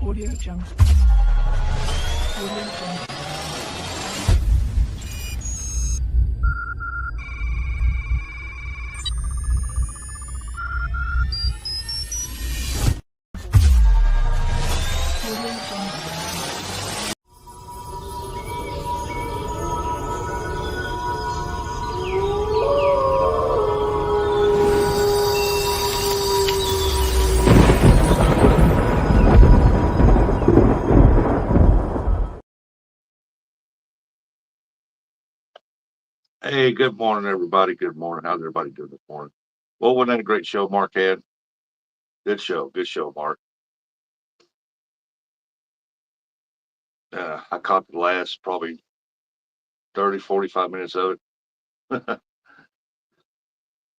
Audio Jungle. Hey, good morning, everybody. Good morning. How's everybody doing this morning? Well, wasn't that a great show Mark had? Good show. Good show, Mark. I caught the last probably 30, 45 minutes of it.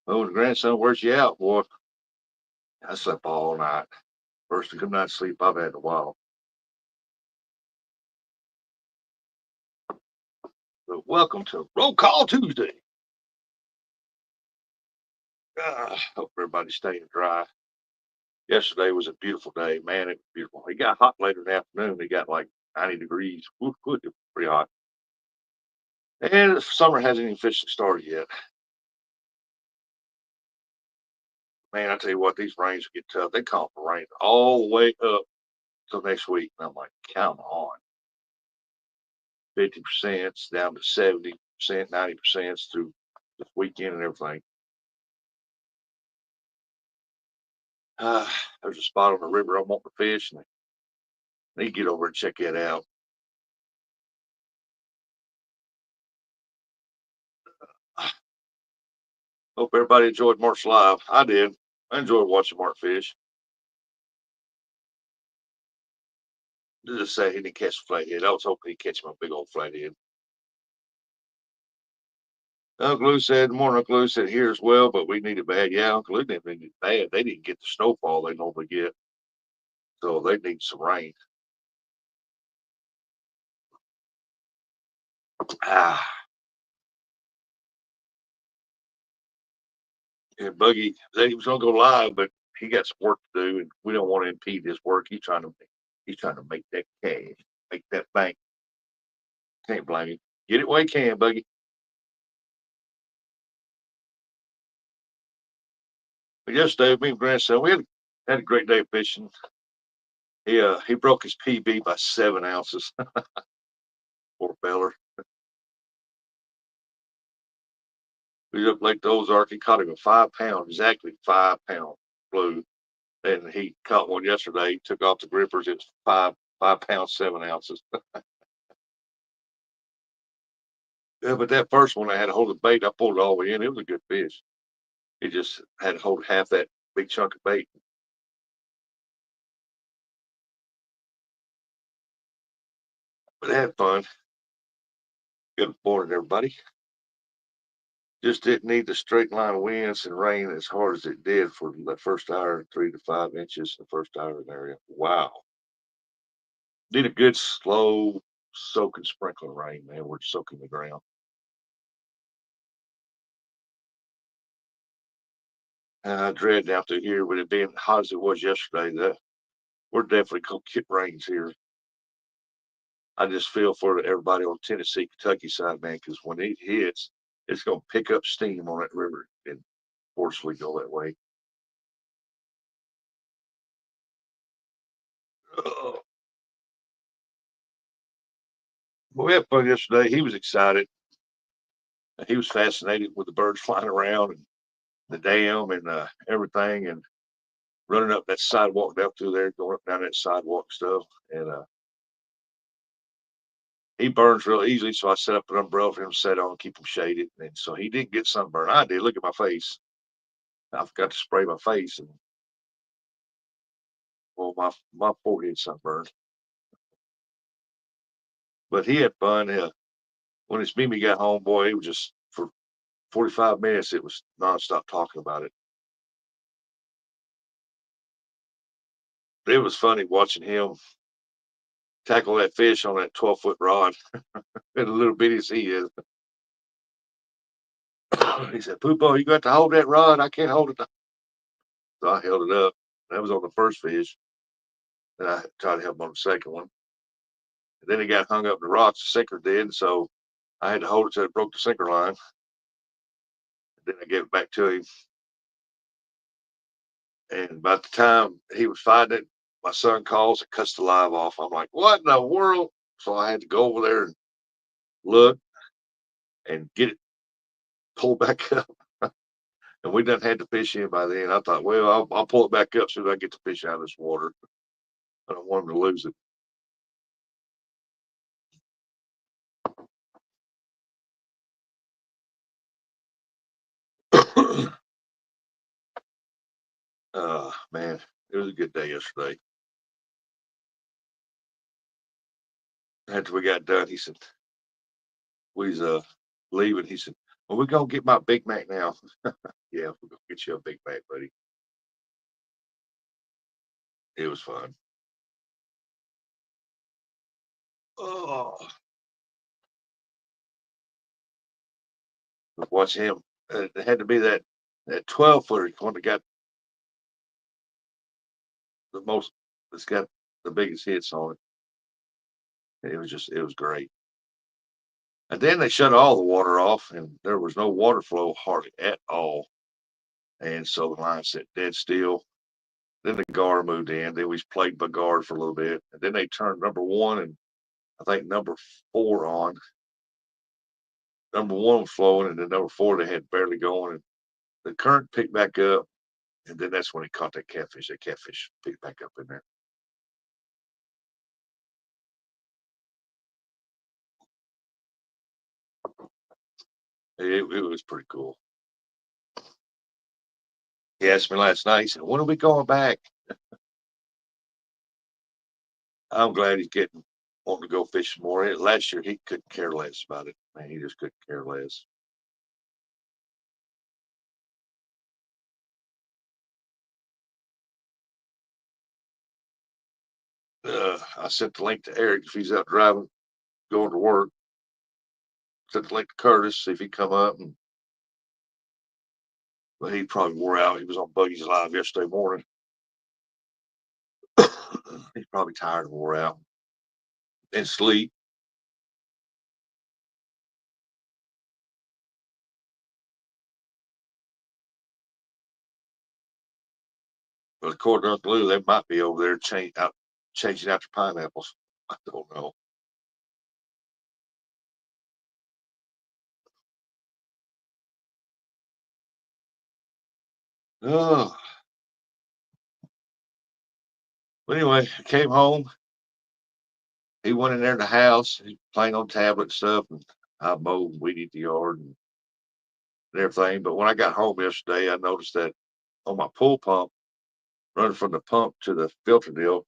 Oh, the grandson, where's you out, boy? I slept all night. First good night's sleep I've had in a while. But welcome to Roll Call Tuesday. Hope everybody's staying dry. Yesterday was a beautiful day. Man, it was beautiful. It got hot later in the afternoon. It got like 90 degrees. It was pretty hot. And summer hasn't even officially started yet. Man, I tell you what, these rains get tough. They call for rain all the way up till next week. And I'm like, come on. 50% down to 70%, 90% through this weekend and everything. There's a spot on the river I want to fish, and I need to get over and check that out. Hope everybody enjoyed Mark's live. I did. I enjoyed watching Mark fish. Just say he didn't catch a flathead. I was hoping he'd catch my big old flathead. Uncle Lou said, morning, Uncle Lou said, here as well, but we need it bad. Yeah, Uncle Lou didn't need it bad. They didn't get the snowfall they normally get. So they need some rain. And Buggy said he was going to go live, but he got some work to do, and we don't want to impede his work. He's trying to make that cash, make that bank. Can't blame him. Get it while you can, Buggy. But yesterday, me and grandson, we had a great day of fishing. He broke his PB by 7 ounces. Poor feller. We was up Lake Ozark. He caught him a 5 pound, exactly 5 pound blue. And he caught one yesterday. He took off the grippers. It's 5 pounds 7 ounces. Yeah, but that first one I had to hold the bait. I pulled it all the way in. It was a good fish. He just had to hold half that big chunk of bait. But I had fun. Good morning, everybody. Just didn't need the straight line of winds and rain as hard as it did for the first hour, 3 to 5 inches in the first hour in the area. Wow. Need a good, slow, soaking, sprinkling rain, man. We're soaking the ground. Dreading out through here with it being hot as it was yesterday. We're definitely going to get rains here. I just feel for everybody on Tennessee, Kentucky side, man, because when it hits, it's going to pick up steam on that river and forcefully go that way. Oh. Well, we had fun yesterday. He was excited. He was fascinated with the birds flying around and the dam and everything, and running up that sidewalk down through there, going up down that sidewalk stuff. And he burns real easily, so I set up an umbrella for him to sit on, keep him shaded. And so he didn't get sunburned. I did. Look at my face. I forgot to spray my face, and well, my forehead sunburned. But he had fun. When his Mimi got home, boy, it was just for 45 minutes. It was nonstop talking about it. It was funny watching him tackle that fish on that 12-foot rod, and a little bitty as he is. He said, Poopo, you got to hold that rod. I can't hold it. So I held it up. That was on the first fish. And I tried to help him on the second one. And then he got hung up in the rocks, the sinker did. So I had to hold it till it broke the sinker line. And then I gave it back to him. And by the time he was fighting it, my son calls and cuts the live off. I'm like, what in the world? So I had to go over there and look and get it pulled back up. And we done had the fish in by then. I thought, well, I'll pull it back up as soon as I get the fish out of this water. I don't want him to lose it. Man, it was a good day yesterday. After we got done, he said, we was leaving. He said, well, we're gonna get my Big Mac now. Yeah, we're gonna get you a Big Mac, buddy. It was fun. Oh, watch him. It had to be that 12-footer one that got the most. It's got the biggest hits on it. It was great. And then they shut all the water off, and there was no water flow hardly at all. And so the line sat dead still. Then the guard moved in. Then we played by guard for a little bit. And then they turned number one and I think number four on. Number one was flowing, and then number four they had barely going. And the current picked back up, and then that's when he caught that catfish. That catfish picked back up in there. It was pretty cool. He asked me last night. He said, "When are we going back?" I'm glad he's getting wanting to go fishing more. Last year he couldn't care less about it. Man, he just couldn't care less. I sent the link to Eric if he's out driving, going to work. Sent the link to Curtis, see if he'd come up. And but he probably wore out. He was on Buggy's Live yesterday morning. He's probably tired and wore out and sleep. But according to Uncle Lou, they might be over there changing out your pineapples. I don't know. Oh, but anyway, I came home. He went in there in the house. He playing on tablet and stuff, and I mowed and weeded the yard and everything. But when I got home yesterday, I noticed that on my pool pump, running from the pump to the filter deal,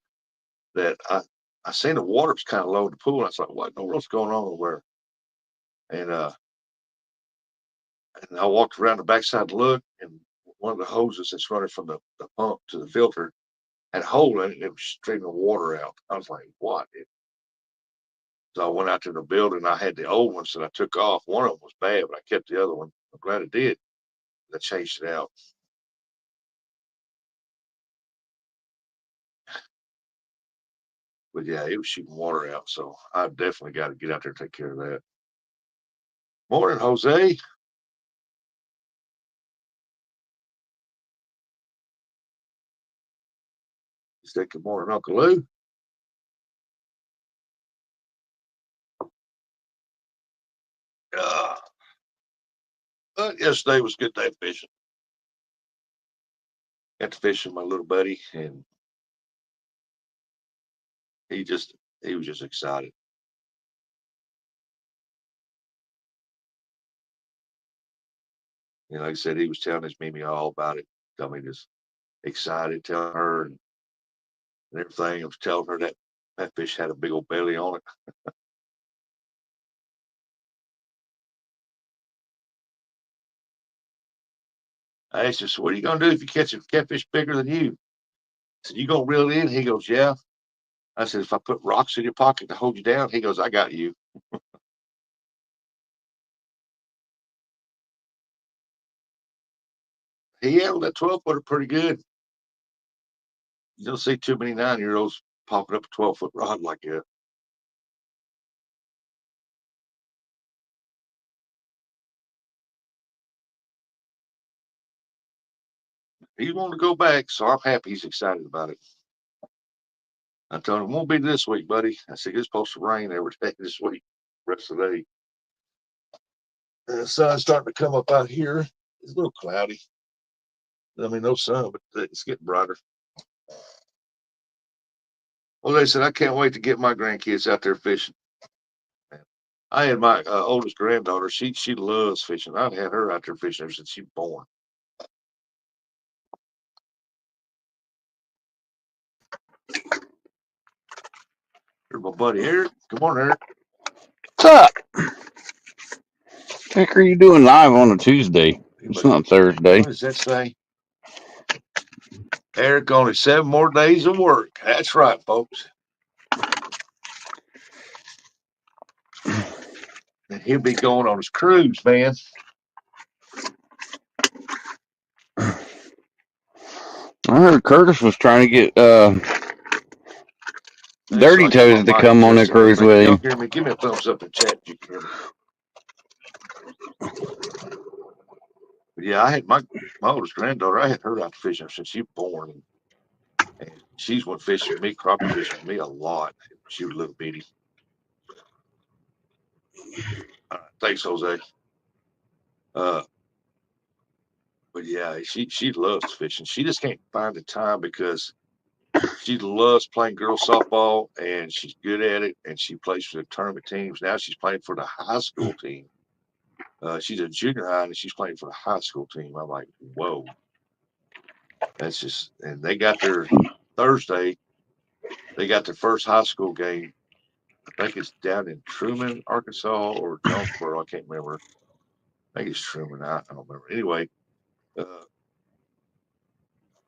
that I seen the water was kind of low in the pool. And I was like, what in the world's going on over there? And and I walked around the backside to look, and one of the hoses that's running from the pump to the filter had a hole in it. And it was streaming water out. I was like, what? So I went out to the building. I had the old ones that I took off. One of them was bad, but I kept the other one. I'm glad I did. I changed it out. But yeah, it was shooting water out. So I've definitely got to get out there and take care of that. Morning, Jose. You said good morning, Uncle Lou. Uh, but yesterday was a good day fishing. Got to fish with my little buddy, and he just he was just excited. Like I said, he was telling his Mimi all about it. Tell me just excited, telling her and everything. I was telling her that fish had a big old belly on it. I asked him, so what are you gonna do if you catch a catfish bigger than you? I said, you gonna reel it in? He goes, yeah. I said, if I put rocks in your pocket to hold you down, he goes, I got you. He handled that 12-footer pretty good. You don't see too many 9-year-olds popping up a 12-foot rod like that. He wanted to go back, so I'm happy he's excited about it. I told him, won't be this week, buddy. I said, it's supposed to rain every day this week, rest of the day. The sun's starting to come up out here. It's a little cloudy. I mean, no sun, but it's getting brighter. Well, they said, I can't wait to get my grandkids out there fishing. I had my oldest granddaughter. She loves fishing. I've had her out there fishing ever since she was born. Here's my buddy Eric. Come on, Eric. What's up? What are you doing live on a Tuesday? It's not Thursday. What does that say? Eric, only 7 more days of work. That's right, folks. And he'll be going on his cruise, man. I heard Curtis was trying to get Dirty Toes to come on the cruise with him. Hear me? Give me a thumbs up in chat. You can hear me. But yeah, I had my oldest granddaughter. I had her out fishing since she was born, and she's went fishing with me, crappie fishing with me a lot. She was a little bitty. All right, thanks, Jose. But yeah, she loves fishing. She just can't find the time because she loves playing girls softball and she's good at it, and she plays for the tournament teams. Now she's playing for the high school team. She's a junior high and she's playing for the high school team. I'm like, whoa. That's just, and they got their Thursday. They got their first high school game. I think it's down in Truman, Arkansas, or Jonesboro. I can't remember. I think it's Truman. I don't remember. Anyway,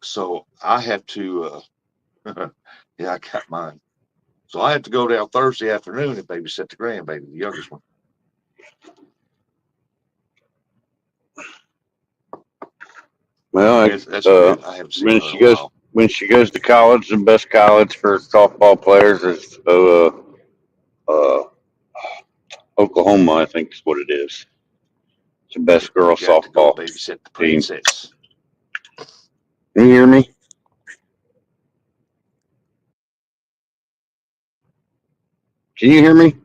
so I have to, yeah, I got mine. So I have to go down Thursday afternoon and babysit the grandbaby, the youngest one. Well, that's good. I haven't seen her in a while. When she goes to college, the best college for softball players is Oklahoma. I think is what it is. It's the best girl softball babysit the team. princess. Can you hear me? Can you hear me?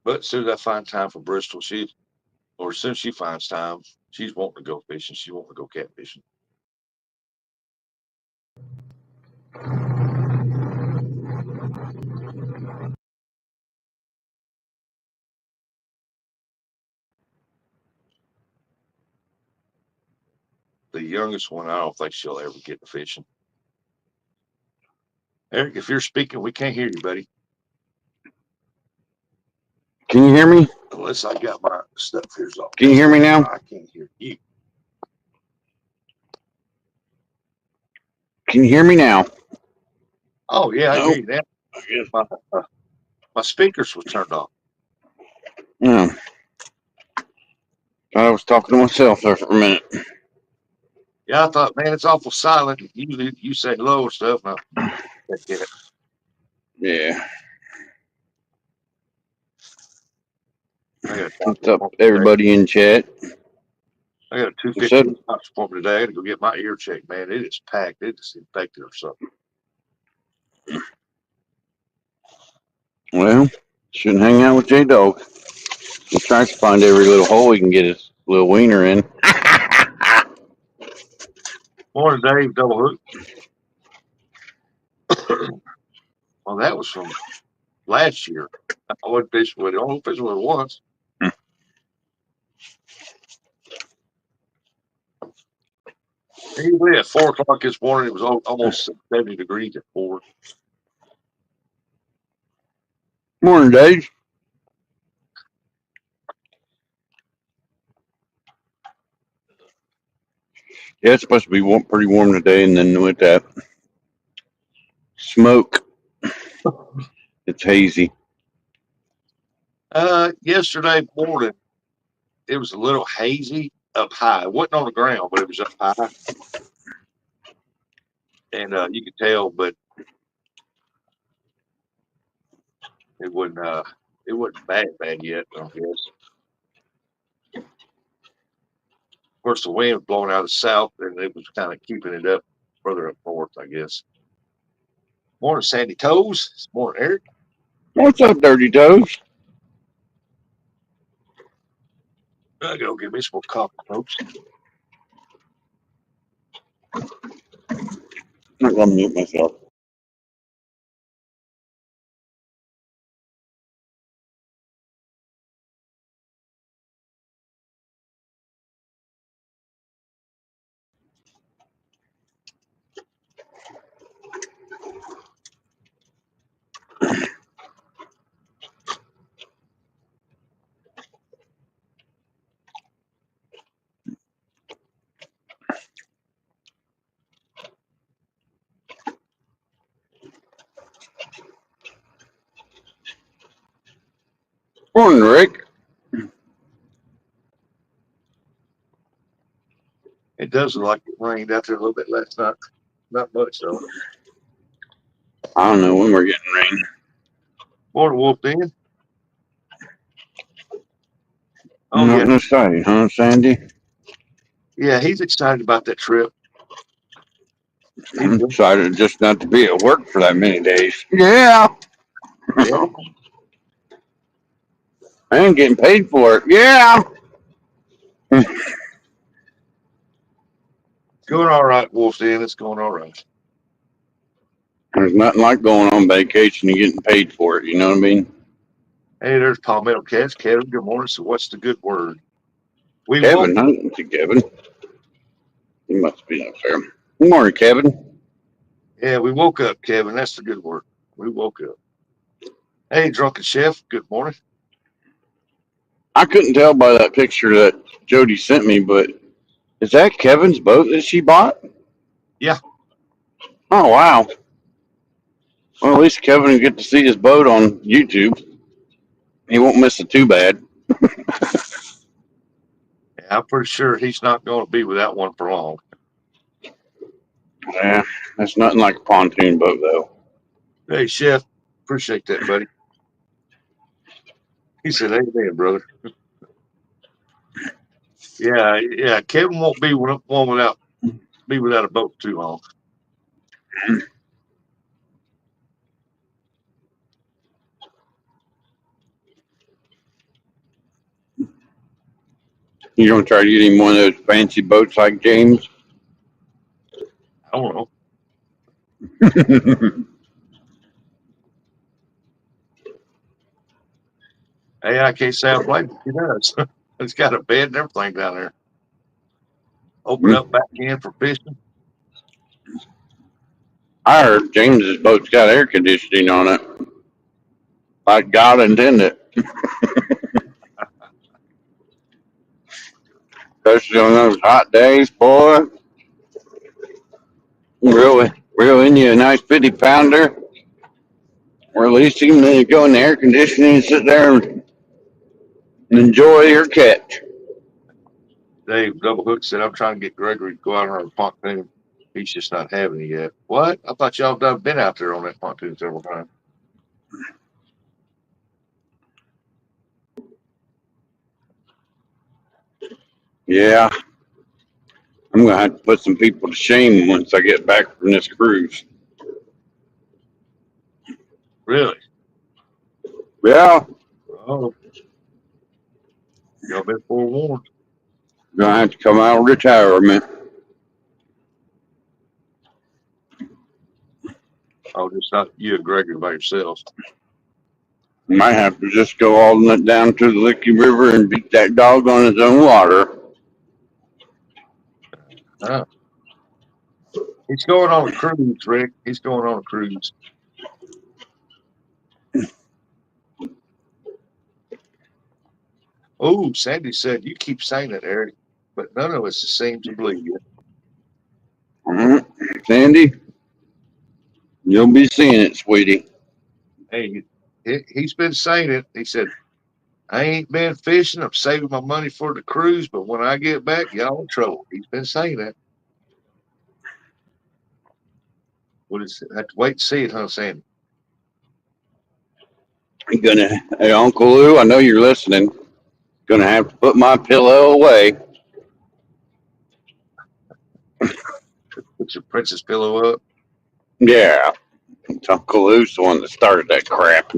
But as soon as I find time for Bristol, as soon as she finds time, she's wanting to go fishing. She wanting to go catfishing. The youngest one, I don't think she'll ever get to fishing. Eric, if you're speaking, we can't hear you, buddy. Can you hear me? Unless I got my stuff here. Can you hear me now? I can't hear you. Can you hear me now? Oh, yeah, I hear you now. My speakers were turned off. Yeah. I was talking to myself there for a minute. Yeah, I thought, man, it's awful silent. Usually you say hello and stuff. No, I get it. Yeah. What's up, everybody in chat? I got a 250 appointment today. I got to go get my ear checked, man. It is packed. It is infected or something. Well, shouldn't hang out with J-Dog. He tries to find every little hole he can get his little wiener in. Morning, Dave. Double hook. Well, that was from last year. I wasn't fishing with it. I only fishing with it once. Anyway, at 4 o'clock this morning, it was almost 70 degrees at 4. Morning, Dave. Yeah, it's supposed to be pretty warm today, and then with that smoke, it's hazy. Yesterday morning, it was a little hazy, up high. It wasn't on the ground, but it was up high, and you could tell, but it wasn't. It wasn't bad yet, I guess. Of course, the wind was blowing out of the south, and it was kind of keeping it up further up north, I guess. Morning, Sandy Toes. Morning, Eric. What's up, Dirty Toes? I go get me some more coffee, folks. I'm not gonna mute myself. Morning, Rick. It does look like it rained out there a little bit last night. Not much, though. I don't know when we're getting rain. Morning, Wolf Den. Oh, I'm not yeah. gonna say, huh, Sandy? Yeah, he's excited about that trip. I'm excited just not to be at work for that many days. Yeah. Yeah. I ain't getting paid for it. Yeah. It's going all right, Wolf Den. It's going all right. There's nothing like going on vacation and getting paid for it. You know what I mean? Hey, there's Palmetto Cats. Kevin, good morning. So, what's the good word? We Kevin, woke. I don't see Kevin. He must be up there. Good morning, Kevin. Yeah, we woke up, Kevin. That's the good word. We woke up. Hey, Drunken Chef. Good morning. I couldn't tell by that picture that Jody sent me, but is that Kevin's boat that she bought? Yeah. Oh, wow. Well, at least Kevin will get to see his boat on YouTube. He won't miss it too bad. Yeah, I'm pretty sure he's not going to be without one for long. Yeah, that's nothing like a pontoon boat, though. Hey, Chef. Appreciate that, buddy. He said, "Amen, brother." Yeah. Kevin won't be one without a boat too long. You gonna try to get him one of those fancy boats like James? I don't know. Hey, I can't say I blame him. He does. It's got a bed and everything down there. Open up back in for fishing. I heard James's boat's got air conditioning on it, like God intended. Especially on those hot days, boy. Reel in you a nice 50-pounder. Release him, then you go in the air conditioning and sit there and enjoy your catch. Dave Double Hook said, "I'm trying to get Gregory to go out on a pontoon. He's just not having it yet." What? I thought y'all done been out there on that pontoon several times. Yeah, I'm gonna have to put some people to shame once I get back from this cruise. Really? Yeah, Oh, y'all been forewarned. gonna have to come out of retirement. Oh, just not you and Gregory by yourselves. Might have to just go all down to the Licky River and beat that dog on his own water. Oh. He's going on a cruise, Rick. He's going on a cruise. Oh, Sandy said, "You keep saying it, Eric, but none of us seem to believe you." Sandy, you'll be seeing it, sweetie. Hey, he's been saying it. He said, I ain't been fishing. I'm saving my money for the cruise, but when I get back, y'all in trouble. He's been saying that. What is it? I have to wait to see it, huh, Sandy? I'm gonna, hey, Uncle Lou, I know you're listening. Gonna have to put my pillow away. Put your princess pillow up. Yeah, it's Uncle Lou's the one that started that crap.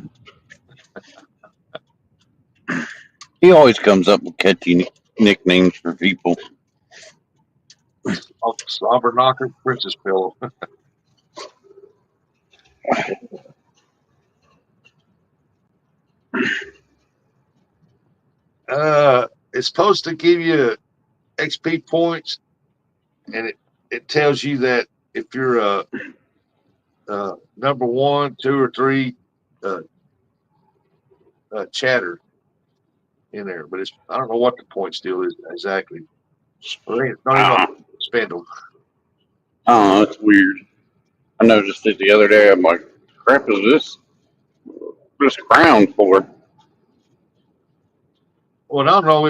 He always comes up with catchy nicknames for people. Oh, slobber knocker, princess pillow. It's supposed to give you XP points, and it tells you that if you're number 1, 2, or 3 uh, chatter in there, but I don't know what the point still is exactly. Well, ain't not even Uh, spend them. oh, that's weird. I noticed it the other day. I'm like, crap is this crown for? Well, I don't know.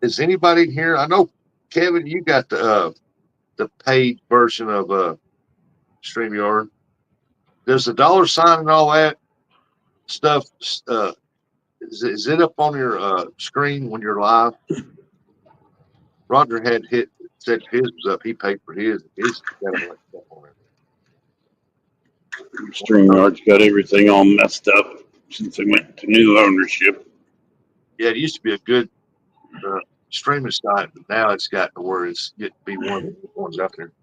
Is anybody here? I know, Kevin, you got the paid version of StreamYard. Does the dollar sign and all that stuff is it up on your screen when you're live? Roger had said his was up. He paid for his. His got all that stuff on it. StreamYard's got everything all messed up since they went to new ownership. Yeah, it used to be a good uh, streaming site, but now it's got to where it's getting to be one of the ones out there.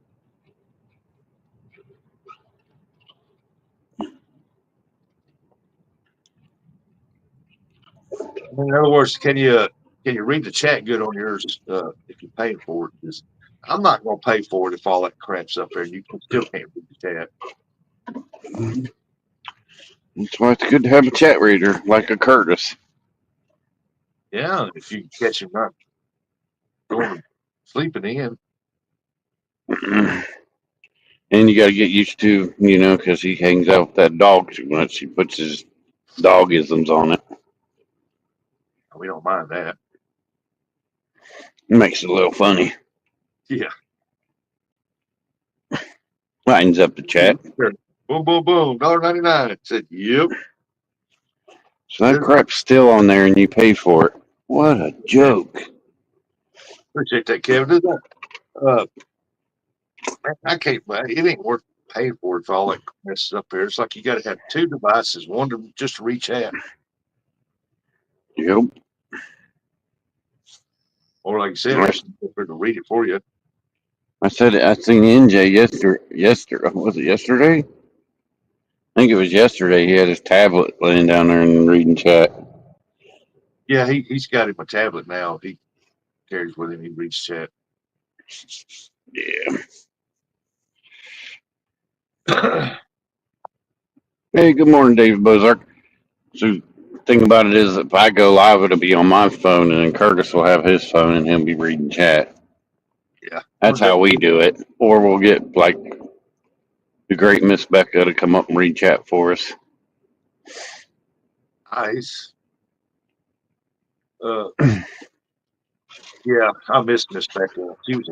In other words, can you read the chat good on yours if you're paying for it? Because I'm not going to pay for it if all that crap's up there and you still can't read the chat. That's why it's good to have a chat reader like a Curtis. Yeah, if you catch him not going to sleeping in. And you got to get used to, because he hangs out with that dog too much. He puts his dogisms on it. We don't mind that. It makes it a little funny. Yeah. Lightens up the chat. Sure. Boom, boom, boom. $1.99. Said, yep. So that crap's still on there and you pay for it. What a joke. Appreciate that, Kevin. Does that, man, I can't, it ain't worth paying for it for all that mess up there. It's like you got to have 2 devices, one to just reach out, Yep. or like I said, have somebody to read it for you. I seen NJ yesterday. Was it yesterday? I think it was yesterday. He had his tablet laying down there and reading chat. Yeah, he's got him a tablet now. He carries with him. He reads chat. Yeah. Hey, good morning, Dave Bozark. So, the thing about it is, if I go live, it'll be on my phone, and then Curtis will have his phone, and he'll be reading chat. Yeah, That's how we do it. Or we'll get like the great Miss Becca to come up and read chat for us. nice. Yeah, I miss Miss Becca. She was.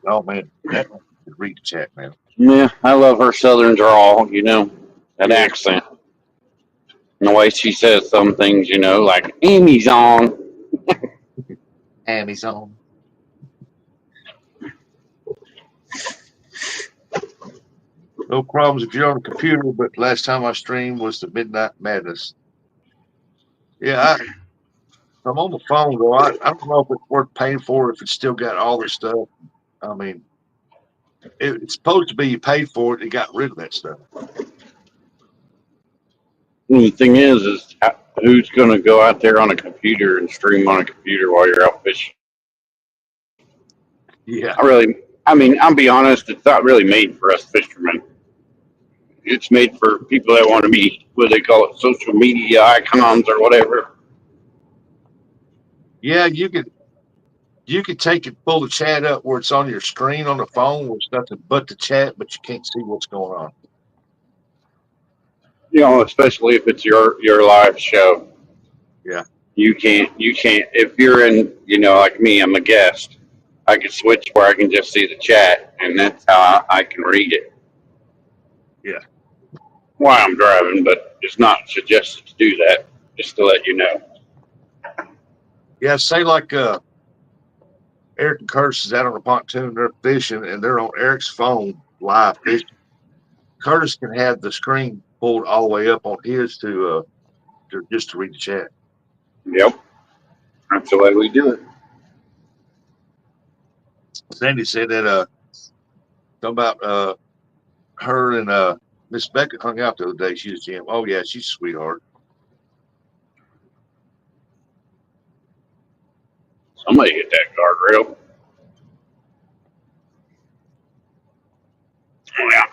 Oh man, that one could read the chat, man. Yeah, I love her southern drawl. That Yeah. accent, and the way she says some things. Like Amy's on. Amy's on. No problems if you're on a computer, but last time I streamed was the Midnight Madness. Yeah, I'm on the phone though. I don't know if it's worth paying for if it's still got all the stuff. I mean, it's supposed to be you paid for it. They got rid of that stuff. And the thing is who's going to go out there on a computer and stream on a computer while you're out fishing? Yeah. I'll be honest, it's not really made for us fishermen. It's made for people that want to be, what they call it, social media icons or whatever. Yeah, you could take and pull the chat up where it's on your screen on the phone where it's nothing but the chat, but you can't see what's going on. Especially if it's your live show. Yeah. You can't. If you're in, like me, I'm a guest. I can switch where I can just see the chat, and that's how I can read it Yeah. while I'm driving. But it's not suggested to do that. Just to let you know. Yeah. Say like Eric and Curtis is out on a pontoon, they're fishing, and they're on Eric's phone live fishing. Curtis can have the screen pulled all the way up on his just to read the chat. Yep, that's the way we do it. Sandy said that something about her and Miss Beckett hung out the other day. She's a gym. Oh yeah, she's a sweetheart. Somebody hit that guardrail. Oh yeah.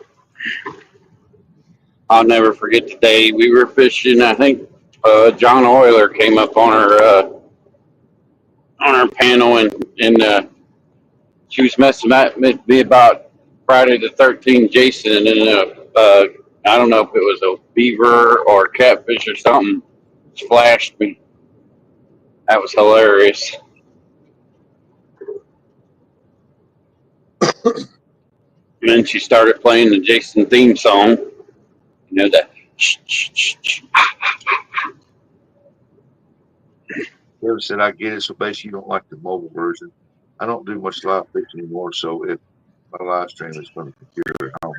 I'll never forget the day we were fishing. I think John Oyler came up on our panel, and she was messing up with me about Friday the 13th, Jason, and then I don't know if it was a beaver or a catfish or something, flashed me. That was hilarious. And then she started playing the Jason theme song. That. Ever said I get it. So basically, you don't like the mobile version. I don't do much live fishing anymore. So if my live stream is from the computer at home,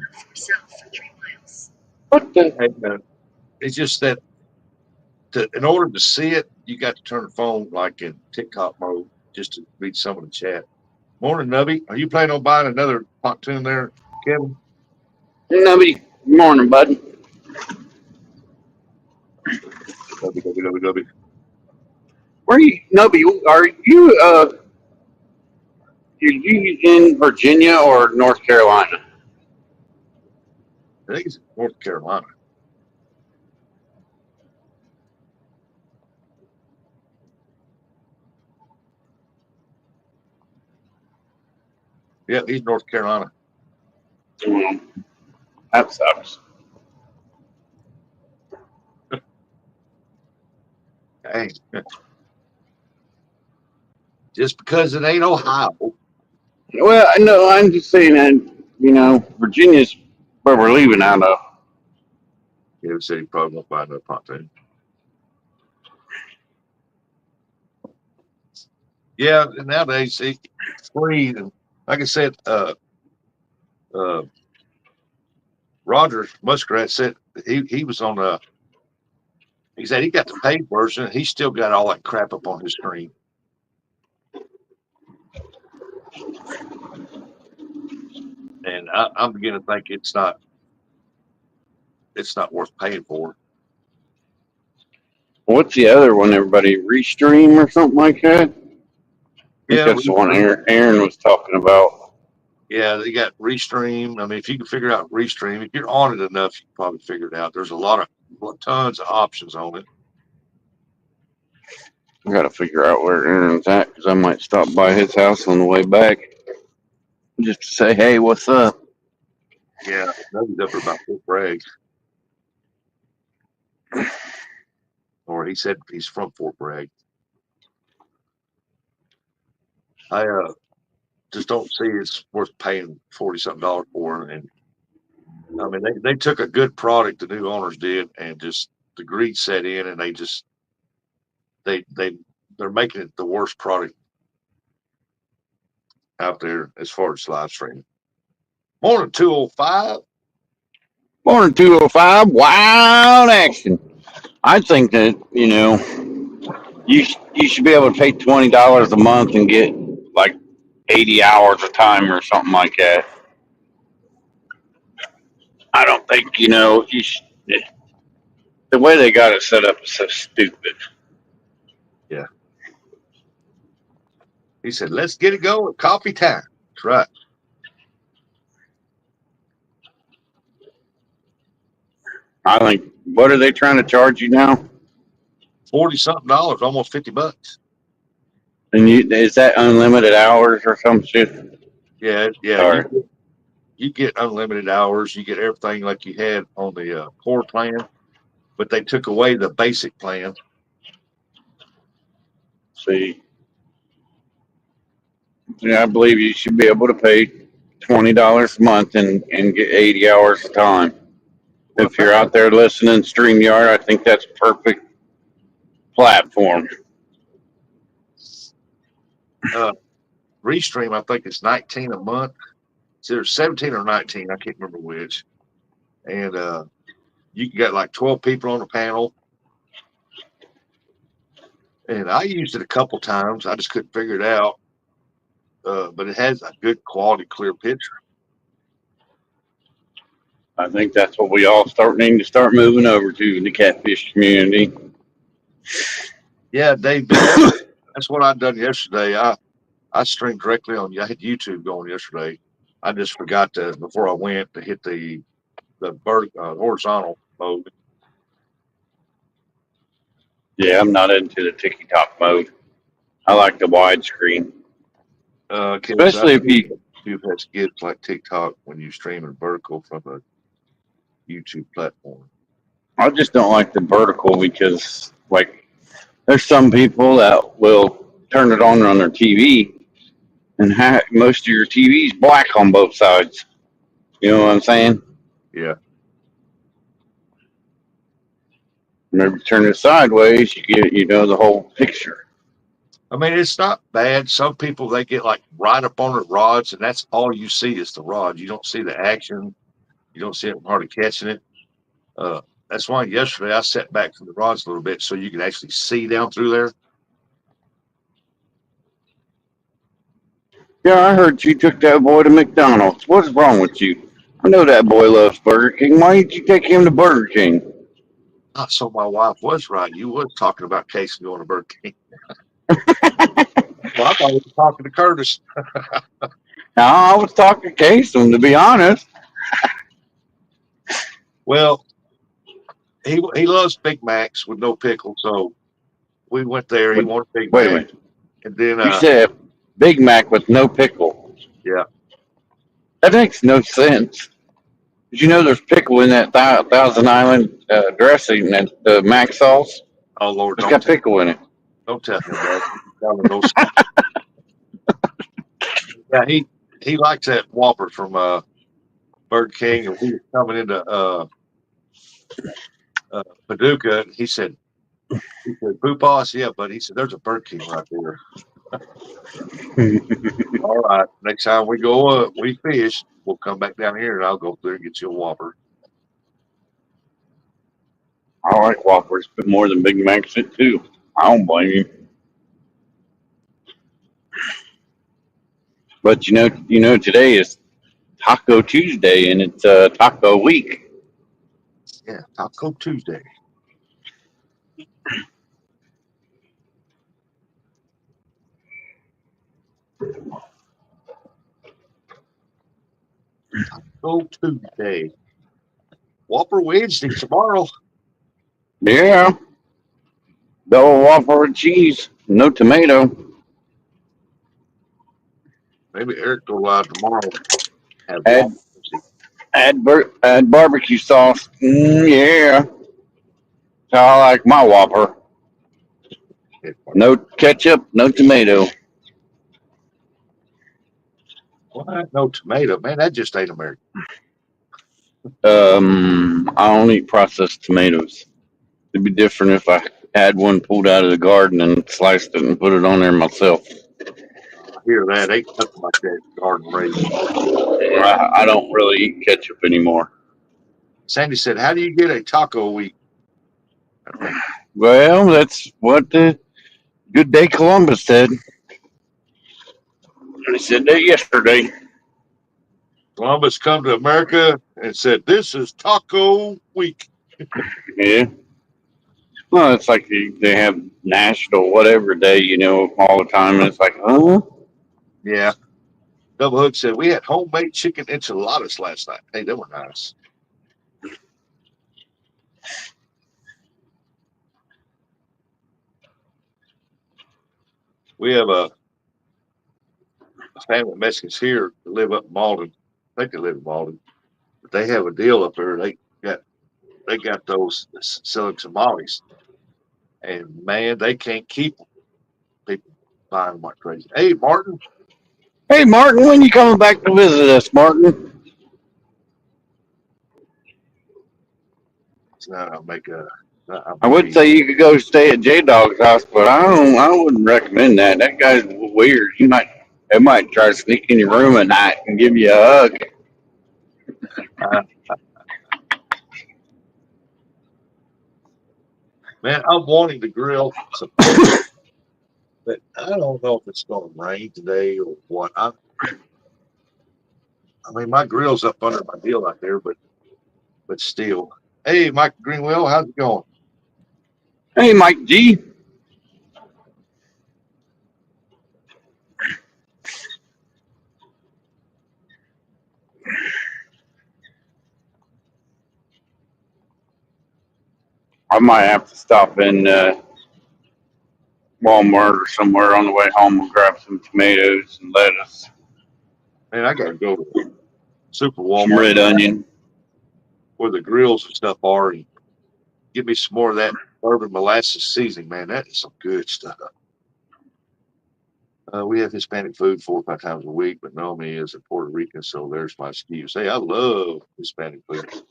What the? it's just that in order to see it, you got to turn the phone like in TikTok mode just to read some of the chat. Morning, Nubby. Are you planning on buying another pontoon there, Kevin? Nobody. Morning, bud. Nubby. Where you? Nobody. Are you? Are you in Virginia or North Carolina? I think it's North Carolina. Yeah, he's North Carolina. That sucks. Dang. Just because it ain't Ohio. Well, I know. I'm just saying that Virginia's where we're leaving out of. Kevin said he probably won't buy another pontoon. Yeah, and nowadays it's free. And like I said, uh, Roger Muskrat said he was on he said he got the paid version. He still got all that crap up on his screen. And I'm beginning to think it's not worth paying for. What's the other one? Everybody Restream or something like that. I think Yeah, that's the one Aaron was talking about. Yeah, they got Restream. I mean, if you can figure out Restream, if you're on it enough, you can probably figure it out. There's tons of options on it. I got to figure out where Aaron's at because I might stop by his house on the way back just to say, hey, what's up? Yeah, he's up at about Fort Bragg. Or he said he's from Fort Bragg. I just don't see it's worth paying $40-something for. And I mean, they took a good product, the new owners did, and just the greed set in, and they're making it the worst product out there as far as live streaming. Morning 205. Morning 205, wild action. I think that, you should be able to pay $20 a month and get like 80 hours of time or something like that. I don't think, the way they got it set up is so stupid. Yeah. He said, let's get it going. Coffee time. That's right. I think, what are they trying to charge you now? $40-something, almost $50. And is that unlimited hours or some shit? Yeah. Or, You get unlimited hours. You get everything like you had on the core plan, but they took away the basic plan. See, yeah, I believe you should be able to pay $20 a month and get 80 hours of time. Well, If you're out there listening, StreamYard, I think that's a perfect platform. Restream, I think it's 19 a month. It's either 17 or 19. I can't remember which. And you can get like 12 people on the panel. And I used it a couple times. I just couldn't figure it out. But it has a good quality, clear picture. I think that's what we all need to start moving over to in the catfish community. Yeah, Dave did that. That's what I done yesterday. I streamed directly on. I had YouTube going yesterday. I just forgot to before I went to hit the horizontal mode. Yeah, I'm not into the TikTok mode. I like the widescreen, Because I especially if you. YouTube has skips like TikTok when you stream in vertical from a YouTube platform. I just don't like the vertical because, like, there's some people that will turn it on their TV, and most of your TV's black on both sides. You know what I'm saying? Yeah. Whenever you turn it sideways, you get the whole picture. I mean, it's not bad. Some people they get like right up on the rods, and that's all you see is the rod. You don't see the action. You don't see it hardly catching it. Uh, that's why yesterday I set back from the rods a little bit so you can actually see down through there. Yeah, I heard you took that boy to McDonald's. What's wrong with you? I know that boy loves Burger King. Why didn't you take him to Burger King? So my wife was right. You was talking about Casey going to Burger King. Well, I thought we were talking to Curtis. No, I was talking to Casey, to be honest. Well, he loves Big Macs with no pickle, so we went there. He Wait, wanted Big wait a Mac, minute. and then You said Big Mac with no pickle. yeah. That makes no sense. Did you know there's pickle in that Thousand Island dressing, that Mac sauce? Oh Lord, It's got pickle in it. don't tell him that. Tell him those. Yeah, he likes that Whopper from Burger King, and we were coming into Paducah, and he said, "Boo boss, yeah, but he said there's a Burger King right there." All right, next time we go up, we fish, we'll come back down here, and I'll go through and get you a Whopper. I like Whoppers, but more than Big Macs too. I don't blame you. But today is Taco Tuesday, and it's Taco Week. Yeah, Taco Tuesday. Taco Tuesday. Whopper Wednesday tomorrow. Yeah, double Whopper with cheese, no tomato. Maybe Eric go live tomorrow. Have Add Whopper Wednesday. add barbecue sauce. Yeah, that's how I like my Whopper. No ketchup, no tomato. What? No tomato, man. That just ain't American. I don't eat processed tomatoes. It'd be different if I had one pulled out of the garden and sliced it and put it on there myself. I hear that. Ain't nothing like that garden raised. I don't really eat ketchup anymore. Sandy said, "How do you get a taco week?" I think Well, that's what the Good Day Columbus said. They said that yesterday. Columbus come to America and said, "This is Taco Week." Yeah. Well, it's like they have National whatever day, all the time, and it's like, huh? Yeah. Double Hook said, "We had homemade chicken enchiladas last night. Hey, they were nice." We have a family of Mexicans here that live up in Malden. I think they live in Malden, but they have a deal up there. Got they got those selling tamales, and man, they can't keep them. find them like crazy. Hey, Martin. Hey, Martin, when you coming back to visit us, Martin? I'll make a. I would say you could go stay at J Dog's house, but I wouldn't recommend that. That guy's weird. They might try to sneak in your room at night and give you a hug. Man, I'm wanting to grill some pork, but I don't know if it's going to rain today or what. I mean, my grill's up under my deal out there, but still. Hey, Mike Greenwell, how's it going? Hey, Mike G. I might have to stop in Walmart or somewhere on the way home and grab some tomatoes and lettuce, Man, I got to go to Super some Walmart red onion. where the grills and stuff are and give me some more of that bourbon molasses seasoning, man. That is some good stuff. We have Hispanic food 4 or 5 times a week, but Naomi is a Puerto Rican, so there's my excuse. Hey, I love Hispanic food.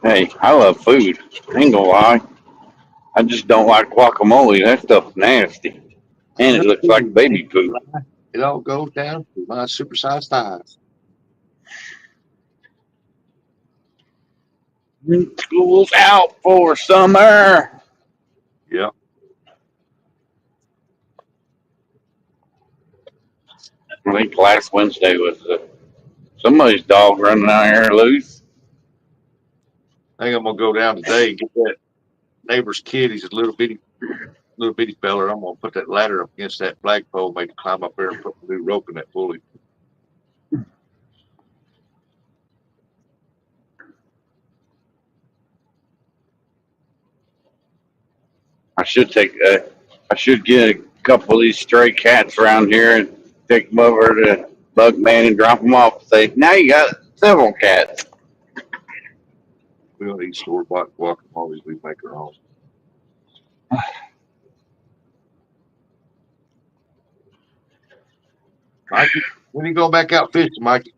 Hey, I love food. I ain't gonna lie. I just don't like guacamole. That stuff's nasty. And it looks like baby food. It all goes down to my supersized thighs. School's out for summer. Yeah. I think last Wednesday was somebody's dog running out here loose. I think I'm gonna go down today and get that neighbor's kid. He's a little bitty feller. I'm gonna put that ladder up against that flagpole, make him climb up there and put the new rope in that pulley. I should get a couple of these stray cats around here and take them over to Bug Man and drop them off. Say, now you got several cats. We don't eat store bought guacamoles. We make our own. Mikey, when you go back out fishing, Mikey?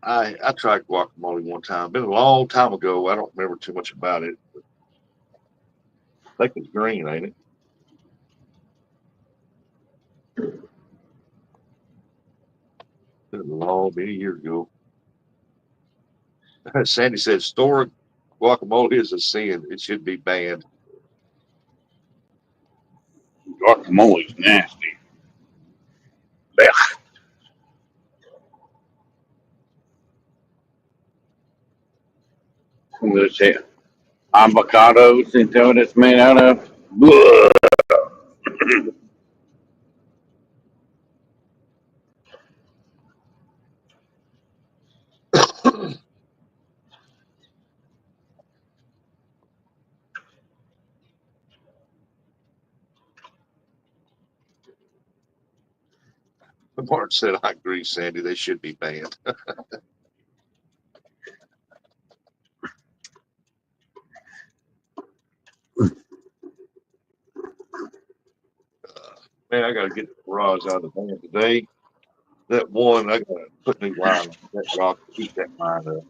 I tried guacamole one time. Been a long time ago. I don't remember too much about it. I think it's green, ain't it? Been a long many years ago. Sandy said store guacamole is a sin. It should be banned. Guacamole's nasty. Blech. Some of those avocados and what it's made out of. Blah. Martin said, I agree, Sandy. They should be banned. Man, I got to get the garage out of the van today. That one, I got to put new line on that rock to keep that line up.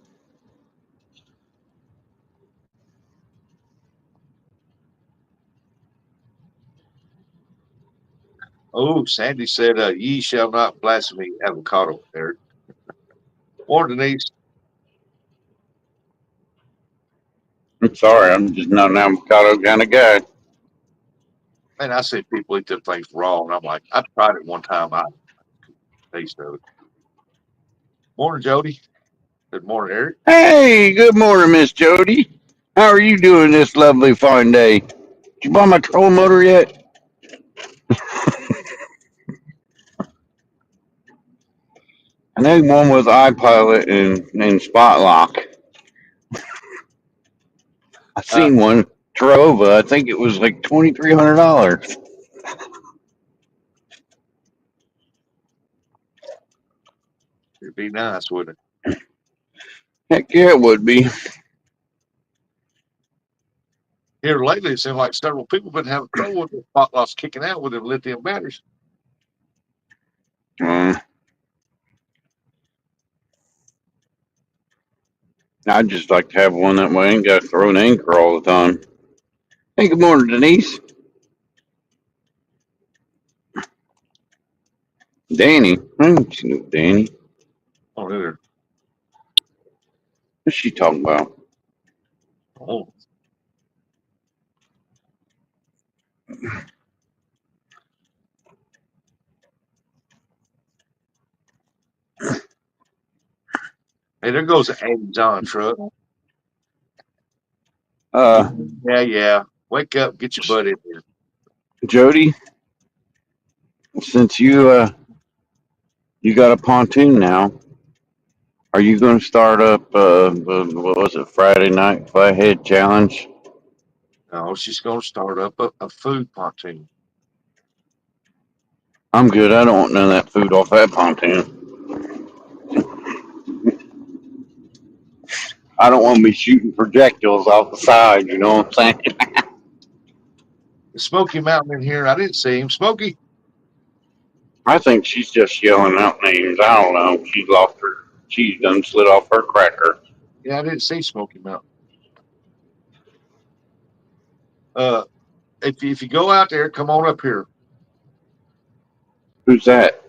Oh, Sandy said, ye shall not blaspheme avocado, Eric. Or Denise. I'm sorry, I'm just not an avocado kind of guy. Man, I see people eat them things raw, and I'm like, I tried it one time. I taste of it. Morning, Jody. Good morning, Eric. Hey, good morning, Miss Jody. How are you doing this lovely fine day? Did you buy my troll motor yet? I think one was iPilot and Spotlock. I Uh, seen one Trova. I think it was like $2,300. it'd be nice, wouldn't Heck yeah, it would be. it? Here lately, it seemed like several people been having trouble with their spot loss kicking out with their lithium batteries. Um, I'd just like to have one that way. I ain't got to throw an anchor all the time. Hey, good morning, Denise. Danny. I don't see no Danny. Oh, there. What's she talking about? Oh, hey, there goes an Amazon truck. Uh, Yeah. Wake up, get your butt in here. Jody, since you got a pontoon now, are you going to start up, what was it, Friday night flathead challenge? No, she's going to start up a food pontoon. I'm good. I don't want none of that food off that pontoon. I don't want to be shooting projectiles off the side, you know what I'm saying? The Smoky Mountain in here. I didn't see him. Smoky. I think she's just yelling out names. I don't know. She's lost her, she's done slid off her cracker. Yeah, I didn't see Smoky Mountain. Uh, if you go out there, come on up here. Who's that?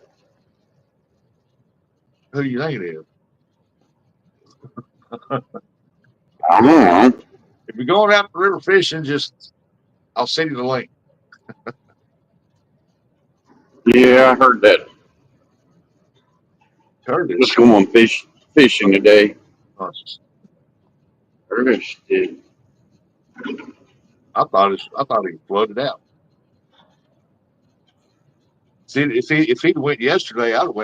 Who do you think it is? I don't know. If you're going out the river fishing, just I'll send you the link. Yeah, I heard that. Heard Let's this. go on fishing today. I Curtis did. thought he flooded out. See, if he'd went yesterday, I'd have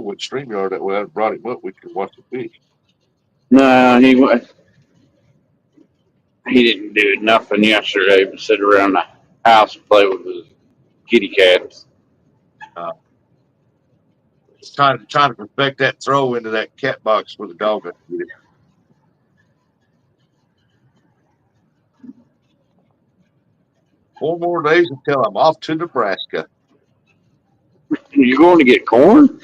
went StreamYard that way. I'd have brought him up. We could watch the fish. No, he didn't do nothing yesterday but sit around the house and play with his kitty cats. Uh, trying to perfect that throw into that cat box where the dog got to get it. 4 more days until I'm off to Nebraska. You going to get corn?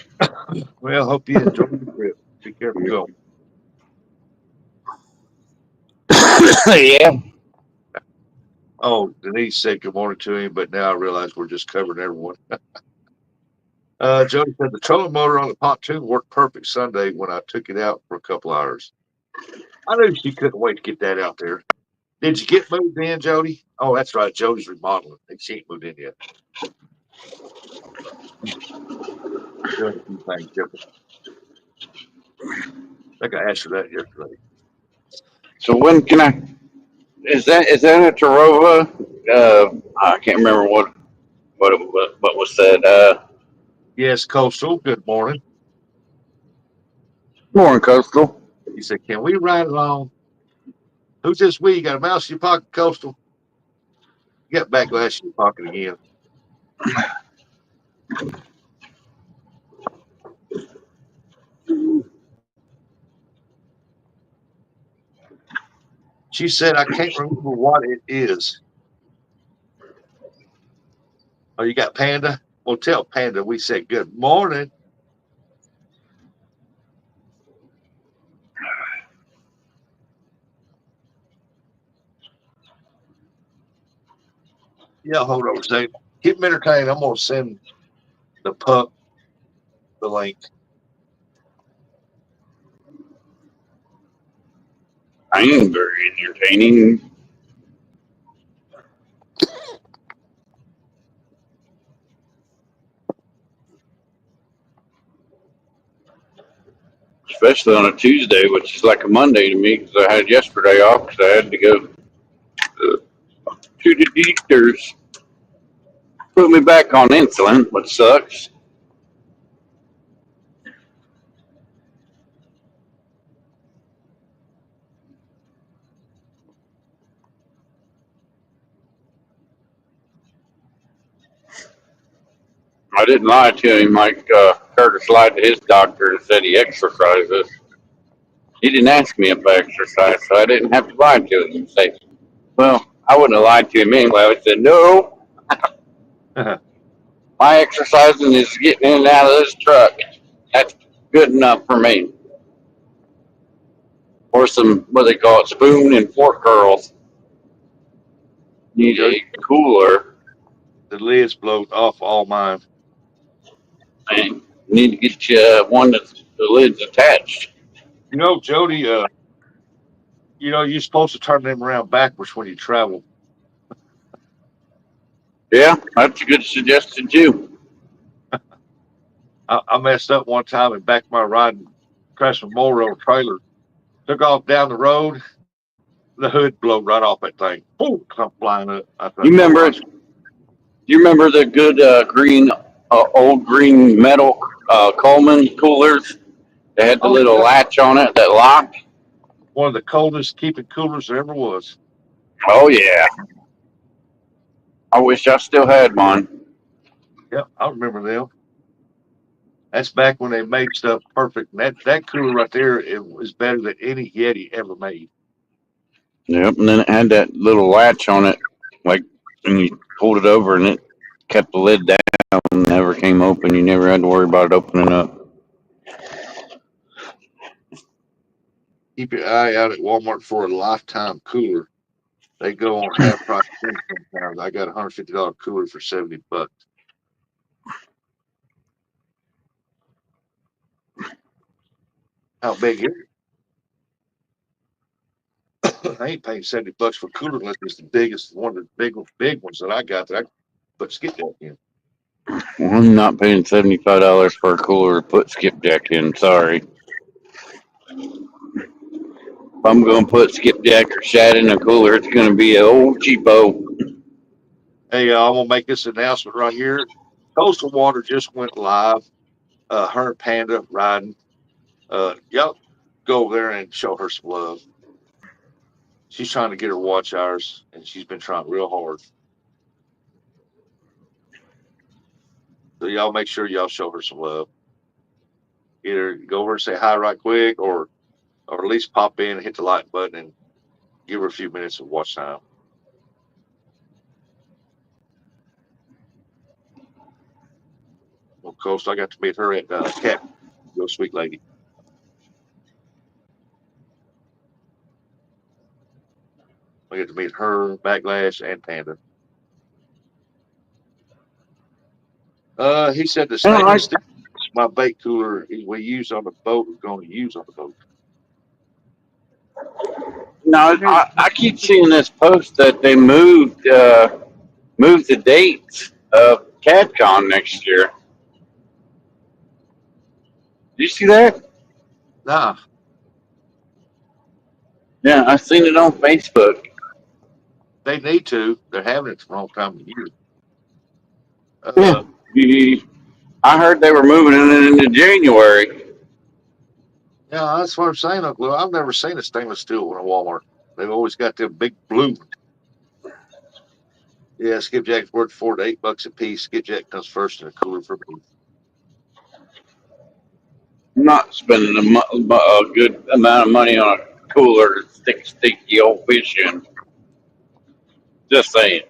Well, hope you enjoy the trip. Be careful going. Yeah. Oh, Denise said good morning to him, but now I realize we're just covering everyone. Jody said the trolling motor on the pontoon worked perfect Sunday when I took it out for a couple hours. I knew she couldn't wait to get that out there. Did you get moved in, Jody? Oh, that's right. Jody's remodeling. She ain't moved in yet. Doing a few things different. I think I asked her that yesterday. So when can I? Is that a Tarova? I can't remember what was said. Yes, Coastal. Good morning. Morning, Coastal. He said, "Can we ride along?" Who's this we? You got a mouse in your pocket, Coastal? You got back glass in your pocket again. She said, "I can't remember what it is." Oh, you got Panda? Well, tell Panda we said good morning. Yeah, hold on a second. Keep them entertained. I'm going to send the pup the link. I am very entertaining. Especially on a Tuesday, which is like a Monday to me because I had yesterday off because I had to go to the doctors. Put me back on insulin, which sucks. didn't lie to him like Curtis lied to his doctor and said he exercises. He didn't ask me if I exercise, so I didn't have to lie to him and say, well, I wouldn't have lied to him anyway. I would say, no, my exercising is getting in and out of this truck. That's good enough for me. Or some, what they call it, spoon and fork curls. Need a cooler The lid's blown off all mine. and need to get you one that's the lid's attached. You know, Jody, you're supposed to turn them around backwards when you travel. Yeah, that's a good suggestion too. I messed up one time and backed my ride and crashed a motor trailer. Took off down the road. The hood blew right off that thing. Boom, come flying up. I You thought, oh, remember I, it? You remember the good green, old green metal Coleman coolers? They had the oh, little yeah. latch on it that locked. One of the coldest keeping coolers there ever was. Oh yeah, I wish I still had mine. Yep, I remember them. That's back when they made stuff perfect. And that cooler right there, it was better than any Yeti ever made. Yep, and then it had that little latch on it, like, and you pulled it over and it kept the lid down. And never came open. You never had to worry about it opening up. Keep your eye out at Walmart for a lifetime cooler. They go on half price sometimes. I got a $150 cooler for $70. How big is it? I ain't paying $70 for a cooler unless it's the biggest one of the big ones that I got that I put skipjack in. Well, I'm not paying $75 for a cooler to put skipjack in. Sorry. If I'm going to put skipjack or shad in a cooler, it's going to be an old cheapo. Hey, I'm gonna make this announcement right here. Coastal Water just went live. Her and Panda riding. Y'all go over there and show her some love. She's trying to get her watch hours, and she's been trying real hard. So y'all make sure y'all show her some love. Either go over and say hi right quick, or at least pop in and hit the like button and give her a few minutes of watch time. Well, Coast, I got to meet her at Catfish. Real sweet lady. I get to meet her, Backlash, and Panda. He said the I don't stainless like. steel my bait cooler we used on the boat was going to use on the boat. No, I keep seeing this post that they moved the dates of CatCon next year. Did you see that? Nah, Yeah, I seen it on Facebook. they need to. They're having it the wrong time of year. Yeah, Uh, I heard they were moving it into January. yeah, that's what I'm saying, Uncle Lou. I've never seen a stainless steel one at Walmart. They've always got them big blue ones. Yeah, skipjack's worth $4 to $8 a piece. Skipjack comes first in the cooler for me. I'm not spending a good amount of money on a cooler to stick sticky old fish in. Just saying.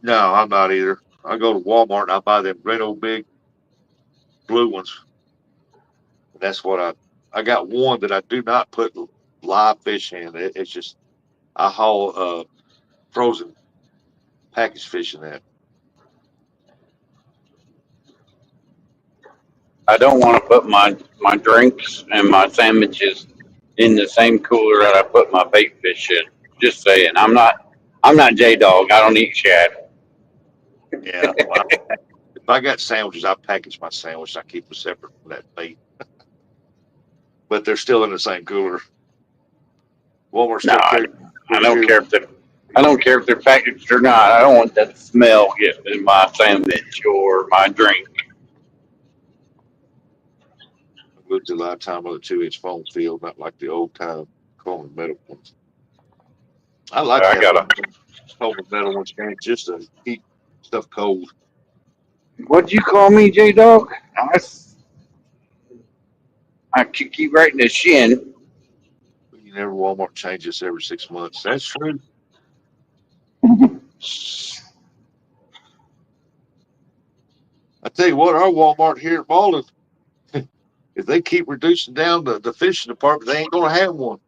No, I'm not either. I go to Walmart and I buy them great old big blue ones. And that's what I got one that I do not put live fish in. It's just I haul frozen packaged fish in that. I don't want to put my drinks and my sandwiches in the same cooler that I put my bait fish in. Just saying. I'm not J Dog. I don't eat shad. Yeah, well, if I got sandwiches, I package my sandwich. I keep them separate from that bait, but they're still in the same cooler. Walmart No, still carries I cooler don't here. care if they're packaged or not. I don't want that smell getting in my sandwich or my drink. I moved to a lifetime of the 2-inch foam field, not like the old time Coleman metal ones. I like I to have got one a of those Coleman metal ones, man, just to keep stuff cold. What'd you call me, J Dog? I kick you right in the shin. You never Walmart changes every 6 months. That's true. I tell you what, our Walmart here at Malden, if they keep reducing down the fishing department, they ain't gonna have one.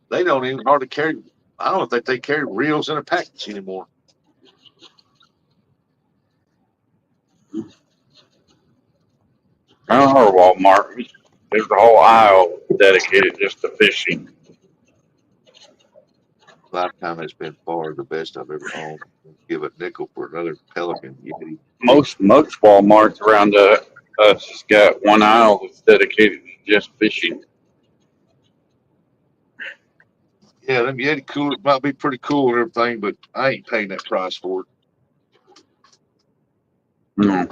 They don't even hardly carry. I don't think they carry reels in a package anymore. Our Walmart, there's a whole aisle dedicated just to fishing. Lifetime has been far the best I've ever owned. Give a nickel for another Pelican Yeti. Most Walmarts around us has got one aisle that's dedicated to just fishing. Yeah, them Yeti coolers might be pretty cool and everything, but I ain't paying that price for it. No,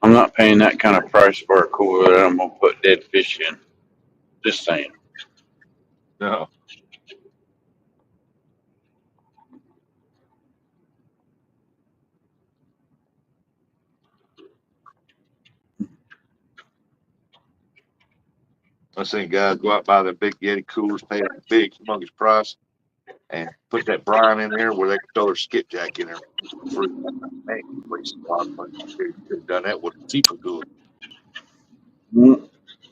I'm not paying that kind of price for a cooler that I'm gonna put dead fish in. Just saying. No. I seen guys go out buy the big Yeti coolers, pay a big humongous price, and put that brine in there where they can throw their skipjack in there for free. Man, you waste a lot of money. You could have done that with a cheaper cooler.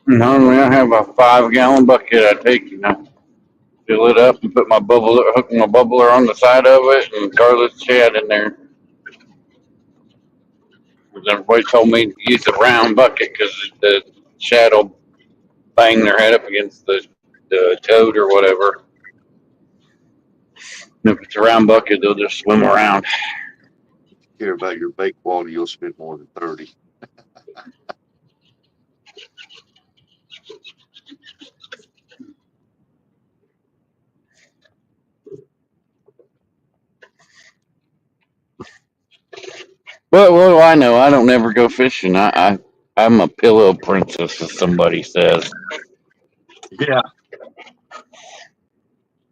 Normally, I have a 5 gallon bucket I take and I fill it up and put my hook my bubbler on the side of it and Carlos Chad in there. 'Cause everybody told me to use a round bucket because the shad will bang their head up against the toad or whatever. And if it's a round bucket, they'll just swim around. If you care about your bake quality, you'll spend more than 30. But what do I know? I don't never go fishing. I'm a pillow princess, as somebody says. Yeah.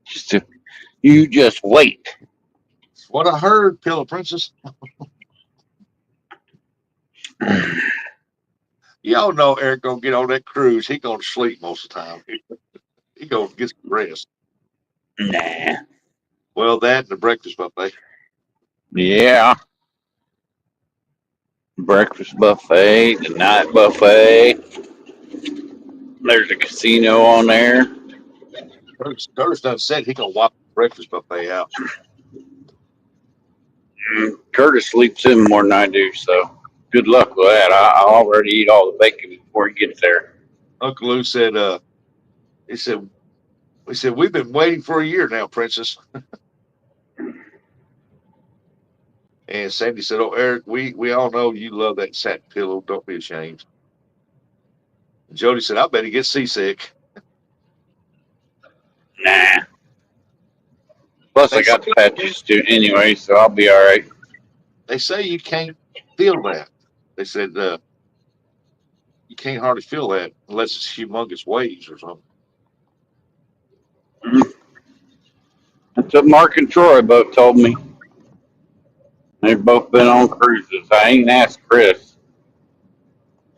Just you just wait. That's what I heard, Pillow Princess. Y'all know Eric gonna get on that cruise. He gonna sleep most of the time. He gonna get some rest. Nah. Well, that and the breakfast buffet. Yeah. Breakfast buffet, the night buffet. There's a casino on there. Curtis done said he gonna wipe the breakfast buffet out. Curtis sleeps in more than I do, so good luck with that. I already eat all the bacon before he gets there. Uncle Lou said, he said, we said, we've been waiting for a year now, Princess. And Sandy said, oh, Eric, we all know you love that satin pillow. Don't be ashamed. And Jody said, I bet he gets seasick. Nah. Plus, I They got the patches too anyway, so I'll be all right. they say you can't feel that. They said you can't hardly feel that unless it's humongous waves or something. That's what Mark and Troy both told me. They've both been on cruises. I ain't asked Chris.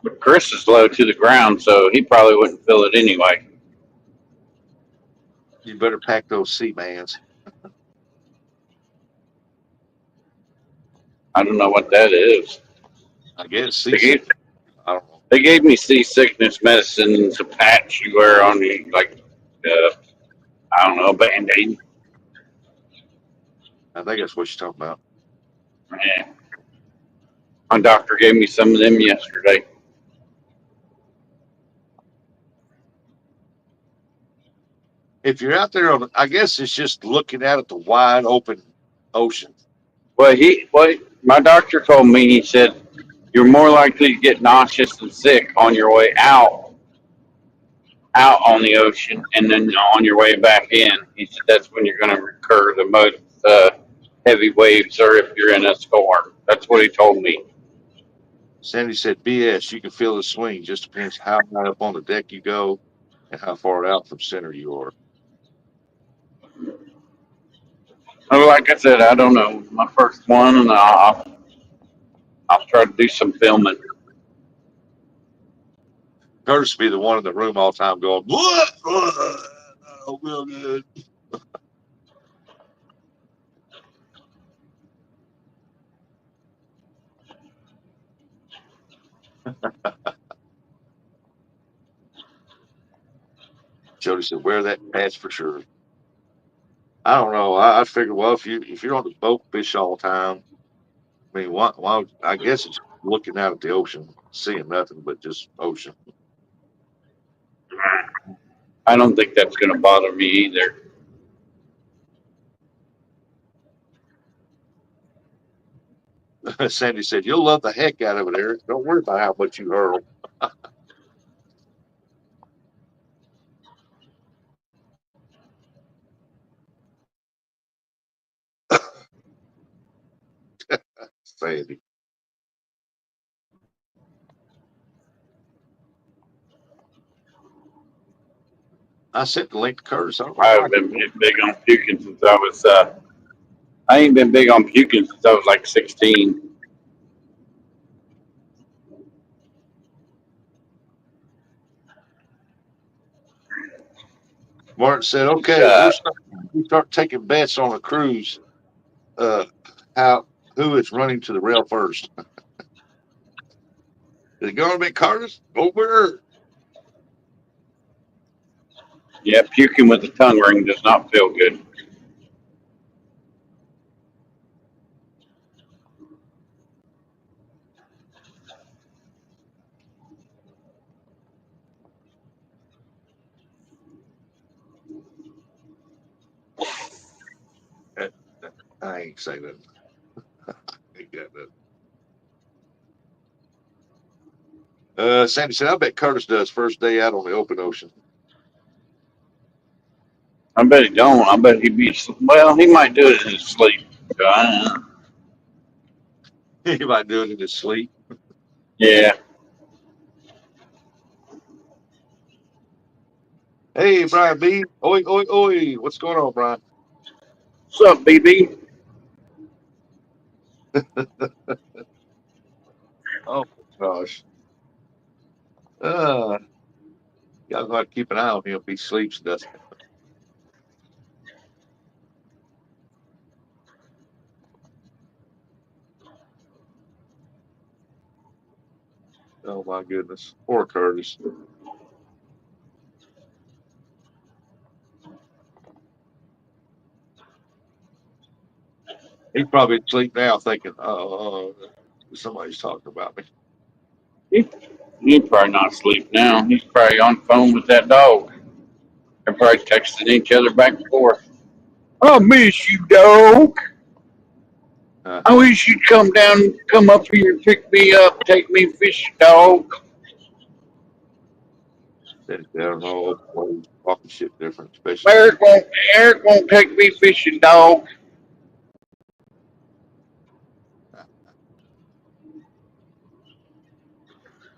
But Chris is low to the ground, so he probably wouldn't feel it anyway. You better pack those sea mans. I don't know what that is. I guess They seasick. gave, I don't know. they gave me seasickness medicine. It's a patch you wear on you, like, I don't know, a band-aid. I think that's what you're talking about. Yeah. My doctor gave me some of them yesterday. If you're out there on, I guess it's just looking out at the wide open ocean. Well, my doctor told me, he said, you're more likely to get nauseous and sick on your way out on the ocean, and then on your way back in. He said that's when you're going to incur the most heavy waves, or if you're in a storm. That's what he told me. Sandy said, BS, you can feel the swing. Just depends how high up on the deck you go and how far out from center you are. Oh, like I said, I don't know. My first one, and I'll try to do some filming. Curtis be the one in the room all the time going, what? Oh, real good. Jody said, wear that patch for sure. I don't know. I figured, well, if you're on the boat fish all the time, I mean, why? I guess it's looking out at the ocean, seeing nothing but just ocean. I don't think that's going to bother me either. Sandy said, you'll love the heck out of it, Eric. Don't worry about how much you hurl. Sandy. I sent the link to Curtis. I don't know why. I've been big on puking since I was. I ain't been big on puking since I was like 16. Martin said, okay, we start taking bets on a cruise. Uh, how who is running to the rail first? Is it going to be Curtis? Over. Yeah, puking with the tongue ring does not feel good. I ain't saying that. Ain't got that. Sandy said, I bet Curtis does first day out on the open ocean. I bet he don't. I bet he'd be. Well, he might do it in his sleep. He might do it in his sleep. Yeah. Hey, Brian B. Oi, oi, oi. What's going on, Brian? What's up, BB? Oh, gosh. Uh, y'all got to keep an eye on him if he sleeps, doesn't he? Oh, my goodness. Poor Curtis. He's probably asleep now thinking, oh, somebody's talking about me. He's probably not asleep now. He's probably on the phone with that dog. They're probably texting each other back and forth. I miss you, dog. I wish you'd come up here and pick me up, take me fishing, dog. I don't know. Talking shit different, especially. Eric won't, Eric won't take me fishing, dog.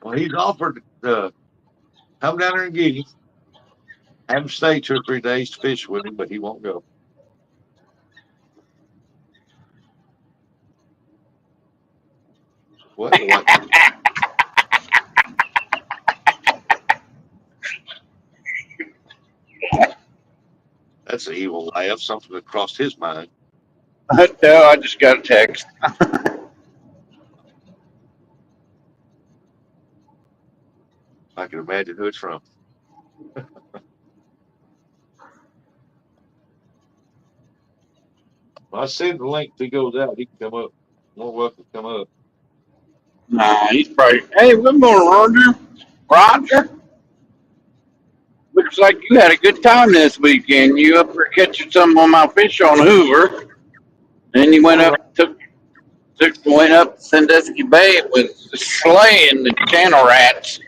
Well, he's offered to come down there and get him. Have him stay 2 or 3 days to fish with him, but he won't go. What? What? That's an evil laugh. Something that crossed his mind. No, I just got a text. I can imagine who it's from. Well, I send the link. If he goes out, he can come up. More welcome to come up. Nah, he's probably. Hey, good morning, Roger. Roger. Looks like you had a good time this weekend. You up for catching some of my fish on Hoover. Then you went Morning, Ron. up, went up Sandusky Bay with slaying the channel rats,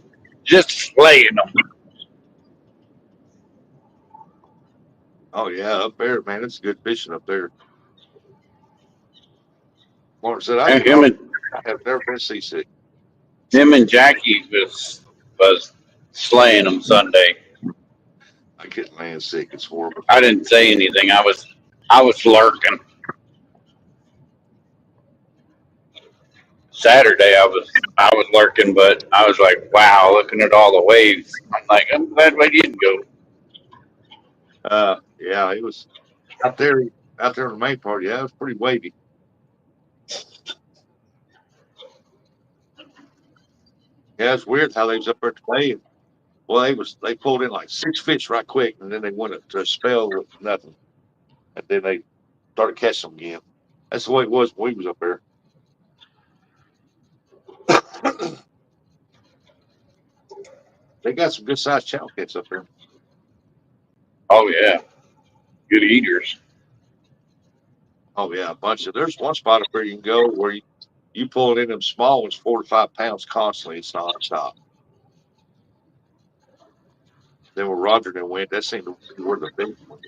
just slaying them. Oh yeah, up there, man. It's good fishing up there. Martin said, I And can hardly. I have never been seasick. him and Jackie was slaying them Sunday. I get land sick. It's horrible. I didn't say anything. I was lurking. Saturday I was lurking, but I was like, wow, looking at all the waves. I'm like, I'm glad we didn't go. Yeah, it was out there in the main part. Yeah, it was pretty wavy. Yeah, it's weird how they was up there today. Well, they pulled in like 6 fish right quick, and then they went to a spell with nothing, and then they started catching them again. That's the way it was when we was up there. They got some good sized channel cats up there. Oh yeah, good eaters. Oh yeah, a bunch of. There's one spot up there you can go where you pull it in them small ones, 4 to 5 pounds constantly. It's nonstop. Then where Roger then went, that seemed to be where the big one.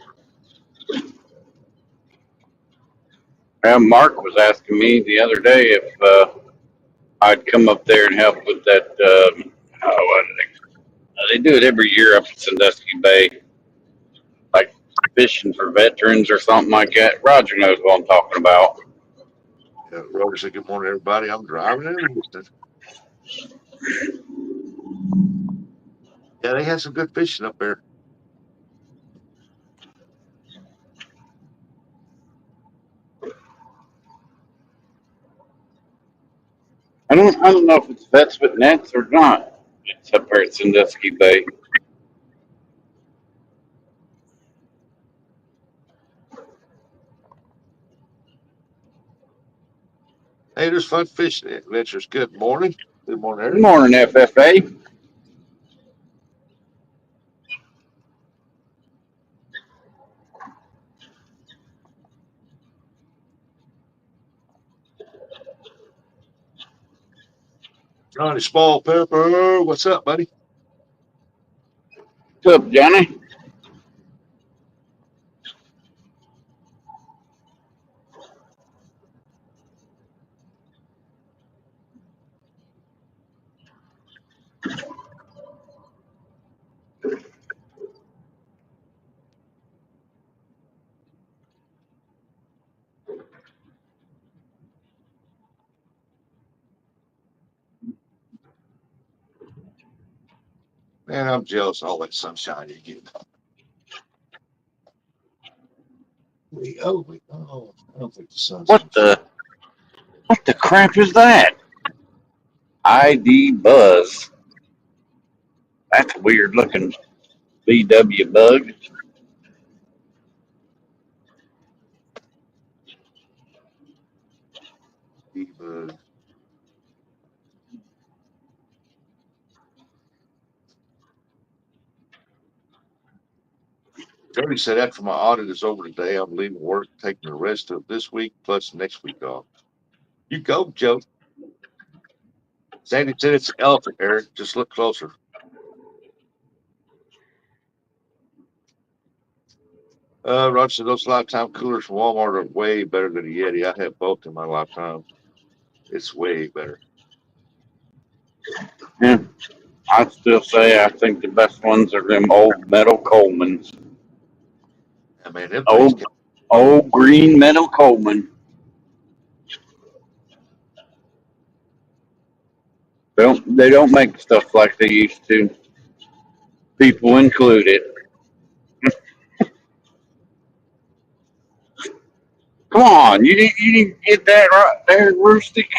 And Mark was asking me the other day if I'd come up there and help with that. What they do it every year up in Sandusky Bay, like fishing for veterans or something like that. Roger knows what I'm talking about. Roger said, "Good morning, everybody. I'm driving in Houston." Yeah, they had some good fishing up there. I don't know if it's vets with nets or not. It's up there at Sandusky Bay. Hey, there's fun fishing adventures. Good morning. Good morning, Good Eric. morning, FFA. Johnny Small Pepper. What's up, buddy? What's up, Johnny? Man, I'm jealous of all that sunshine you get. I don't think the sun's What gonna shine. the crap is that? ID Buzz. That's a weird looking VW bug. But Jody said after my audit is over today, I'm leaving work, taking the rest of this week plus next week off. You go, Joe. Sandy said it's an elephant, Eric. Just look closer. Roger said those lifetime coolers from Walmart are way better than a Yeti. I have both in my lifetime. It's way better. Yeah, I'd still say I think the best ones are them old metal Colemans. I mean, them things Old can. old green metal Coleman. They don't make stuff like they used to. People included. Come on, you didn't get that right there, Rustic.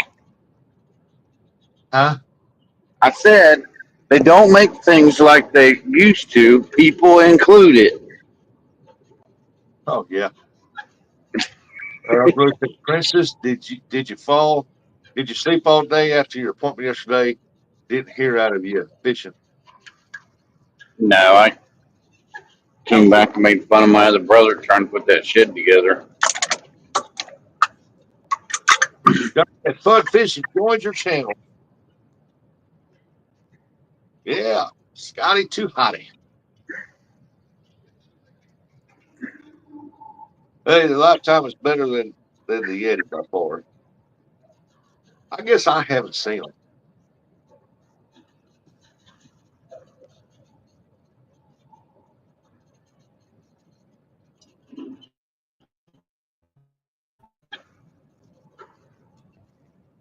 Huh? I said they don't make things like they used to. People included. Oh yeah. Bruce said, Princess, did you fall? Did you sleep all day after your appointment yesterday? Didn't hear out of you fishing. No, I came back and made fun of my other brother trying to put that shed together. Got that fun fishing. Joined your channel. Yeah, Scotty too hotty. Hey, the lifetime is better than the Yeti by far. I guess I haven't seen them.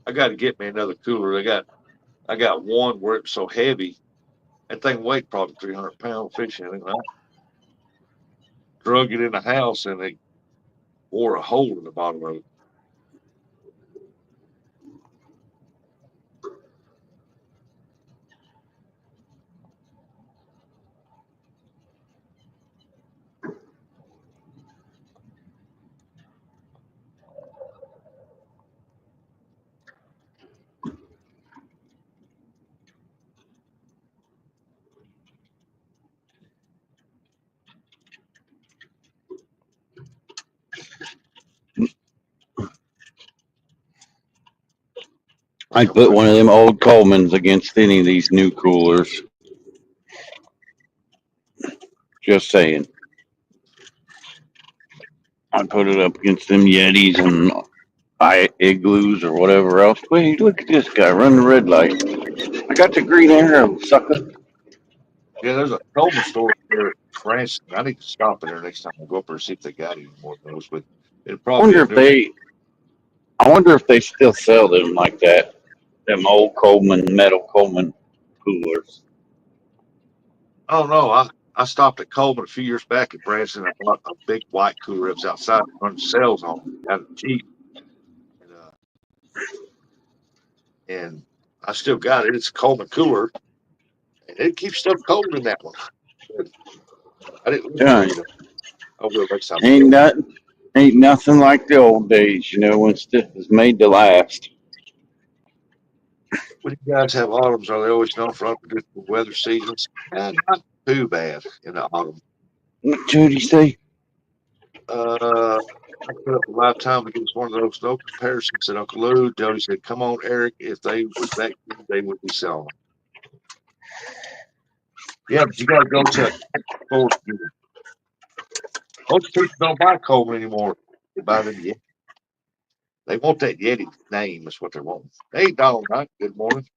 I got to get me another cooler. I got one where it's so heavy. That thing weighed probably 300 pounds fishing it. And I drug it in the house and they wore a hole in the bottom of it. I'd put one of them old Colemans against any of these new coolers. Just saying. I'd put it up against them Yetis and igloos or whatever else. Wait, look at this guy run the red light. I got the green arrow, sucker. Yeah, there's a Coleman store there at Cranston. I need to stop in there next time I go up there and see if they got any more of those. But it'd probably be Wonder a if new. they. I wonder if they still sell them like that. Them old Coleman metal Coleman coolers. Oh no, I stopped at Coleman a few years back at Branson. I bought a big white cooler. It was outside running sales on it. Got it cheap, and, uh, and I still got it. It's a Coleman cooler, and it keeps stuff cold in that one. But I didn't look for Yeah, it. I will next time I ain't go. nothing. Ain't nothing like the old days, when stuff was made to last. When you guys have autumns, are they always known for unpredictable weather seasons? Not too bad in the autumn. What Judy say? I put up a lifetime against one of those snow comparisons at Uncle Lou. Jody said, "Come on, Eric. If they was that good, they would be selling them." Yeah, but you got to go to a store. Most people don't buy Coleman anymore. They buy them Yeti. They want that Yeti name. Is what they want. Hey, Donald Knight. Good morning.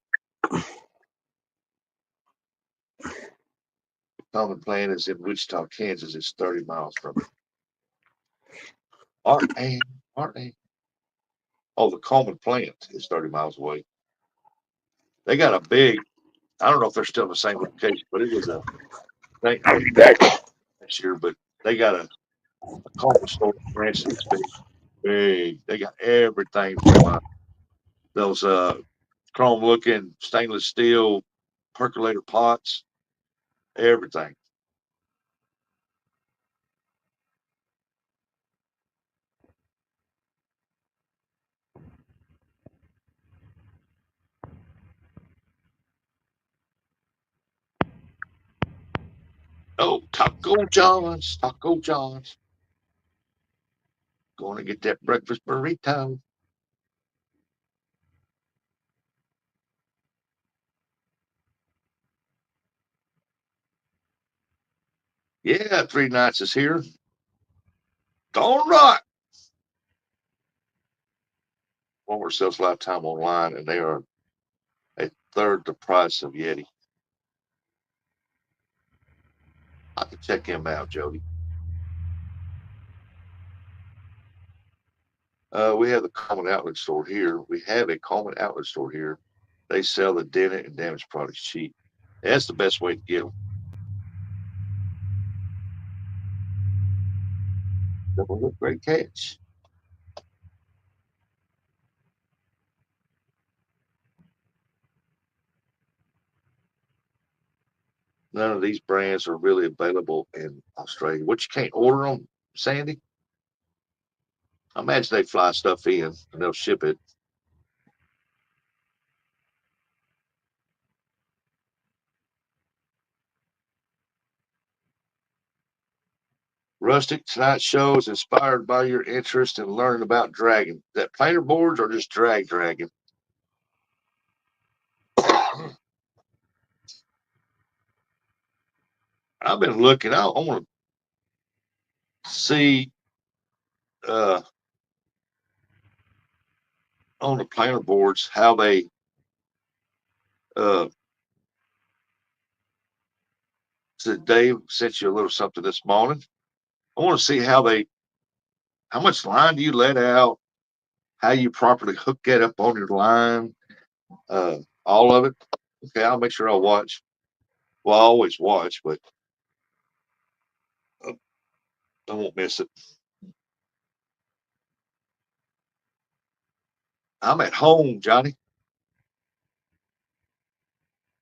Common Plan is in Wichita, Kansas. It's 30 miles from it. Aren't they? Oh, the Coleman plant is 30 miles away. They got a big. I don't know if they're still in the same location, but it was a thing. I was there last year, but they got a Coleman store branch that's big. Big. They got everything from those chrome looking stainless steel percolator pots. Everything. Oh, Taco John's. Taco John's. Going to get that breakfast burrito. Yeah, 3 nights is here. All right. Walmart sells lifetime online, and they are a third the price of Yeti. I can check him out, Jody. We have the Common Outlet store here. We have a Common Outlet store here. They sell the dented and damaged products cheap. That's the best way to get them. That was a great catch. None of these brands are really available in Australia. What, you can't order them, Sandy? I imagine they fly stuff in and they'll ship it. Rustic, tonight's show is inspired by your interest in learning about dragging. Is that planer boards or just dragging? I've been looking. I want to see uh, on the planer boards how they uh, said Dave sent you a little something this morning. I want to see how much line do you let out? how you properly hook that up on your line, all of it. Okay, I'll make sure I'll watch. Well, I always watch, but I won't miss it. I'm at home, Johnny,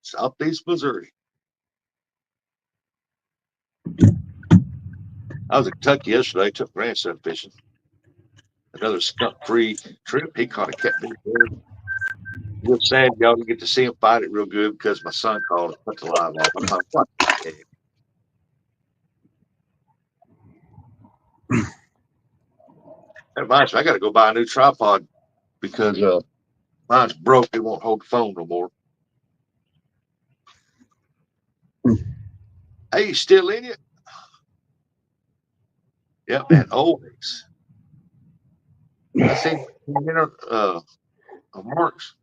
Southeast Missouri. I was in Kentucky yesterday. Took grandson fishing. Another skunk-free trip. He caught a catfish there. Real sad, y'all didn't get to see him fight it real good because my son called and cut the live off. I'm like, what the heck? That reminds me, I got to go buy a new tripod because mine's broke. It won't hold the phone no more. Hey, you still in it? Yep, man, always. I seen Marks.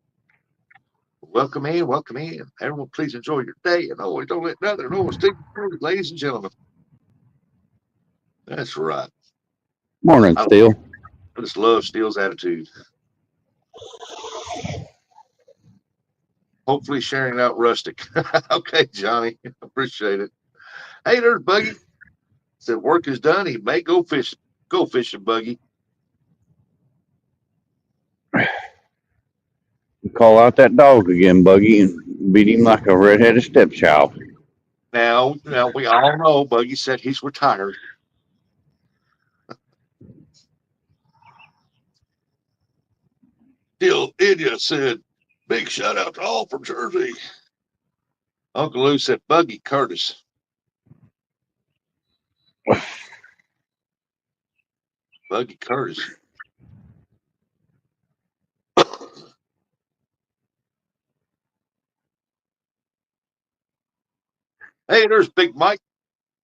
Welcome in, welcome in. Everyone, please enjoy your day. And always don't let nothing always take you, ladies and gentlemen. That's right. Morning, Steele. I just love Steele's attitude. Hopefully sharing out rustic. Okay, Johnny. Appreciate it. Hey, there's Buggy. Said work is done. He may go fishing. Go fishing, Buggy. Call out that dog again, Buggy, and beat him like a redheaded stepchild. Now we all know Buggy said he's retired. Still, India said, big shout out to all from Jersey. Uncle Lou said, Buggy Curtis. Buggy Curtis. Hey, there's Big Mike.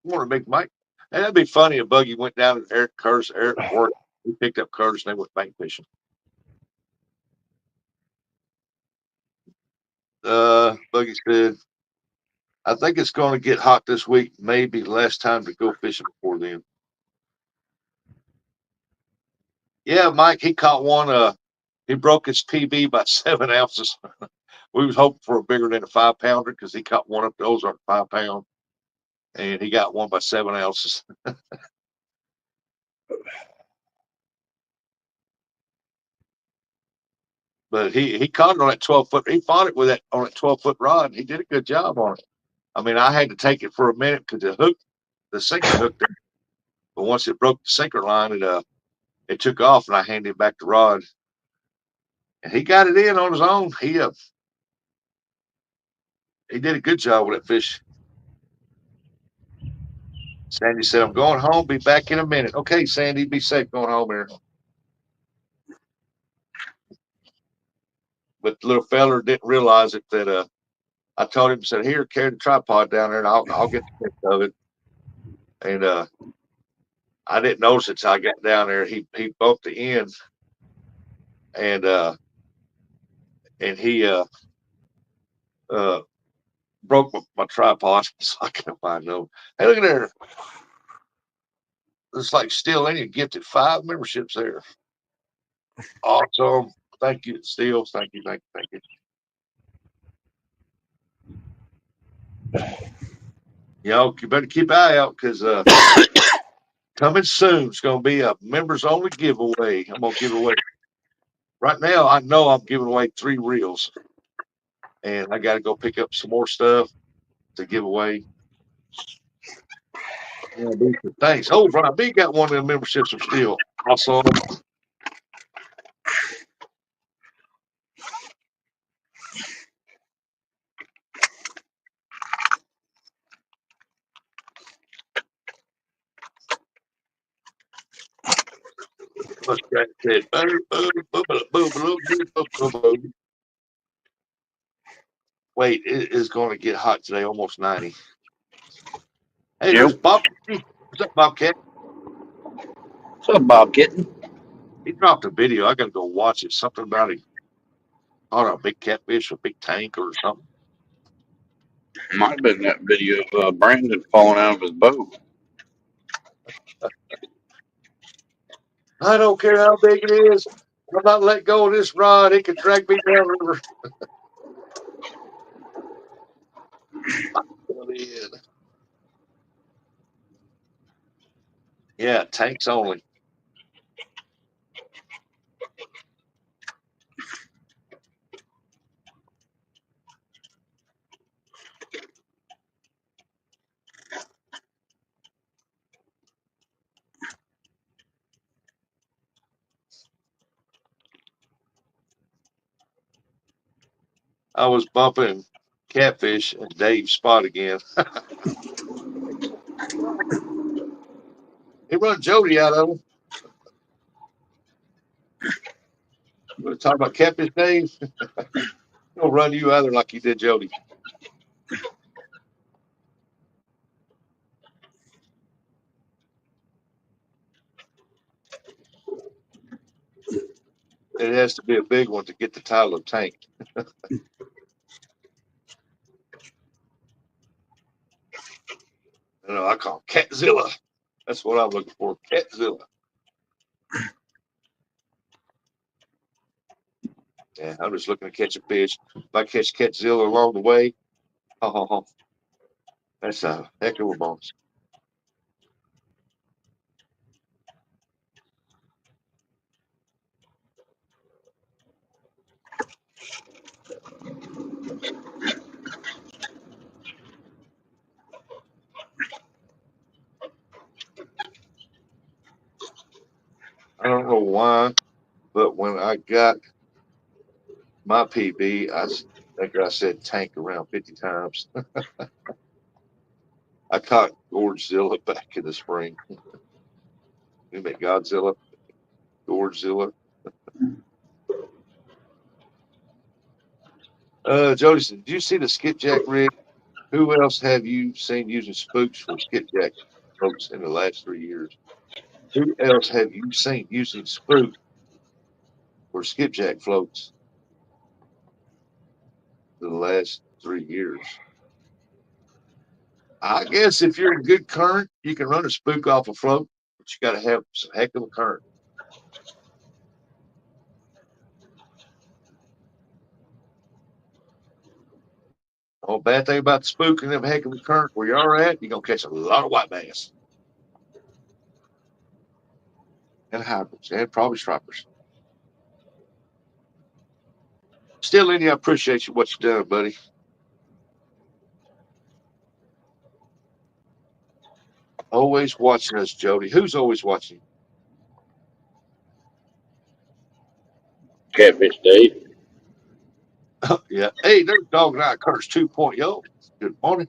Morning, Big Mike. Hey, that'd be funny if Buggy went down to Eric Curtis. Eric worked. He picked up Curtis and they went bank fishing. Buggy said, I think it's going to get hot this week. Maybe less time to go fishing before then. Yeah, Mike, he caught one. He broke his PB by 7 ounces. We was hoping for a bigger than a 5-pounder because he caught one up those on 5 pound, and he got one by 7 ounces. But he caught it on that 12-foot. He fought it with that on that 12-foot rod. And he did a good job on it. I mean, I had to take it for a minute because the sinker hooked it. But once it broke the sinker line, it took off, and I handed him back the rod. And he got it in on his own. He did a good job with that fish. Sandy said, I'm going home. Be back in a minute. Okay, Sandy, be safe going home here. But the little feller didn't realize it that I told him, said, here, carry the tripod down there and I'll get the pick of it. And I didn't notice it till I got down there. He bumped the end and he broke my tripod, so I couldn't find no. Hey, look at there. It's like Steel Indian gifted 5 memberships there. Awesome. Thank you, Steel. Thank you. Y'all, you better keep an eye out because coming soon, it's going to be a members only giveaway. I'm going to give away. Right now, I know I'm giving away 3 reels. And I got to go pick up some more stuff to give away. Thanks. Oh, Brian B got one of the memberships from Steel. Awesome. Wait, it is going to get hot today, almost 90. Hey, there's Bob. What's up, Bobcat? What's up, Bob Kitten? He dropped a video. I got to go watch it. Something about him. I don't know, a big catfish, a big tank, or something. Might have been that video of Brandon falling out of his boat. I don't care how big it is. I'm not letting go of this rod. It can drag me down river. Yeah, tanks only. I was bumping Catfish and Dave's spot again. He run Jody out of him. You want to talk about Catfish, Dave? He'll run you out of like he did Jody. It has to be a big one to get the title of tank. I call him Catzilla. That's what I'm looking for, Catzilla. Yeah, I'm just looking to catch a fish. If I catch Catzilla along the way, that's a heck of a bonus. I don't know why, but when I got my PB, I think I said tank around 50 times. I caught Gorgezilla back in the spring. We met Godzilla, Gorgezilla. Jody said, did you see the skipjack rig? Who else have you seen using spooks for skipjack floats in the last 3 years? Who else have you seen using spooks for skipjack floats in the last 3 years? I guess if you're in good current, you can run a spook off a float, but you got to have some heck of a current. Oh, bad thing about the spook and them heck of a current where you're at, you're going to catch a lot of white bass and hybrids and probably stripers. Still, Lenny, I appreciate you what you done, buddy. Always watching us, Jody. Who's always watching? Catfish Dave. Yeah. Hey, there's Dog and I, Curtis 2.0. Good morning.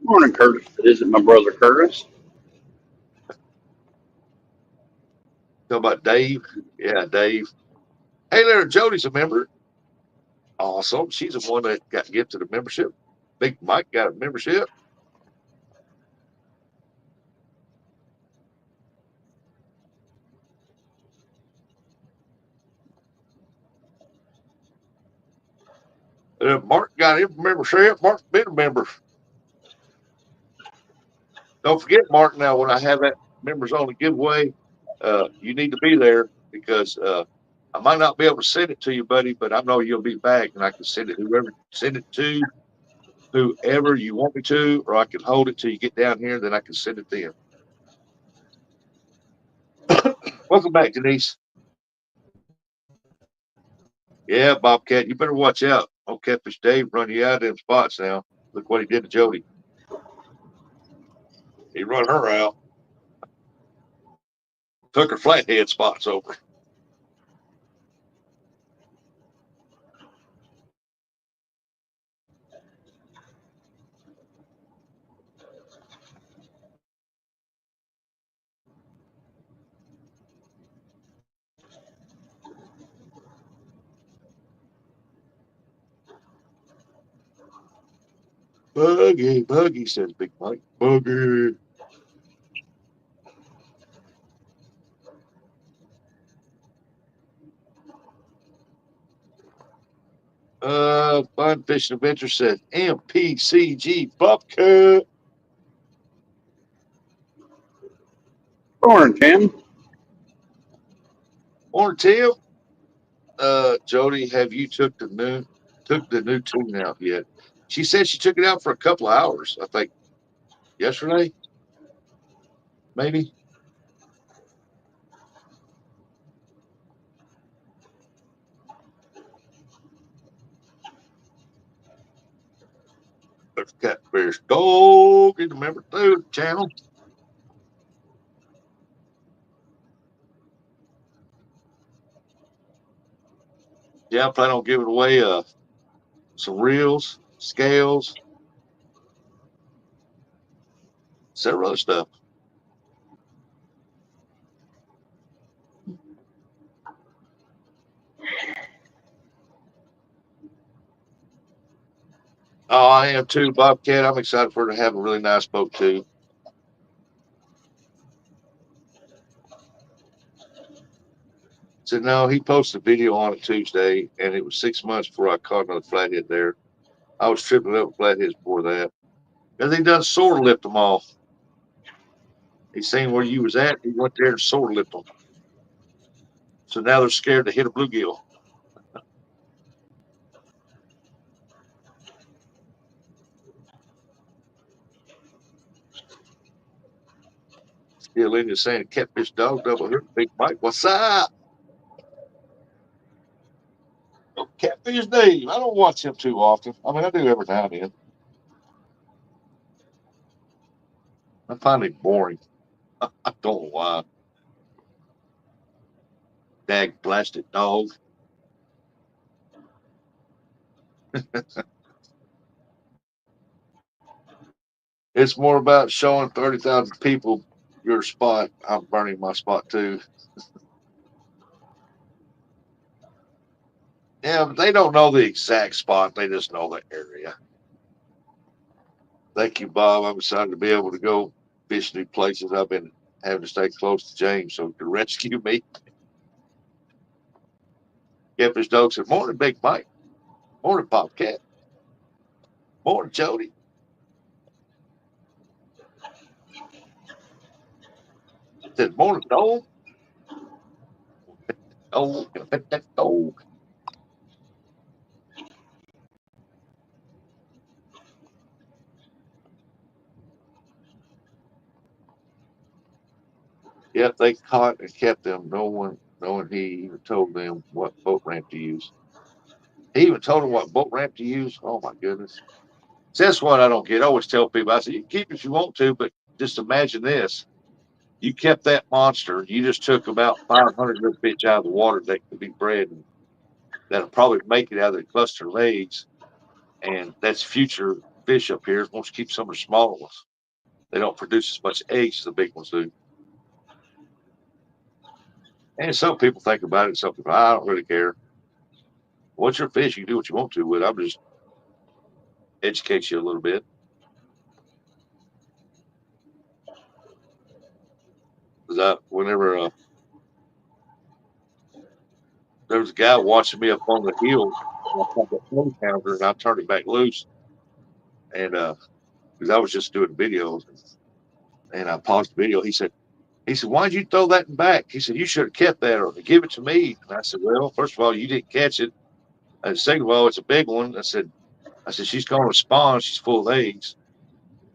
Morning, Curtis. Is it my brother Curtis? Talk about Dave. Yeah, Dave. Hey there, Jody's a member. Awesome. She's the one that got gifted a membership. Big Mike got a membership. Mark got him a membership. Mark's been a member. Don't forget, Mark, now when I have that members only giveaway, you need to be there because I might not be able to send it to you, buddy, but I know you'll be back and I can send it to whoever you want me to, or I can hold it till you get down here, then I can send it then. Welcome back, Denise. Yeah, Bobcat, you better watch out. Oh, Catfish Dave run you out of them spots now. Look what he did to Jody. He run her out. Took her flathead spots over. Buggy, says Big Mike. Buggy. Fun Fishing Adventure says MPCG Bobcat. Morning, Tim. Or Tim, Jody, have you took the new tune out yet? She said she took it out for a couple of hours. I think yesterday, maybe. There's Catfish Dog. You remember the channel? Yeah, I plan on giving away some reels, scales, several other stuff. Oh, I am too, Bobcat. I'm excited for her to have a really nice boat too. So no, he posted a video on it Tuesday, and it was 6 months before I caught another flathead there. I was tripping up flatheads before that. And they done sword lift them all. He seen where you was at. He went there and sword lift them. So now they're scared to hit a bluegill. Still in saying Catfish Dog double hook, Big Mike. What's up? Oh, Catfish Dave. I don't watch him too often. I mean, I do every now and then. I find it boring. I don't know why. Dag blasted dog. It's more about showing 30,000 people your spot. I'm burning my spot too. Yeah, but they don't know the exact spot. They just know the area. Thank you, Bob. I'm excited to be able to go fish new places. I've been having to stay close to James so he can rescue me. Catfish Dog said, "Morning, Big Mike. Morning, Bobcat. Morning, Jody." Said, "Morning, dog. Dog, can I pet that dog?" Yep, they caught and kept them. No one, knowing he even told them what boat ramp to use. He even told them what boat ramp to use. Oh my goodness. So that's what I don't get. I always tell people, I say, you can keep it if you want to, but just imagine this. You kept that monster. You just took about 500 little fish out of the water that could be bred and that'll probably make it out of the cluster of eggs. And that's future fish up here. Wants to keep some of the smaller ones. They don't produce as much eggs as the big ones do. And some people think about it. Some people, I don't really care. What's your fish? You can do what you want to with. I'm just educate you a little bit. Because whenever there was a guy watching me up on the hill, and I caught that phone counter and I turned it back loose. And because I was just doing videos and I paused the video, he said, "Why'd you throw that in back?" He said, "You should have kept that or give it to me." And I said, "Well, first of all, you didn't catch it. And second of all, it's a big one." I said, "She's going to spawn. She's full of eggs."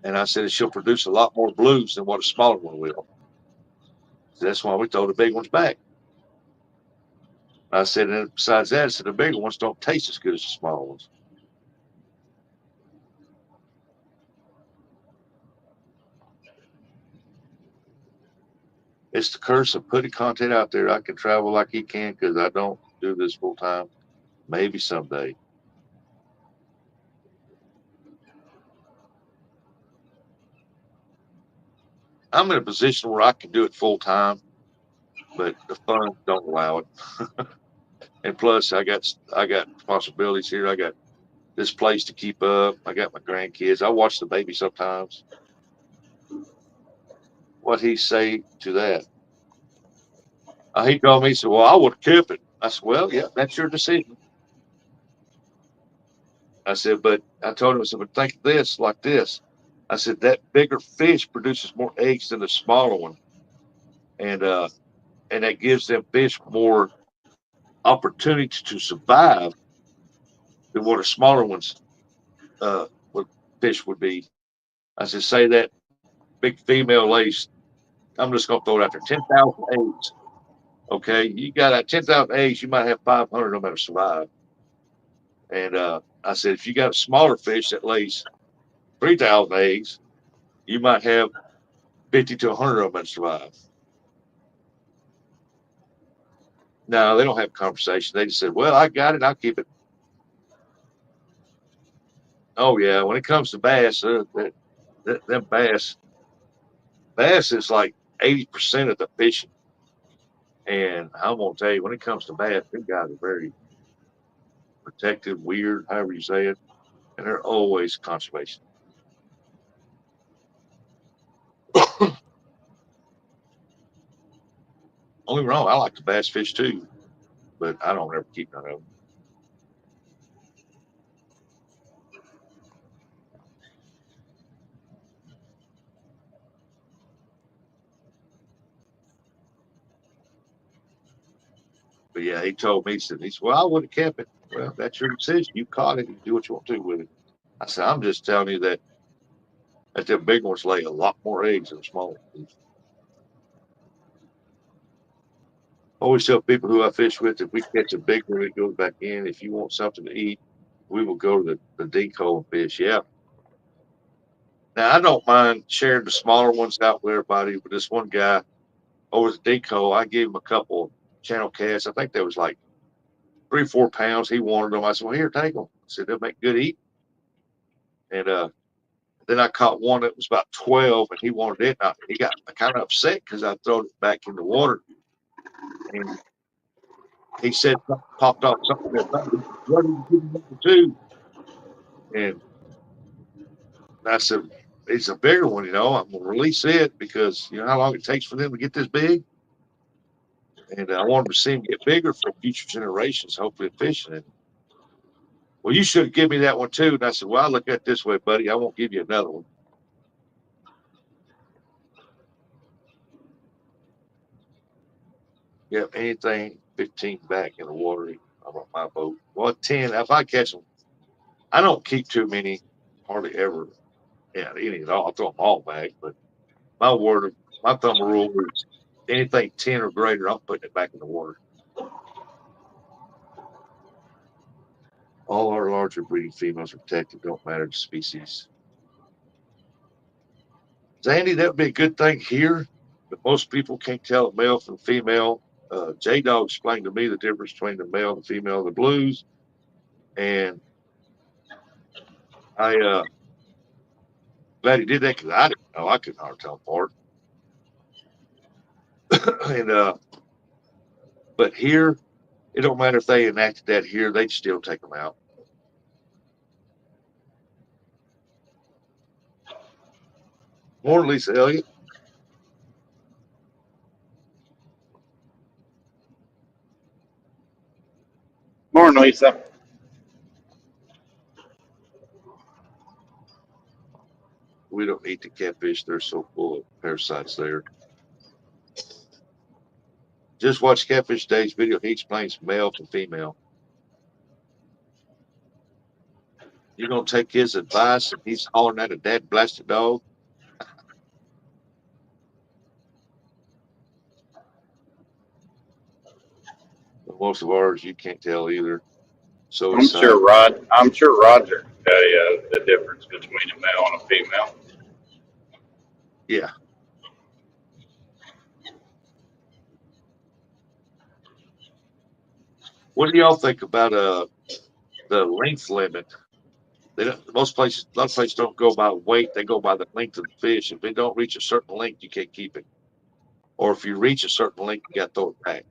And I said, "She'll produce a lot more blues than what a smaller one will." So that's why we throw the big ones back. I said, and besides that, I said, the bigger ones don't taste as good as the small ones. It's the curse of putting content out there. I can travel like he can because I don't do this full time. Maybe someday. I'm in a position where I can do it full time, but the funds don't allow it. And plus, I got responsibilities here. I got this place to keep up. I got my grandkids. I watch the baby sometimes. What he say to that? He told me, he said, "Well, I would have kept it." I said, "Well, yeah, that's your decision." I said, "But I told him, I said, but think of this like this." I said, "That bigger fish produces more eggs than the smaller one. And and that gives them fish more opportunity to survive than what a smaller ones would fish would be. I said, say that big female lace. I'm just gonna throw it out there. 10,000 eggs. Okay, you got 10,000 eggs. You might have 500 of them that'll survive. And I said, if you got a smaller fish that lays 3,000 eggs, you might have 50 to 100 of them that survive. No, they don't have a conversation. They just said, well, I got it. I'll keep it. Oh, yeah. When it comes to bass, them bass is like 80% of the fishing. And I'm going to tell you, when it comes to bass, them guys are very protective, weird, however you say it. And they're always conservation. Only wrong, I like to bass fish too, but I don't ever keep none of them. But yeah, he told me, he said, well, I would have kept it. Well, that's your decision. You caught it. You do what you want to with it. I said, I'm just telling you that the big ones lay a lot more eggs than the small ones. I always tell people who I fish with, if we catch a big one, it goes back in. If you want something to eat, we will go to the deco and fish. Yeah. Now, I don't mind sharing the smaller ones out with everybody, but this one guy over the deco, I gave him a couple channel casts. I think there was like 3 or 4 pounds. He wanted them. I said, well, here, take them. I said, they'll make good eat. And then I caught one that was about 12 and he wanted it. He got kind of upset because I threw it back in the water. And he said, popped off something. What did you give him to? And I said, it's a bigger one, I'm going to release it because you know how long it takes for them to get this big. And I want them to see them get bigger for future generations, hopefully fishing it. Well, you should give me that one too. And I said, well, I look at it this way, buddy. I won't give you another one. Yeah, anything 15 back in the water on my boat. Well, 10, if I catch them, I don't keep too many, hardly ever. Yeah, any at all. I throw them all back. But my word, my thumb rule is anything 10 or greater, I'm putting it back in the water. All our larger breeding females are protected, don't matter the species. Sandy, that would be a good thing here, but most people can't tell a male from female. J Dog explained to me the difference between the male and the female of the blues, and I glad he did that because I didn't know. I couldn't hardly tell them apart. And but here, it don't matter if they enacted that here; they'd still take them out. Morning, Lisa Elliott. Morning, Lisa. We don't eat the catfish; they're so full of parasites there. Just watch Catfish Dave's video. He explains male from female. You're gonna take his advice, and he's hollering at a dead blasted dog. But most of ours, you can't tell either. So I'm it's sure Rod. I'm sure Roger can tell you the difference between a male and a female. yeah. What do y'all think about the length limit? They don't, most places, a lot of places don't go by weight; they go by the length of the fish. If they don't reach a certain length, you can't keep it. Or if you reach a certain length, you got to throw it back.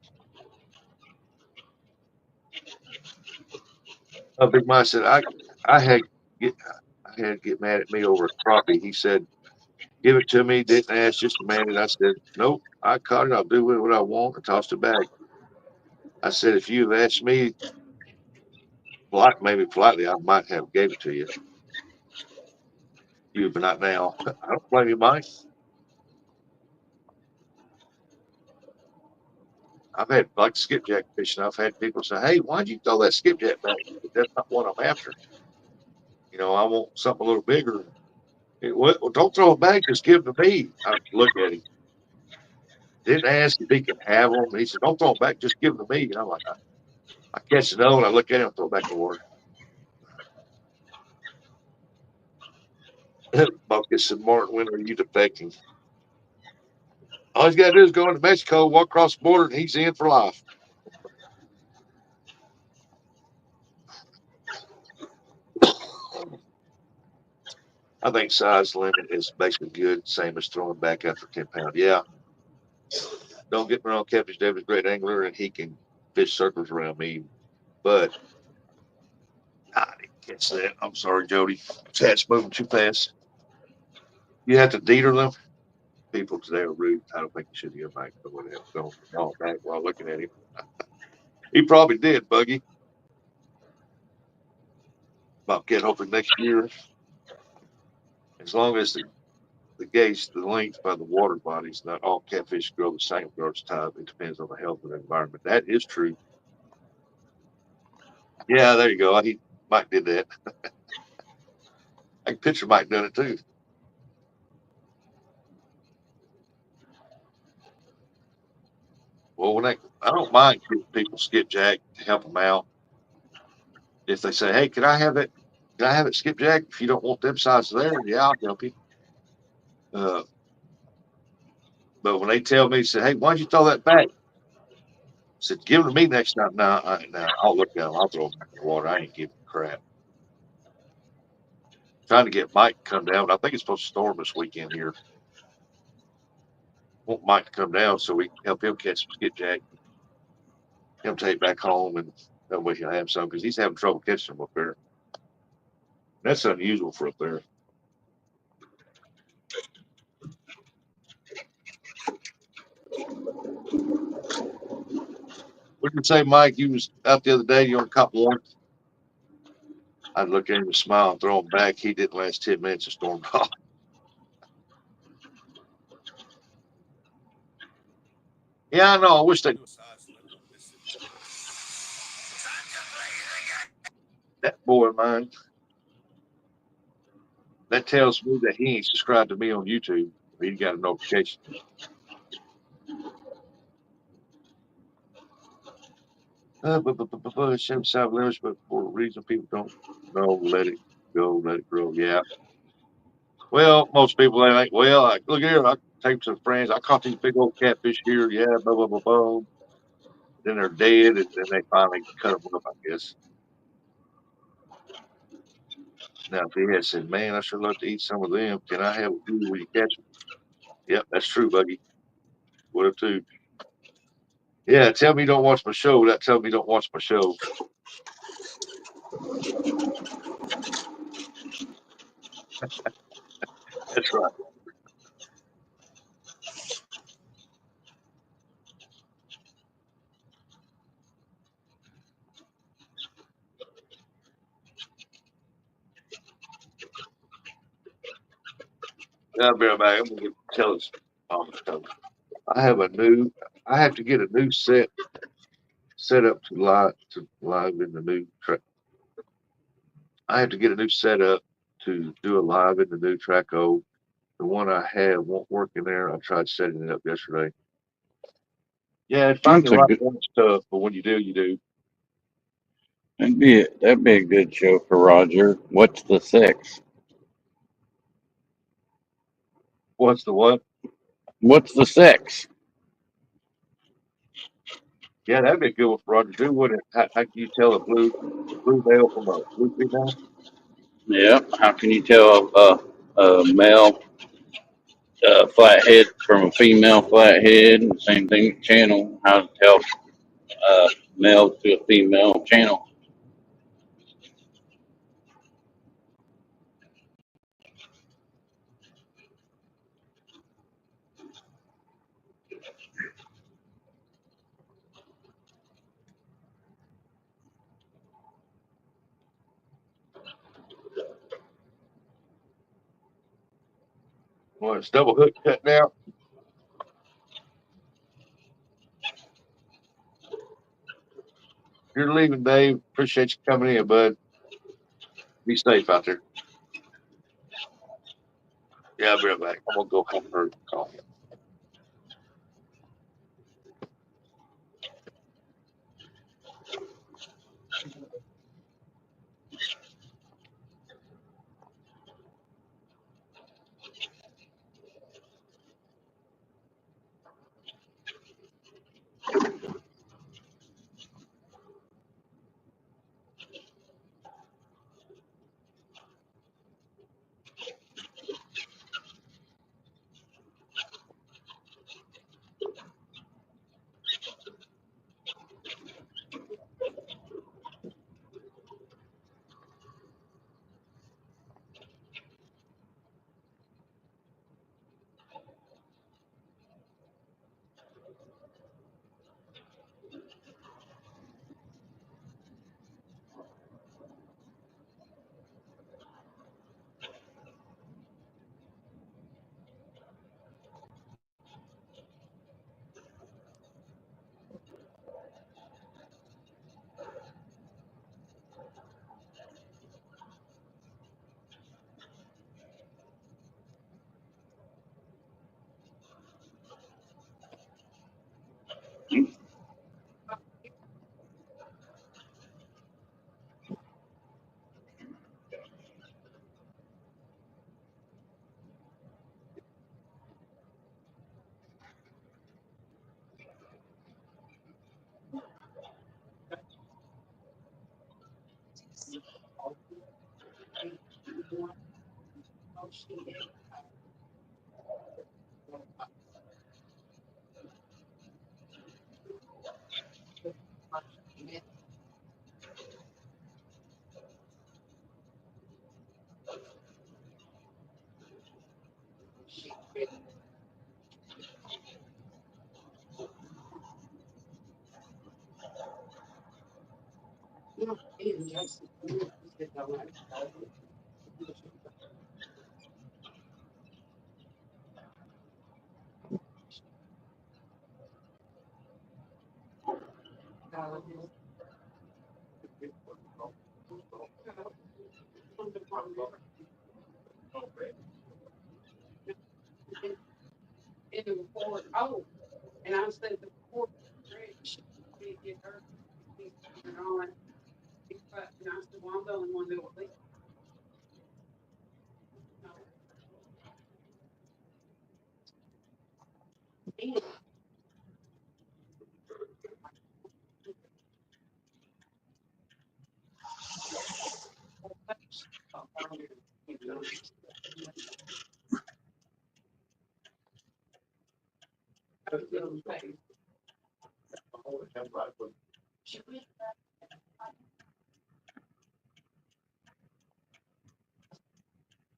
Big Mike said, I had get I had get mad at me over a crappie. He said, give it to me. Didn't ask, just demanded. I said, nope. I caught it. I'll do with it what I want. And tossed it back. I said, if you've asked me, maybe politely, I might have gave it to you. You, but not now. I don't blame you, Mike. I've had like skipjack fishing. I've had people say, "Hey, why'd you throw that skipjack back?" That's not what I'm after. I want something a little bigger. Well, don't throw it back. Just give them to me. I look at him. Didn't ask if he could have them. He said, "Don't throw them back. Just give them to me." And I'm like, I catch another one. I look at him, throw it back in the water. Bucket said, "Martin, when are you defecting?" All he's got to do is go into Mexico, walk across the border, and he's in for life. I think size limit is basically good, same as throwing back after 10 pounds. Yeah, don't get me wrong, Catfish David's a great angler, and he can fish circles around me, but I didn't catch that. I'm sorry, Jody. Cat's moving too fast. You have to deter them. People today are rude. I don't think you should give back. But whatever. Don't fall back while looking at him. He probably did, Buggy. Bobcat hoping next year, as long as the gauge, the length by the water bodies, not all catfish grow the same growth type. It depends on the health of the environment. That is true. Yeah, there you go. Mike did that. I can picture Mike doing it too. Well, I don't mind giving people skipjack to help them out. If they say, "Hey, can I have it? Can I have it skipjack? If you don't want them sizes there, yeah, I'll help you." Uh, but when they tell me, say, "Hey, why'd you throw that back?" I said, "Give them to me next time." No, I'll look at them. I'll throw them back in the water. I ain't giving crap. Trying to get Mike to come down. I think it's supposed to storm this weekend here. Want Mike to come down so we can help him catch some skipjack. Him take back home, and that way he'll have some because he's having trouble catching them up there. That's unusual for up there. What did you say, Mike? You was out the other day. You only caught one. I'd look at him and smile and throw him back. He didn't last 10 minutes and stormed off. Yeah, I know. I wish they that boy of mine. That tells me that he ain't subscribed to me on YouTube. He got a notification. But shouldn't have limits, but for a reason people don't know, let it go, let it grow. Yeah. Well, most people they think, well, look here, I take some friends. I caught these big old catfish here. Yeah, blah blah blah blah. Then they're dead, and then they finally cut them up. I guess. Now, if he had said, "Man, I sure love to eat some of them. Can I have a few when you catch them?" Yep, that's true, Buggy. Would have too. Yeah, tell me you don't watch my show. That tell me you don't watch my show. That's right. I'll be right back. I'm gonna tell us. I have a new. I have to get a new set up to live in the new track. I have to get a new setup to do a live in the new Traco. The one I have won't work in there. I tried setting it up yesterday. Yeah, finding That's the a right good. one's tough, but when you do, you do. That'd be a good show for Roger. What's the six? What's the what? What's the six? Yeah, that'd be a good one for Roger too, wouldn't it? How can you tell a blue male from a blue female? Yeah. How can you tell a male flathead from a female flathead? Same thing with channel. How to tell uh, male to a female channel? Well, it's double hook cut now. You're leaving, Dave. Appreciate you coming in, bud. Be safe out there. Yeah, I'll be right back. I'm gonna go have her call.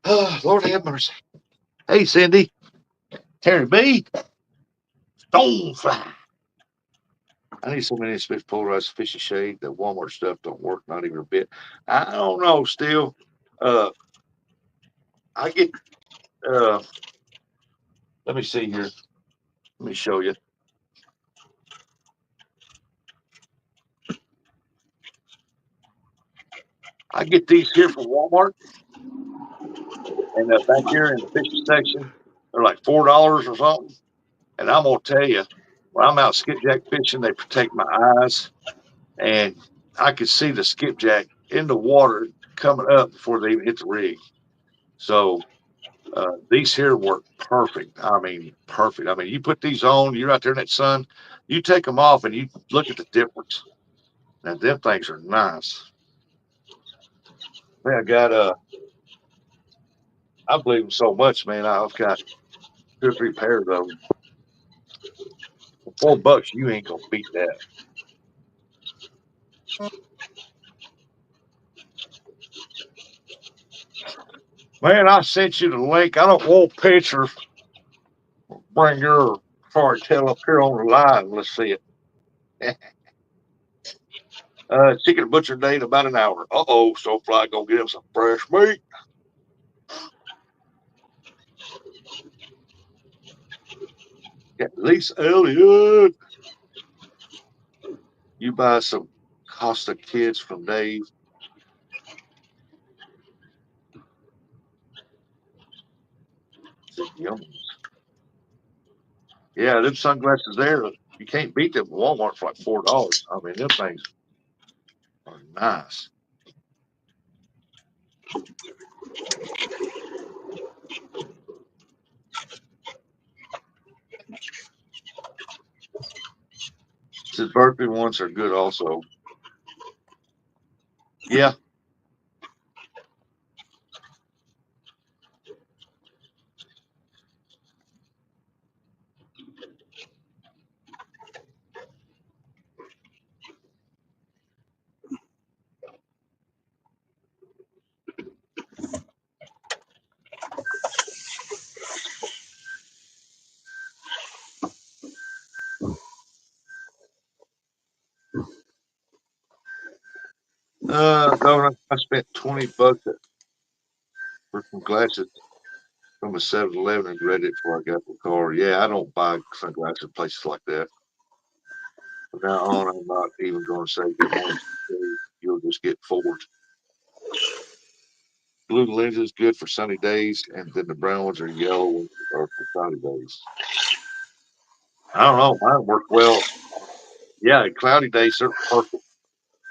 Oh, Lord have mercy. Hey, Cindy. Terry B. Stonefly. I need so many of this polarized fishy shade. The Walmart stuff don't work, not even a bit. I don't know. Still, uh, I get. Uh, let me see here. Let me show you. I get these here from Walmart, and back here in the fishy section, they're like $4 or something. And I'm gonna tell you, when I'm out skipjack fishing, they protect my eyes, and I can see the skipjack in the water coming up before they even hit the rig. So these here work perfect. I mean, perfect. I mean, you put these on, you're out there in that sun, you take them off, and you look at the difference. Now, them things are nice. Man, I got I believe them so much, man. I've got 2 or 3 pairs of them. For $4, you ain't gonna beat that. Man, I sent you the link. I don't want pictures. Bring your cartel up here on the line. Let's see it. Chicken butcher day in about an hour. Uh-oh, so fly gonna get him some fresh meat. At least Elliot, you buy some Costa Kids from Dave. Yeah, them sunglasses there, you can't beat them at Walmart for like $4. I mean, them things are nice. The Berkeley ones are good also. Yeah. Governor, I spent $20 for some glasses from a 7-Eleven and read it before I got the car. Yeah, I don't buy sunglasses at places like that. From now on, I'm not even going to say good morning. You'll just get forward. Blue lens is good for sunny days, and then the brown ones are yellow or for cloudy days. I don't know. Mine work well. Yeah, cloudy days are perfect,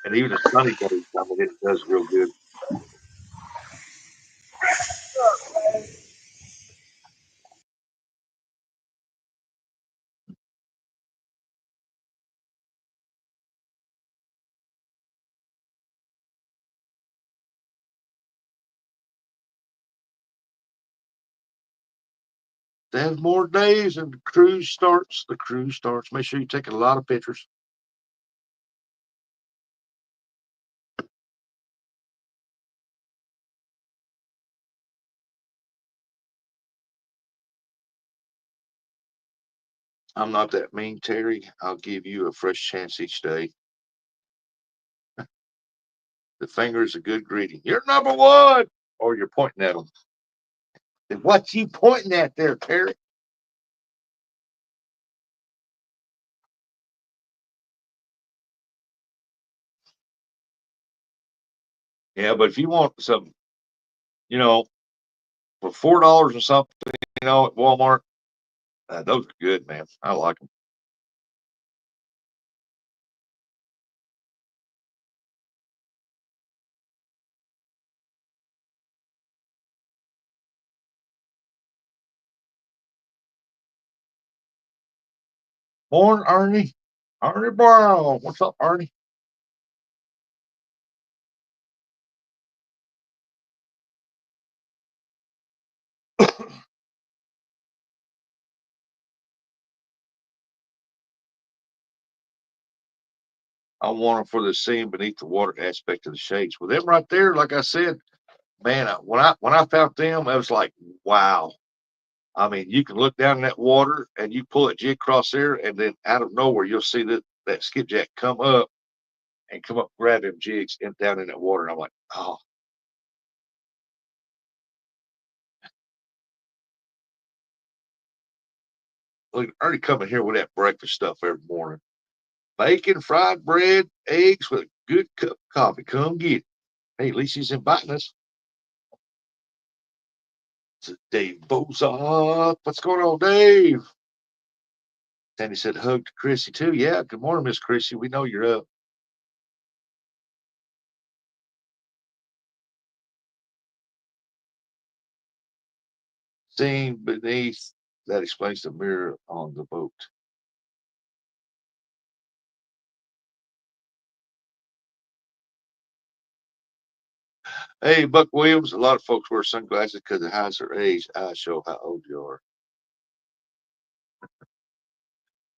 and even a sunny days, I mean, it does real good. They have more days, and the cruise starts. The cruise starts. Make sure you take a lot of pictures. I'm not that mean, Terry. I'll give you a fresh chance each day. The finger is a good greeting. You're number one, or you're pointing at them. And what you pointing at there, Terry? Yeah, but if you want some, you know, for $4 or something, at Walmart, those are good, man. I like them. Morning, Ernie. Ernie Brown. What's up, Ernie? I want them for the seeing beneath the water aspect of the shades. Well, them right there, like I said, man, when I found them, I was like, wow. I mean, you can look down in that water and you pull a jig across there, and then out of nowhere, you'll see that skipjack come up and come up, grab them jigs and down in that water. And I'm like, oh, look, Ernie coming here with that breakfast stuff every morning. Bacon, fried bread, eggs with a good cup of coffee. Come get it. Hey, at least he's inviting us. It's Dave Bozak. What's going on, Dave? Sandy said, hug to Chrissy, too. Yeah, good morning, Miss Chrissy. We know you're up. Seeing beneath, that explains the mirror on the boat. Hey, Buck Williams, a lot of folks wear sunglasses because it hides their age. Eyes show how old you are.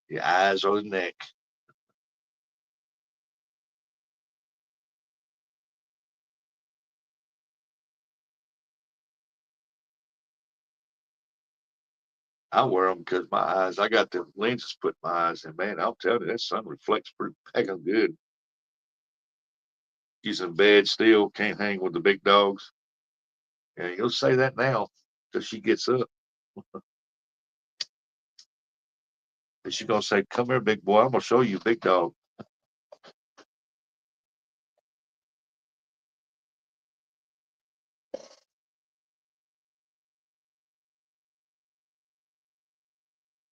The eyes or the neck. I wear them because my eyes, I got the lenses put in my eyes, and man, I'll tell you, that sun reflects pretty heck good. She's in bed still, can't hang with the big dogs. And you'll say that now till she gets up. And she's going to say, come here, big boy. I'm going to show you, big dog.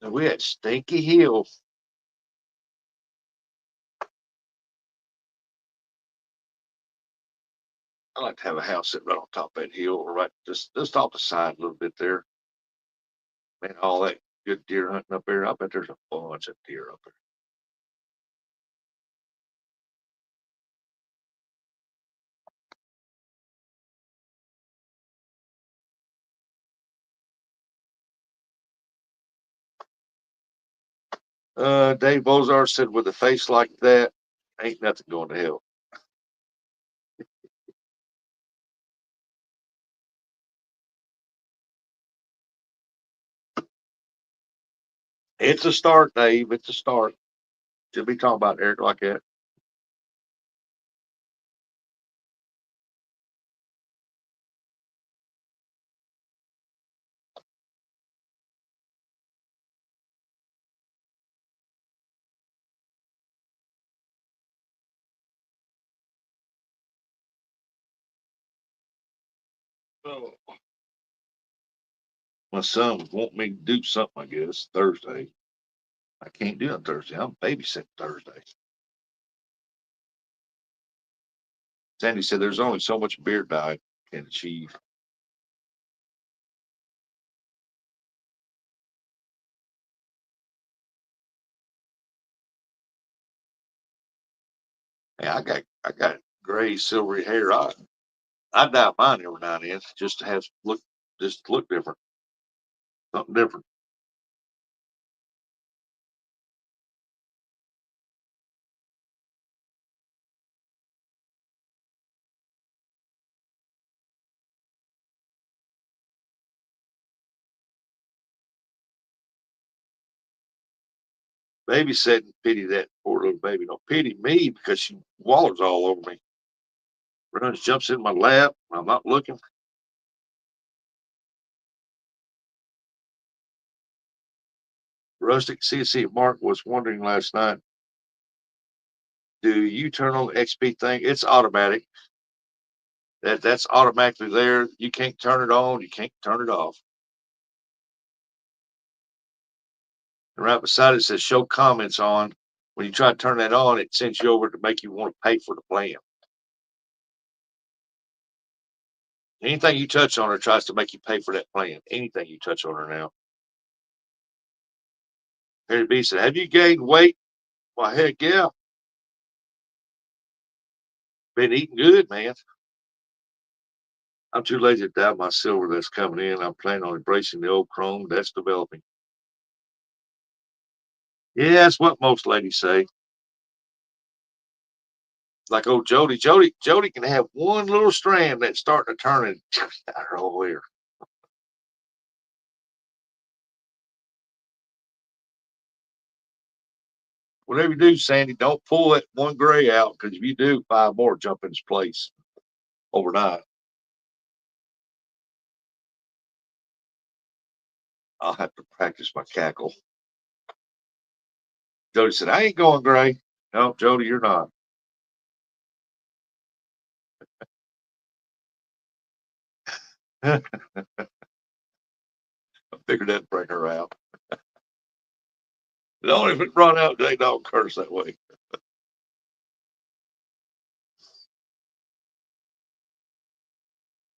And we had Stinky Hill. I like to have a house sit right on top of that hill, or right just off the side a little bit there. Man, all that good deer hunting up there. I bet there's a bunch of deer up there. Dave Bozar said, with a face like that, ain't nothing going to hell. It's a start, Dave. It's a start. Should be talking about Eric like that. Oh. My son was wanting me to do something, I guess, Thursday. I can't do it Thursday. I'm babysitting Thursday. Sandy said there's only so much beer diet can achieve. Hey, I got gray, silvery hair. I dye mine every now and then just to have look different, something different. Babysitting, pity that poor little baby. Don't pity me because she wallers all over me. Runs, jumps in my lap. I'm not looking. Rustic CC Mark was wondering last night, do you turn on the XP thing? It's automatic. That's automatically there. You can't turn it on. You can't turn it off. And right beside it says show comments on. When you try to turn that on, it sends you over to make you want to pay for the plan. Anything you touch on her tries to make you pay for that plan. Anything you touch on her now. Harry B said, have you gained weight? Well, heck yeah. Been eating good, man. I'm too lazy to dye my silver that's coming in. I'm planning on embracing the old chrome that's developing. Yeah, that's what most ladies say. Like old Jody. Jody can have one little strand that's starting to turn and her whole hair. Whatever you do, Sandy, don't pull that one gray out because if you do, five more jump in its place overnight. I'll have to practice my cackle. Jody said, I ain't going gray. No, Jody, you're not. I figured that'd bring her out. But only if it brought out, they don't curse that way.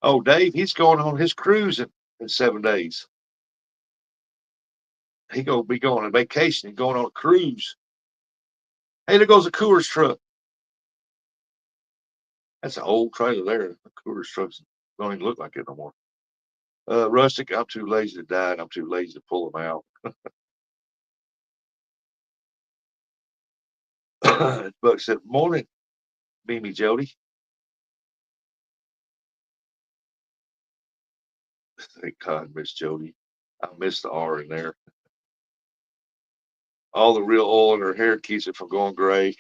Oh, Dave, he's going on his cruise in 7 days. He gonna be going on vacation and going on a cruise. Hey, there goes a Coors truck. That's an old trailer there. The Coors trucks don't even look like it no more. Rustic, I'm too lazy to dye and I'm too lazy to pull them out. Buck said, morning, Beamy Jody. Thank God, Miss Jody. I missed the R in there. All the real oil in her hair keeps it from going gray.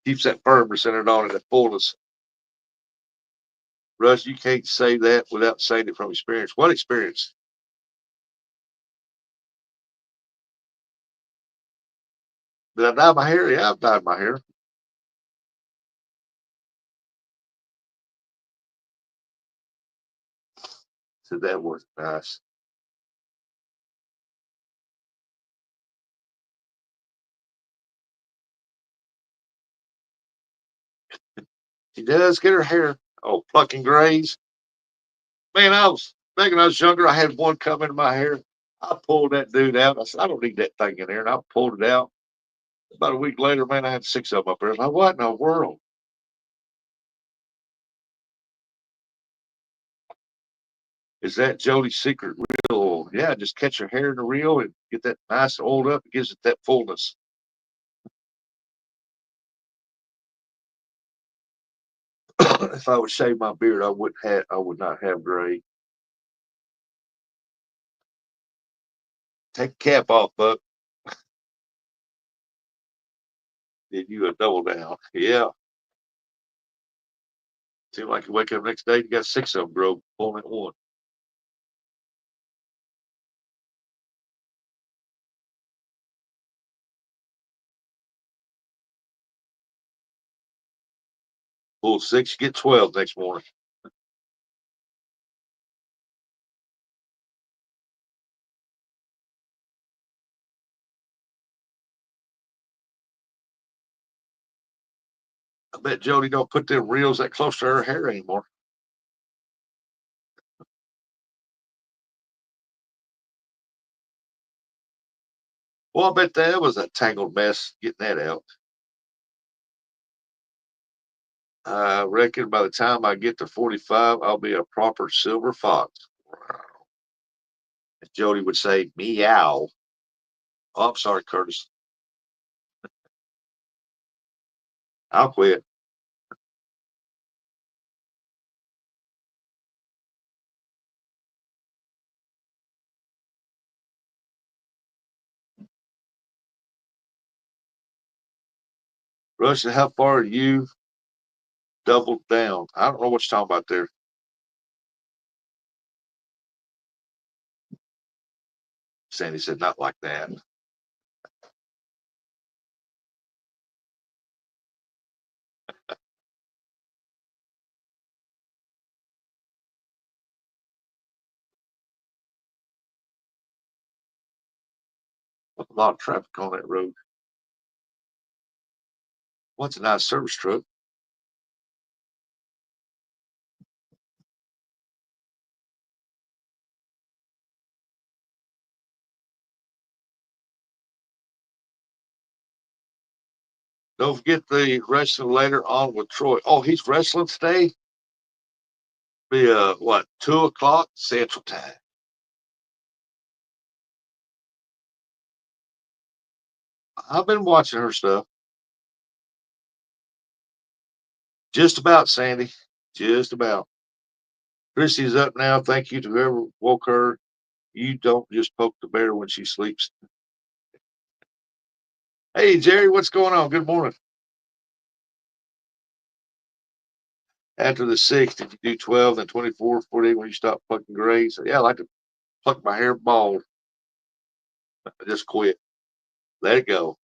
Keeps that firmness in it on and that fullness. Russ, you can't say that without saying it from experience. What experience? Did I dye my hair? Yeah, I've dyed my hair. So that was nice. She does get her hair all plucking grays. Man, back when I was younger, I had one come into my hair. I pulled that dude out. I said, I don't need that thing in there. And I pulled it out. About a week later, man, I had 6 of them up there. I was like, what in the world? Is that Jody's secret reel? Yeah, just catch your hair in the reel and get that nice oiled up. It gives it that fullness. If I would shave my beard, I would not have gray. Take the cap off, Buck. Did you a double down? Yeah. Seemed like you wake up next day, you got 6 of them grow, pulling at one. Pull 6, you get 12 next morning. I bet Jody don't put them reels that close to her hair anymore. Well, I bet that was a tangled mess getting that out. I reckon by the time I get to 45, I'll be a proper silver fox. As Jody would say, meow. Oh, I'm sorry, Curtis. I'll quit. Russia, how far are you doubled down? I don't know what you're talking about there. Sandy said, not like that. A lot of traffic on that road. What's a nice service truck? Don't forget the wrestling later on with Troy. Oh, he's wrestling today? Be what, 2 o'clock Central Time. I've been watching her stuff. Just about, Sandy. Just about. Chrissy's up now. Thank you to whoever woke her. You don't just poke the bear when she sleeps. Hey, Jerry, what's going on? Good morning. After the 6th, did you do 12, then 24, 48 when you stop plucking grays? So, yeah, I like to pluck my hair bald. I just quit. Let it go.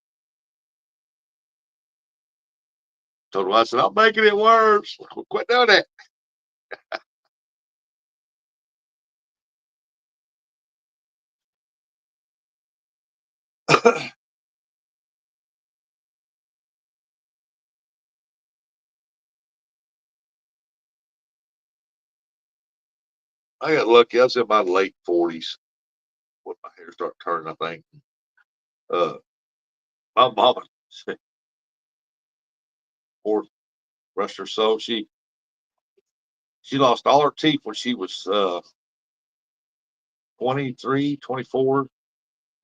Told him, I said, I'm making it worse. Quit doing that. I got lucky. I was in my late 40s when my hair started turning, I think. Uh, my mama, poor rest her soul, she lost all her teeth when she was 23, 24.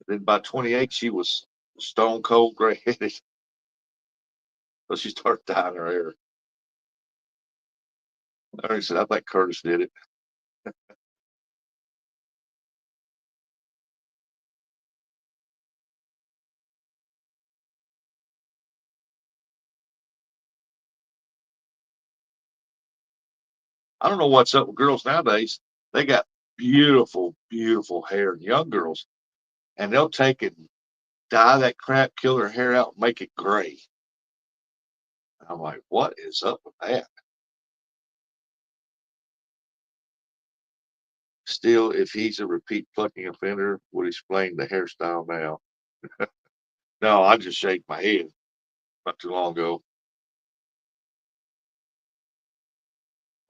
Then by 28, she was stone cold gray headed. So she started dyeing her hair. I said, I think Curtis did it. I don't know what's up with girls nowadays. They got beautiful, beautiful hair, young girls, and they'll take and dye that crap, kill their hair out, and make it gray. I'm like, what is up with that? Still, if he's a repeat plucking offender, would explain the hairstyle now. No, I just shaved my head not too long ago.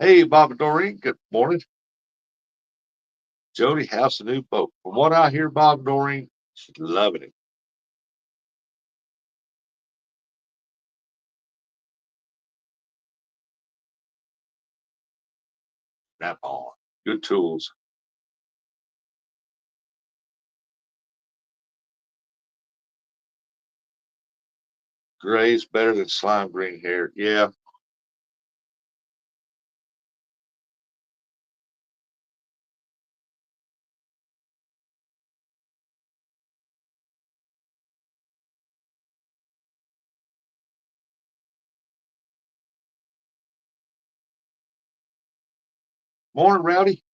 Hey, Bob and Doreen, good morning. Jody, how's the new boat? From what I hear, Bob and Doreen, she's loving it. Snap on. Good tools. Gray's better than slime green hair. Yeah. Morning, Rowdy.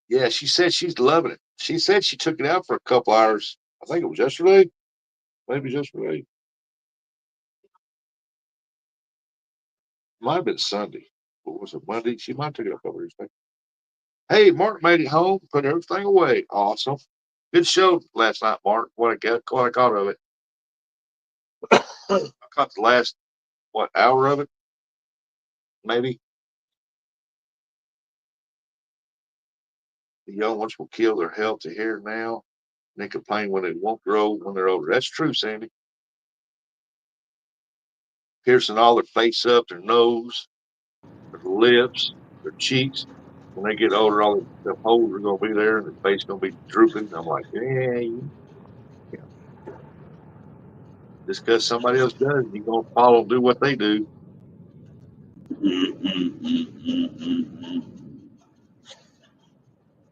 Yeah, she said she's loving it. She said she took it out for a couple hours. I think it was yesterday. Maybe yesterday. Might have been Sunday. What was it, Monday? She might take it up over here. Hey, Mark made it home, put everything away. Awesome. Good show last night, Mark. What I caught of it. I caught the last hour of it, maybe. The young ones will kill their healthy hair now. And they complain when they won't grow when they're older. That's true, Sandy. Piercing all their face up, their nose, their lips, their cheeks. When they get older, all the holes are going to be there and their face going to be drooping. I'm like, yeah. Just because somebody else does, you're going to follow and do what they do.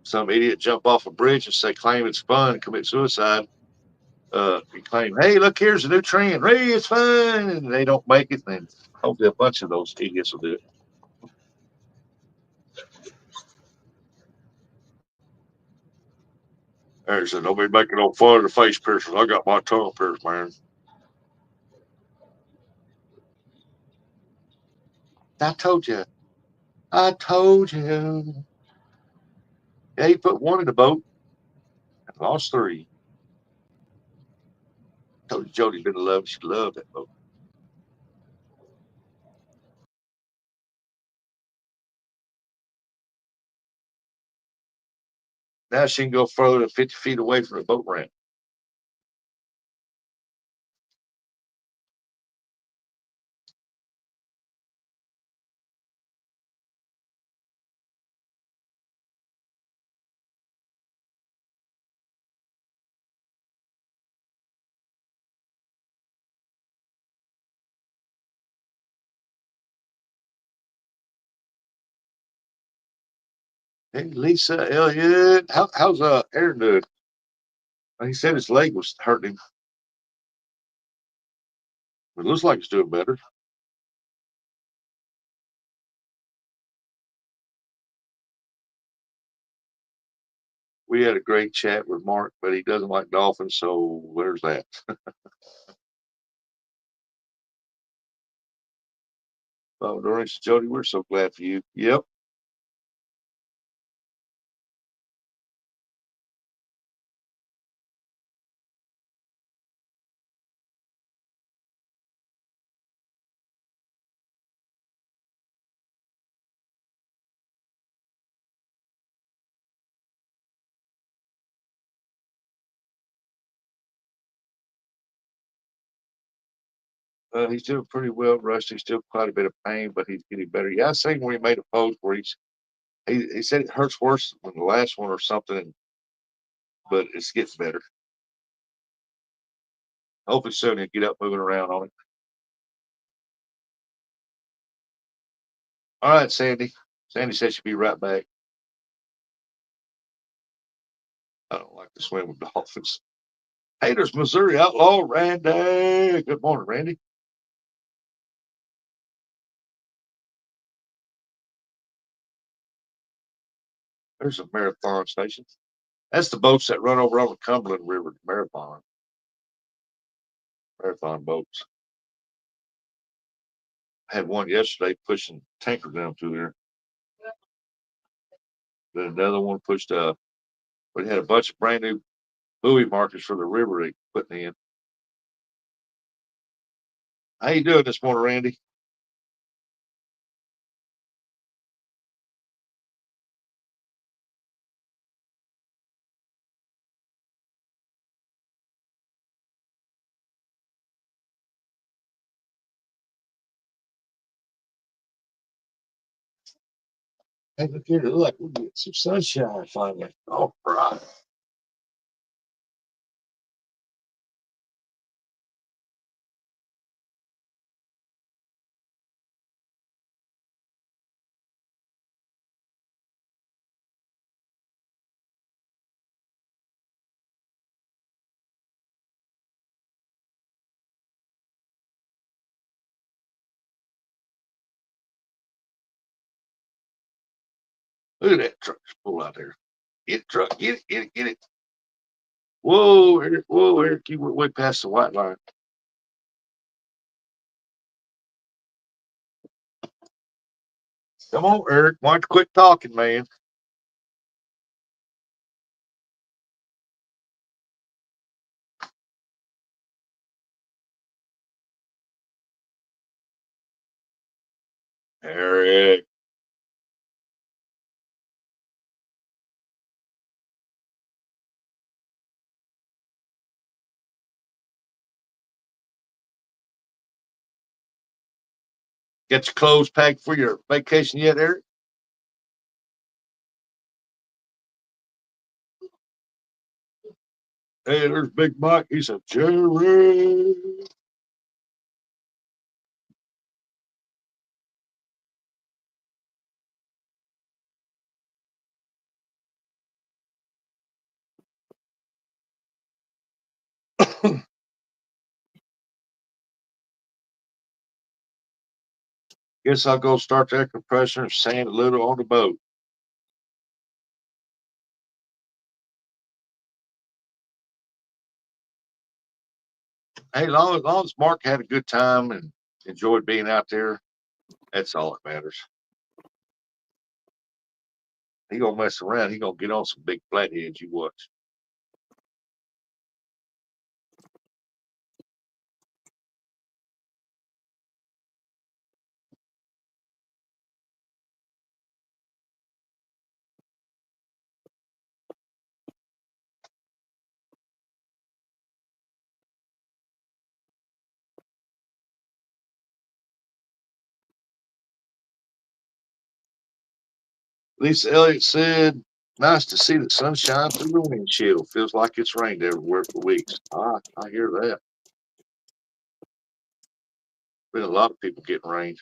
Some idiot jump off a bridge and say, claim it's fun, and commit suicide. You claim, hey, look, here's a new trend. Hey, it's fun. And they don't make it. And hopefully a bunch of those idiots will do it. There's a nobody making no fun of the face piercings. I got my tongue pierced, man. I told you. I told you. Yeah, he put one in the boat and lost three. Told you Jody been in love. She loved that boat. Now she can go further than 50 feet away from the boat ramp. Hey, Lisa Elliott, how's Aaron doing? He said his leg was hurting him. It looks like he's doing better. We had a great chat with Mark, but he doesn't like dolphins, so there's that. Oh, Doris, Jody, we're so glad for you. Yep. He's doing pretty well. Rusty, still quite a bit of pain, but he's getting better. Yeah, I seen where he made a post where he said it hurts worse than the last one or something, but it's getting better. Hopefully soon he'll get up moving around on it. All right, Sandy. Sandy said she'll be right back. I don't like to swim with dolphins. Hey, there's Missouri Outlaw Randy. Good morning, Randy. There's a marathon station. That's the boats that run over on the Cumberland River, marathon boats. I had one yesterday pushing tanker down through there. Then another one pushed we had a bunch of brand new buoy markers for the river they putting in. How you doing this morning, Randy? Hey, look here. Look, we're getting some sunshine finally. All right. Look at that truck just pull out there. Get the truck. Get it. Get it. Get it. Whoa, Eric. Whoa, Eric. You went way past the white line. Come on, Eric. Why don't you quit talking, man? Eric. Get your clothes packed for your vacation yet, Eric? Hey, there's Big Mike. He said, Jerry. Guess I'll go start that compressor and sand a little on the boat. Hey, long as Mark had a good time and enjoyed being out there, that's all that matters. He gonna mess around. He gonna get on some big flatheads. You watch. Lisa Elliott said, "Nice to see the sunshine through the windshield. Feels like it's rained everywhere for weeks." I hear that. Been a lot of people getting rain,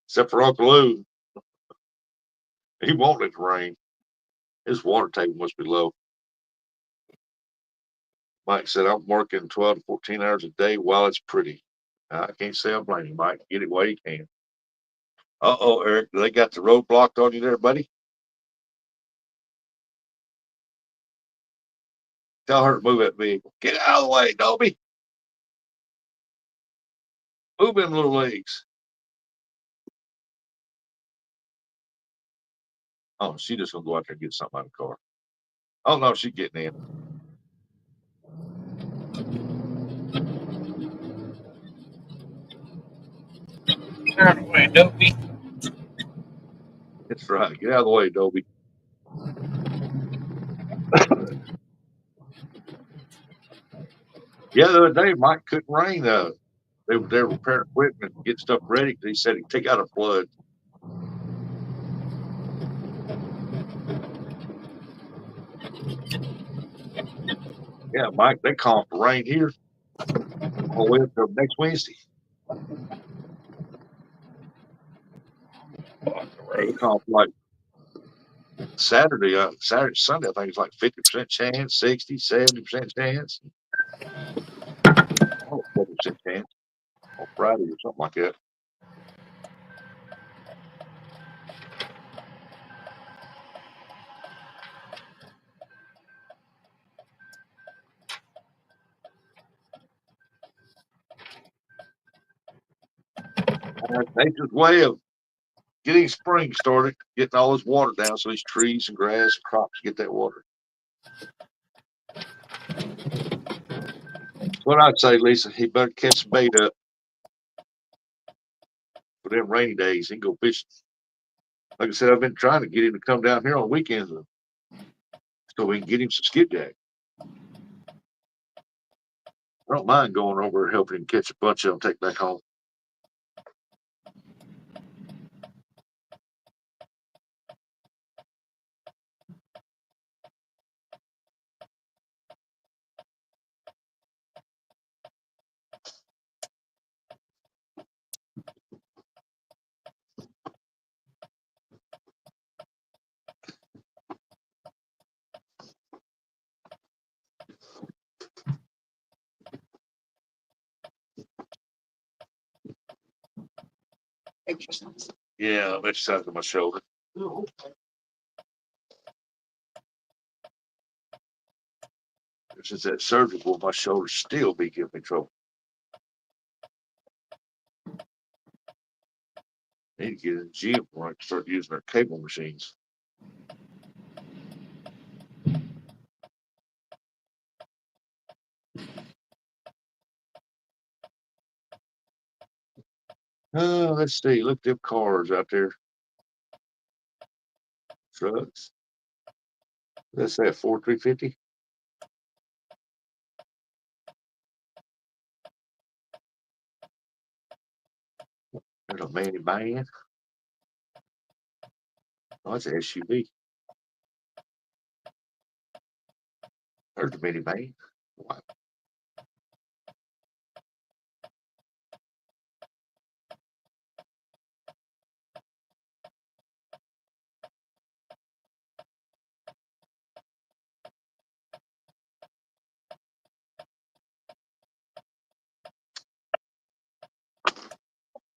except for Uncle Lou. He won't let it rain. His water table must be low. Mike said, "I'm working 12 to 14 hours a day while it's pretty." I can't say I'm blaming Mike. Get it while you can. Uh-oh, Eric, they got the road blocked on you there, buddy? Tell her to move that vehicle. Get out of the way, Dobie. Move them little legs. Oh, she just gonna go out there and get something out of the car. Oh no, she's getting in. Get out of the way, Dopey. That's right. Get out of the way, Dobie. Yeah, the other day Mike couldn't rain. They were there repairing equipment, get stuff ready. He said he'd take out a flood. Yeah, Mike, they call for rain here all the way up till next Wednesday. They call for like Saturday, Sunday, I think it's like 50% chance, 60, 70% chance. Oh, 40% chance on Friday or something like that. Nature's way of getting spring started, getting all this water down so these trees and grass and crops get that water. What I'd say, Lisa, he better catch some bait up. for them rainy days. He can go fishing. Like I said, I've been trying to get him to come down here on weekends so we can get him some skipjack. I don't mind going over and helping him catch a bunch of them, take back home. Exercise. Yeah, I'm exercising my shoulder. Oh, okay. Since that surgical, my shoulder still be giving me trouble. I need to get in the gym where I can start using their cable machines. Let's see. Look at them cars out there. Trucks. Let's say a 4350. There's a minivan. Oh, that's an SUV. There's a minivan. Wow.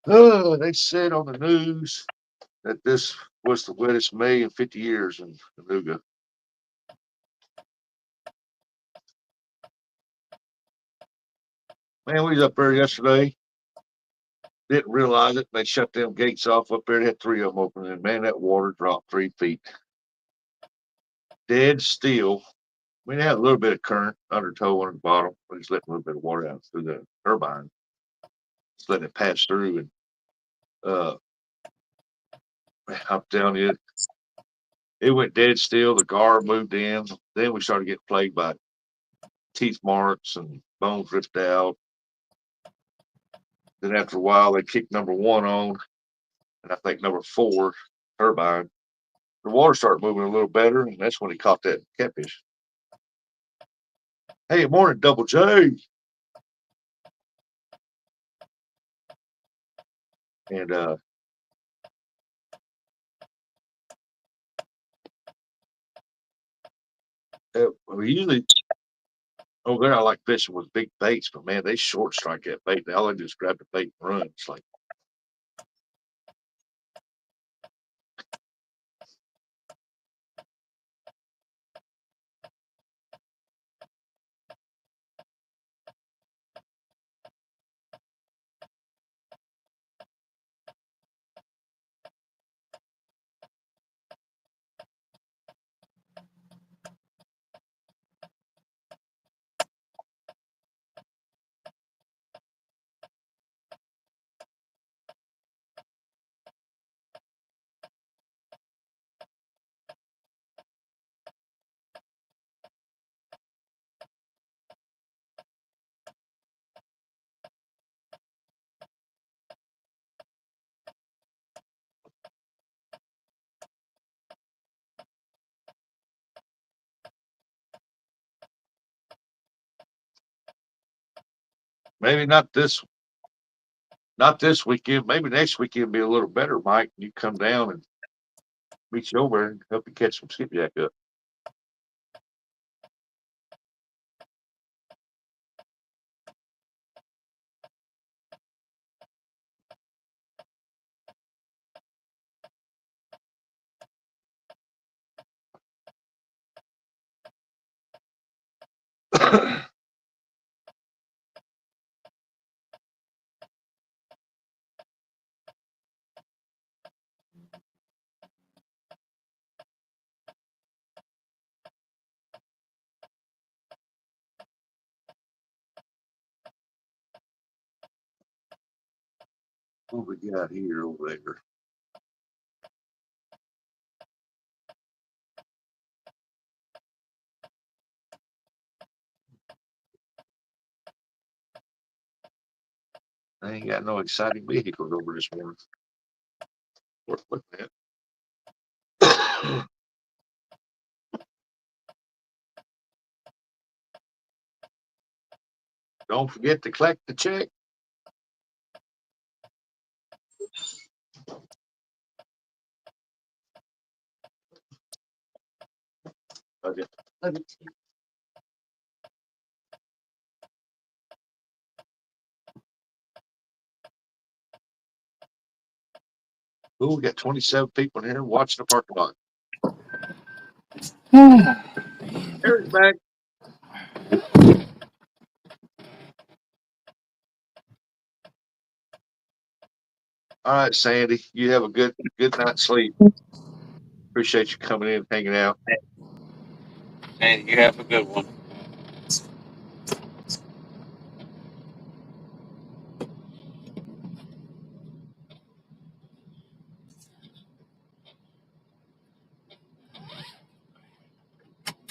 Oh, they said on the news that this was the wettest May in 50 years in Anuga. Man, we was up there yesterday. Didn't realize it. They shut them gates off up there. They had 3 of them open, and man, that water dropped 3 feet. Dead still. We had a little bit of current undertow on the bottom. We just letting a little bit of water out through the turbine. Just letting it pass through. And uh, I'm telling you, it went dead still. The guard moved in. Then we started getting plagued by teeth marks and bones ripped out. Then after a while, they kicked number 1 on, and I think number 4 turbine. The water started moving a little better, and that's when he caught that catfish. Hey, morning, Double J. And we usually over there, I like fishing with big baits, but man, they short strike that bait. All they do is grab the bait and run. It's like, maybe not this weekend. Maybe next weekend be a little better, Mike. You come down and meet you over and help you catch some skipjack up. What we got here over there? I ain't got no exciting vehicles over this morning. Worth looking at. Don't forget to collect the check. Okay. Ooh, we got 27 people in here watching the parking lot. Eric's back. All right, Sandy, you have a good night's sleep. Appreciate you coming in and hanging out. And you have a good one.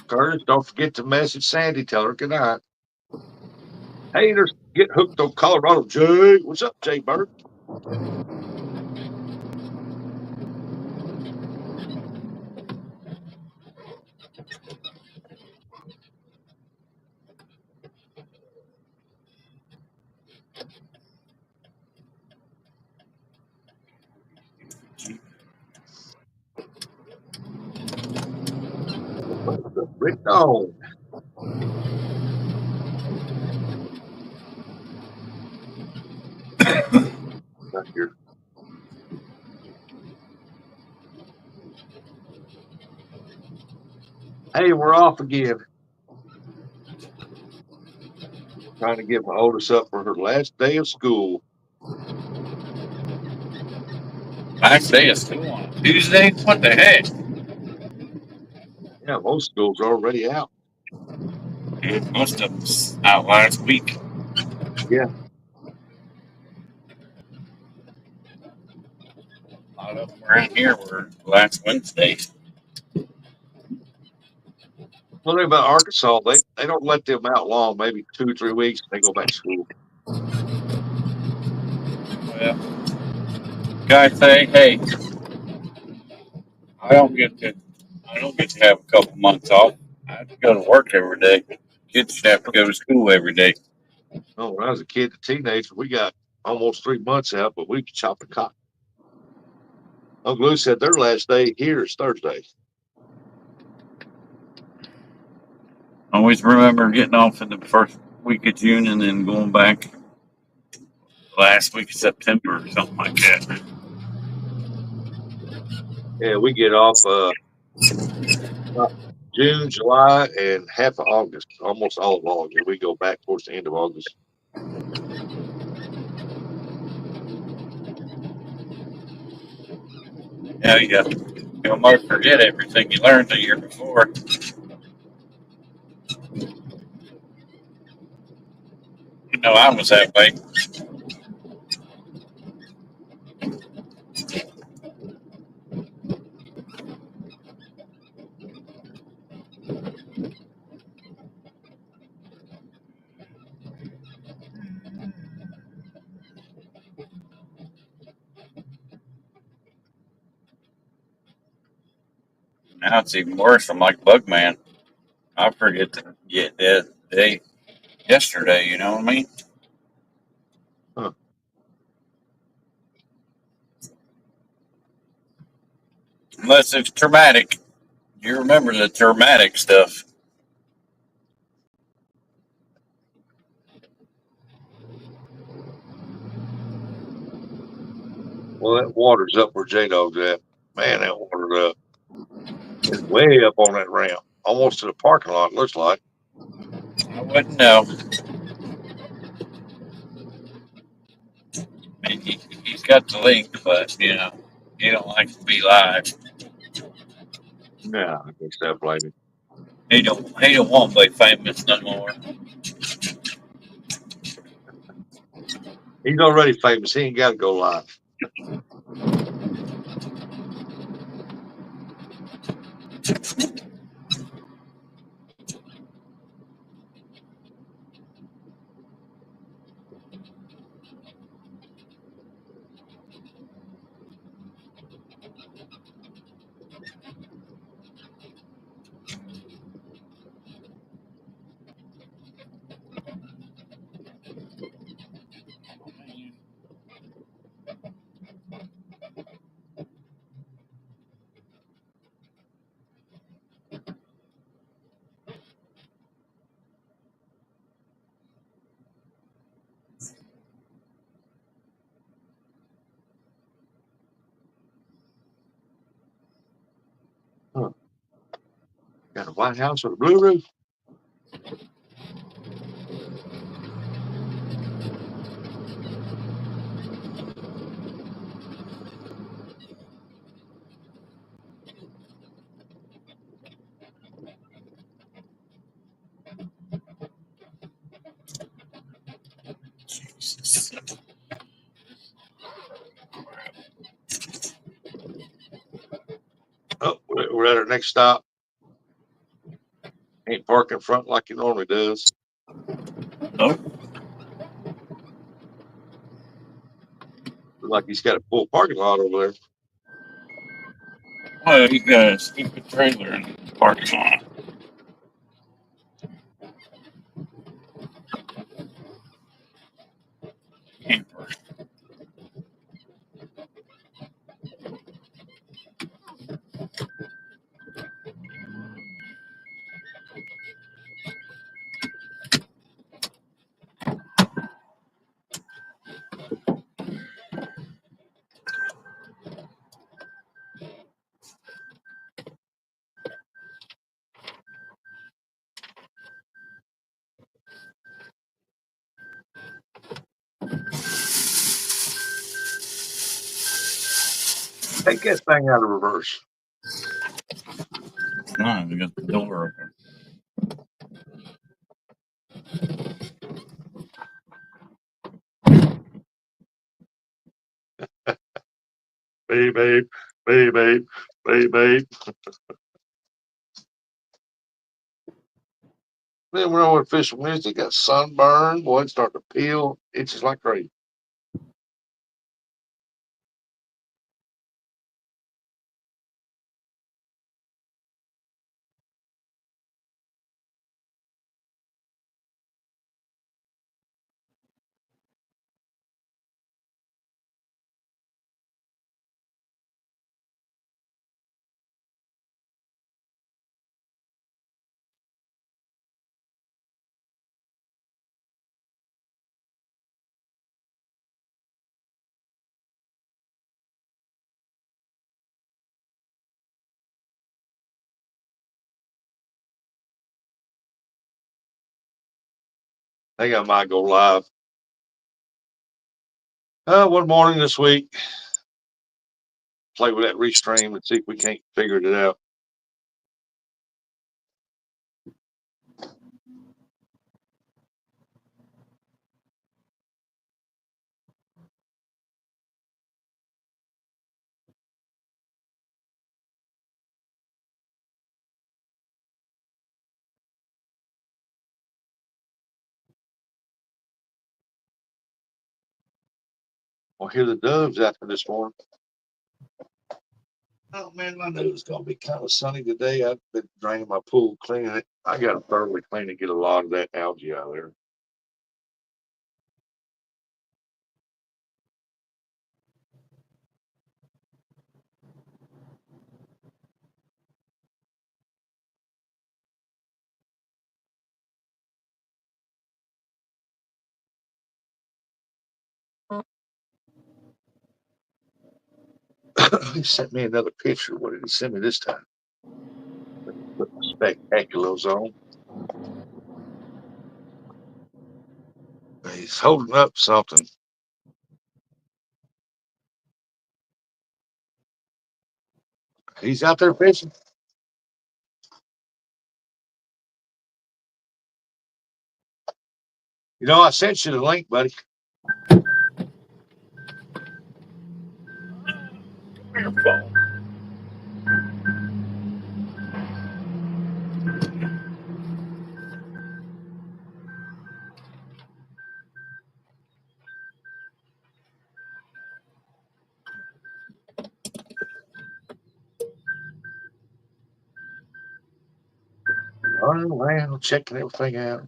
Curtis, don't forget to message Sandy. Tell her good night. Hey, there's Get Hooked on Colorado. Jay, what's up, Jay Bird? Rick Dog. Right here. Hey, we're off again. Trying to get my oldest up for her last day of school. Last day of school on Tuesday? What the heck? Yeah, most schools are already out. And most of us out last week. Yeah. A lot of them around here were last Wednesday. Well, thing about Arkansas, they don't let them out long, maybe 2 or 3 weeks, and they go back to school. Well, guys say, hey, I don't get to have a couple months off. I have to go to work every day. Kids should have to go to school every day. Oh, when I was a kid, a teenager, we got almost 3 months out, but we could chop the cotton. Uncle Lou said their last day here is Thursday. Always remember getting off in the first week of June and then going back last week of September or something like that. Yeah, we get off June, July, and half of August, almost all of August. We go back towards the end of August. Yeah, you might forget everything you learned the year before. You know, I was that way. Now it's even worse. I'm like Bugman. I forget to get that day yesterday. You know what I mean? Huh. Unless it's traumatic. You remember the traumatic stuff. Well, that water's up where J-Dog's at. Man, that water's up. It's way up on that ramp, almost to the parking lot, looks like. I wouldn't know. I mean, he's got the link, but you know, he don't like to be live. Yeah, I guess that blame him. He don't want to be famous no more. He's already famous. He ain't got to go live. Huh. Got a White House with a blue roof. Jesus. Oh, we're at our next stop. Ain't parking front like he normally does. Nope. Look like he's got a full parking lot over there. Well, he's got a stupid trailer in the parking lot. Camper. Take that thing out of reverse. No, we got the door open. Babe, babe, babe, babe, babe, babe. Then we're on Official Wednesday. Got sunburn. Boy, it's starting to peel. Itches like crazy. I think I might go live. One morning this week. Play with that restream and see if we can't figure it out. I'll hear the doves after this morning. Oh man, I knew it was gonna be kind of sunny today. I've been draining my pool, cleaning it. I got to thoroughly clean to get a lot of that algae out of there. He sent me another picture. What did he send me this time? Put the spectaculars on. He's holding up something. He's out there fishing. You know, I sent you the link, buddy. your phone. Running around, checking everything out.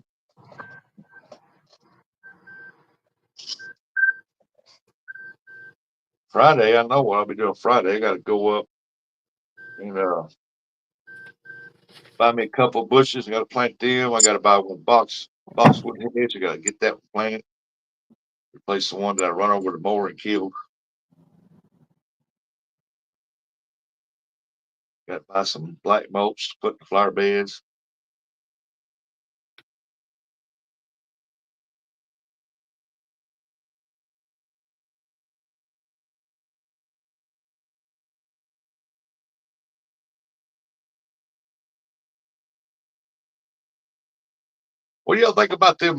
Friday, I know what I'll be doing Friday. I got to go up and buy me a couple of bushes. I got to plant them. I got to buy one boxwood hedge. I got to get that one planted. Replace the one that I run over the mower and killed. Got to buy some black mulch to put in the flower beds. What do y'all think about them?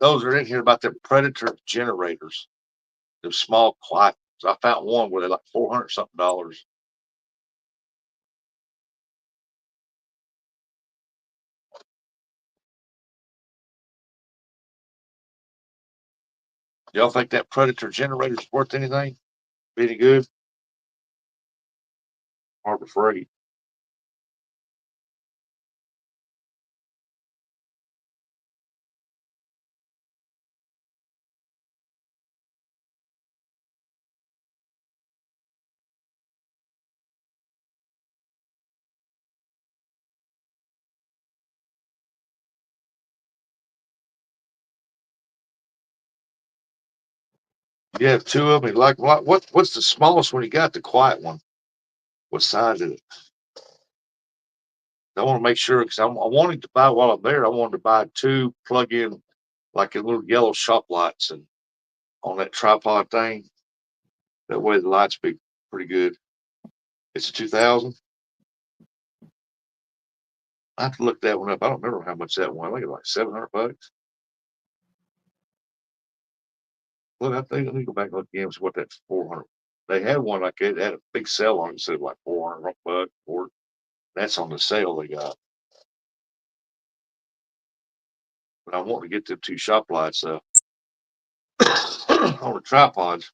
Those are in here about them predator generators, them small quiet ones. I found one where they're like $400 something. Y'all think that predator generator's worth anything? Be any good? Harbor Freight. You have two of them. Like what's the smallest one you got? The quiet one. What size is it? I want to make sure because I wanted to buy while I'm there. I wanted to buy two plug-in like a little yellow shop lights and on that tripod thing. That way the lights be pretty good. It's a 2000. I have to look that one up. I don't remember how much that one. I think it's like $700. Look, I think I need to go back and look again. See what that's 400. They had one like it had a big sale on it. It said like $400 for it. That's on the sale they got. But I want to get them two shop lights on the tripods.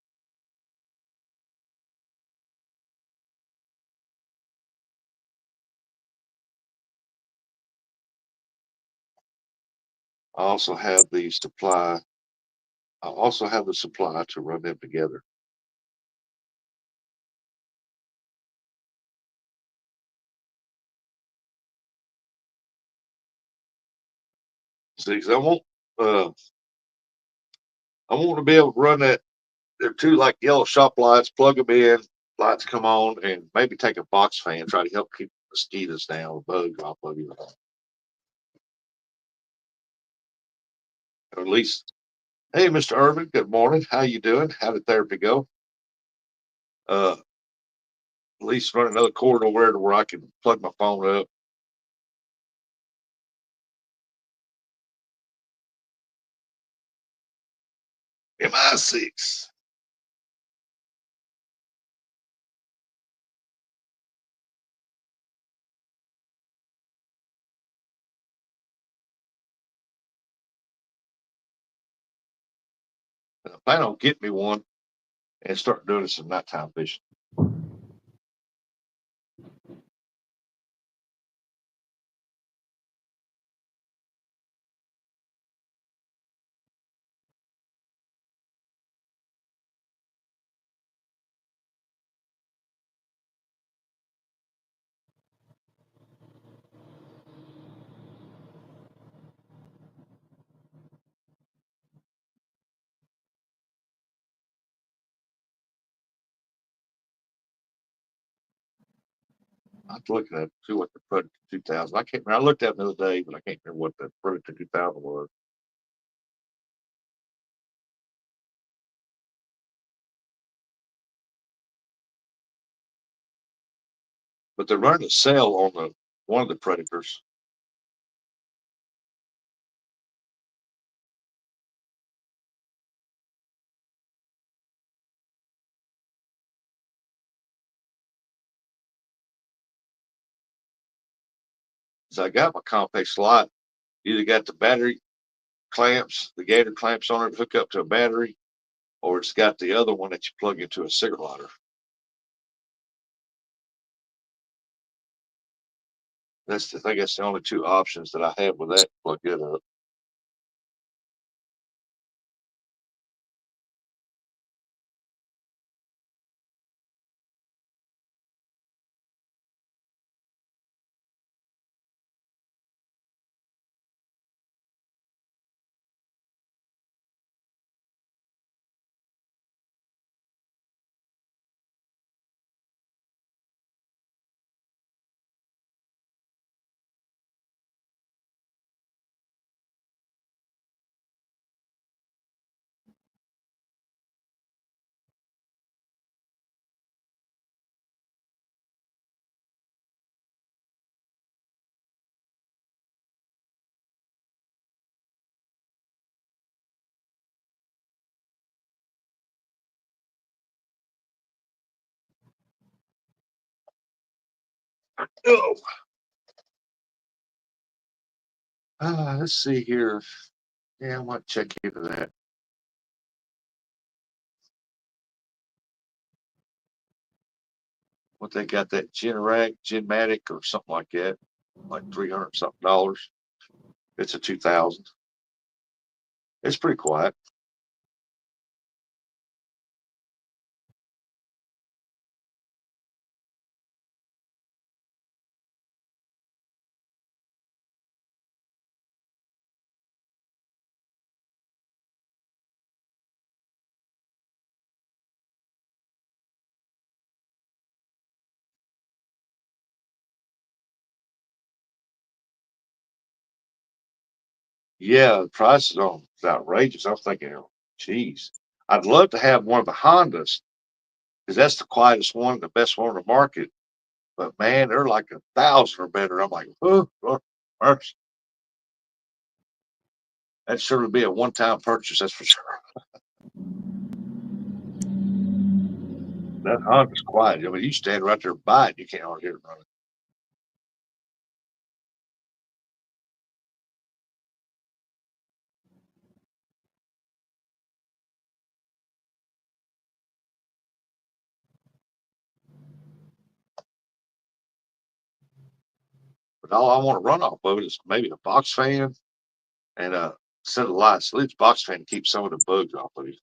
I also have the supply. I also have the supply to run them together. See, 'cause uh, I want to be able to run that. They're two like yellow shop lights. Plug them in, lights come on, and maybe take a box fan, try to help keep mosquitoes down, bugs off of you. Or at least, hey, Mr. Irvin, good morning. How you doing? How did therapy go? At least run another cord over there to where I can plug my phone up. MI6. I plan on getting me one and start doing some nighttime fishing. I was looking at see what the Predator 2000. I can't remember. I looked at it the other day, but I can't remember what the Predator 2000 was. But they're running a sale on the one of the Predators. So I got my compact slot. Either got the battery clamps, the gator clamps on it to hook up to a battery, or it's got the other one that you plug into a cigarette lighter. I think that's the only two options that I have with that. Plug it up. Oh, let's see here. Yeah, I want to check into that. What they got that Genmatic or something like that, like $300 something. It's a 2000. It's pretty quiet. Yeah, the prices on it's outrageous. I'm thinking, oh, geez, I'd love to have one of the Hondas because that's the quietest one, the best one on the market. But man, they're like 1,000 or better. I'm like, oh, mercy. That'd surely be a one-time purchase, that's for sure. That Honda's quiet. I mean, you stand right there by it, you can't hardly hear it running. But all I want to run off of it is maybe a box fan and a set of lights. At least box fan to keep some of the bugs off of you.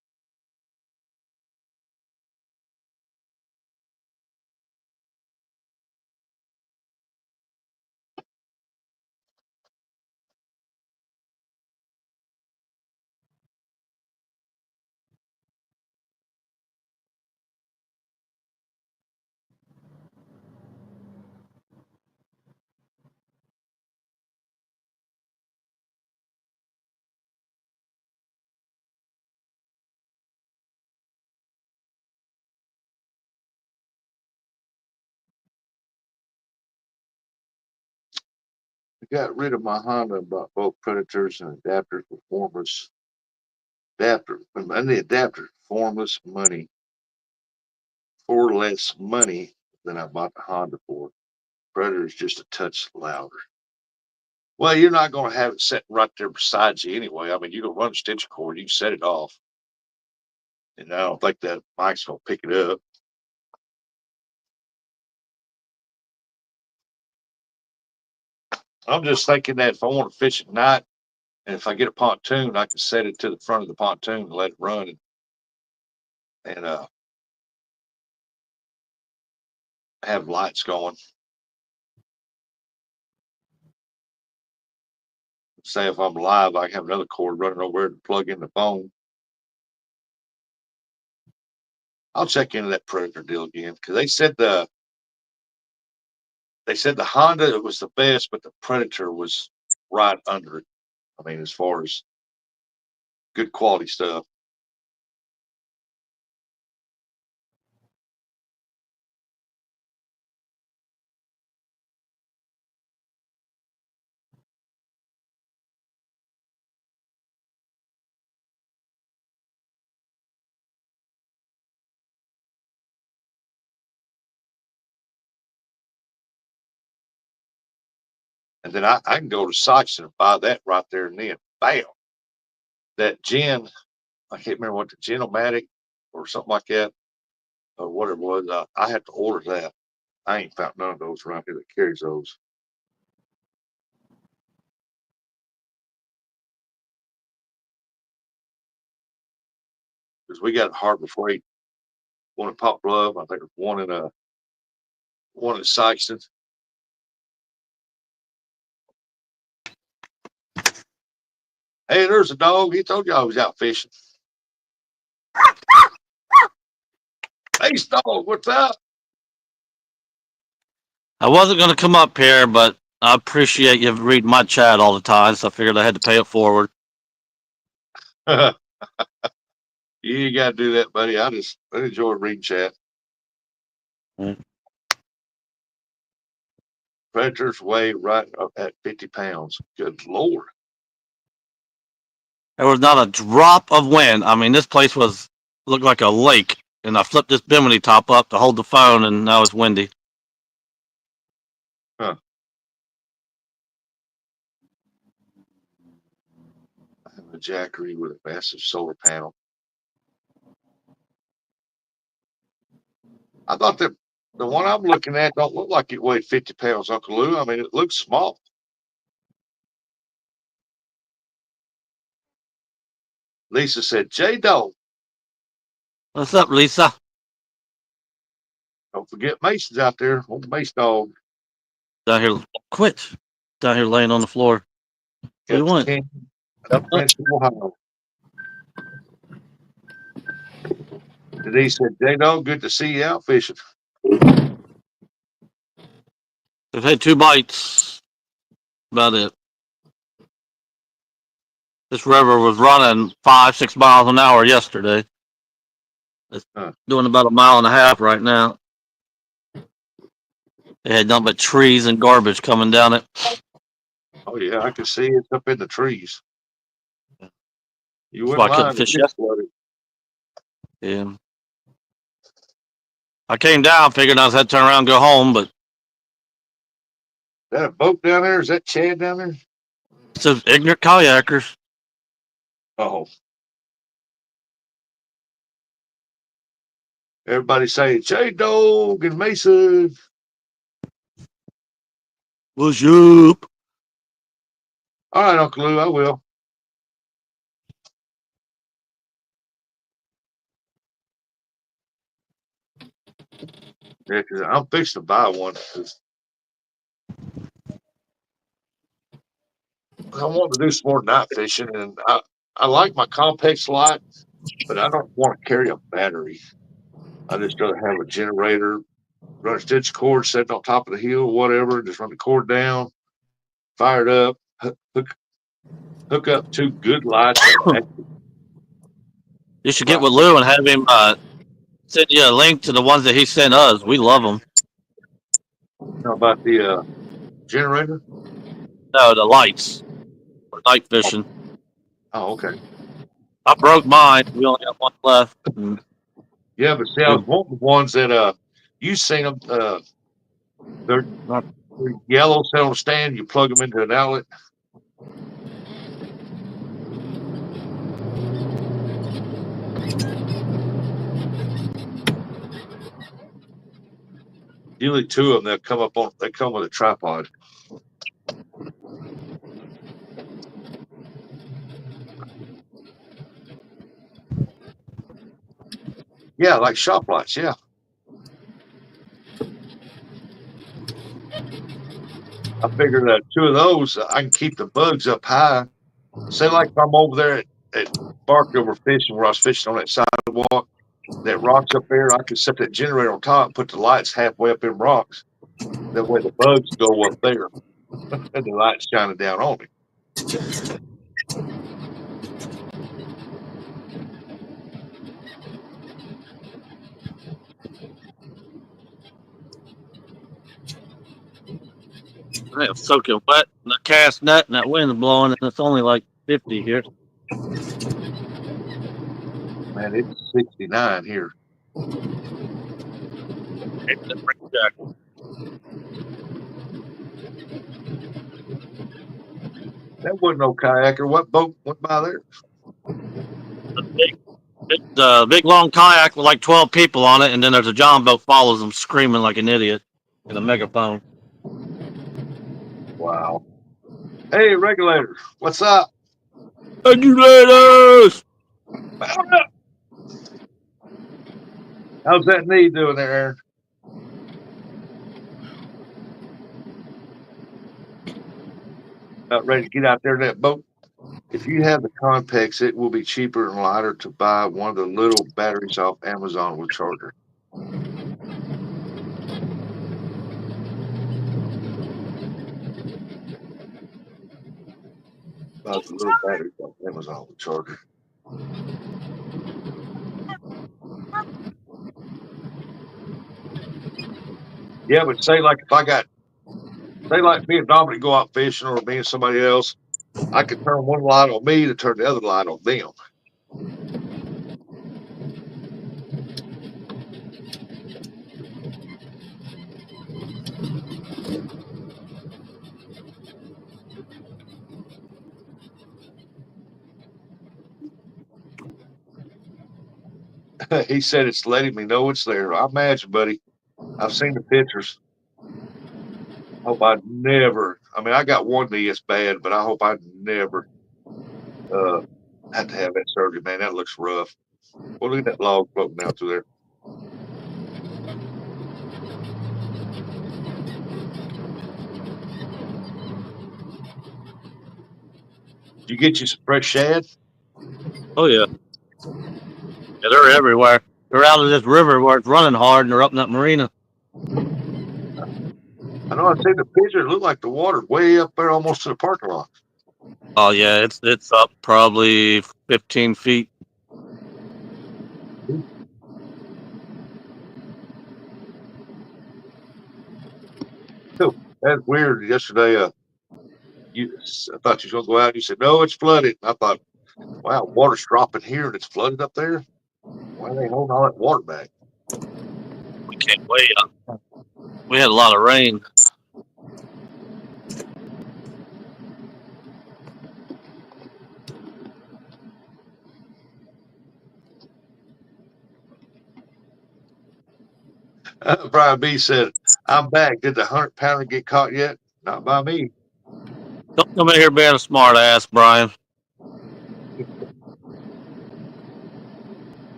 I got rid of my Honda and bought both Predators and adapters with formless adapter. And the adapter formless money for less money than I bought the Honda for. Predator is just a touch louder. Well, you're not going to have it sitting right there beside you anyway. I mean, you can run a stitch cord, you can set it off, and I don't think that mic's going to pick it up. I'm just thinking that if I want to fish at night, and if I get a pontoon, I can set it to the front of the pontoon and let it run, and have lights going. Say if I'm live, I can have another cord running over there to plug in the phone. I'll check into that Predator deal again because they said the Honda was the best, but the Predator was right under it. I mean, as far as good quality stuff. And then I can go to Sykes and buy that right there and then. Bam. That gin, I can't remember what the Genomatic or something like that, or what it was. I have to order that. I ain't found none of those around here that carries those. Because we got Harbor Freight, one in Pop Glove, I think one in Sykeston. Hey, there's a dog. He told you I was out fishing. Hey, dog, what's up? I wasn't going to come up here, but I appreciate you reading my chat all the time, so I figured I had to pay it forward. You got to do that, buddy. I enjoy reading chat. Predators weigh right up at 50 pounds. Good Lord. There was not a drop of wind. I mean, this place looked like a lake, and I flipped this bimini top up to hold the phone, and now it's windy. Huh. I have a Jackery with a massive solar panel. I thought that the one I'm looking at don't look like it weighed 50 pounds, Uncle Lou. I mean, it looks small. Lisa said, J-Dog. What's up, Lisa? Don't forget Mason's out there. Old Mace dog. Down here, quit. Down here laying on the floor. What do you want? Ohio. And he said, J-Dog, good to see you out fishing. I've had 2 bites. About it. This river was running 5-6 miles an hour yesterday. It's doing about 1.5 miles right now. They had nothing but trees and garbage coming down it. Oh, yeah, I can see it's up in the trees. You That's wouldn't why I couldn't lie. fish yesterday. Yeah. I came down, figured I had to turn around and go home, but Is that a boat down there? Is that Chad down there? it's those ignorant kayakers. Oh. Everybody say, J-Dog and Mason. What's up? All right, Uncle Lou, I will. Yeah, because I'm fixing to buy one. I want to do some more night fishing, and I like my Compex light, but I don't want to carry a battery. I just rather have a generator, run a stitch cord, sitting on top of the hill, whatever, just run the cord down, fire it up, hook up 2 good lights. You should get with Lou and have him send you a link to the ones that he sent us. We love them. How about the generator? No, the lights for night fishing. Oh, okay. I broke mine. We only got one left. Yeah, but see, I was wanting the ones that you seen them. They're yellow, set on a stand. You plug them into an outlet. Usually 2 of them. They come with a tripod. Yeah, like shop lights. Yeah. I figured that 2 of those, I can keep the bugs up high. Say, like if I'm over there at Barkover fishing, where I was fishing on that sidewalk, that rocks up there, I could set that generator on top, put the lights halfway up in rocks. That way the bugs go up there, and the lights shining down on me. It's soaking wet. And the cast net and that wind's blowing, and it's only like 50 here. Man, it's 69 here. That wasn't no kayaker. What boat went by there? Big long kayak with like 12 people on it, and then there's a John boat follows them screaming like an idiot in a megaphone. Wow. Hey, regulators, what's up? Regulators! How's that knee doing there, Aaron? About ready to get out there in that boat? If you have the Conpex, it will be cheaper and lighter to buy one of the little batteries off Amazon with charger. Buy the little batteries off Amazon with charger. Yeah, but say like me and Dominic go out fishing, or me and somebody else, I could turn one light on me to turn the other light on them. He said it's letting me know it's there. I imagine, buddy. I've seen the pictures. Hope I never. I mean, I got one knee that's bad, but I hope I never uh have to have that surgery, man. That looks rough. Well, look at that log floating down through there. You get you some fresh shad? Oh, yeah. Yeah, they're everywhere. They're out of this river where it's running hard, and they're up in that marina. I know I've seen the picture. It looked like the water's way up there almost to the parking lot. Oh, yeah, it's up probably 15 feet. That's weird. Yesterday, I thought you was gonna go out. You said no, it's flooded. I thought, wow, water's dropping here and it's flooded up there. Why are they holding all that water back? We came way up. We had a lot of rain. Brian B said, "I'm back. Did the 100-pounder get caught yet? Not by me." Don't come in here being a smart ass, Brian.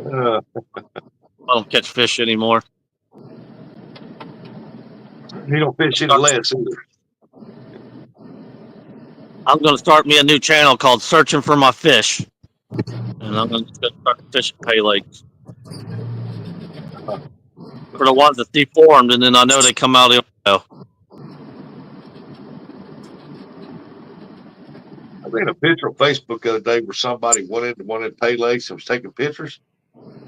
Uh, I don't catch fish anymore. he don't fish any less either. I'm going to start me a new channel called Searching for My Fish. And I'm going to start fishing pay lakes. For the ones that deformed, and then I know they come out of the I seen a picture on Facebook the other day where somebody went into one of the pay lakes and was taking pictures,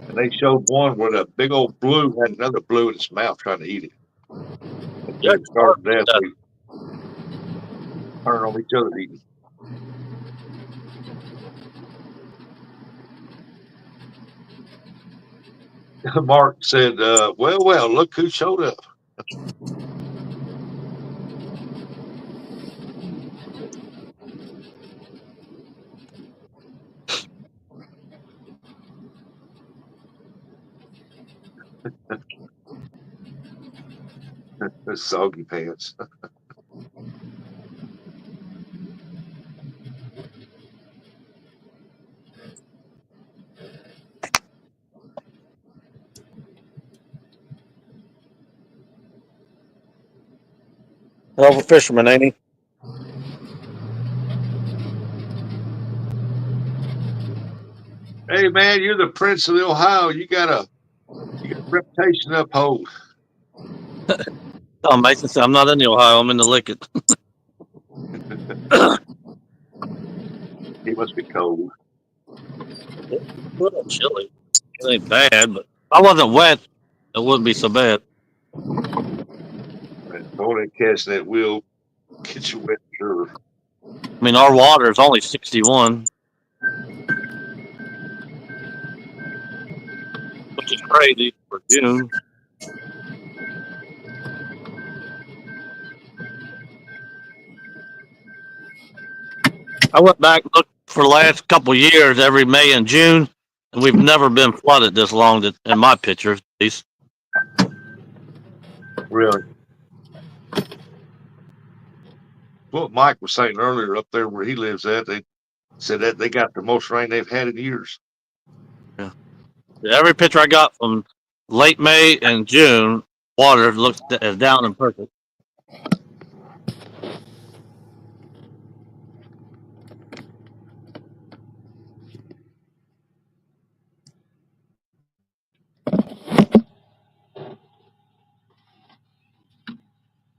and they showed one where the big old blue had another blue in its mouth trying to eat it. And they started to death. They turned on each other eating. Mark said, well, look who showed up. The soggy pants. hell of a fisherman, ain't he? Hey man, you're the Prince of the Ohio. You got a reputation to uphold. Oh, Mason said, I'm not in the Ohio, I'm in the Licket. He must be cold. A little chilly. It ain't bad, but if I wasn't wet, it wouldn't be so bad. Only catching that will get you wet, sure. I mean, our water is only 61, which is crazy for June. I went back and looked for the last couple of years, every May and June, and we've never been flooded this long in my pictures, at least. Really. What Mike was saying earlier up there where he lives at, they said that they got the most rain they've had in years. Every picture I got from late May and June, water looks as down and perfect.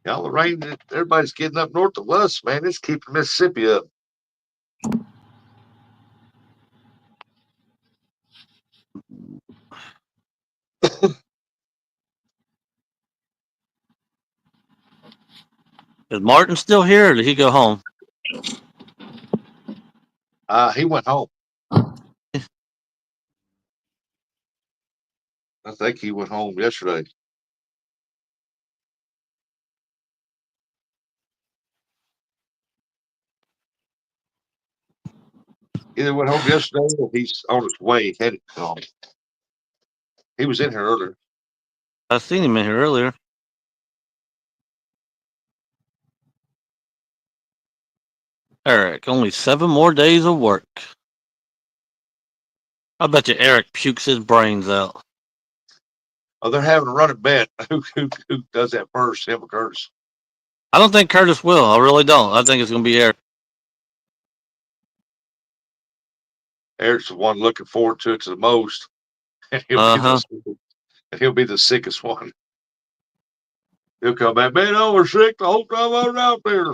All the rain that everybody's getting up north of us, man, it's keeping Mississippi up. Is Martin still here, or did he go home? He went home. I think he went home yesterday. Either went home yesterday or he's on his way headed home. He was in here earlier. I seen him in here earlier. Eric, only 7 more days of work. I bet you Eric pukes his brains out. Oh, they're having a running bet. Who does that first? Him or Curtis? I don't think Curtis will. I really don't. I think it's going to be Eric. Eric's the one looking forward to it the most. And he'll be the sickest one. He'll come back, man, I was sick the whole time I was out there.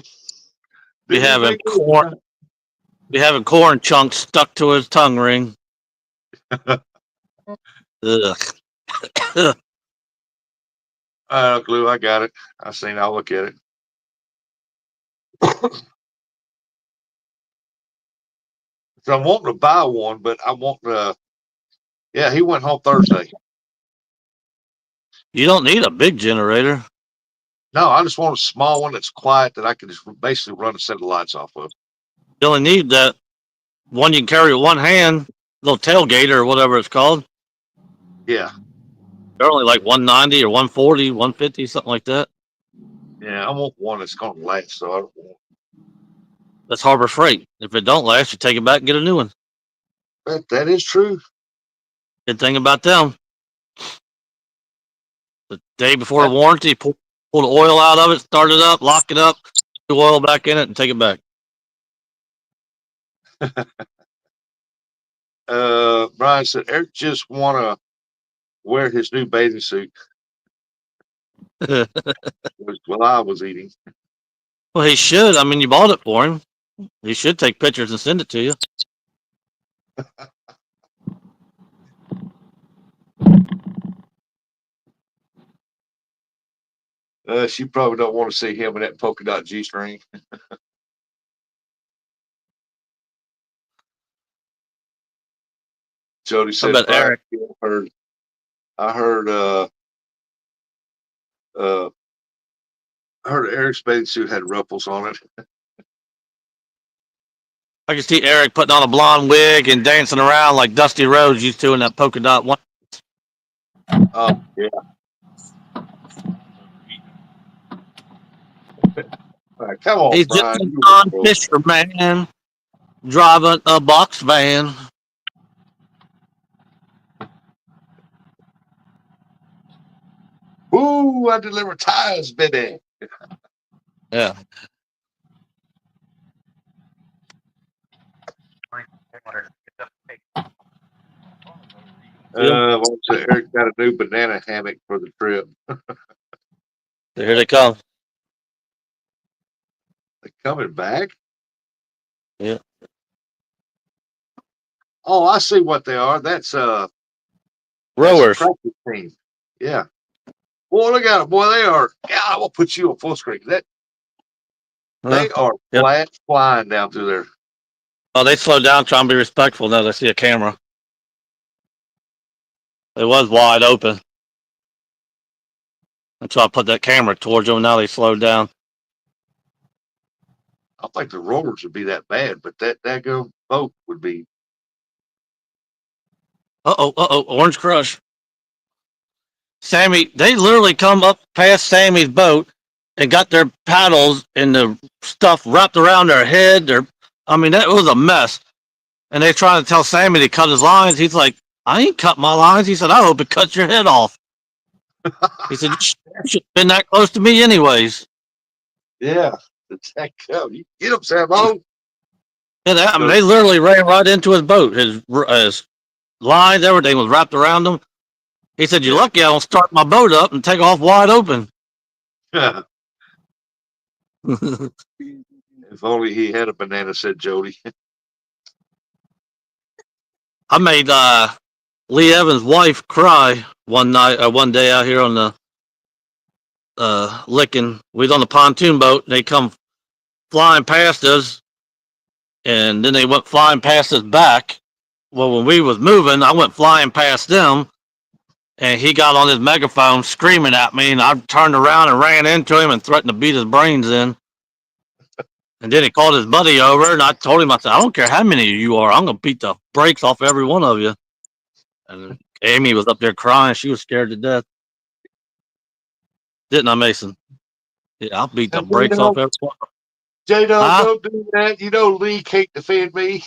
Be having corn chunks stuck to his tongue ring. Ugh. Glue, I got it. I seen. I'll look at it. So I'm wanting to buy one, but I want to. Yeah, he went home Thursday. You don't need a big generator. No, I just want a small one that's quiet that I can just basically run and set the lights off of. You only need that one you can carry with one hand, little tailgater or whatever it's called. Yeah. They're only like 190 or 140, 150, something like that. Yeah, I want one that's going to last, so I don't want. That's Harbor Freight. If it don't last, you take it back and get a new one. That is true. Good thing about them. The day before the warranty, pull the oil out of it, start it up, lock it up, put oil back in it, and take it back. Brian said Eric just want to wear his new bathing suit. While I was eating. Well, he should. I mean, you bought it for him. He should take pictures and send it to you. She probably don't want to see him in that polka dot G-string. Jody said, Eric. I heard Eric's bathing suit had ruffles on it. I can see Eric putting on a blonde wig and dancing around like Dusty Rhodes used to in that polka dot one. Oh, yeah. Right, come on, He's Brian. just a non-fisherman driving a box van. Ooh, I deliver tires, baby. Yeah. Eric got a new banana hammock for the trip. Here they come. They coming back? Yeah. Oh, I see what they are. That's Rowers. practice team. Yeah. Boy, look at them. Boy, they are. Yeah, I will put you on full screen. They are flat flying down through there. Oh, they slowed down trying to be respectful now they see a camera. It was wide open. That's why I put that camera towards them. Now they slowed down. I don't think the rollers would be that bad, but that go boat would be. Orange Crush. Sammy, they literally come up past Sammy's boat and got their paddles and the stuff wrapped around their head. I mean, that was a mess. And they trying to tell Sammy to cut his lines. He's like, I ain't cut my lines. He said, I hope it cuts your head off. He said, you should have been that close to me anyways. Yeah, that go. You get him, Sammo. Yeah, I mean, they literally ran right into his boat. His lines, everything was wrapped around him. He said, you're lucky I don't start my boat up and take off wide open. If only he had a banana, said Jody. I made Lee Evans' wife cry one day out here on the Licking. We was on the pontoon boat. And they come flying past us, and then they went flying past us back. Well, when we was moving, I went flying past them, and he got on his megaphone screaming at me, and I turned around and ran into him and threatened to beat his brains in. And then he called his buddy over, and I told him, I said, I don't care how many of you are, I'm going to beat the brakes off every one of you. And Amy was up there crying. She was scared to death. Didn't I, Mason? Yeah, I'll beat the brakes off every one. J-Dog, don't do that. You know Lee can't defend me.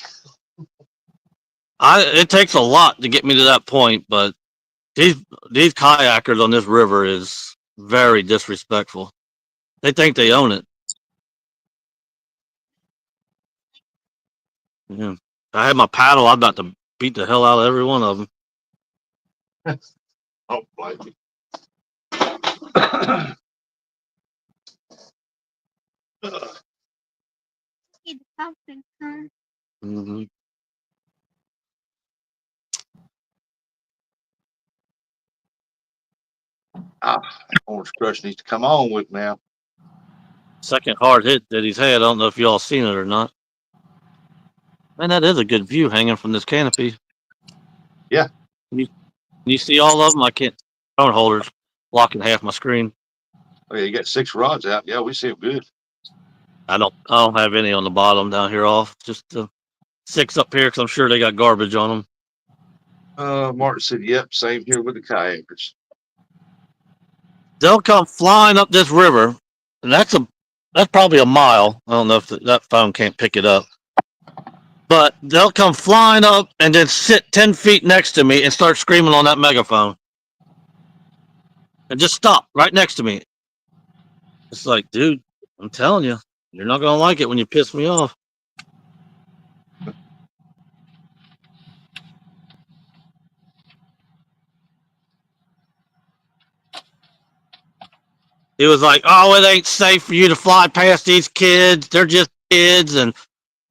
It takes a lot to get me to that point, but these kayakers on this river is very disrespectful. They think they own it. Yeah. I had my paddle. I'm about to beat the hell out of every one of them. Oh, blame me. Mm-hmm. Orange Crush needs to come on with now. Second hard hit that he's had. I don't know if y'all seen it or not. Man, that is a good view hanging from this canopy. Yeah. Can you see all of them? I can't. Phone holders blocking half my screen. Oh yeah, you got 6 rods out. Yeah, we see them good. I don't have any on the bottom down here off. Just 6 up here because I'm sure they got garbage on them. Martin said, "Yep, same here with the kayakers." They'll come flying up this river, and that's probably a mile. I don't know if that phone can't pick it up. But they'll come flying up and then sit 10 feet next to me and start screaming on that megaphone. And just stop right next to me. It's like, dude, I'm telling you, you're not going to like it when you piss me off. He was like, oh, it ain't safe for you to fly past these kids. They're just kids and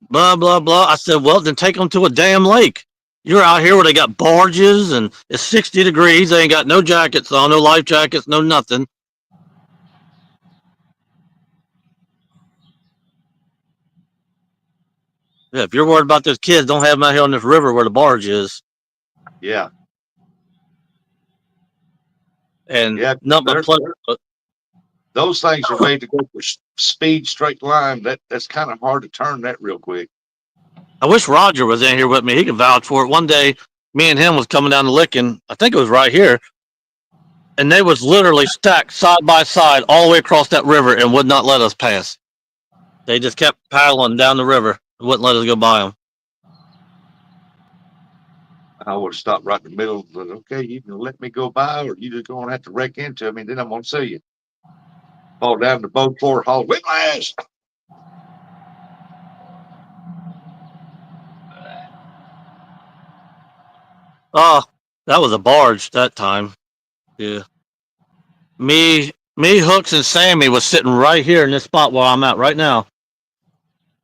blah, blah, blah. I said, well, then take them to a damn lake. You're out here where they got barges and it's 60 degrees. They ain't got no jackets on, no life jackets, no nothing. Yeah, if you're worried about those kids, don't have them out here on this river where the barge is. Yeah. And Yeah, nothing but those things are made to go for speed, straight line. That's kind of hard to turn that real quick. I wish Roger was in here with me. He could vouch for it. One day, me and him was coming down the Licking. I think it was right here. And they was literally stacked side by side all the way across that river and would not let us pass. They just kept paddling down the river and wouldn't let us go by them. I would have stopped right in the middle. But okay, you can let me go by, or you just going to have to wreck into me, and then I'm going to see you. Fall down the boat floor, haul whiplash. Oh, that was a barge that time. Yeah. Me, Hooks, and Sammy was sitting right here in this spot where I'm at right now.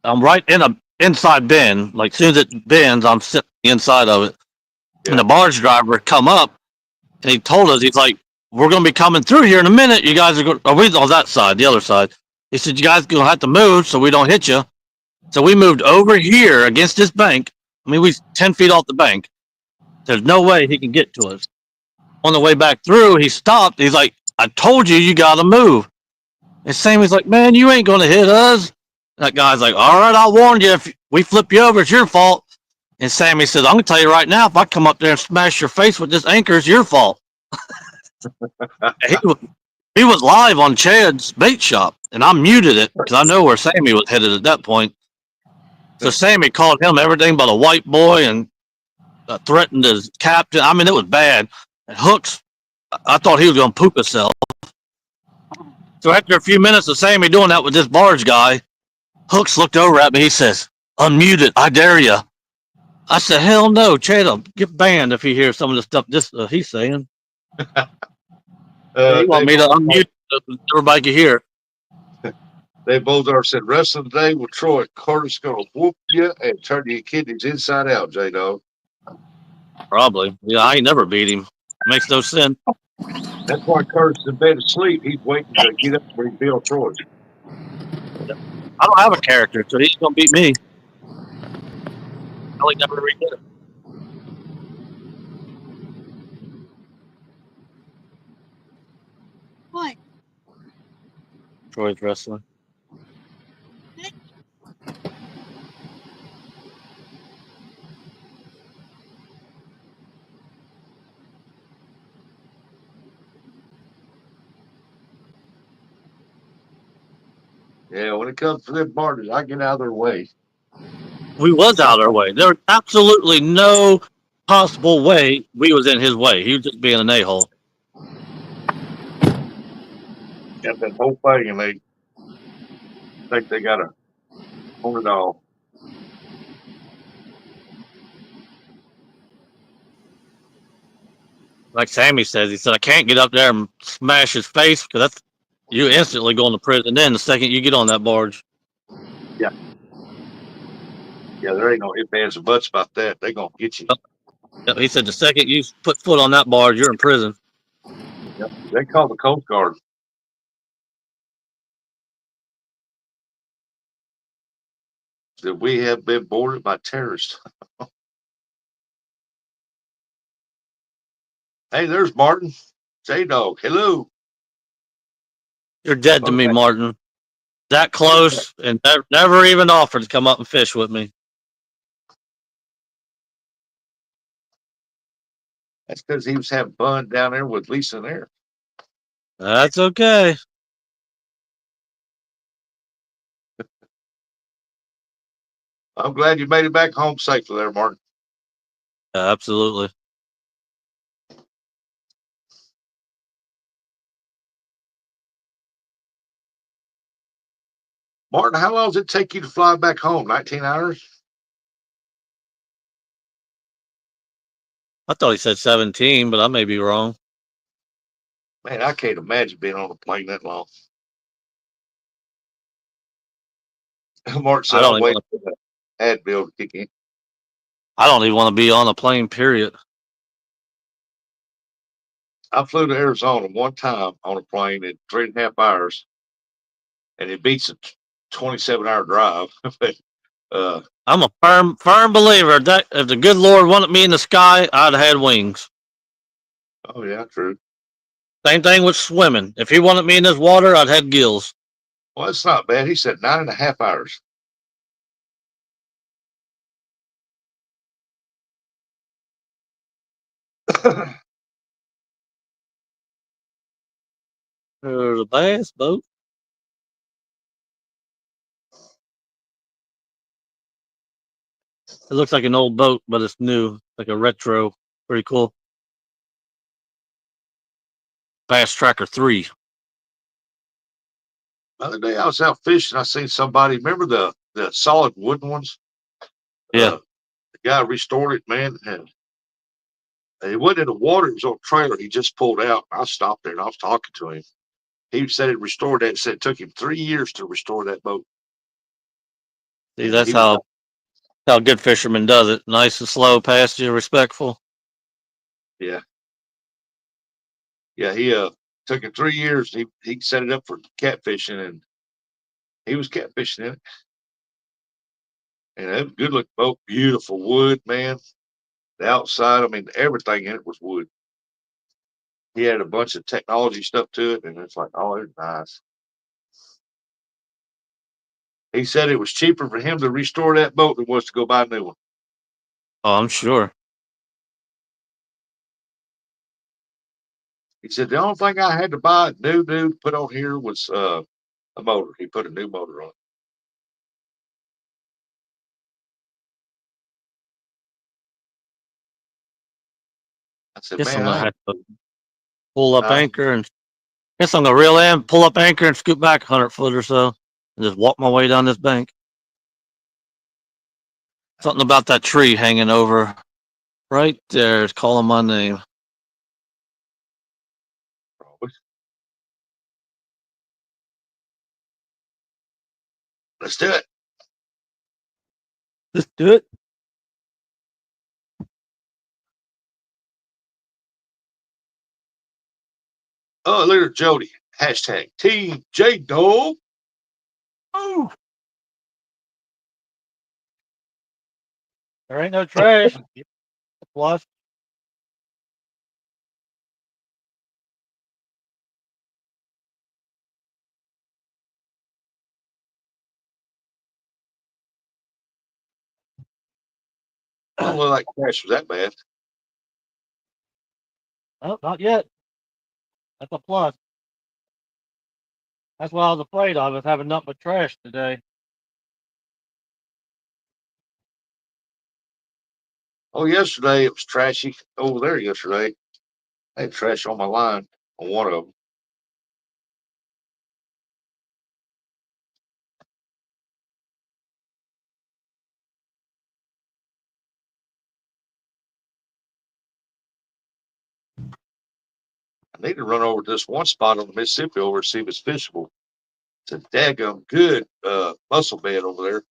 I'm right in a inside bend. Like, as soon as it bends, I'm sitting inside of it. Yeah. And the barge driver come up, and he told us, he's like, we're going to be coming through here in a minute. You guys are going to, we on that side, the other side. He said, you guys are going to have to move so we don't hit you. So we moved over here against this bank. I mean, we 10 feet off the bank. There's no way he can get to us. On the way back through, he stopped. He's like, I told you, you got to move. And Sammy's like, man, you ain't going to hit us. That guy's like, all right, I warned you. If we flip you over, it's your fault. And Sammy says, I'm going to tell you right now, if I come up there and smash your face with this anchor, it's your fault. He was live on Chad's bait shop, and I muted it because I know where Sammy was headed at that point. So Sammy called him everything but a white boy and threatened his captain. I mean, it was bad. And Hooks, I thought he was going to poop himself. So after a few minutes of Sammy doing that with this barge guy, Hooks looked over at me. He says, unmute it. I dare you. I said, hell no. Chad will get banned if he hears some of the stuff he's saying. He want me to unmute so everybody can hear. Dave Bozar said, wrestling today with Troy. Carter's going to whoop you and turn your kidneys inside out, J-Dog. Probably. Yeah, I ain't never beat him. Makes no sense. That's why Curtis in bed asleep. He's waiting to get up for Bill Troy. I don't have a character, so he's going to beat me. I only never redid it. What? Troy's wrestling. Yeah, when it comes to them barges, I get out of their way. We was out of our way. There was absolutely no possible way we was in his way. He was just being an a-hole. Got that whole thing, and they think they got to own it all. Like Sammy says, he said, I can't get up there and smash his face because that's you instantly going to prison then the second you get on that barge. Yeah, there ain't no ifs, ands, or buts about that. They going to get you. Yep, he said the second you put foot on that barge, you're in prison. Yep. They call the Coast Guard. That we have been boarded by terrorists. Hey, there's Martin. J-Dog. Hello. You're dead to me, Martin. That close and never even offered to come up and fish with me. That's because he was having fun down there with Lisa and Eric. That's okay. I'm glad you made it back home safely there, Martin. Yeah, absolutely. Martin, how long does it take you to fly back home? 19 hours? I thought he said 17, but I may be wrong. Man, I can't imagine being on a plane that long. Martin said, I'll wait for the ad bill to kick in. I don't even want to be on a plane, period. I flew to Arizona one time on a plane in 3.5 hours, and it beats a 27-hour drive. I'm a firm believer that if the good Lord wanted me in the sky, I'd have had wings. Oh, yeah, true. Same thing with swimming. If he wanted me in this water, I'd have gills. Well, it's not bad. He said 9.5 hours. There's a bass boat. It looks like an old boat, but it's new, like a retro. Pretty cool. Bass Tracker 3. The other day I was out fishing. I seen somebody. Remember the solid wooden ones? Yeah. The guy restored it, man. And it wasn't in the water. It was on a trailer. He just pulled out. I stopped there and I was talking to him. He said it restored that. Said it took him 3 years to restore that boat. See, that's how good fisherman does it. Nice and slow, past you, respectful. Yeah. Yeah, he took him 3 years. He set it up for catfishing, and he was catfishing in it. And it was a good looking boat, beautiful wood, man. The outside, I mean, everything in it was wood. He had a bunch of technology stuff to it, and it's like, oh, it's nice. He said it was cheaper for him to restore that boat than it was to go buy a new one. Oh, I'm sure. He said the only thing I had to buy new to put on here was a motor. He put a new motor on. I said, Guess I'm man, gonna I have to pull up uh, anchor and guess I'm gonna reel in, pull up anchor, and scoot back 100 foot or so, and just walk my way down this bank. Something about that tree hanging over right there is calling my name. let's do it. Let's do it. Oh, look at Jody. Hashtag Team J Dog. Ooh. There ain't no trash. Plus, Don't look like Crash was that bad. oh, not yet. That's a plus. That's what I was afraid of, is having nothing but trash today. Oh, yesterday it was trashy over there yesterday. I had trash on my line on one of them. I need to run over to this one spot on the Mississippi over and see if it's fishable. It's a daggum good mussel bed over there.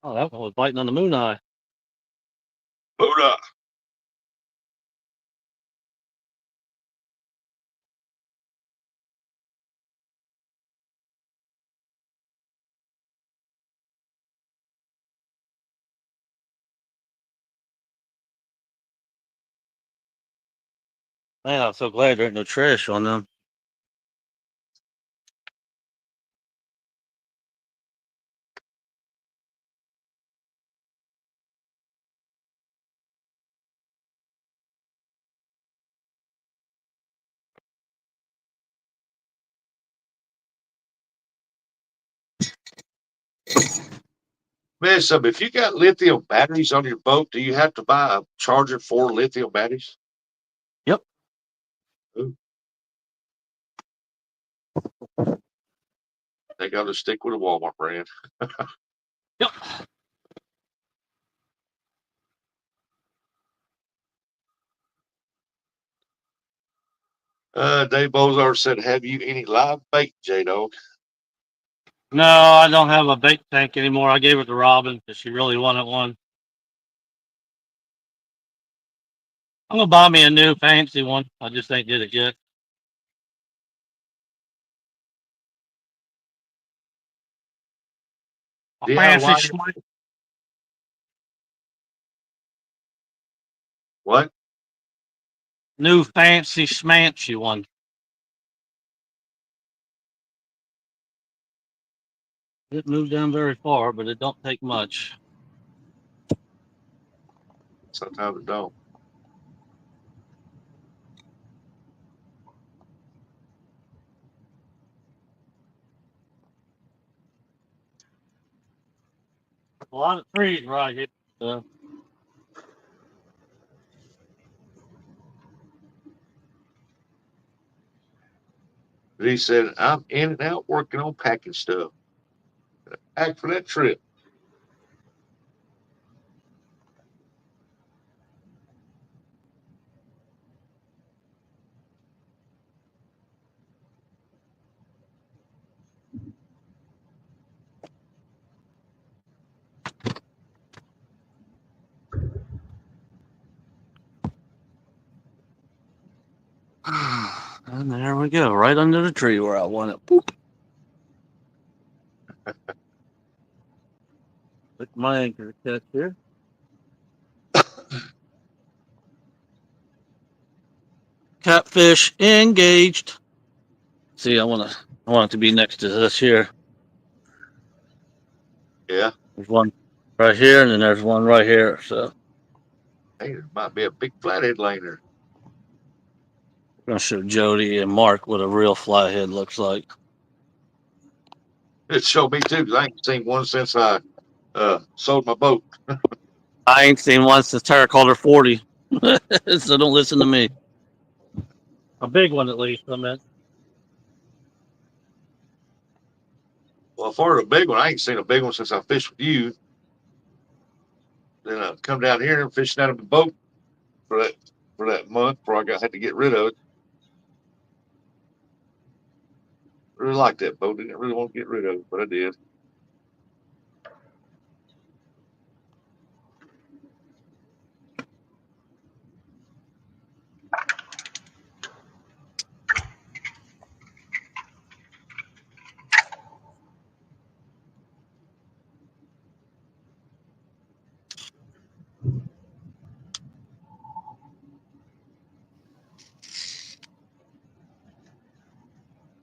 Oh, that one was biting on the moon eye. Buddha. Man, I'm so glad there ain't no trash on them. Man, so if you got lithium batteries on your boat, do you have to buy a charger for lithium batteries? Yep. Ooh. They got to stick with a Walmart brand. Yep. Dave Bozar said, have you any live bait, J-Dog? No, I don't have a bait tank anymore. I gave it to Robin because she really wanted one. I'm gonna buy me a new fancy one. I just ain't did it yet. A fancy DIY? What? new fancy schmancy one. It moved down very far, but it don't take much. Sometimes it don't. A lot of trees right here. So. But he said, I'm in and out working on packing stuff. Pack for that trip. And there we go, right under the tree where I want it. Boop. Put my anchor catch here. Catfish engaged. See, I want to I want it to be next to this here. Yeah. There's one right here, and then there's one right here. So Hey, there might be a big flathead laying there. I'm gonna show Jody and Mark what a real flathead looks like. It showed me too, because I ain't seen one since I sold my boat. I ain't seen one since Tara called her 40, so don't listen to me. A big one at least. I meant. Well, for a big one, I ain't seen a big one since I fished with you. Then I come down here and fishing out of the boat for that month before I had to get rid of it. Really liked that boat. Didn't really want to get rid of it, but I did.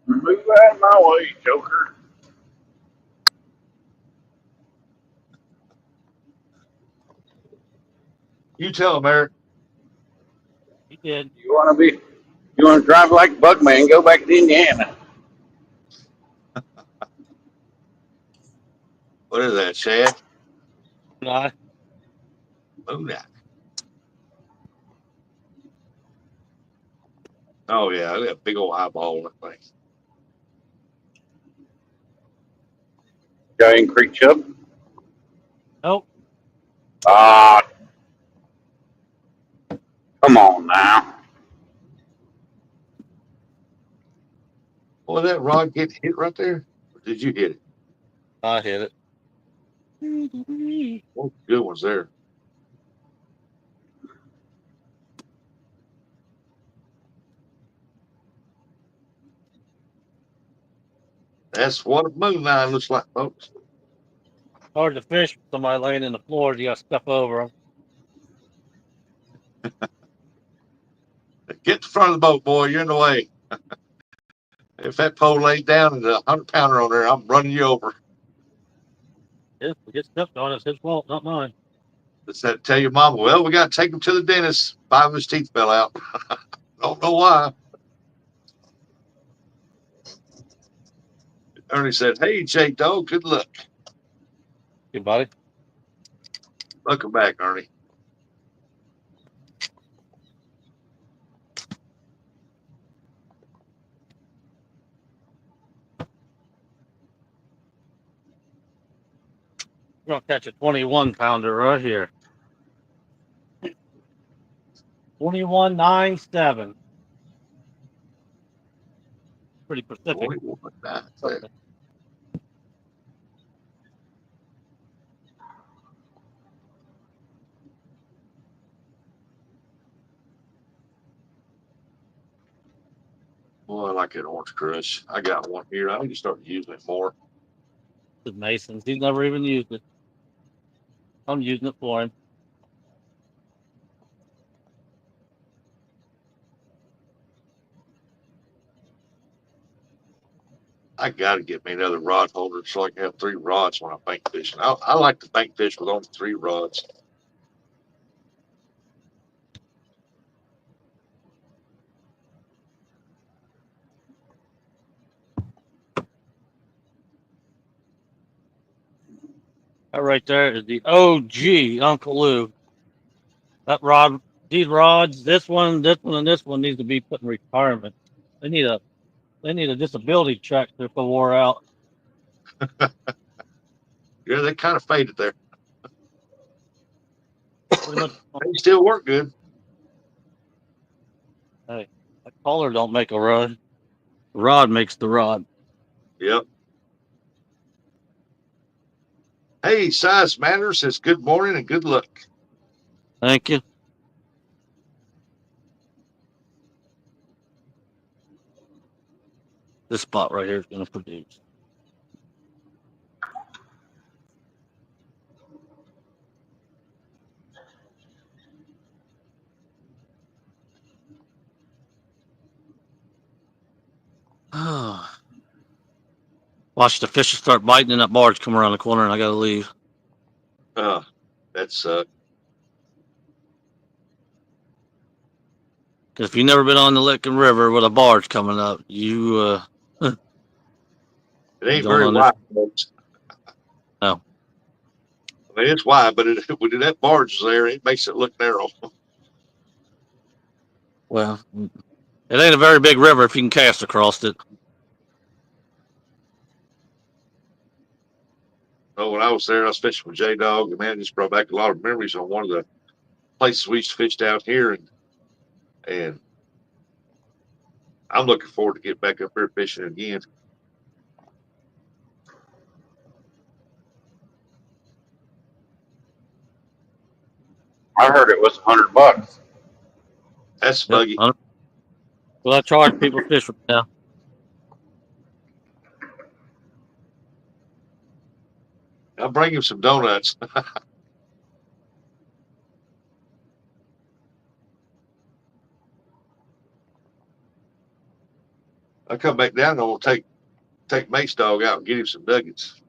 Move out of my way, Joker. You tell him, Eric. He did. You want to drive like Bugman, go back to Indiana. What is that, Shad? No, Oh, that. Oh, yeah. Look at that big old eyeball on that thing. Giant Creek Chub. nope. Ah, come on now. Boy, that rod get hit right there? Or did you hit it? I hit it. What good ones there? That's what a moon line looks like, folks. Hard to fish with somebody laying in the floor. You got to step over them. Get to the front of the boat, boy. You're in the way. If that pole laid down and a 100-pounder on there, I'm running you over. If we get stepped on, it's his fault, not mine. Just had to tell your mama, well, we got to take him to the dentist. 5 of his teeth fell out. Don't know why. Ernie said, hey, Jake Dog, good luck. Good buddy. Welcome back, Ernie. We're gonna catch a 21-pounder right here. 21.97. Pretty Pacific. 21, nice. Boy, I like that Orange Crush. I got one here. I need to start using it more. The Masons. He's never even used it. I'm using it for him. I got to get me another rod holder so I can have 3 rods when I bank fishing. I like to bank fish with only 3 rods. That right there is the OG Uncle Lou. That rod, these rods, this one, and this one needs to be put in retirement. They need a disability check if they wore out. Yeah, they kind of faded there. Pretty much. They still work good. Hey, that collar don't make a rod. The rod makes the rod. Yep. Hey, Size Matters says good morning and good luck. Thank you. This spot right here is going to produce. Watch the fishes start biting and that barge come around the corner and I gotta leave. That's Because if you've never been on the Licking River with a barge coming up, you it ain't don't very wide, understand. folks. No. I mean, it's wide, but when that barge is there, it makes it look narrow. Well, it ain't a very big river if you can cast across it. Oh, when I was there, I was fishing with J Dog, and man, it just brought back a lot of memories on one of the places we used to fish down here, and I'm looking forward to get back up here fishing again. I heard it was $100. That's Yep. buggy. Well, I charge people to fish right now. I'll bring him some donuts. I'll come back down and we'll take Mace Dog out and get him some nuggets.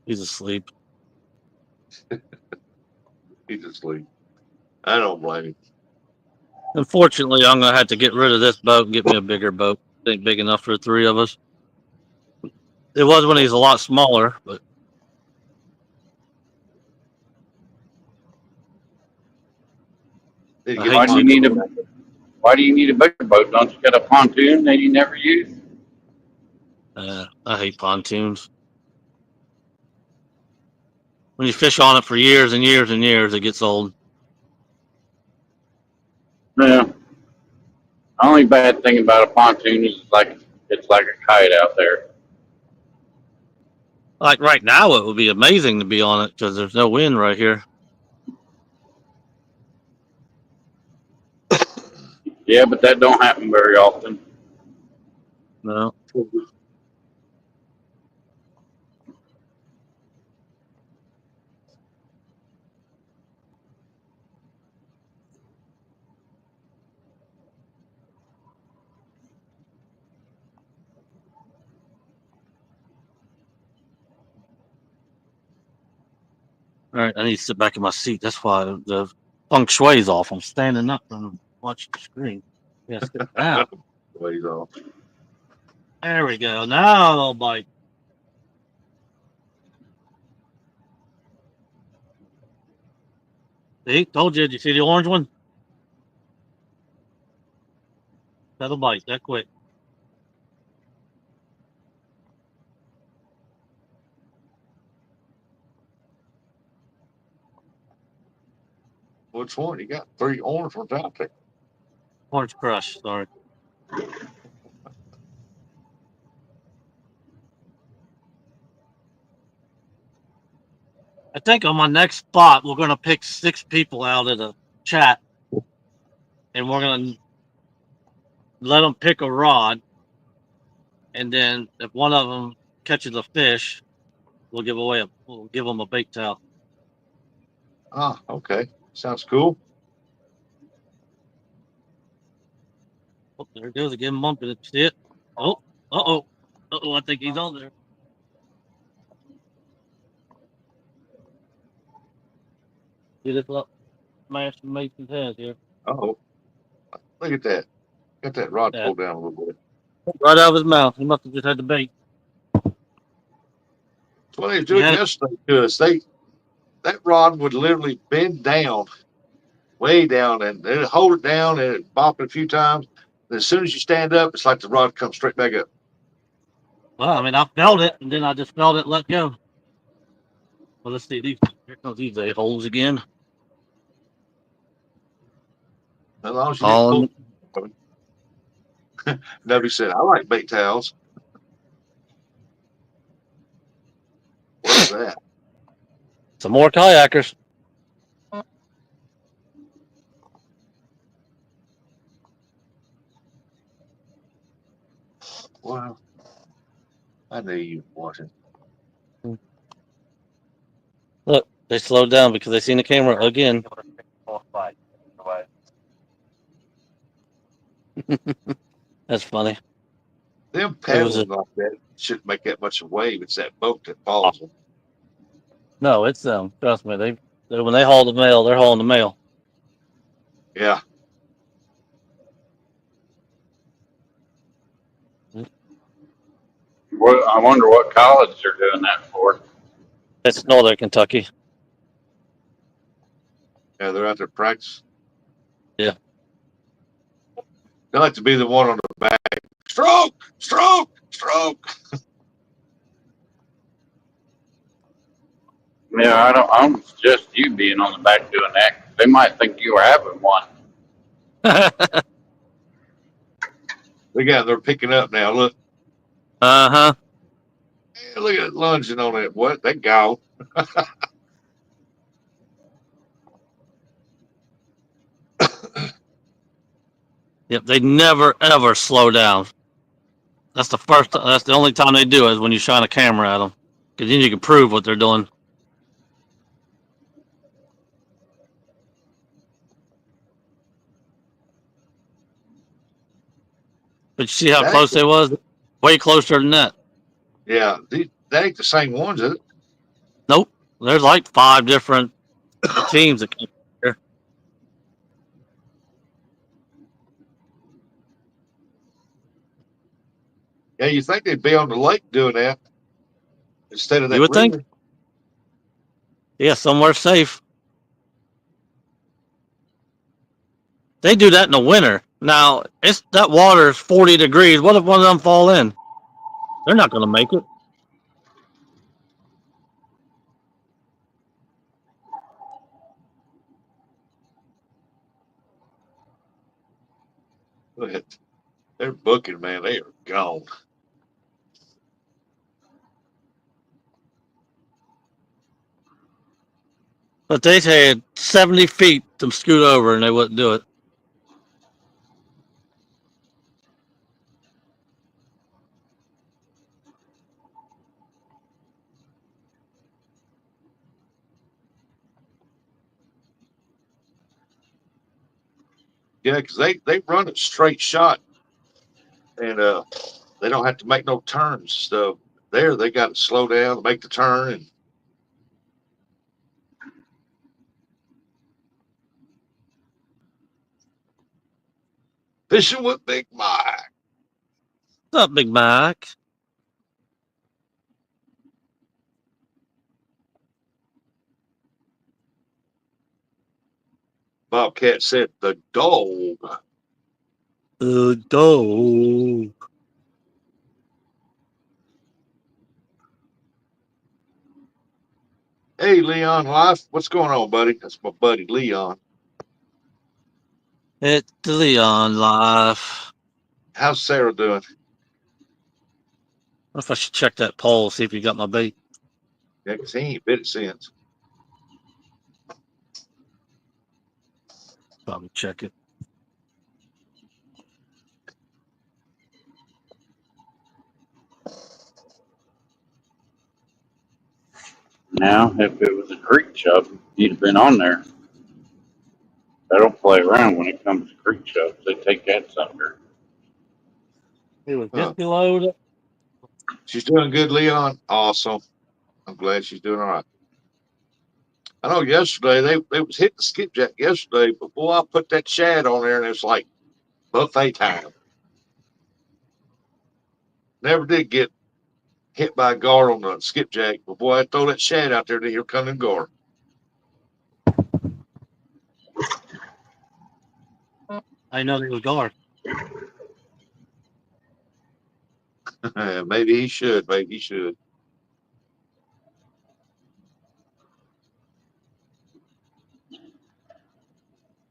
He's asleep. He's asleep. I don't blame him. Unfortunately, I'm gonna have to get rid of this boat and get me a bigger boat. It ain't big enough for the three of us. It was when he was a lot smaller, but Need to I get hate Why him do you some need a donuts. Why do you need a bigger boat? Don't you got a pontoon that you never use? I hate pontoons. When you fish on it for years and years and years, it gets old. Yeah. The only bad thing about a pontoon is it's like a kite out there. Like right now, it would be amazing to be on it because there's no wind right here. Yeah, but that don't happen very often. No. All right, I need to sit back in my seat. That's why the feng shui's off. I'm standing up and watching the screen. Yeah, sit down. Ways off. There we go. Now they'll bite. See, told you. Did you see the orange one? That'll bite that quick. Which one? You got 3 orange ones out there. Orange crush. Sorry. I think on my next spot, we're gonna pick 6 people out of the chat, and we're gonna let them pick a rod, and then if one of them catches a fish, we'll give them a bait towel. Ah, okay. Sounds cool. Oh, there it goes again, bumping it. See it? Oh, I think he's on there. See this up, Master Mason's head here. Oh, look at that. Got that rod Yeah, pulled down a little bit. right out of his mouth. He must have just had the bait. That's what they was He doing had it. yesterday to us. That rod would literally bend down, way down, and it'd hold it down and it'd bop it a few times. And as soon as you stand up, it's like the rod comes straight back up. Well, I mean, I felt it, and then I just felt it let go. Well, let's see. Here comes these a-holes again. As long as you didn't Calling. pull. Nobody said, I like bait towels. What's that? Some more kayakers. Well, I knew you were watching. Look, they slowed down because they seen the camera again. That's funny. Them It was paddling like that shouldn't make that much wave. It's that boat that follows them. no, it's them. Trust me. They when they haul the mail, they're hauling the mail. Yeah. Well, I wonder what college they're doing that for. It's Northern Kentucky. Yeah, they're out there practicing. Yeah. They like to be the one on the back. Stroke, stroke, stroke. Yeah, I don't suggest you being on the back doing that. They might think you were having one. They're picking up now. Look, Uh-huh. hey, look at it lunging on that. What? That guy. Yep. They never ever slow down. That's the first. That's the only time they do it is when you shine a camera at them, because then you can prove what they're doing. But you see how That, close they was? Way closer than that. yeah, that ain't the same ones, is it? Nope. There's like 5 different teams that came here. Yeah, you think they'd be on the lake doing that instead of You that would think? river? Yeah, somewhere safe. They do that in the winter. Now, it's that water is 40 degrees. What if one of them fall in? They're not going to make it. But they're booking, man. They are gone. But they had 70 feet to scoot over, and they wouldn't do it. Yeah, because they run a straight shot, and they don't have to make no turns. So there, they got to slow down, make the turn, and fishing with Big Mike. What's up, Big Mike? Bobcat said the dog. Dog. Hey, Leon Life, what's going on, buddy? That's my buddy Leon. It's the Leon life. How's Sarah doing? What if I should check that pole, see if you got my bait? Yeah, 'cause he ain't bit it since. Probably check it. Now, if it was a creek chub, you'd have been on there. They don't play around when it comes to creek chubs. They take that sucker. It was Huh. just below the. She's doing good, Leon. Awesome. I'm glad she's doing all right. I know yesterday they was hitting the skipjack yesterday, but boy, I put that shad on there and it's like buffet time. Never did get hit by a gar on the skipjack, but boy, I throw that shad out there to here come the gar. I know it was guard. Maybe he should. Maybe he should.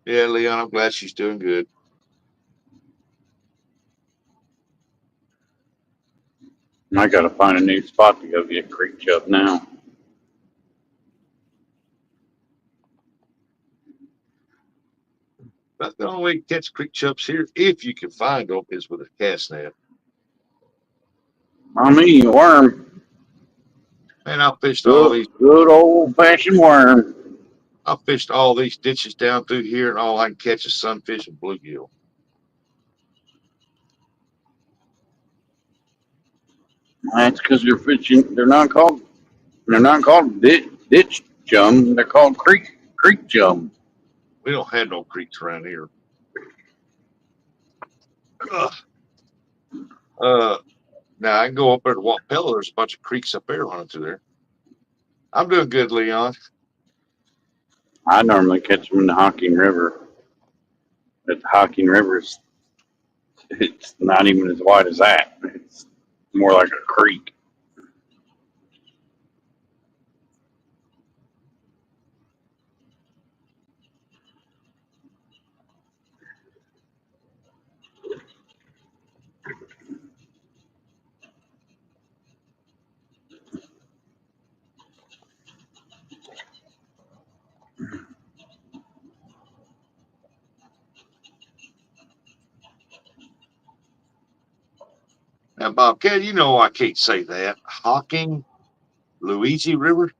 Yeah, Leon, I'm glad she's doing good. And I got to find a new spot to go get creek chub now. But the only way to catch creek chubs here, if you can find them, is with a cast net. I mean, worm. Man, I fished all these. Good old fashioned worm. I fished all these ditches down through here, and all I can catch is sunfish and bluegill. That's because you're fishing. They're not called. They're not called ditch chum. They're called creek chum. We don't have no creeks around here. Ugh. Now I can go up there to Wapella. There's a bunch of creeks up there running through there. I'm doing good, Leon. I normally catch them in the Hocking River. But the Hocking River's it's not even as wide as that. It's more like a creek. Now, Bobcat, you know I can't say that. Hocking, Luigi River.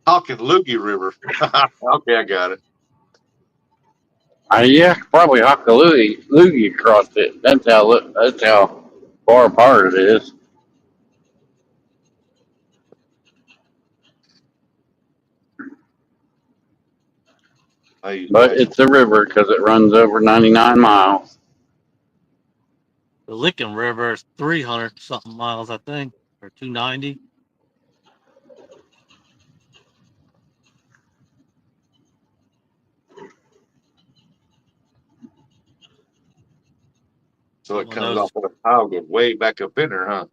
Hocking Loogie River. Okay, I got it. Yeah, probably Hockaloogie across it. That's how far apart it is. I use But national. it's a river because it runs over 99 miles. The Licking River is 300 something miles, I think, or 290. So it One of comes those. off of the pile, goes way back up in there, huh?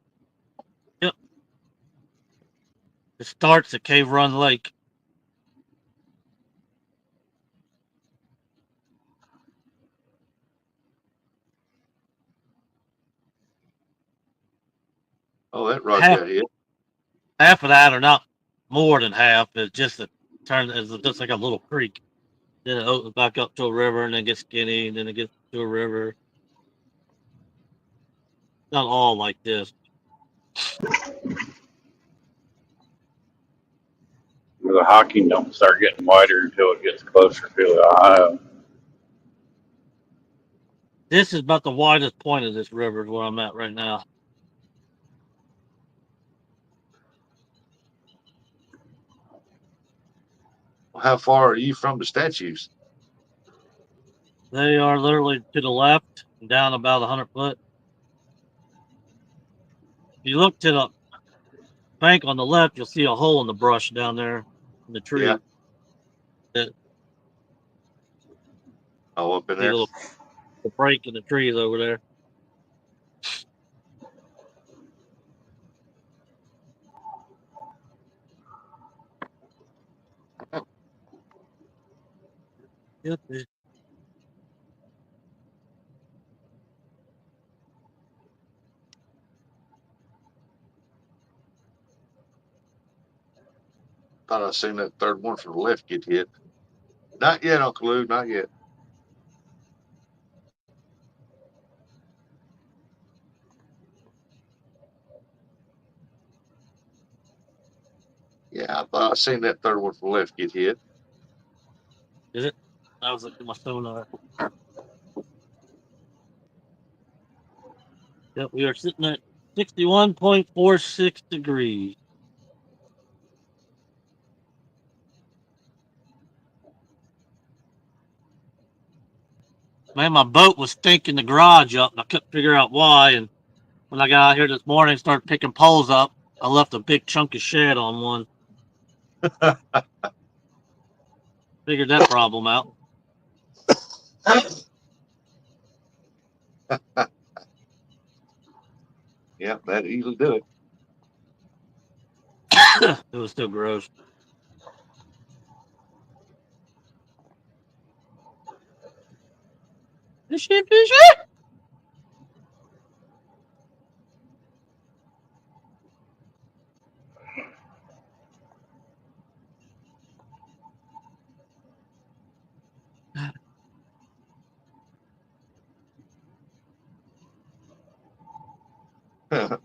Yep. It starts at Cave Run Lake. Oh, that rod Half got hit. half of that, or not more than half, is just a turn. Is just like a little creek. Then it opens back up to a river, and then gets skinny, and then it gets to a river. Not all like this. The Hocking don't start getting wider until it gets closer to the Ohio. This is about the widest point of this river, is where I'm at right now. How far are you from the statues? They are literally to the left, and down about 100 foot. If you look to the bank on the left, you'll see a hole in the brush down there in the Yeah. tree. That Oh, up in see a there. little break in the trees over there. Yep. Thought I seen that third one from the left get hit. Not yet, Uncle Lou. Not yet. Yeah, I thought I seen that third one from the left get hit. Is it? I was looking at my sonar. Yep, we are sitting at 61.46 degrees. Man, my boat was stinking the garage up, and I couldn't figure out why. And when I got out here this morning and started picking poles up, I left a big chunk of shed on one. Figured that problem out. Yeah, that easily do it. It was still gross. Fishy, fishy.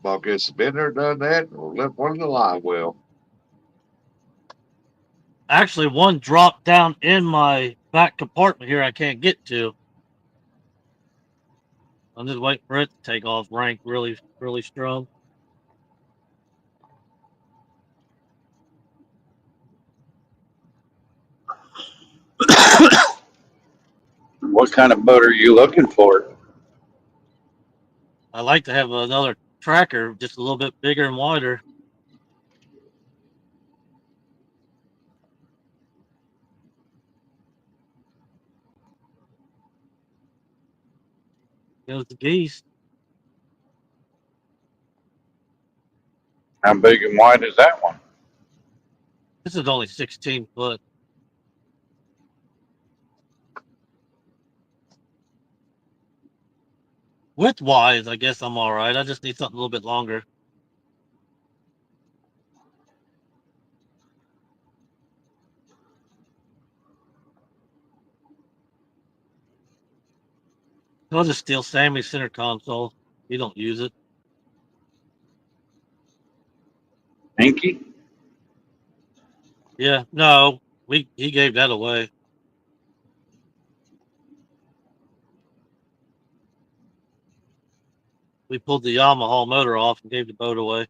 Bobcat's been there, done that, or left one in the live well. Actually, one dropped down in my back compartment here I can't get to. I'm just waiting for it to take off rank really, really strong. What kind of boat are you looking for? I like to have another tracker just a little bit bigger and wider. Goes the geese. How big and wide is that one? This is only 16 foot. Width wise, I guess I'm all right. I just need something a little bit longer. I'll just steal Sammy's center console. You don't use it. Inky? Yeah, no, he gave that away. We pulled the Yamaha motor off and gave the boat away.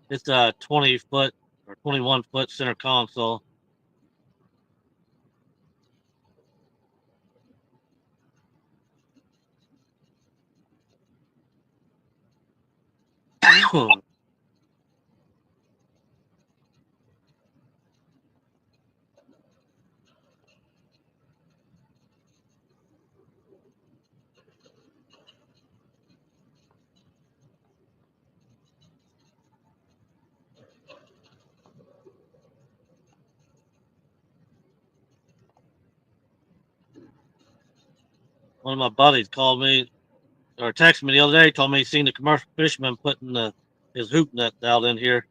It's a 20 foot or 21 foot center console. One of my buddies called me or texted me the other day, told me he seen the commercial fisherman putting his hoop nets out in here.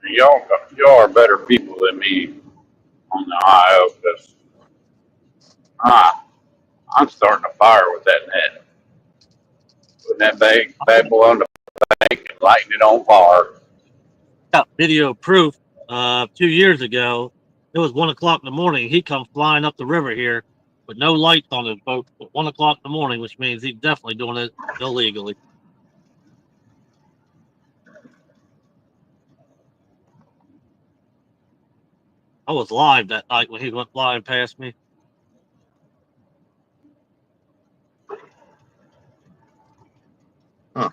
Y'all are better people than me on the IO because I'm starting a fire with that net. Putting that bad boy on the bank and lighting it on fire. Got video proof. 2 years ago, it was 1 o'clock in the morning. He come flying up the river here with no lights on his boat at 1 o'clock in the morning, which means he's definitely doing it illegally. I was live that night when he went flying past me. Huh.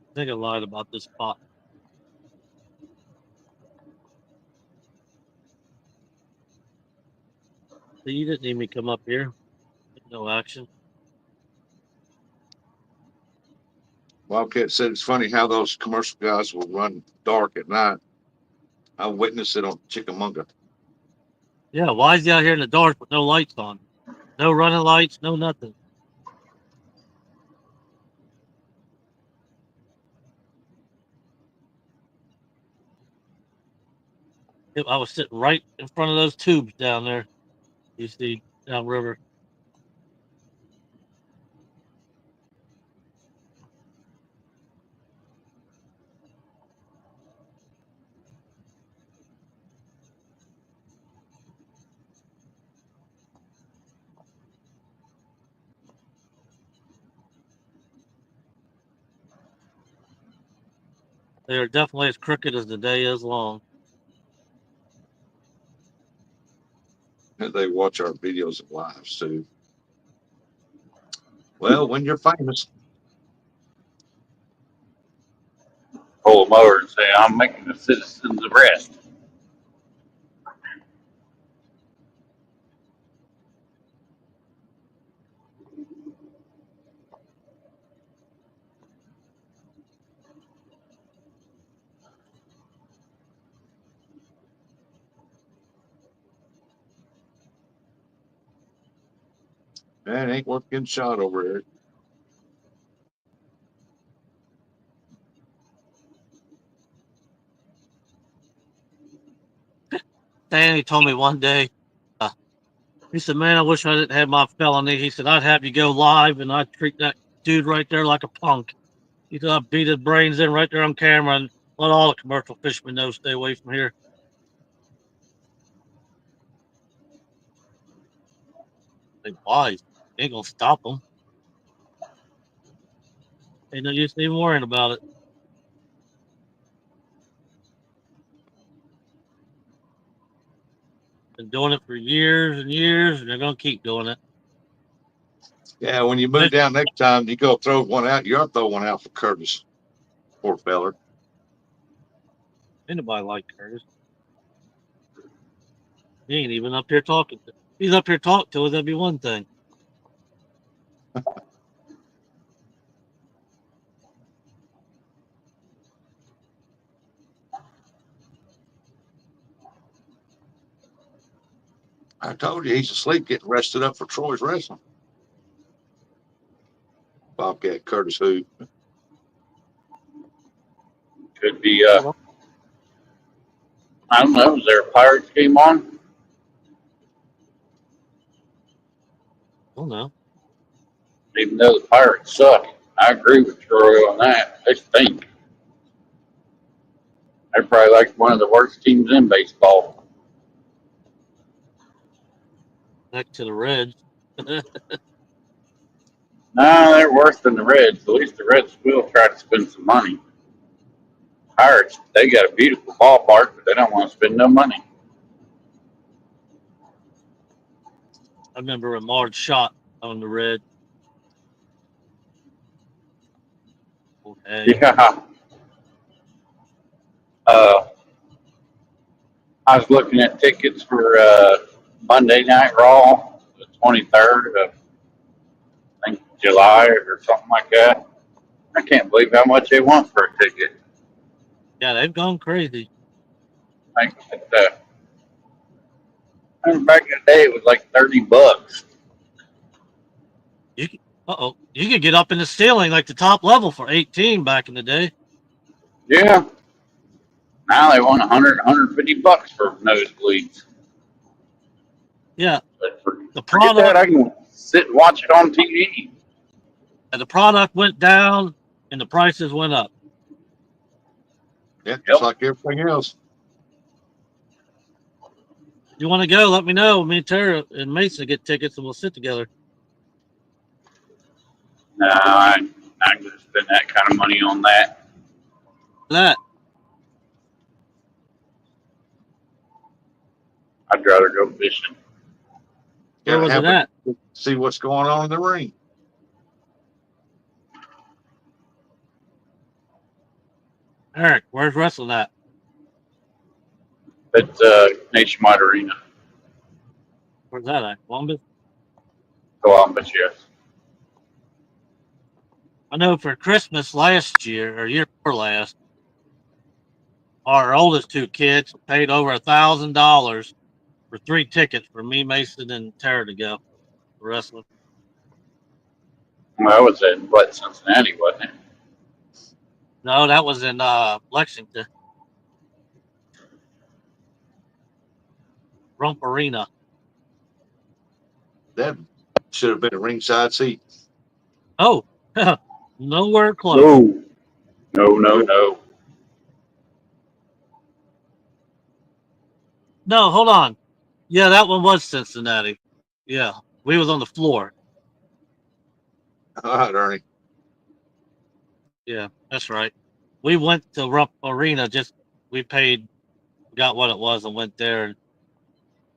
I think I lied about this spot. So you didn't need me to come up here. No action. Wildcat said it's funny how those commercial guys will run dark at night. I witnessed it on Chickamauga. Yeah, why is he out here in the dark with no lights on? No running lights, no nothing. I was sitting right in front of those tubes down there. You see downriver. They are definitely as crooked as the day is long. They watch our videos of lives too. Well, when you're famous, Pull them over and say, I'm making a citizen's arrest. Man, ain't worth getting shot over here. Danny told me one day, he said, man, I wish I didn't have my felony. He said, I'd have you go live and I'd treat that dude right there like a punk. He said, I'd beat his brains in right there on camera and let all the commercial fishermen know stay away from here. Like, why? Ain't gonna stop them. Ain't no use even worrying about it. Been doing it for years and years, and they're gonna keep doing it. Yeah, when you move down next time, you go throw one out. You'll throw one out for Curtis. Poor feller. Ain't nobody like Curtis. He ain't even up here talking. He's up here talking to us. That'd be one thing. I told you he's asleep getting rested up for Troy's wrestling. Bobcat Curtis who? Could be, I don't know, is there a Pirates game on? I don't know. Even though the Pirates suck. I agree with Troy on that. They stink. They're probably like one of the worst teams in baseball. Next to the Reds. No, they're worse than the Reds. At least the Reds will try to spend some money. Pirates, they got a beautiful ballpark, but they don't want to spend no money. I remember when Marge shot on the Red. Okay. Yeah. Uh, I was looking at tickets for Monday Night Raw, the 23rd of, I think, July or something like that. I can't believe how much they want for a ticket. Yeah, they've gone crazy. I think back in the day, it was like $30. You could get up in the ceiling like the top level for 18 back in the day. Yeah. Now they want 100, 150 bucks for nosebleeds. Yeah, But the forget that. product I can sit and watch it on TV. the product went down and the prices went up. Yeah, Yep. just like everything else. You want to go? Let me know. Me and Tara and Mason get tickets and we'll sit together. No, I'm not going to spend that kind of money on that. That I'd rather go fishing. where Gotta was it have at? it. See what's going on in the ring. Eric, where's wrestling at? It's Nationwide Arena. Where's that at? Columbus? Columbus, yes. I know for Christmas last year or year before last, our oldest two kids paid over $1,000 for 3 tickets for me, Mason, and Tara to go for wrestling. Well, I was in Cincinnati, wasn't it? No, that was in Lexington. Rump Arena. That should have been a ringside seat. Oh, nowhere close. No. No, hold on. Yeah, that one was Cincinnati. Yeah, we was on the floor. All right, Ernie. Yeah, that's right. We went to Rump Arena. We paid, got what it was, and went there. And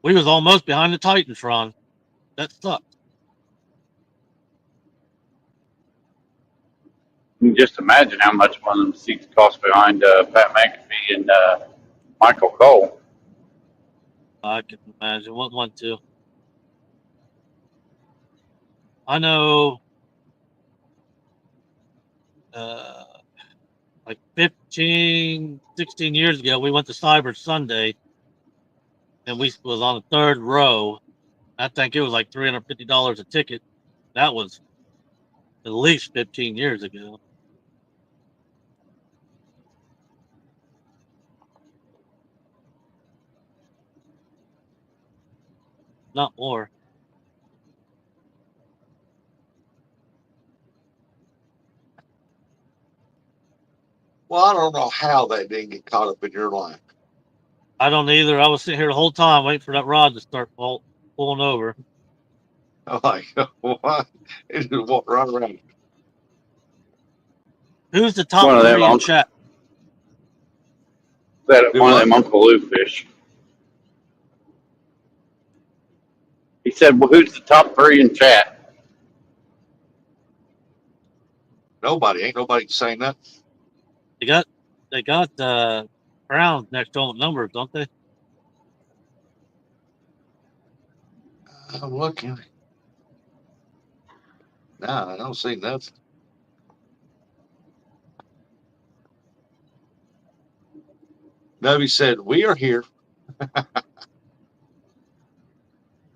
we was almost behind the Titantron. That sucked. You can just imagine how much one of them seats cost behind Pat McAfee and Michael Cole. I can imagine. What one too? I know. Like 15, 16 years ago, we went to Cyber Sunday, and we was on the third row. I think it was like $350 a ticket. That was at least 15 years ago. Not more. Well, I don't know how that didn't get caught up in your line. I don't either. I was sitting here the whole time waiting for that rod to start pulling over. I'm like, what? It just walked right around. Who's the top One of them three in Uncle, chat? that Do one of what? them Uncle Lou fish. He said, "Well, who's the top three in chat?" Nobody. Ain't nobody saying nothing. They got Browns next to them numbers, don't they? I'm looking. No, I don't see nothing. Nubby said, we are here.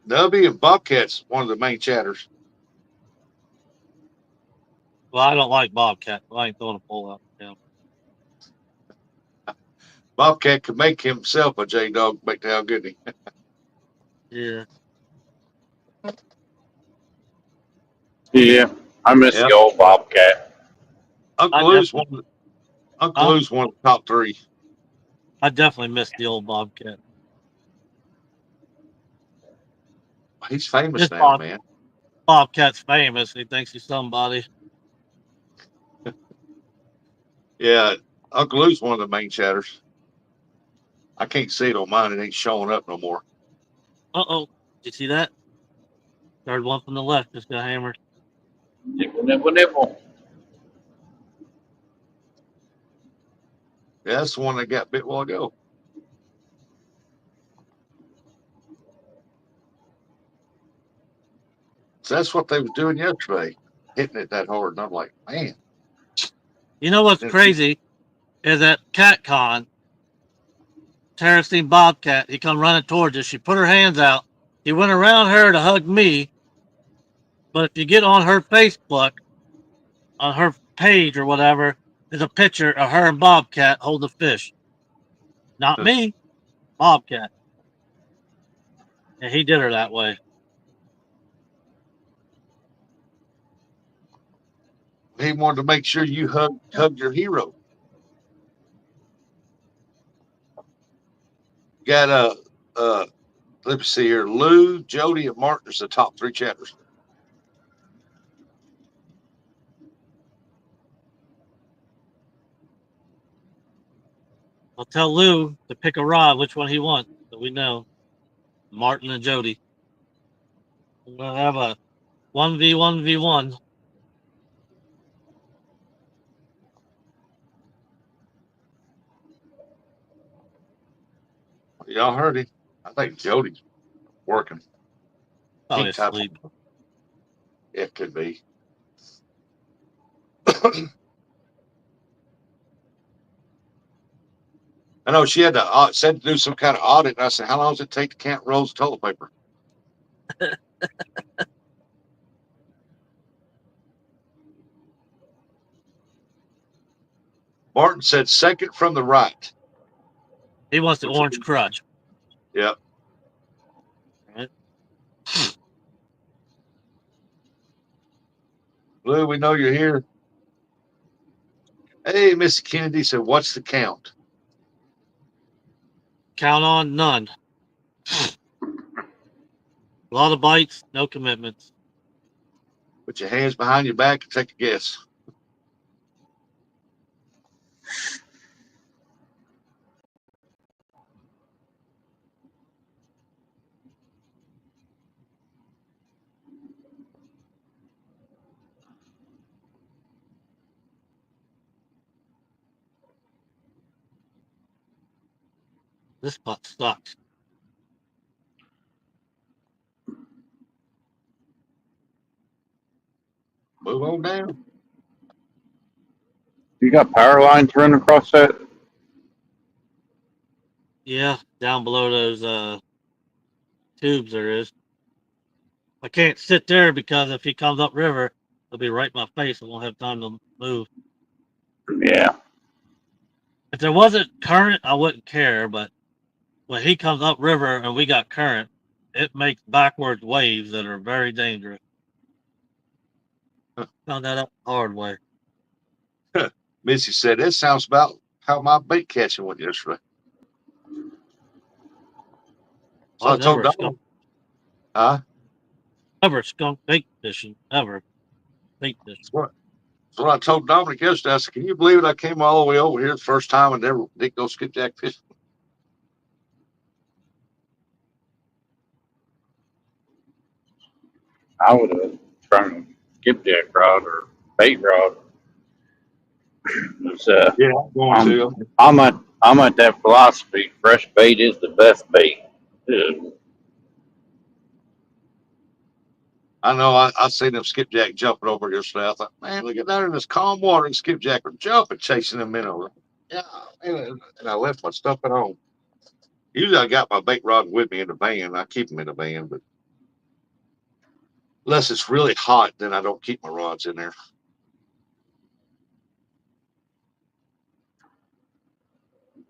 Nubby and Bobcat's one of the main chatters. Well, I don't like Bobcat. I ain't throwing a pull out. Yeah. Bobcat could make himself a J-Dog McDowell, couldn't he? Yeah. Yeah, I miss Yep. the old Bobcat. Uncle Lou's one of the top three. I definitely miss the old Bobcat. He's famous This now, man. Bobcat's famous. He thinks he's somebody. Yeah, Uncle Lou's one of the main chatters. I can't see it on mine. It ain't showing up no more. Uh-oh. Did you see that? Third one from the left just got hammered. Nibble, nibble, nibble. Yeah, that's the one that got bit a while ago. So that's what they was doing yesterday, hitting it that hard. And I'm like, man. You know what's crazy is at CatCon, Tara seen Bobcat. He come running towards us. She put her hands out. He went around her to hug me. But if you get on her Facebook, on her page or whatever, there's a picture of her and Bobcat holding a fish. Not me, Bobcat. And he did her that way. He wanted to make sure you hugged your hero. Got let me see here. Lou, Jody, and Martin is the top three chatters. I'll tell Lou to pick a rod, which one he wants, so we know. Martin and Jody. We're gonna have a 1v1v1. Y'all heard him. I think Jody's working. Probably Pink type. asleep. It could be. I know she had to said to do some kind of audit, and I said, "How long does it take to count rolls of toilet paper?" Martin said second from the right. He wants the orange crutch. Yep. Right? Lou, we know you're here. Hey, Missy Kennedy said, "What's the count?" Count on none. A lot of bites, no commitments. Put your hands behind your back and take a guess. This putt sucks. Move on down. You got power lines running across that? Yeah, down below those tubes there is. I can't sit there because if he comes upriver, he'll be right in my face. I won't have time to move. Yeah. If there wasn't current, I wouldn't care. But when he comes upriver and we got current, it makes backwards waves that are very dangerous. Found that out the hard way. Missy said, that sounds about how my bait catching went yesterday. So I've I told Dominic, never skunk bait fishing ever. Bait fishing. so I told Dominic yesterday, I said, can you believe it? I came all the way over here the first time and never did go skipjack fishing. I would have thrown a skipjack rod or bait rod. It's, Yeah, I'm going to. I'm at that philosophy. Fresh bait is the best bait. Uh, I know I seen them skipjack jumping over yesterday. I thought, man, look at that in this calm water and skipjack are jumping, chasing them minnows. Yeah, and I left my stuff at home. Usually I got my bait rod with me in the van. I keep them in the van, but unless it's really hot, then I don't keep my rods in there.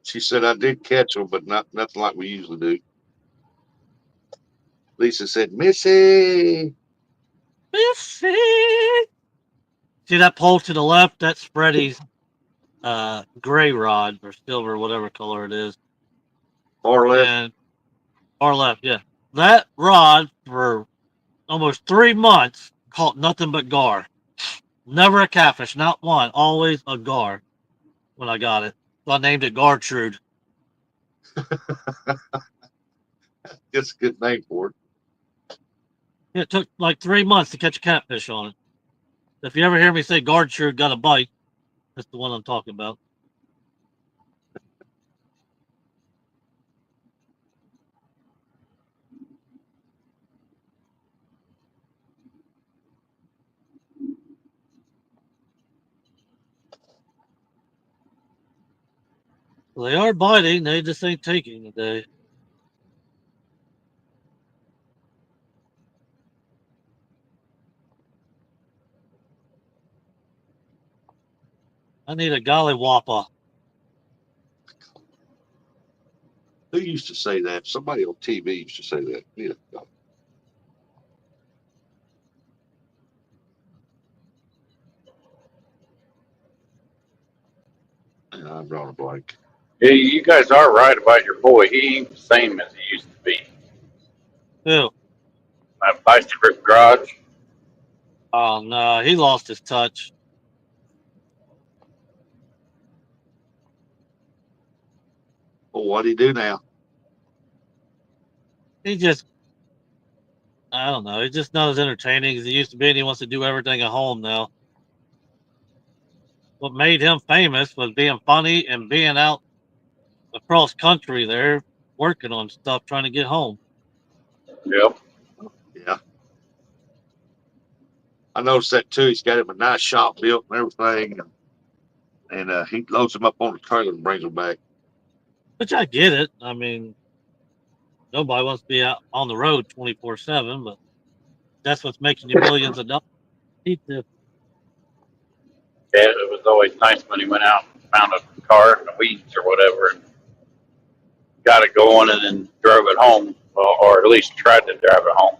She said I did catch them, but nothing like we usually do. Lisa said, Missy. Missy. See that pole to the left? That's Freddie's gray rod or silver, whatever color it is. Far left. And far left, yeah. That rod for almost 3 months caught nothing but gar. Never a catfish, not one. Always a gar when I got it. So I named it Gartrude. It's a good name for it. It took like 3 months to catch a catfish on it. If you ever hear me say Gartrude got a bite, that's the one I'm talking about. They are biting, they just ain't taking today. I need a golly whopper. Who used to say that? Somebody on TV used to say that. Yeah. I'm drawing a blank. yeah, you guys are right about your boy. He ain't the same as he used to be. Ew. That feisty rip garage. Oh no, he lost his touch. Well, what do you do now? He just, I don't know. He's just not as entertaining as he used to be, and he wants to do everything at home now. What made him famous was being funny and being out across country there working on stuff, trying to get home. Yep. Yeah. I noticed that too. He's got him a nice shop built and everything. And he loads them up on the trailer and brings them back. Which I get it. I mean, nobody wants to be out on the road 24/7, but that's what's making you millions of dollars. He did. Yeah, it was always nice when he went out and found a car in the weeds or whatever and got it going and then drove it home, or at least tried to drive it home.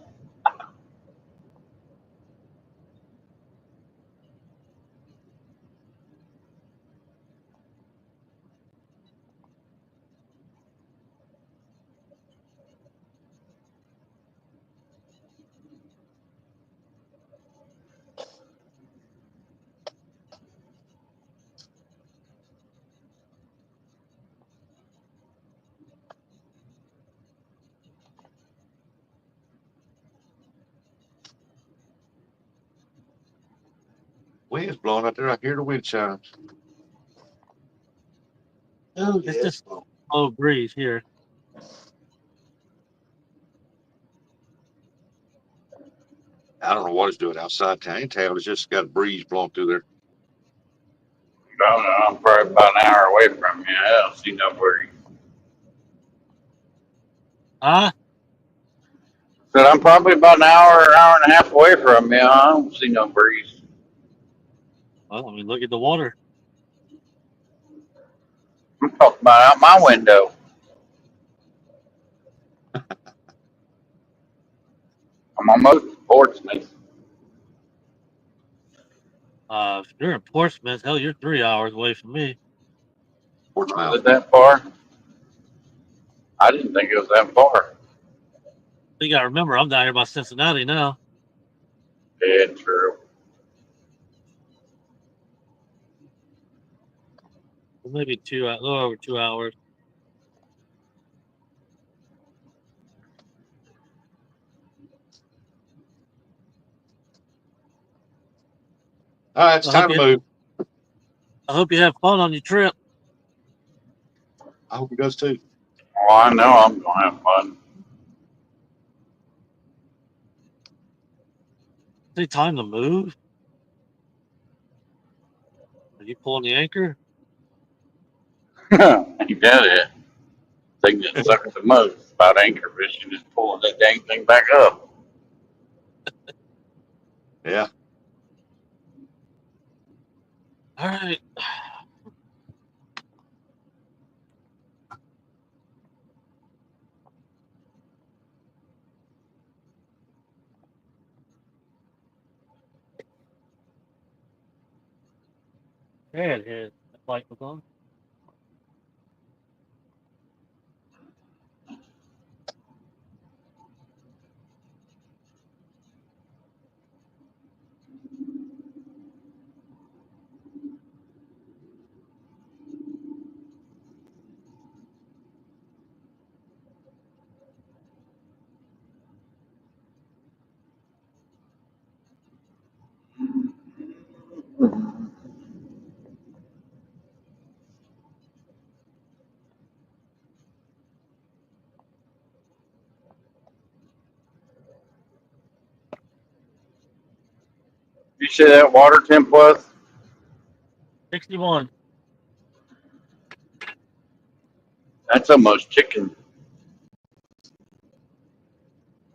Wind's blowing out there. I hear the wind chimes. Oh, It's yes. just low breeze here. I don't know what it's doing outside town. In town, it's just got a breeze blowing through there. I don't know, I'm probably about an hour away from you. I don't see nowhere. Huh? But I'm probably about an hour and a half away from you. I don't see no breeze. Well, I mean, look at the water. I'm talking about out my window. I'm almost to Portsmouth. If you're in Portsmouth, hell, you're 3 hours away from me. Is Portsmouth. it that far? I didn't think it was that far. You gotta remember, I'm down here by Cincinnati now. Yeah, true. Maybe a little over 2 hours. All right, it's I hope time to you, move. I hope you have fun on your trip. I hope he does too. Oh, I know I'm gonna have fun. Is it time to move? Are you pulling the anchor? Ain't that it? Thing that sucks the most about anchor fishing is pulling that dang thing back up. Yeah. All right. There it is. That light was on. You see that water temp was? 61. That's almost chicken.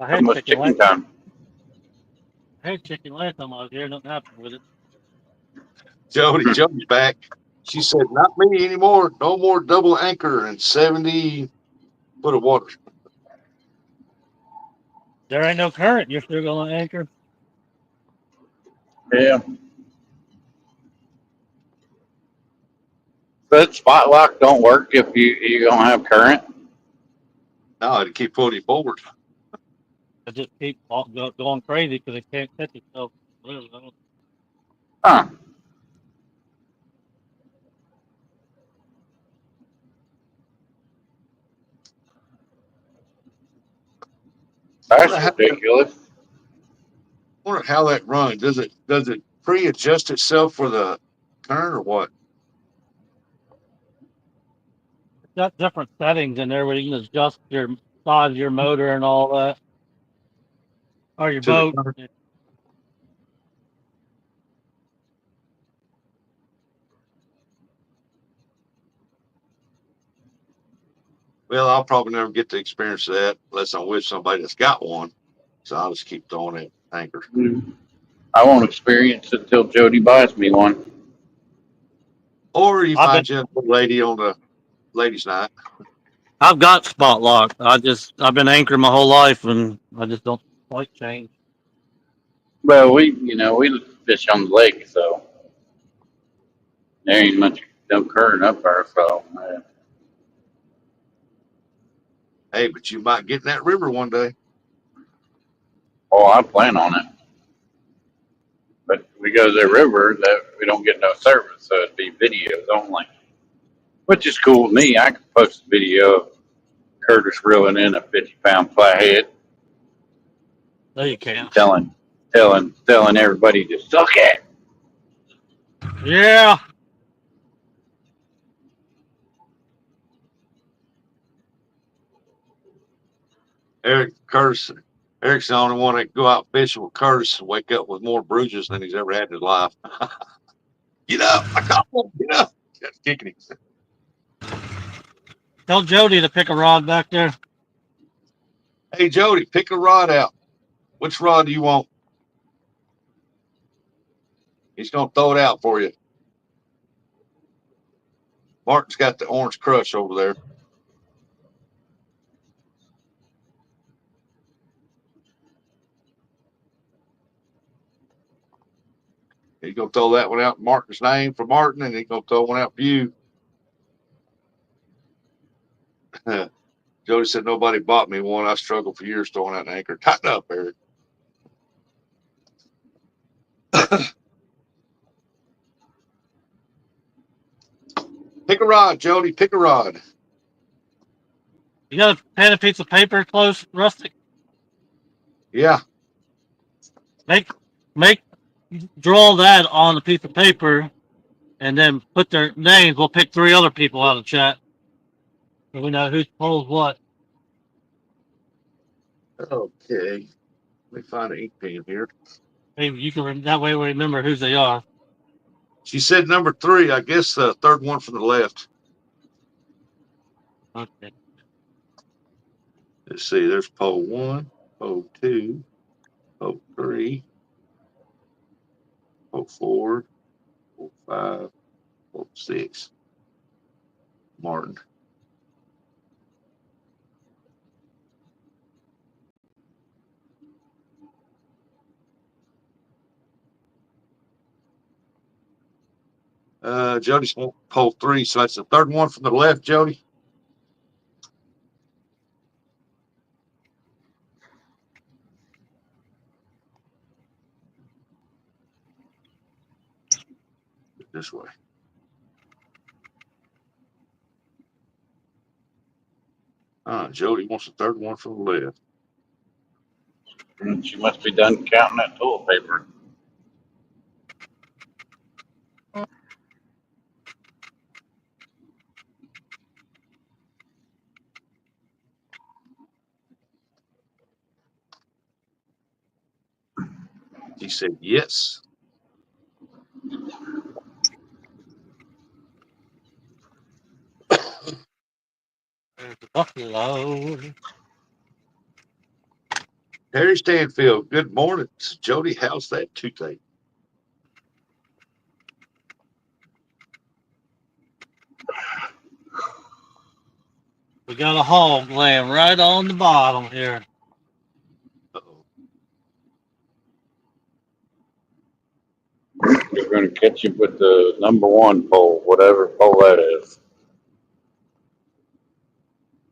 I had Almost chicken chicken last. time. I had chicken last time I was here. Nothing happened with it. Jody's back. She said, "Not me anymore. No more double anchor and 70 foot of water." There ain't no current. You're still going to anchor. Yeah. But spot lock don't work if you don't have current. No, to keep pulling you forward. I just keep going crazy because it can't catch itself. Huh. Wonder That's how, ridiculous. wonder how that runs. Does it pre-adjust itself for the current or what? It's got different settings in there where you can adjust your size of your motor and all that, or your To the boat. current? Well, I'll probably never get to experience that unless I'm with somebody that's got one. So I'll just keep throwing it anchor. I won't experience it till Jody buys me one. Or you I've been, find you a lady on the ladies' night. I've got spot lock. I've been anchoring my whole life, and I just don't like change. Well, we fish on the lake, so there ain't much no current up there. So, Hey, but you might get in that river one day. oh, I plan on it. But we go to the river that we don't get no service, so it'd be videos only, which is cool with me. I can post a video of Curtis reeling in a 50-pound flathead, No, you can't. telling everybody to suck it. Yeah. Curtis, Eric's the only one that go out fishing with Curtis and wake up with more bruises than he's ever had in his life. Get up! I caught one. Get up! That's kicking him. Tell Jody to pick a rod back there. Hey, Jody, pick a rod out. Which rod do you want? He's going to throw it out for you. Martin's got the orange crush over there. He's going to throw that one out in Martin's name for Martin, and he's going to throw one out for you. Jody said nobody bought me one. I struggled for years throwing out an anchor. Tighten up, Eric. Pick a rod, Jody. Pick a rod. You got a pen and piece of paper close, Rustic? Yeah. Make draw that on a piece of paper, and then put their names. We'll pick 3 other people out of the chat, so we know who pulls what. Okay. Let me find an ink pen here. Maybe you can that way we remember who they are. She said number 3. I guess the third one from the left. Okay. Let's see. There's pole 1, pole 2, pole 3, pole 4, pole 5, pole 6. Martin. Jody's pole 3, so that's the third one from the left, Jody. This way. Jody wants the third one from the left. She must be done counting that toilet paper. She said yes. There's the buffalo. Harry Stanfield, good morning. Jody, how's that toothache? We got a hog laying right on the bottom here. Uh-oh. You're going to catch him with the number 1 pole, whatever pole that is.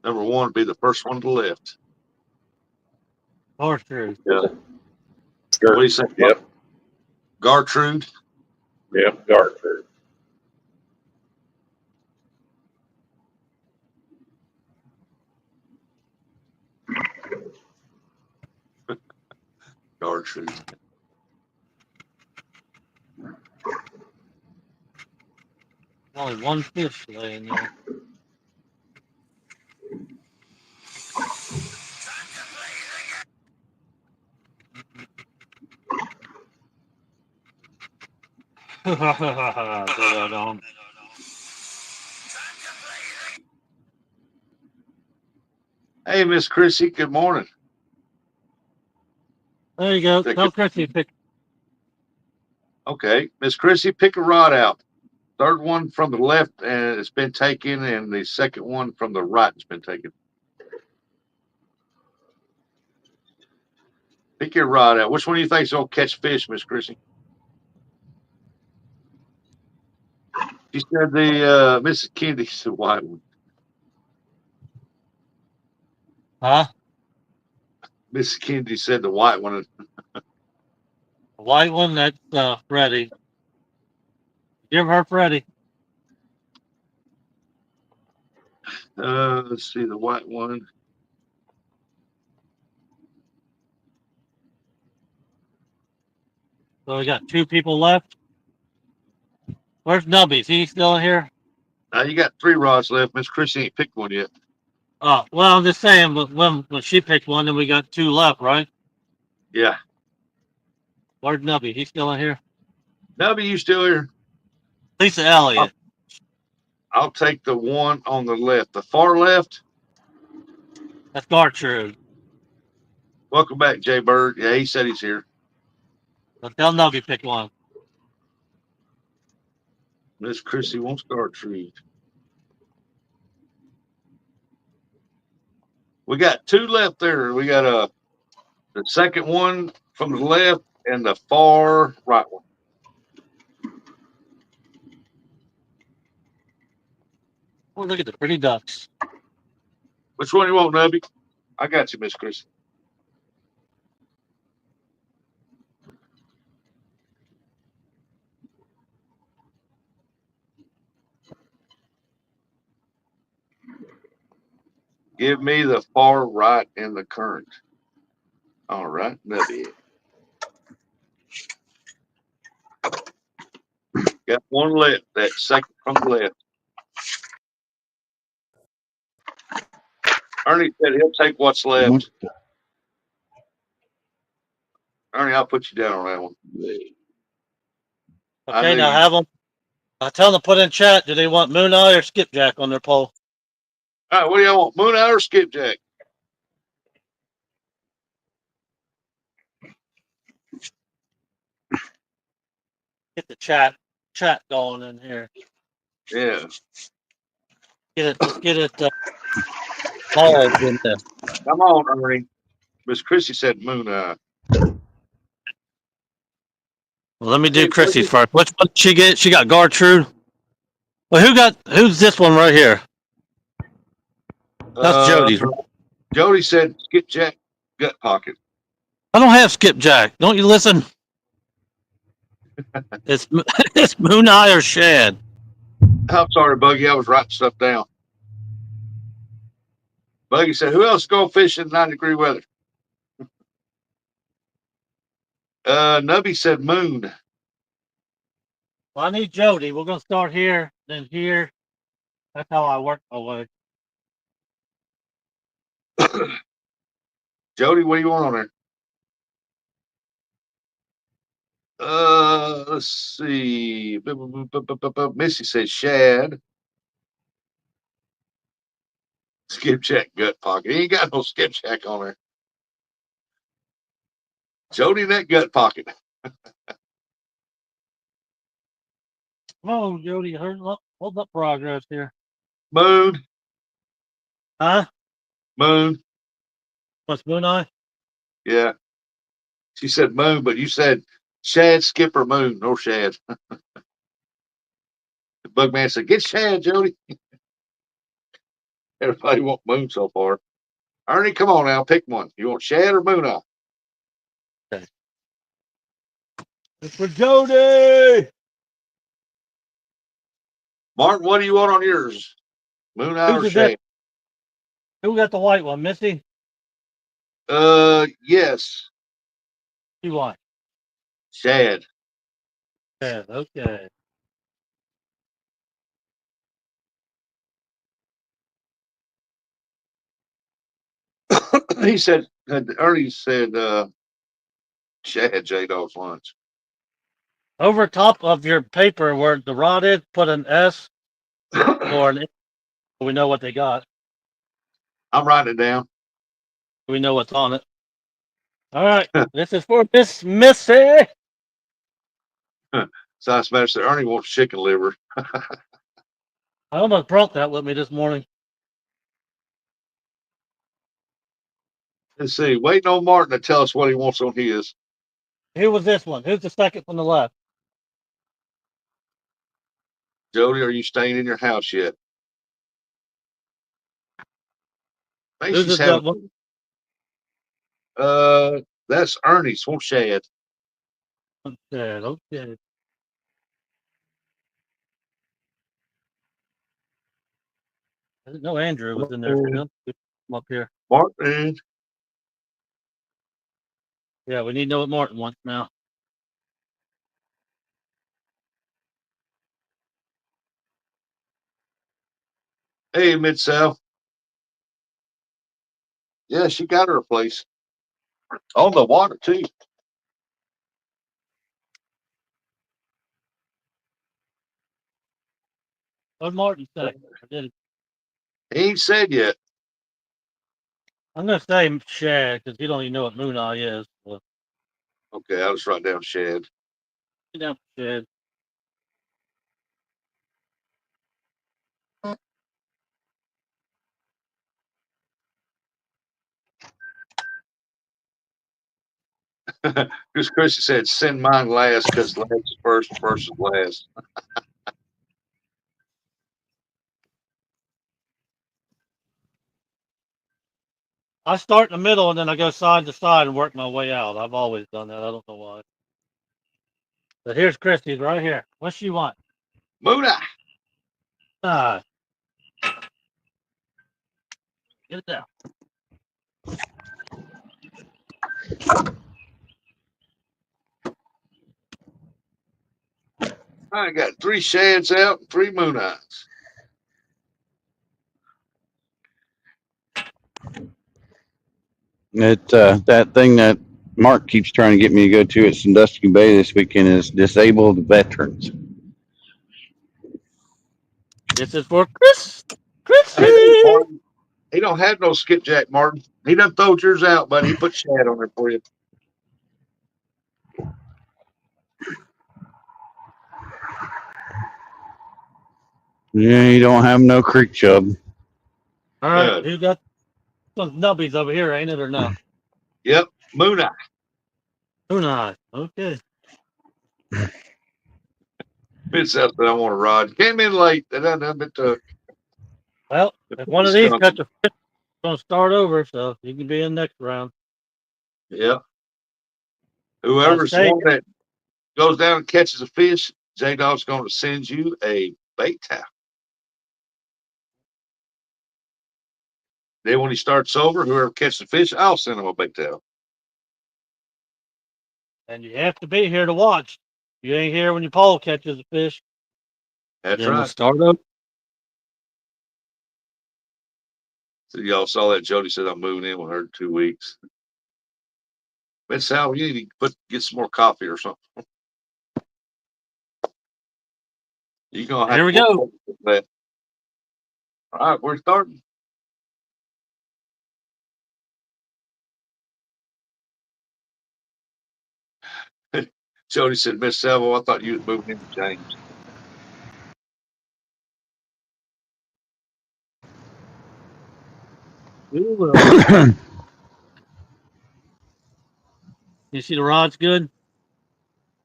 Number 1 would be the first one to the left. Gertrude. Yeah. What do you say? Yep. Gertrude? Yep, Gertrude. Gertrude. Only one fish laying there. Hey, Miss Chrissy, good morning. There you go. Tell Chrissy pick. Okay, Miss Chrissy, pick a rod out. Third one from the left, and it's been taken, and the second one from the right has been taken. Pick your rod out. Which one do you think is going to catch fish, Miss Chrissy? She said the Mrs. Kennedy's the white one. Huh? Mrs. Kennedy said the white one. The white one, that's Freddie. Give her Freddie. Let's see, the white one. So we got 2 people left. Where's Nubby? Is he still here? You got 3 rods left. Miss Chrissy ain't picked one yet. Oh, well, I'm just saying, but when she picked one, then we got 2 left, right? Yeah. Where's Nubby? He's still in here. Nubby, you still here? Lisa Elliott. I'll take the one on the left. The far left? That's Gertrude. Welcome back, Jay Bird. Yeah, he said he's here. But tell Nubby pick one. Miss Chrissy won't start treat. We got two left there. We got the second one from the left and the far right one. Oh, look at the pretty ducks. Which one you want, Nubby? I got you, Miss Chrissy. Give me the far right and the current. All right, Nubby. Got one left. That second from the left. Ernie said he'll take what's left. Ernie, I'll put you down on that one. Okay, now have them. Tell them to put in chat. Do they want Moon Eye or Skipjack on their poll? All right, what do y'all want? Moon Eye or Skipjack? Get the chat going in here. Yeah. Let's get it balled in there. Come on, Ernie. Miss Chrissy said Moon Eye. Well, let me do Chrissy's first. Which one did she get? She got Gartrude. Well, who's this one right here? That's Jody's. Jody said Skipjack gut pocket. I don't have Skipjack. Don't you listen? It's Moon Eye or Shad. I'm sorry, Buggy. I was writing stuff down. Buggy said, who else go fishing in 90-degree weather? Nubby said Moon. Well, I need Jody. We're gonna start here, then here. That's how I work my way. Jody, what do you want on there? Let's see. Missy says Shad. Skipjack gut pocket. He ain't got no Skipjack on there. Jody in that gut pocket. Come on, Jody. Hold up progress here. Moon. Huh? Moon. What's Moon Eye? Yeah. She said Moon, but you said Shad, Skipper, Moon. No Shad. The Bugman said, get Shad, Jody. Everybody want Moon so far. Ernie, come on now. Pick one. You want Shad or Moon Eye? Okay. It's for Jody. Martin, what do you want on yours? Moon Eye or Shad? Who got the white one? Missy? Yes. She white. Shad. Yeah, okay. He said, Ernie said, Shad, J-Dog's lunch. Over top of your paper where the rod is, put an S or an. We know what they got. I'm writing it down. We know what's on it. All right, this is for Miss Missy. Science Matter said, Ernie wants chicken liver. I almost brought that with me this morning. Let's see. Waiting on Martin to tell us what he wants on his. Who was this one? Who's the second from the left? Jody, are you staying in your house yet? I think Who's she's this having. one? That's Ernie. Won't Shad. Okay. I didn't know Andrew was in there. Come up here. Martin. Yeah, we need to know what Martin wants now. Hey, Mid-South. Yeah, she got her a place. On the water, too. What did Martin say? I did. He ain't said yet. I'm gonna say shad because you don't even know what moon eye is. So, Okay, I'll just write down shad. get down for shad. Because Chrissy said, send mine last because last is first, first is last. I start in the middle and then I go side to side and work my way out. I've always done that. I don't know why. But here's Christy's right here. What she want? Moona. Ah, get it down. I got 3 shads out and 3 moon eyes. That thing that Mark keeps trying to get me to go to at Sandusky Bay this weekend is disabled veterans. This is for Chris. Hey, Christy. Martin, he don't have no skipjack, Martin. He done throwed yours out, buddy. He put shad on there for you. Yeah, you don't have no creek chub. All right, Good. you got some nubbies over here, ain't it, or no? Yep, moon eye. Who not? Okay. It's out that I want to rod. Came in late. That done been took. Well, if one of these catch a fish, it's gonna start over, so you can be in next round. Yep. I Whoever's the say, one that goes down and catches a fish, J Dog's going to send you a bait towel. Then when he starts over, whoever catches the fish, I'll send him a bait towel. and you have to be here to watch. You ain't here when your pole catches a fish. That's Then we'll right. start up. So y'all saw that Jody said I'm moving in with her in 2 weeks. Miss Sal, you need to get some more coffee or something. You're gonna have Here we to go. that. All right, we're starting. Jody said, Miss Salvo, I thought you was moving into James. We will. You see the rod's good?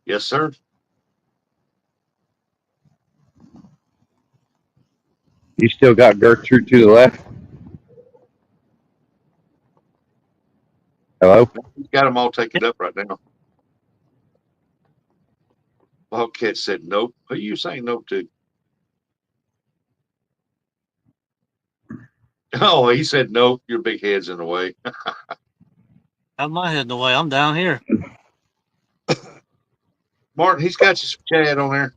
Yes, sir. You still got Gertrude to the left. Hello? He's got them all taken up right now. Wildcat said nope. Who are you saying nope to? Oh, he said nope. Your big head's in the way. Have my head in the way. I'm down here. Martin, he's got you some Chad on there.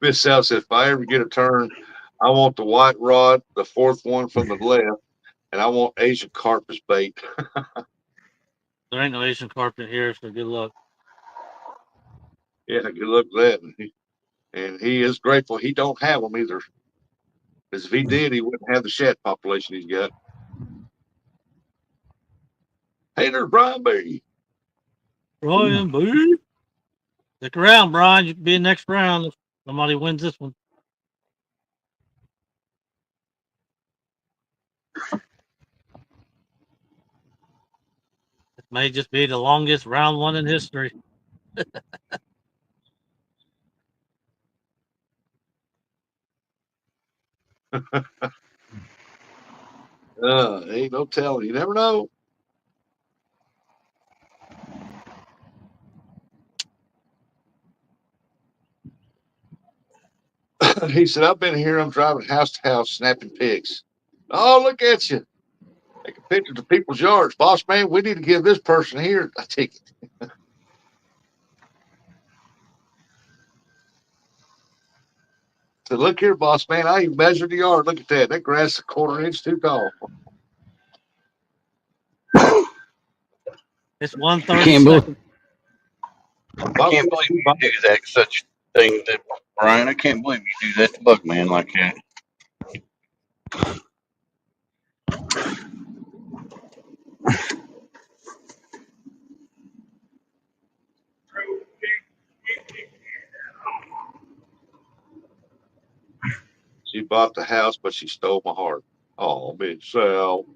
Miss South said, if I ever get a turn, I want the white rod, the fourth one from the left, and I want Asian carp as bait. There ain't no Asian carpet here, so good luck. Yeah, good luck with that. And he is grateful he don't have them either. Because if he did, he wouldn't have the shad population he's got. Hey, there's Brian B. Brian, boo. Stick around, Brian. You can be in next round if somebody wins this one. It may just be the longest round one in history. Ain't no telling. You never know. He said, I've been here. I'm driving house to house snapping pics. Oh, look at you. Taking pictures of people's yards. Boss man, we need to give this person here a ticket. said, look here, boss man, I even measured the yard. Look at that. That grass is a quarter inch too tall. It's I can't 1:32. can't believe you do that such thing, to Brian. I can't believe you do that to Bugman like that. She bought the house, but she stole my heart. Oh, Miss Sal.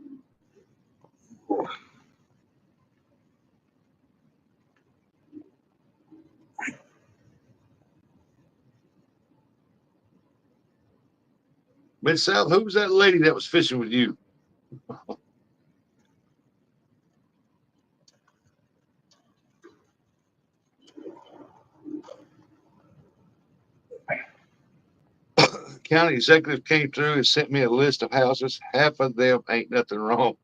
Miss Sal, who was that lady that was fishing with you? County executive came through and sent me a list of houses. Half of them ain't nothing wrong.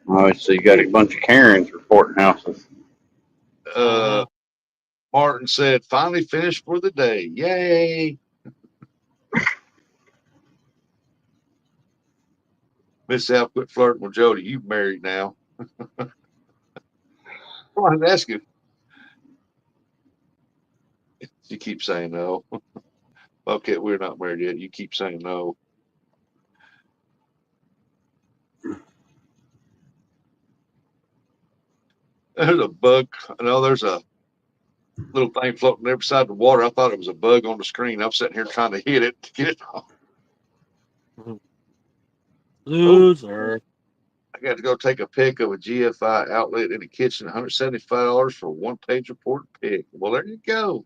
Oh, so you got a bunch of Karens reporting houses. Uh, Martin said, finally finished for the day. Yay. Miss Sal, quit flirting with Jody. You married now. I wanted to ask you. She keeps saying no. Okay, we're not married yet. You keep saying no. There's a bug. I know there's a little thing floating every side of the water. I thought it was a bug on the screen. I'm sitting here trying to hit it to get it off. Oh, Loser. I got to go take a pic of a GFI outlet in the kitchen. $175 for a one-page report pic. Well, there you go.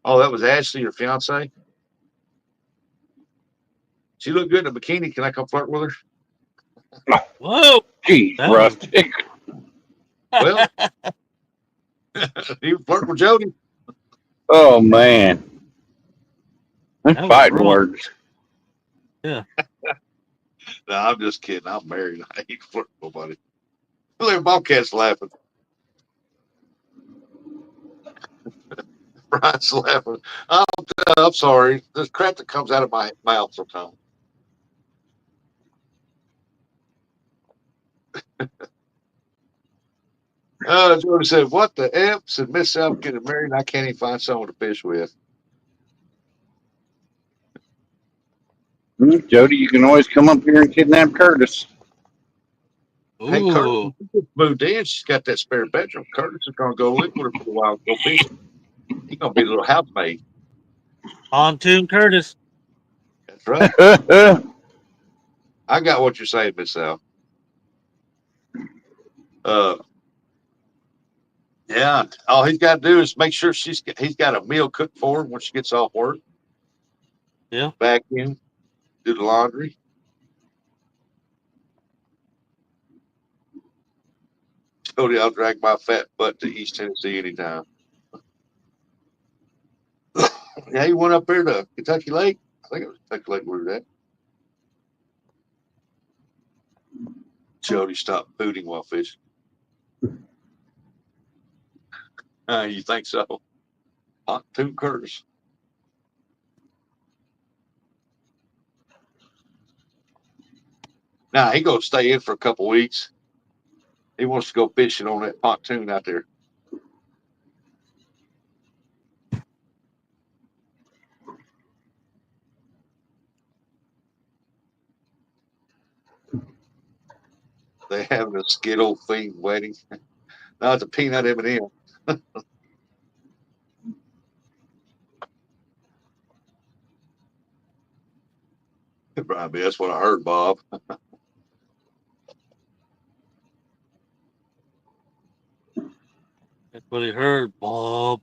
Oh, that was Ashley, your fiance. She looked good in a bikini. Can I come flirt with her? Whoa. Geez, That was. Rustic. Well, you flirt with Jody. Oh, man. That's That was fighting rough. words. Yeah. No, I'm just kidding. I'm married. I ain't flirting with nobody. Look at Bobcat's laughing. Brian's laughing. I'm sorry. There's crap that comes out of my mouth sometimes. Jody said, what the F? Said Miss South getting married and I can't even find someone to fish with. Jody, you can always come up here and kidnap Curtis. Hey, Curtis Ooh. moved in. She's got that spare bedroom. Curtis is going to go live with her for a while and go fishing. He's going to be a little housemaid. Pontoon Curtis. That's right. I got what you're saying, Miss South. Uh, yeah. All he's got to do is make sure he's got a meal cooked for her when she gets off work. Yeah. Vacuum, do the laundry. Jody, I'll drag my fat butt to East Tennessee anytime. Yeah, he went up there to Kentucky Lake. I think it was Kentucky Lake we were at. Jody stopped booting while fishing. You think so? Pontoon Curtis. Now he gonna stay in for a couple weeks. He wants to go fishing on that pontoon out there. They having a Skittle themed wedding. No, it's a peanut M&M. Probably that's what I heard, Bob. That's what he heard, Bob.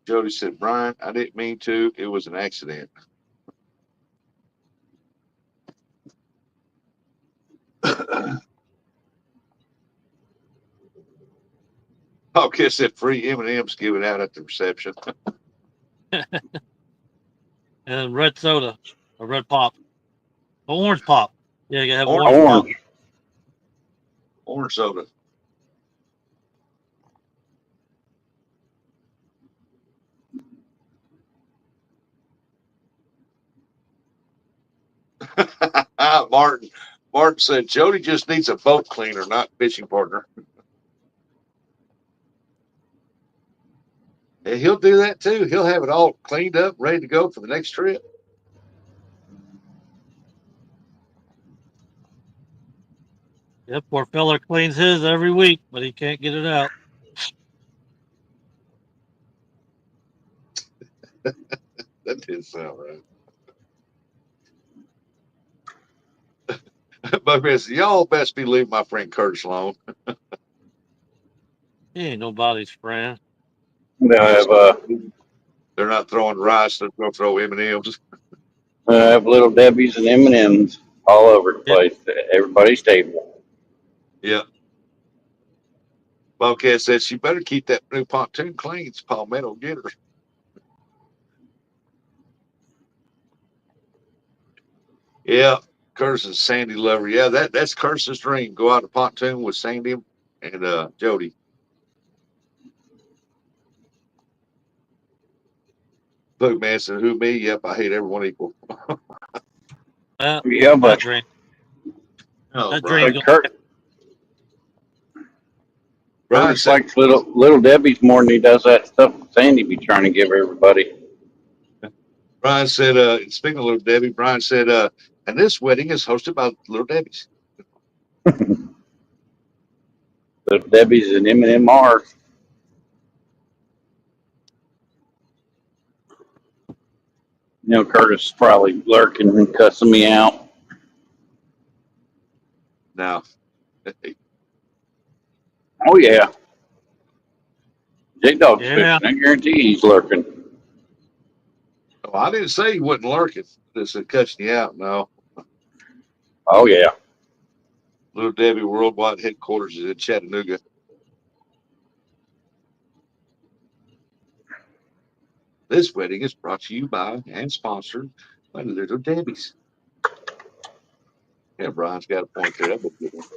Jody said, Brian, I didn't mean to. It was an accident. Bobcat said free M&M's given out at the reception. And red soda or red pop. Orange pop. Yeah, you gotta have Orange. orange pop. Orange soda. Martin said Jody just needs a boat cleaner, not fishing partner. And he'll do that too. He'll have it all cleaned up, ready to go for the next trip. Yep, poor fella cleans his every week, but he can't get it out. That didn't sound right. But y'all best be leaving my friend Curtis alone. He ain't nobody's friend. They'll They're not throwing rice. They're going to throw M&Ms. have little Debbie's and M&Ms all over the place at everybody's table. Yeah. Bobcat said she better keep that new pontoon clean. Palmetto get her. Yeah. Curtis and Sandy lover. Yeah, that's Curtis's dream. Go out to pontoon with Sandy and Jody. Look, man said, who me? Yep, I hate everyone equal. Yeah, That but dream. Oh, That Brian. dream. Brian Curtis said, likes little Debbie's more than he does that stuff Sandy be trying to give everybody. Speaking of Little Debbie, Brian said, and this wedding is hosted by Little Debbie's. Little Debbie's and M&M's. You know, Curtis is probably lurking and cussing me out. Now, Oh, yeah. J-Dog's Yeah. fishing. I guarantee he's lurking. I didn't say he wasn't lurking. This is cussing you out. No. Oh, yeah. Little Debbie Worldwide headquarters is in Chattanooga. This wedding is brought to you by and sponsored by Little Debbie's. Yeah, Brian's got a point there. That was a good one.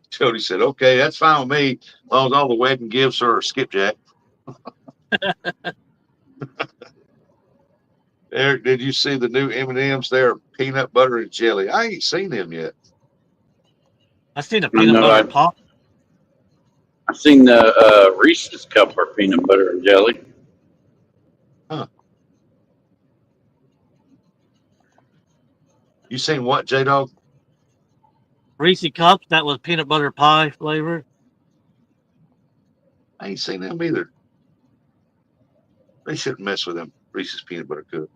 Jody said, okay, that's fine with me, as long as all the wedding gifts are skipjack. Eric, did you see the new M&Ms? They're peanut butter and jelly. I ain't seen them yet. I seen a I peanut know butter pop. I've seen the Reese's cup are peanut butter and jelly. Huh. You seen what, J-Dog? Reese cups that was peanut butter pie flavor. I ain't seen them either. They shouldn't mess with them Reese's peanut butter cup.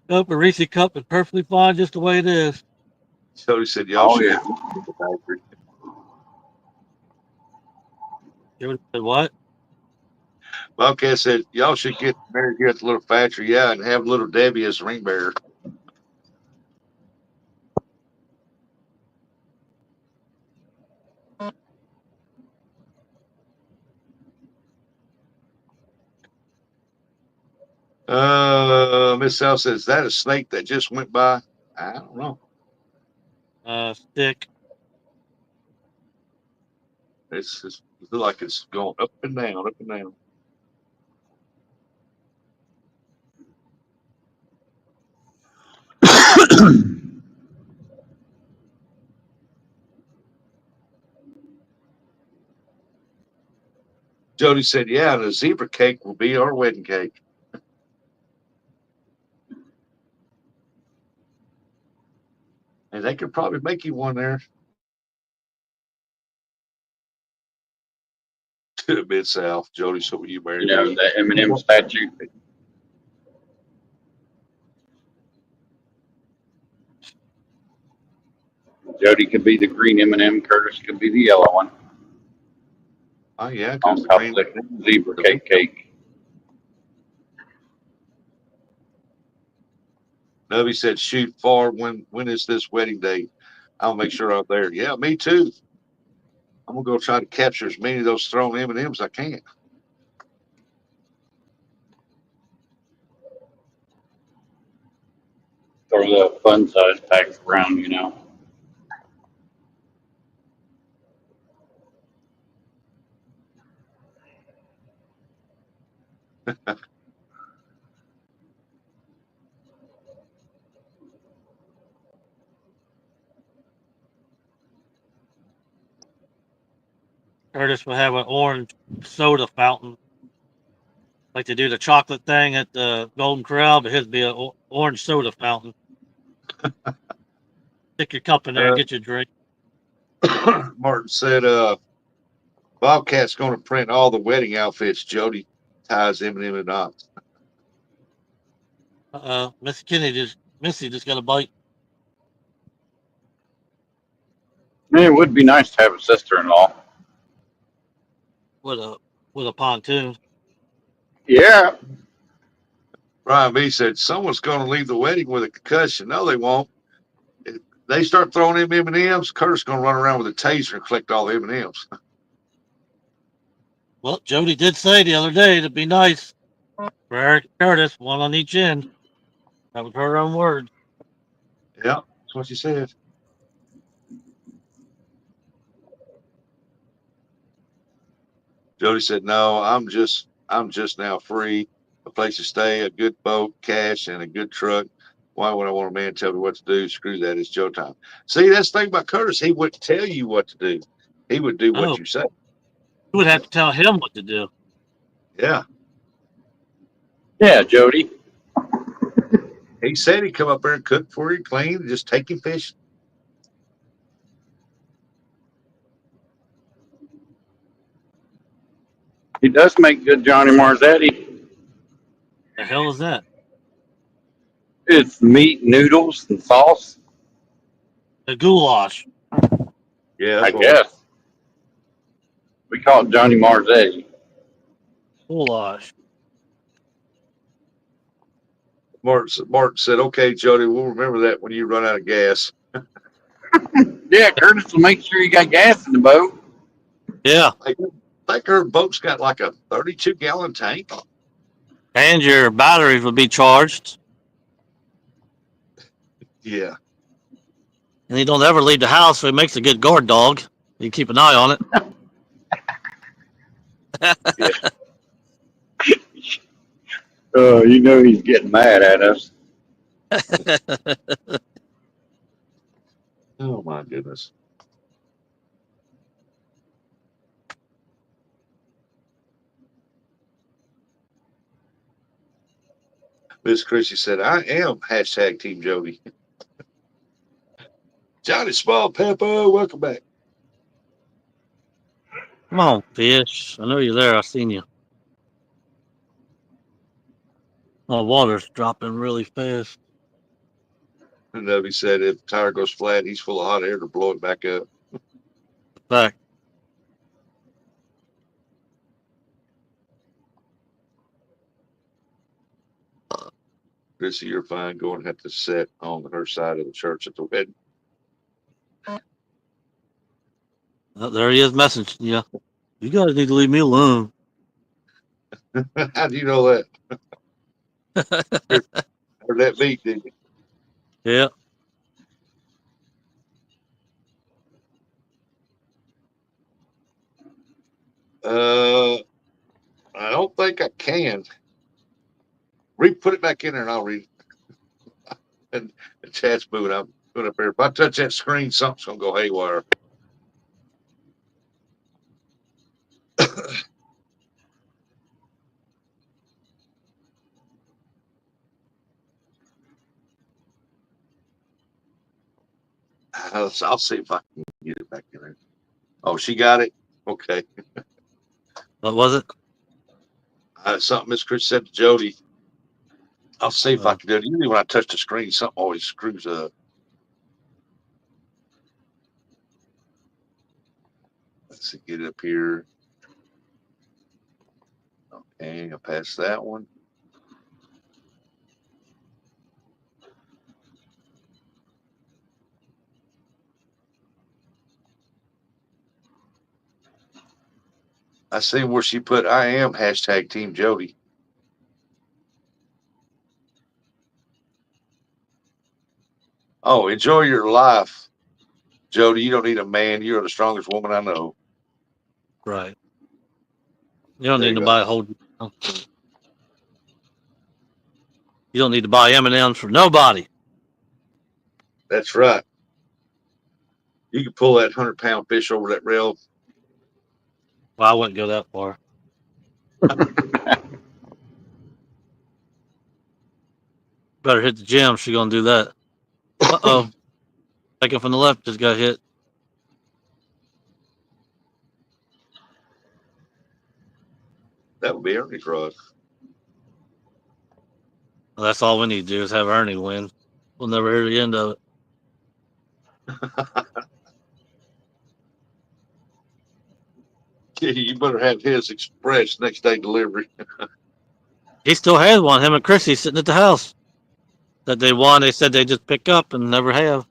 Nope, a Reese cup is perfectly fine just the way it is. Jody said, y'all Oh, should yeah. get the factory. You said what? Bobcat said, y'all should get married here at the little factory, yeah, and have little Debbie as ring bearer. Miss Sal says, is that a snake that just went by? I don't know. Stick. It looks like it's going up and down, up and down. Jody said, yeah, and a zebra cake will be our wedding cake. And they could probably make you one there. To the Mid-South. Jody, so will you marry You know, me? the M&M statue. Jody could be the green M&M. Curtis could be the yellow one. Oh yeah, on because the top of green. the zebra cake. Nubby said, "Shoot far. When is this wedding date? I'll make sure I'm there." Yeah, me too. I'm gonna go try to capture as many of those thrown M&Ms as I can. Throw the fun size packs around, you know. Curtis will have an orange soda fountain, like they do the chocolate thing at the Golden Corral, but his be an orange soda fountain. Stick your cup in there and Uh, get your drink. Martin said, Bobcat's going to print all the wedding outfits. Jody ties M&M and knots. Missy just got a bite. Yeah, it would be nice to have a sister-in-law. with a pontoon. Yeah, Brian B said, someone's going to leave the wedding with a concussion. No, they won't. If they start throwing them M&Ms, Curtis going to run around with a taser and collect all the M&Ms. Well, Jody did say the other day it'd be nice for Eric and Curtis, one on each end. That was her own words. Yeah, that's what she said. Jody said, "No, I'm just now free, a place to stay, a good boat, cash, and a good truck. Why would I want a man to tell me what to do? Screw that. It's Joe time." See, that's the thing about Curtis. He wouldn't tell you what to do. He would do what Oh, you say. you would have to tell him what to do. Yeah. yeah, Jody. He said he'd come up there and cook for you, clean, and just take him fishing. He does make good Johnny Marzetti. The hell is that? It's meat, noodles, and sauce. The goulash. Yeah, I that's what guess we call it Johnny Marzetti. Goulash. Martin said, "Okay, Jody, we'll remember that when you run out of gas." Yeah, Curtis will make sure you got gas in the boat. Yeah. I think her boat's got like a 32-gallon tank. And your batteries would be charged. Yeah. And he don't ever leave the house, so he makes a good guard dog. You keep an eye on Yeah. You know he's getting mad at us. it. Oh my goodness. Miss Chrissy said, "I am hashtag Team Jody." Johnny Small Pepper, welcome back. Come on, fish. I know you're there. I seen you. My water's dropping really fast. And Nubby said, if the tire goes flat, he's full of hot air to blow it back up. In fact, Chrissy, you're fine. Go and have to sit on her side of the church at the wedding. there he is messaging you. You guys need to leave me alone. How do you know that? Heard that beat, didn't you? Yeah. I don't think I can. Put it back in there and I'll read it. And the chat's moving. I'm going up there. If I touch that screen, something's going to go haywire. I'll see if I can get it back in there. Oh, she got it? Okay. What was it? Something Miss Chris said to Jody. I'll see if I Uh, can do it. Usually when I touch the screen, something always screws up. Let's see, get it up here. And I passed that one. I see where she put I am hashtag Team Jody. Oh, enjoy your life, Jody. You don't need a man. You're the strongest woman I know. Right. You don't There need you go. nobody to hold you down. You don't need to buy M&Ms for nobody. That's right. You can pull that 100-pound fish over that rail. Well, I wouldn't go that far. Better hit the gym. She's gonna do that. Uh-oh. Taking from the left just got hit. That would be Ernie's rod. Well, that's all we need to do is have Ernie win. We'll never hear the end of it. You better have his express next day delivery. He still has one. Him and Chrissy sitting at the house. That they won. They said they just pick up and never have.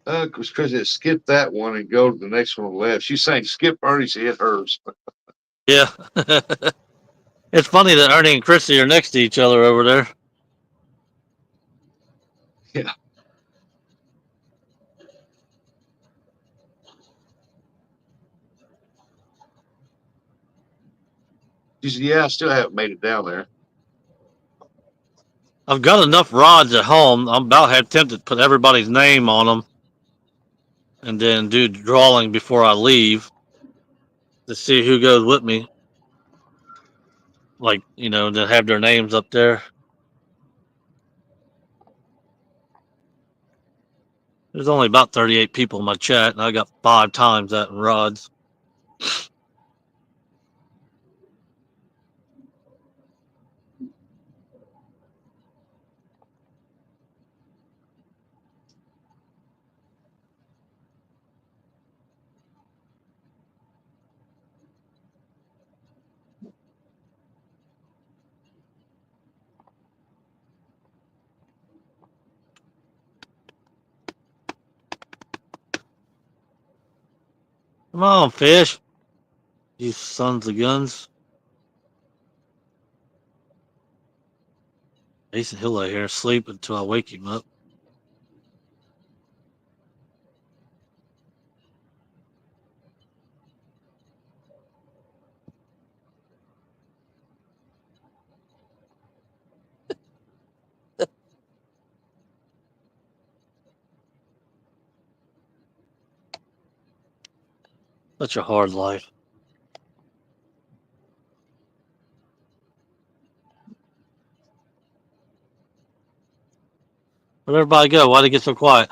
Because Chrissy skip that one and go to the next one on the left. She's saying skip Ernie's, hit hers. Yeah. It's funny that Ernie and Chrissy are next to each other over there. Yeah. She said, yeah, I still haven't made it down there. I've got enough rods at home. I'm about half tempted to put everybody's name on them and then do drawing before I leave to see who goes with me. Like, to have their names up there. There's only about 38 people in my chat, and I got 5 times that in rods. Come on, fish. You sons of guns. Jason, he'll lay here and sleep until I wake him up. Such a hard life. Where'd everybody go? Why'd it get so quiet?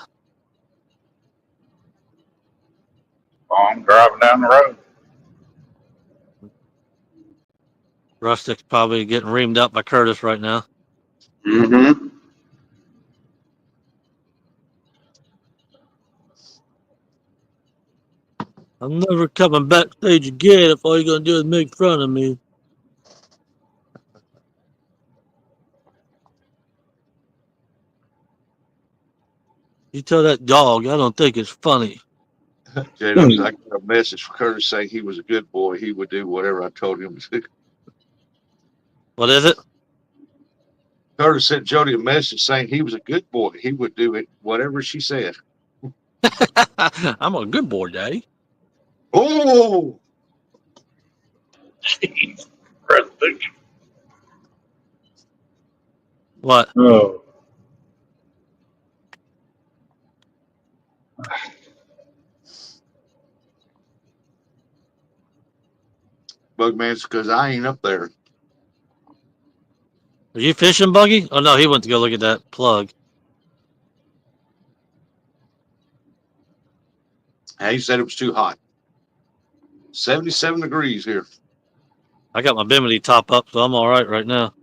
Oh, I'm driving down the road. Rustic's probably getting reamed up by Curtis right now. Mm-hmm. I'm never coming backstage again if all you're gonna do is make fun of me. You tell that dog I don't think it's funny. J-Dub said, I got a message from Curtis saying he was a good boy. He would do whatever I told him to. What is it? Curtis sent Jody a message saying he was a good boy. He would do it, whatever she said. I'm a good boy, Daddy. Oh! Jeez. Rustic. What? Oh. Bugman's because I ain't up there. Are you fishing, Buggy? Oh no, he went to go look at that plug. And he said it was too hot. 77 degrees here. I got my Bimini top up, so I'm all right now.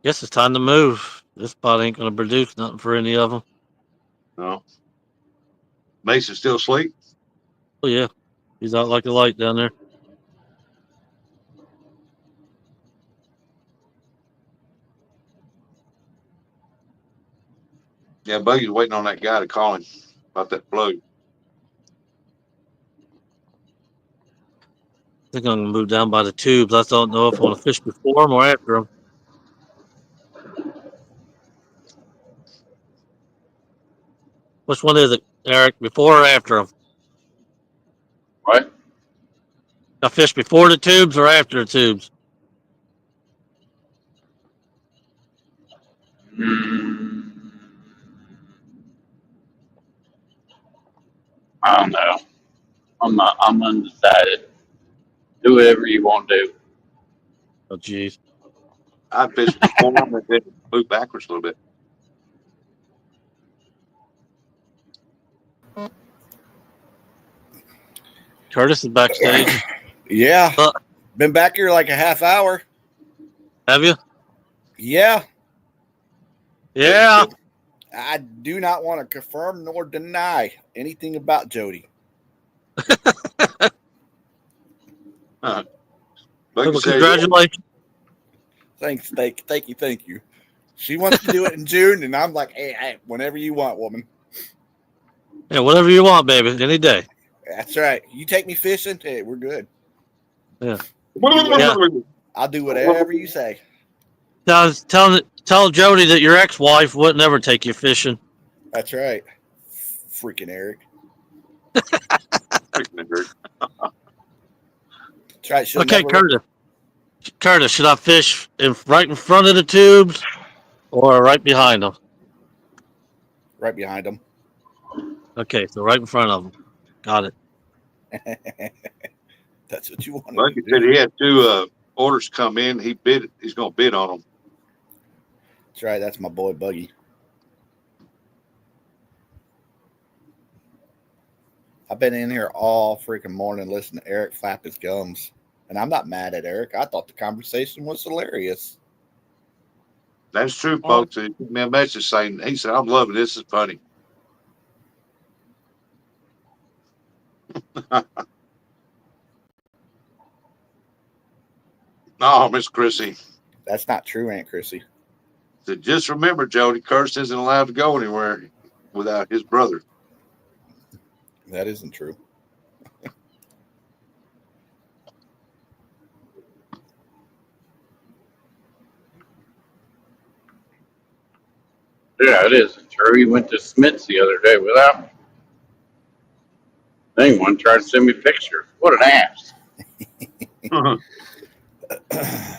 Guess it's time to move. This spot ain't gonna produce nothing for any of them. No. Mason's still asleep? Oh yeah, he's out like a light down there. Yeah, Buggy's waiting on that guy to call him about that plug. I think I'm gonna move down by the tubes. I don't know if I want to fish before them or after them. Which one is it, Eric? Before or after them? What? I fish before the tubes or after the tubes? Mm, I don't know. I'm undecided. Do whatever you want to do. Oh geez. I fished before him and then moved backwards a little bit. Curtis is backstage. Yeah. Uh, Been back here like a half hour. Have you? Yeah. Yeah. I do not want to confirm nor deny anything about Jody. Buggy Well, said, congratulations. Thank you. She wants to do it in June, and I'm like, hey, whenever you want, woman. Yeah, whatever you want, baby. Any day. That's right. You take me fishing, hey, we're good. Yeah. yeah. I'll do whatever you say. Tell Jody that your ex-wife would never take you fishing. That's right. Freaking Eric. Freaking That's right. She'll Okay, never... Curtis, should I fish right in front of the tubes or right behind them? Right behind him. Okay, so right in front of them. Got it. That's what you want. Buggy said he had two orders come in. He's going to bid on them. That's right. That's my boy Buggy. I've been in here all freaking morning listening to Eric flap his gums. And I'm not mad at Eric. I thought the conversation was hilarious. That's true, folks. He sent me a message saying, he said, I'm loving this. It's funny. Oh, Miss Chrissy. That's not true, Aunt Chrissy. So just remember, Jody, Curtis isn't allowed to go anywhere without his brother. That isn't true. Yeah, it is true. He went to Smith's the other day without me. Anyone tried to send me pictures. What an ass.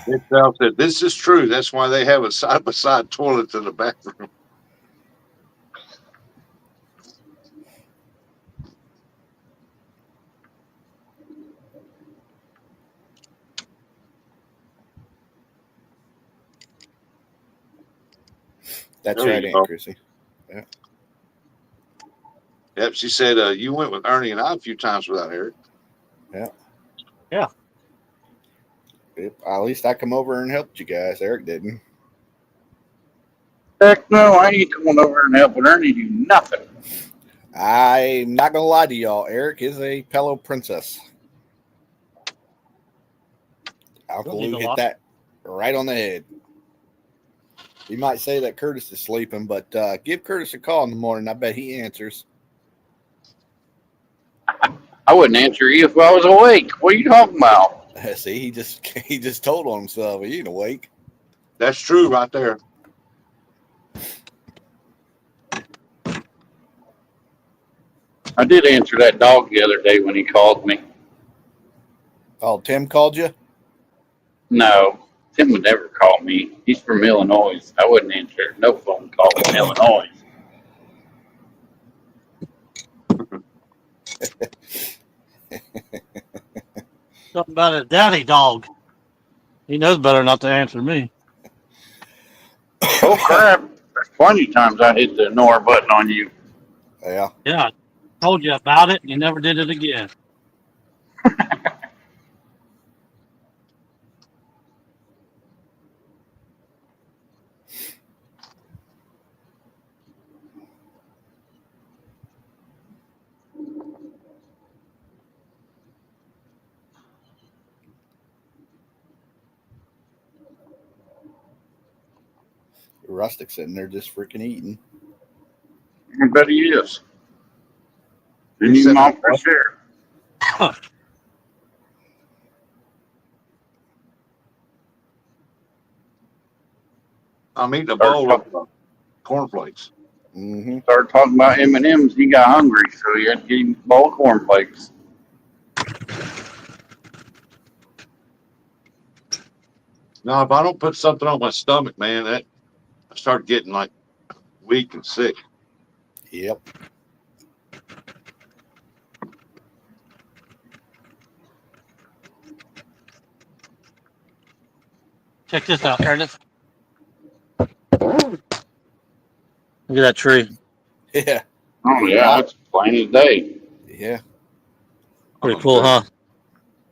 This fellow said, this is true. That's why they have a side-by-side toilet in the bathroom. That's There right, you Aunt go. Chrissy. Yeah. Yep, she said you went with Ernie and I a few times without Eric. Yeah. Yeah. At least I come over and helped you guys. Eric didn't. Heck no, I ain't coming over and helping Ernie do nothing. I'm not going to lie to y'all. Eric is a pillow princess. Alkalu hit that right on the head. You might say that Curtis is sleeping, but give Curtis a call in the morning. I bet he answers. I wouldn't answer you if I was awake. What are you talking about? See, he just told on himself. He ain't awake. That's true right there. I did answer that dog the other day when he called me. Oh, Tim called you? No, Tim would never call me. He's from Illinois. I wouldn't answer no phone call from Illinois. Something about a daddy dog. He knows better not to answer me. Oh, crap. There's plenty of times I hit the ignore button on you. Yeah. Yeah, I told you about it and you never did it again. Rustic's sitting there just freaking eating. I bet he is. And He's you sitting mom there. for sure. I'm eating a bowl of cornflakes. Mm-hmm. Started talking about M&Ms. He got hungry, so he had to eat a bowl of cornflakes. Now, if I don't put something on my stomach, man, I start getting like weak and sick. Yep. Check this out, Curtis. Look at that tree. Yeah. Oh, yeah, it's plain as day. Yeah. Pretty cool, huh?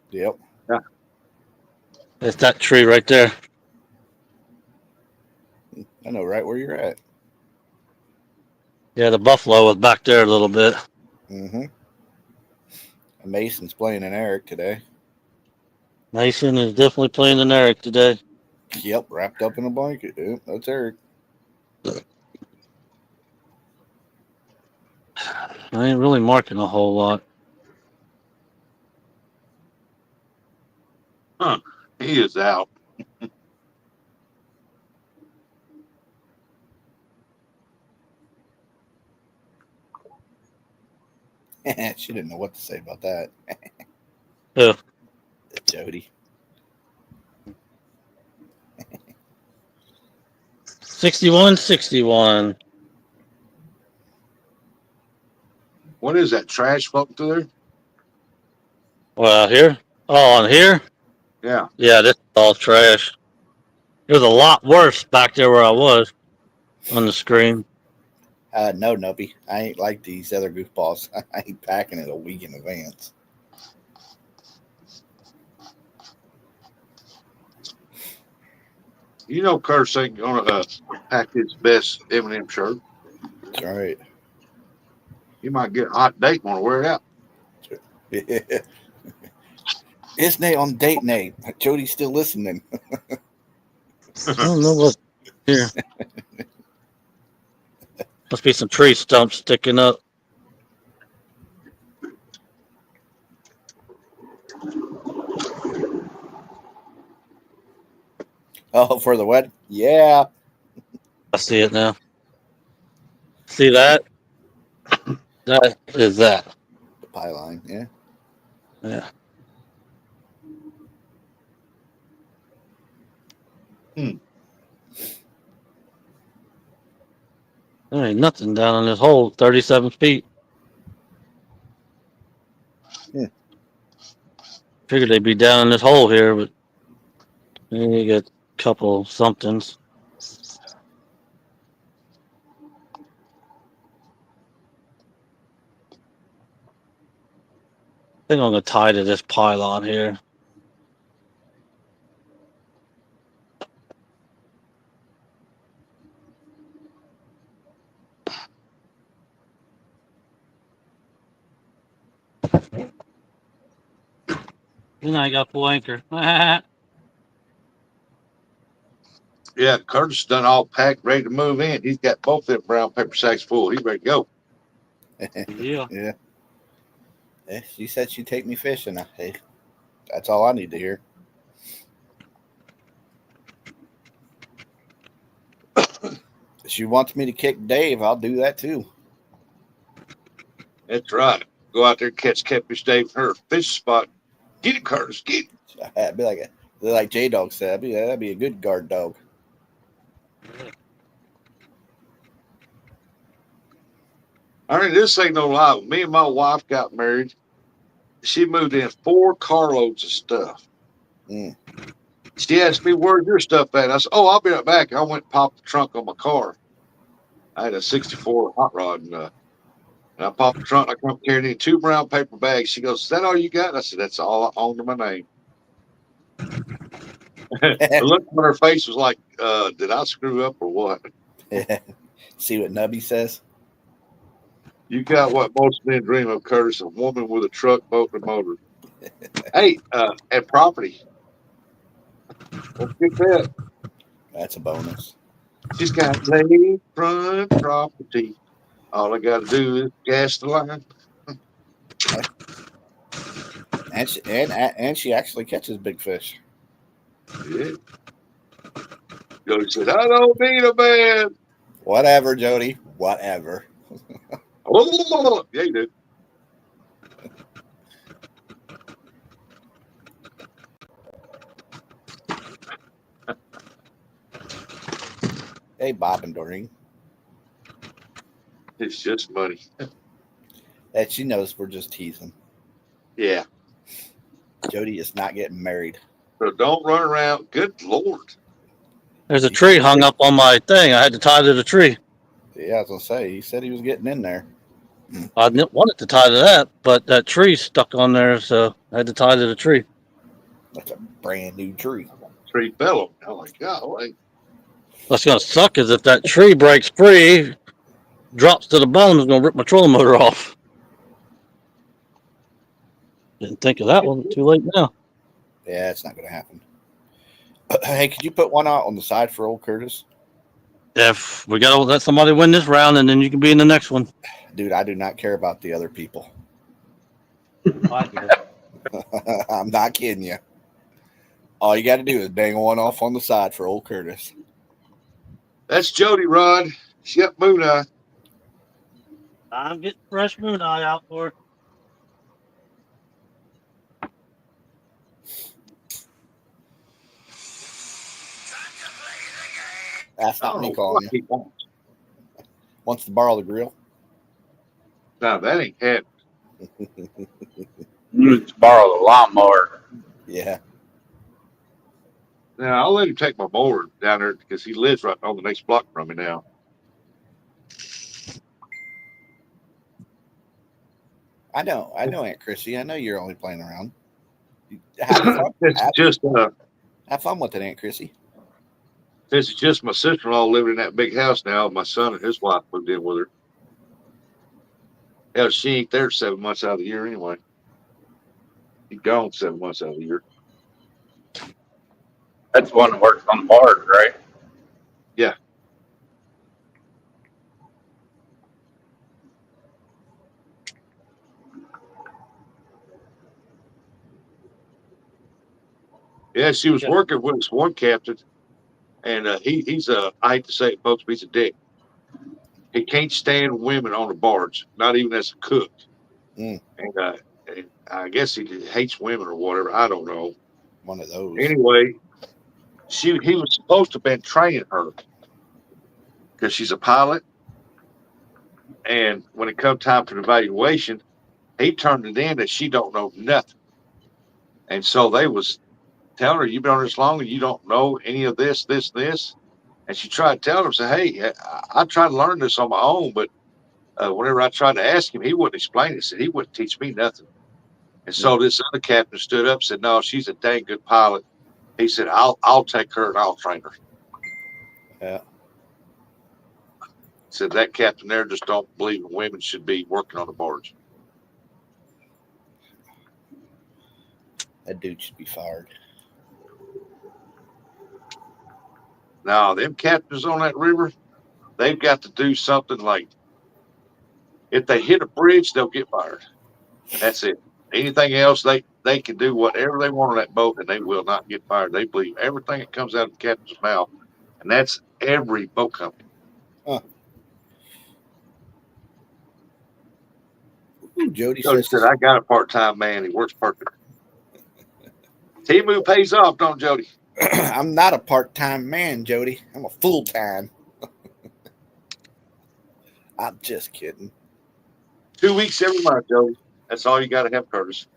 Yep. Yeah. It's that tree right there. I know right where you're at. Yeah, the buffalo was back there a little bit. Mm-hmm. Mason's playing an Eric today. Mason is definitely playing an Eric today. Yep, wrapped up in a blanket. Yep, that's Eric. I ain't really marking a whole lot. Huh. He is out. She didn't know what to say about that. Who? Jody. 61-61. What is that trash floating through there? Well, here? Oh, on here? Yeah. Yeah, this is all trash. It was a lot worse back there where I was on the screen. No, Nuppy. I ain't like these other goofballs. I ain't packing it a week in advance. You know Curtis ain't gonna pack his best M&M shirt. That's right. He might get a hot date and want to wear it out. It's Nate on date Nate. Jody's still listening. I don't know what's here. Must be some tree stumps sticking up. Oh, for the wedding? Yeah. I see it now. See that? That is that. The pylon, yeah. Yeah. There ain't nothing down in this hole. 37 feet. Yeah. Figured they'd be down in this hole here, but you get a couple somethings. I think I'm gonna tie to this pylon here. And I got full anchor. Yeah, Curtis done all packed, ready to move in. He's got both them brown paper sacks full. He's ready to go. Yeah. Yeah. She said she'd take me fishing. Hey, that's all I need to hear. If she wants me to kick Dave, I'll do that too. That's right. Go out there, catch Catfish Dave in her fish spot. Get it, Curtis. Get it. I'd be like J Dog said, that'd be a good guard dog. I mean, this ain't no lie. When me and my wife got married, she moved in 4 carloads of stuff. Mm. She asked me, "Where's your stuff at?" I said, "Oh, I'll be right back." I went and popped the trunk on my car. I had a 64 hot rod, and I popped the trunk. I come carrying in 2 brown paper bags. She goes, "Is that all you got?" I said, "That's all I own to my name." The look on her face was like, "Did I screw up or what?" See what Nubby says? You got what most men dream of, Curtis: a woman with a truck, boat, and motor. Hey, and property. Let's get that. That's a bonus. She's got lakefront property. All I got to do is gas the line. And she actually catches big fish. Yeah. Jody said, I don't need a man. Whatever, Jody. Whatever. Yeah, you do. Hey, Bob and Doreen. It's just money. That she knows we're just teasing. Yeah. Jody is not getting married. So don't run around. Good Lord. There's a tree hung up on my thing. I had to tie to the tree. Yeah, I was gonna say he said he was getting in there. I didn't want it to tie to that, but that tree stuck on there, so I had to tie to the tree. That's a brand new tree. Tree fell. I'm like, golly. What's gonna suck is if that tree breaks free, drops to the bottom, it's gonna rip my trolling motor off. Didn't think of that one. Too late now. Yeah, it's not gonna happen. Hey, could you put one out on the side for old Curtis? If we gotta let somebody win this round, and then you can be in the next one. Dude, I do not care about the other people. I'm not kidding you. All you got to do is bang one off on the side for old Curtis. That's Jody Rod. Yep, Moon Eye. I'm getting fresh moon eye out for. That's not me Oh, calling you. Wants to borrow the grill? No, that ain't happening. Let's borrow the lawnmower. Yeah. Now, I'll let him take my mower down there because he lives right on the next block from me now. I know, Aunt Chrissy. I know you're only playing around. Have fun, have fun with it, Aunt Chrissy. This is just my sister-in-law living in that big house now. My son and his wife moved in with her. Hell, she ain't there 7 months out of the year anyway. She's gone 7 months out of the year. That's one that works on the barge, right? Yeah. Yeah, she was working with this one captain, and he's I hate to say it, folks, but he's a dick. He can't stand women on the barge, not even as a cook. Mm. And I guess he hates women or whatever. I don't know. One of those. Anyway, he was supposed to have been training her because she's a pilot. And when it come time for the evaluation, he turned it in that she don't know nothing. And so they was telling her, you've been on this long and you don't know any of this, this, this. And she tried to tell him, say, hey, I tried to learn this on my own, but whenever I tried to ask him, he wouldn't explain it. He said he wouldn't teach me nothing. And so this other captain stood up and said, no, she's a dang good pilot. He said, I'll take her and I'll train her. Yeah. Said that captain there just don't believe women should be working on the barge. That dude should be fired. Now, them captains on that river, they've got to do something like, if they hit a bridge, they'll get fired. That's it. Anything else, they can do whatever they want on that boat, and they will not get fired. They believe everything that comes out of the captain's mouth, and that's every boat company. Huh. Ooh, Jody So he says, said, I got a part-time man. He works perfect. Timu pays off, don't Jody? I'm not a part-time man, Jody. I'm a full-time. I'm just kidding. 2 weeks every month, Jody. That's all you got to have, Curtis.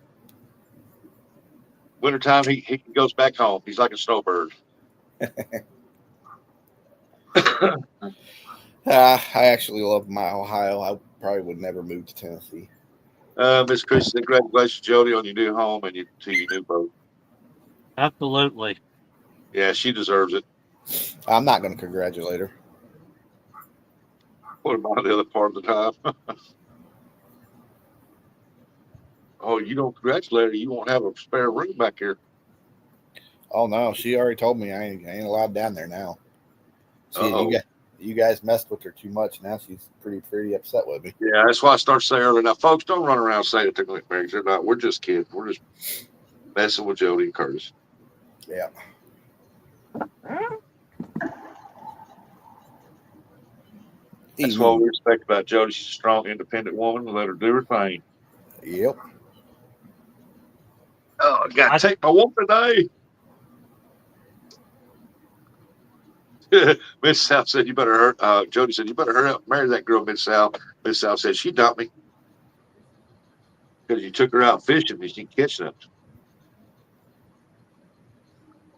Wintertime, he goes back home. He's like a snowbird. I actually love my Ohio. I probably would never move to Tennessee. Miss Chris, congratulations, Jody, on your new home and to your new boat. Absolutely. Yeah, she deserves it. I'm not going to congratulate her. What about the other part of the time? Oh, you don't congratulate her. You won't have a spare room back here. Oh, no. She already told me I ain't allowed down there now. See, you guys messed with her too much. Now she's pretty upset with me. Yeah, that's why I started saying earlier. Now, folks, don't run around saying that they're going to get married. They're not. We're just kidding. We're just messing with Jody and Curtis. Yeah. That's what we respect about Jody. She's a strong, independent woman. Let her do her thing. Yep. Oh, I got to take my walk today. Miss South said, "You better hurry." Jody said, "You better hurry up, marry that girl." Miss South. Miss South said, "She dumped me because you took her out fishing and she didn't catch nothing."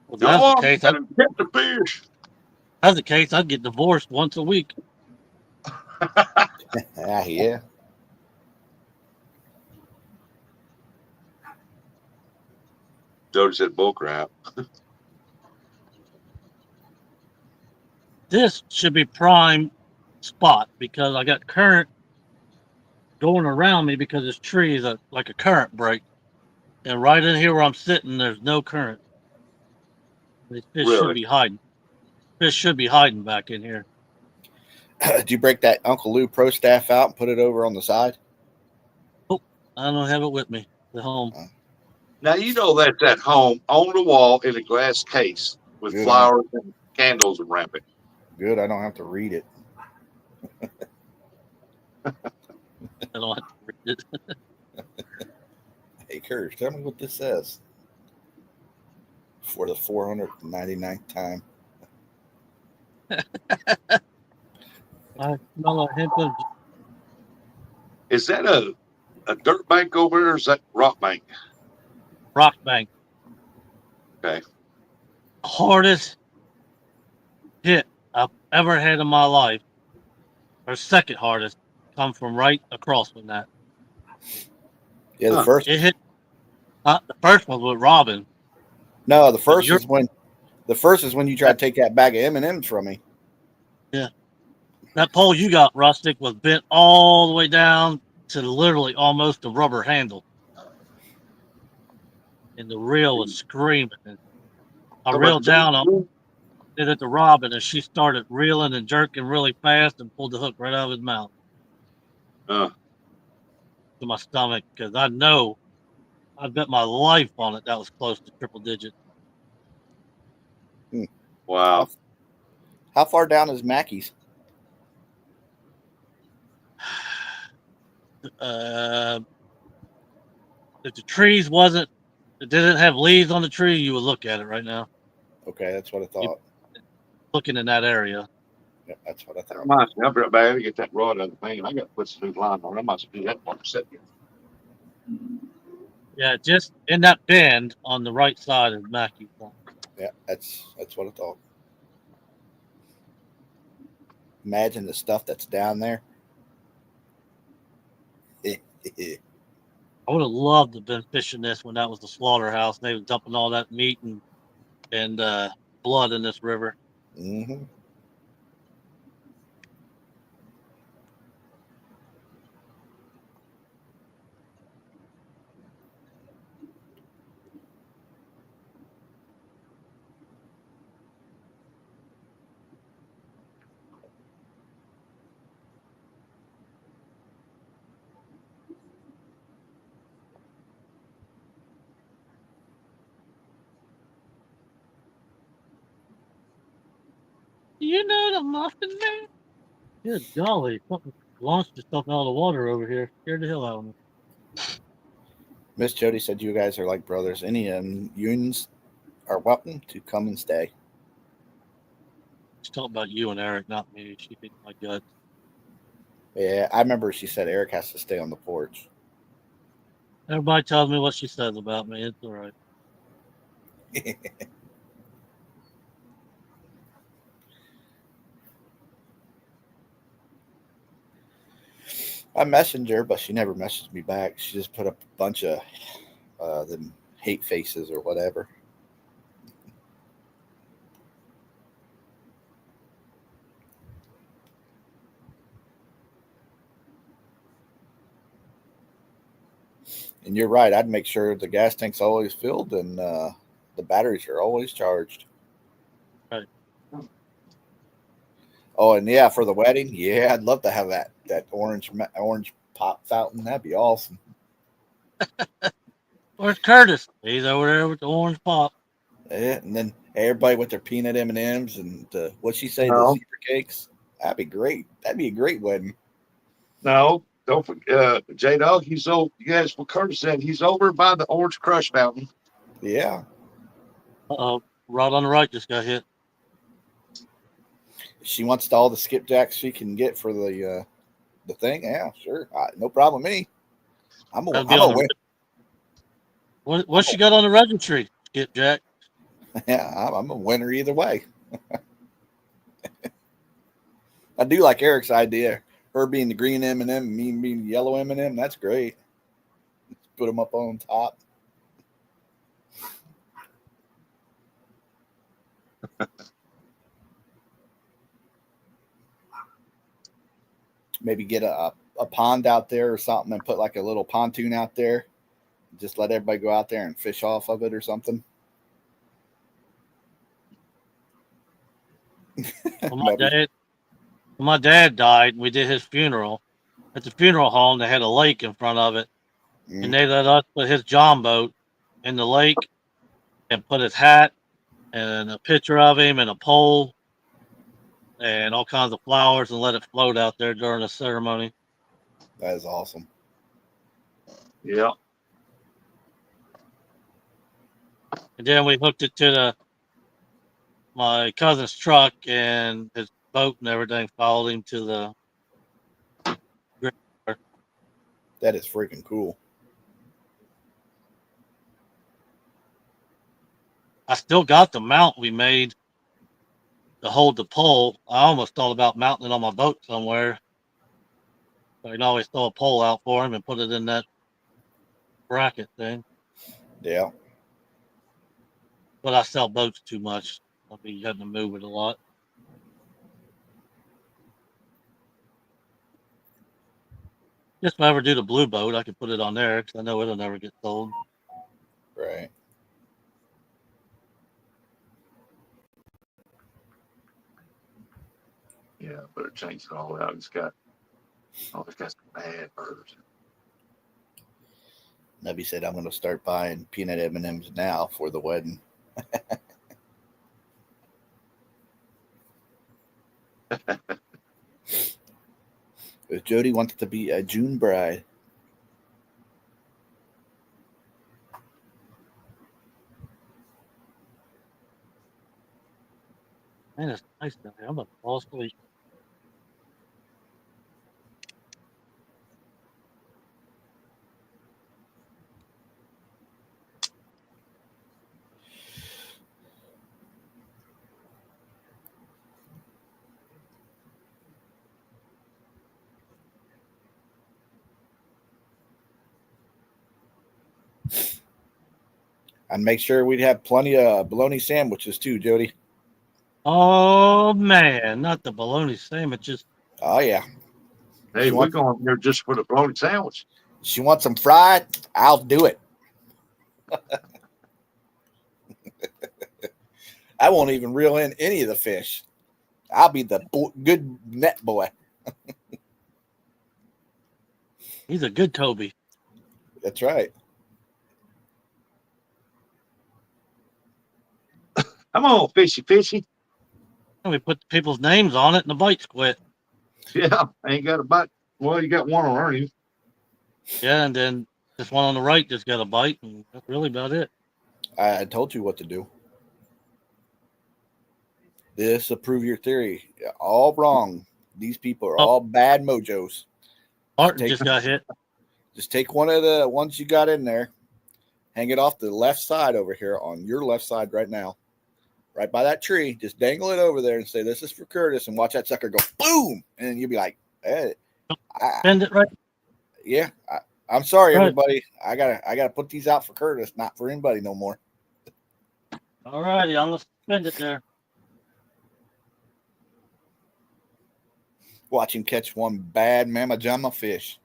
Well, that's the case. I didn't catch the fish. That's the case. I'd get divorced once a week. Yeah. Jody said, "Bull crap." This should be prime spot because I got current going around me because this tree is like a current break. And right in here where I'm sitting, there's no current. These fish should Really? be hiding. Fish should be hiding back in here. Did you break that Uncle Lou Pro Staff out and put it over on the side? Oh, I don't have it with me at home. Now, you know that's at home on the wall in a glass case with Good. flowers and candles around it. Good. I don't have to read it. I don't have to read it. Hey, Curtis, tell me what this says. For the 499th time. I smell a hint of Is that a dirt bank over there, or is that rock bank? rock bank. Okay. Hardest hit I've ever had in my life, or second hardest, come from right across from that. Yeah, the first. It hit. The first one was Robin. No, the first is when. The first is when you tried to take that bag of M&Ms from me. Yeah. That pole you got, Rustic, was bent all the way down to literally almost the rubber handle. And the reel was screaming. And I reeled down on did it to Robin, and she started reeling and jerking really fast and pulled the hook right out of his mouth to my stomach because I know I bet my life on it that was close to triple digit. Wow. How far down is Mackey's? If the trees it didn't have leaves on the tree, you would look at it right now. Okay, that's what I thought. Looking in that area. Yeah, that's what I thought. Reminds me, I'll be right back. I get that rod out of the pan. I got to put some new line on. I might do that one second. Yeah, just in that bend on the right side of Mackey's. Yeah, that's what I thought. Imagine the stuff that's down there. I would have loved to have been fishing this when that was the slaughterhouse. They were dumping all that meat and blood in this river. Mm-hmm. You know the muffin man? Good golly, something launched itself out of the water over here. Scared the hell out of me. Miss Jody said you guys are like brothers. Any unions are welcome to come and stay. She's talking about you and Eric, not me. She thinks my gut. Yeah, I remember she said Eric has to stay on the porch. Everybody tells me what she says about me. It's all right. I messaged her, but she never messaged me back. She just put up a bunch of them hate faces or whatever. And you're right. I'd make sure the gas tank's always filled and the batteries are always charged. Right. Oh, and yeah, for the wedding, yeah, I'd love to have that orange pop fountain. That'd be awesome. Where's Curtis? He's over there with the orange pop. Yeah, and then everybody with their peanut M&Ms and what'd she say, the No, zebra cakes? That'd be great. That'd be a great wedding. no, don't forget, J Dog. He's over. You asked what Curtis said. He's over by the Orange Crush Mountain. Yeah. Uh-oh. Rod on the right just got hit. She wants all the skipjacks she can get for the thing. Yeah, sure. No problem with me. I'm That'd a be on win. What she got on the registry? Skipjack. Yeah, I'm a winner either way. I do like Eric's idea. Her being the green M&M and me being the yellow M&M. That's great. Put them up on top. Maybe get a pond out there or something and put like a little pontoon out there. Just let everybody go out there and fish off of it or something. Well, my dad died. We did his funeral. At the funeral home, they had a lake in front of it, and they let us put his John boat in the lake and put his hat and a picture of him and a pole and all kinds of flowers and let it float out there during the ceremony. That is awesome. Yeah. And then we hooked it to my cousin's truck, and his boat and everything followed him to the. That is freaking cool. I still got the mount we made to hold the pole. I almost thought about mounting it on my boat somewhere. I can always throw a pole out for him and put it in that bracket thing. Yeah. But I sell boats too much. I'll be having to move it a lot. Just if I ever do the blue boat, I can put it on there because I know it'll never get sold. Right. Yeah, better change it all out. It's got some bad birds. Nubby said I'm going to start buying peanut M&Ms now for the wedding. Jody wants to be a June bride. Man, it's nice down here. I'm about to fall asleep. And make sure we'd have plenty of bologna sandwiches too, Jody. Oh, man. Not the bologna sandwiches. Oh, yeah. Hey, we're going there just for the bologna sandwich. She wants them fried. I'll do it. I won't even reel in any of the fish. I'll be the good net boy. He's a good Toby. That's right. Come on, fishy, fishy. We put people's names on it and the bites quit. Yeah, I ain't got a bite. Well, you got one on earnings. Yeah, and then this one on the right just got a bite, and that's really about it. I told you what to do. Disapprove your theory. All wrong. These people are all bad mojos. Martin just got hit. Just take one of the ones you got in there, hang it off the left side over here on your left side right now, right by that tree. Just dangle it over there and say, "This is for Curtis," and watch that sucker go boom, and then you'll be like, "Hey, bend it right." Yeah, I'm sorry, everybody. I gotta put these out for Curtis, not for anybody no more. All righty, I'm gonna spend it there. Watch him catch one bad mama jama fish.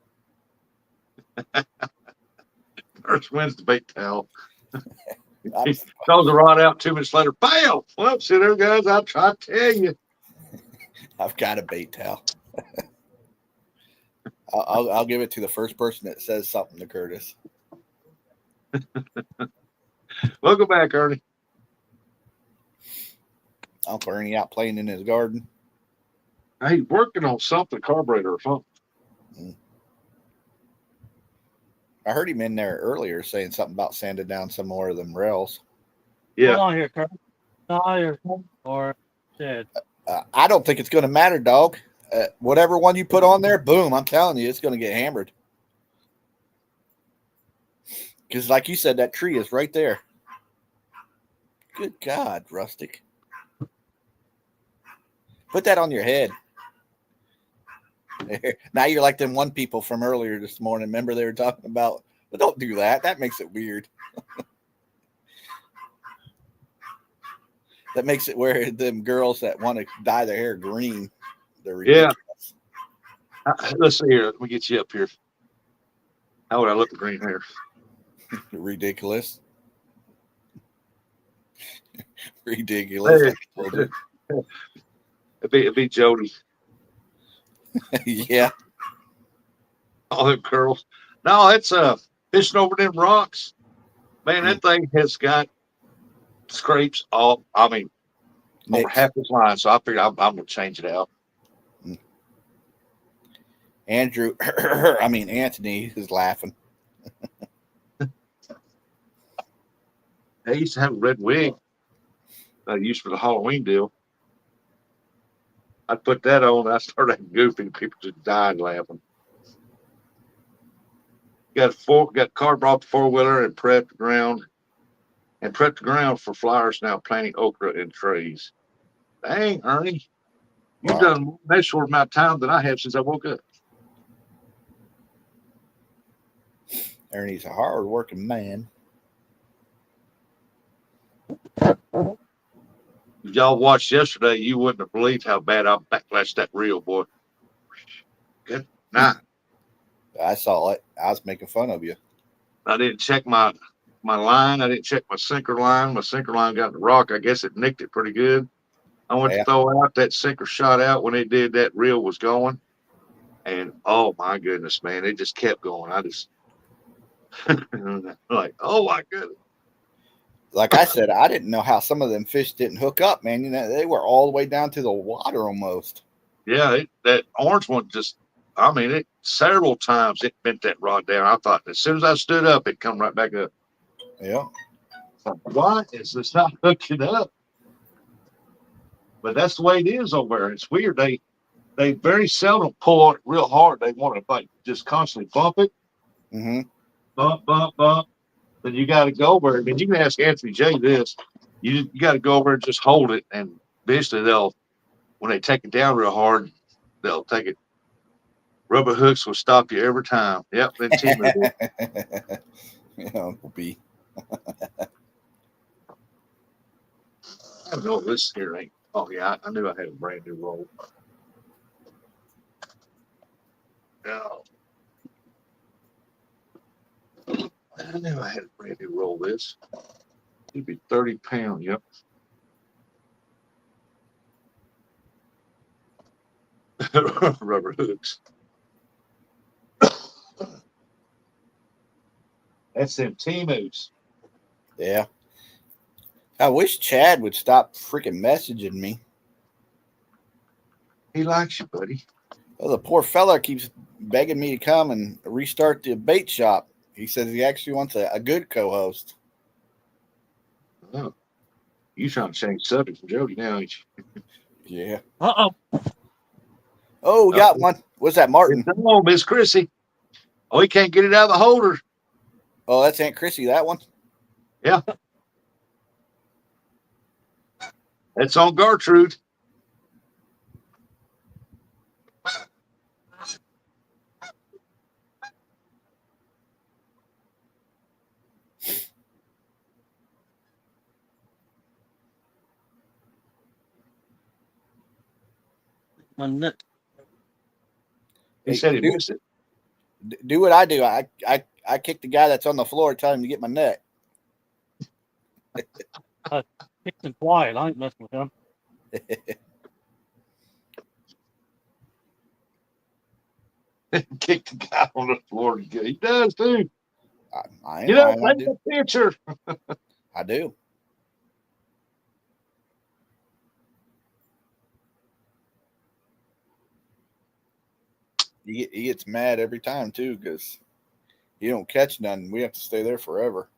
First wins the bait towel. He throws the rod out 2 minutes later. Bam! Well, see there, guys. I try to tell you. I've got a bait towel. I'll give it to the first person that says something to Curtis. Welcome back, Ernie. Uncle Ernie out playing in his garden. Hey, working on something, carburetor or something. I heard him in there earlier saying something about sanding down some more of them rails. Yeah. Hold on here, Kurt. No, you're or dead. I don't think it's going to matter, dog. Whatever one you put on there, boom, I'm telling you, it's going to get hammered. Because like you said, that tree is right there. Good God, Rustic. Put that on your head. Now you're like them one people from earlier this morning. Remember they were talking about, but don't do that. That makes it weird. That makes it where them girls that want to dye their hair green. They're ridiculous. Let's see here. Let me get you up here. How would I look with green hair? Ridiculous. Ridiculous. Hey. It'd be Jody. Yeah. All them curls. No, it's fishing over them rocks. Man, that thing has got scrapes all. I mean, over half its line. So I figured I'm gonna change it out. Andrew, Anthony is laughing. They used to have a red wig that I used for the Halloween deal. I put that on. I started acting goofy. And people just died laughing. Got car brought the 4-wheeler and prepped the ground. And prepped the ground for flowers now, planting okra in trays. Dang, Ernie, you've done more in that short amount of time than I have since I woke up. Ernie's a hard-working man. If y'all watched yesterday, you wouldn't have believed how bad I backlashed that reel, boy. Good night. I saw it. I was making fun of you. I didn't check my line. I didn't check my sinker line. My sinker line got in the rock. I guess it nicked it pretty good. I went to throw out. That sinker shot out. When it did, that reel was going. And, oh, my goodness, man, it just kept going. I just, like, oh, my goodness. Like I said, I didn't know how some of them fish didn't hook up, man. You know, they were all the way down to the water almost. Yeah, that orange one just, it several times it bent that rod down. I thought as soon as I stood up, it come right back up. Yeah. Why is this not hooking up? But that's the way it is over there. It's weird. They very seldom pull on it real hard. They want to like just constantly bump it. Mm-hmm. Bump, bump, bump. Then you got to go over it. I mean, you can ask Anthony J this. You got to go over and just hold it. And eventually when they take it down real hard, they'll take it. Rubber hooks will stop you every time. Yep, then T-Mobile. Yeah, Uncle B. I don't know what this here ain't. Oh, yeah, I knew I had a brand new roll. No. I knew I had a brand new roll this. It'd be 30 pounds, yep. Rubber hooks. That's them T-Moos. Yeah. I wish Chad would stop freaking messaging me. He likes you, buddy. Well, the poor fella keeps begging me to come and restart the bait shop. He says he actually wants a good co-host. Oh, you trying to change subject from Jody now, ain't you? Yeah. Uh-oh. Oh, we got one. What's that, Martin? Come on, Miss Chrissy. Oh, he can't get it out of the holder. Oh, that's Aunt Chrissy, that one? Yeah. That's on Gertrude. He said he missed it. Do what I do. I kick the guy that's on the floor, tell him to get my net. Kicked and quiet. I ain't messing with him. Kick the guy on the floor. He does too. I ain't You know, lying. I take do. a picture. I do. He gets mad every time too because you don't catch none. We have to stay there forever.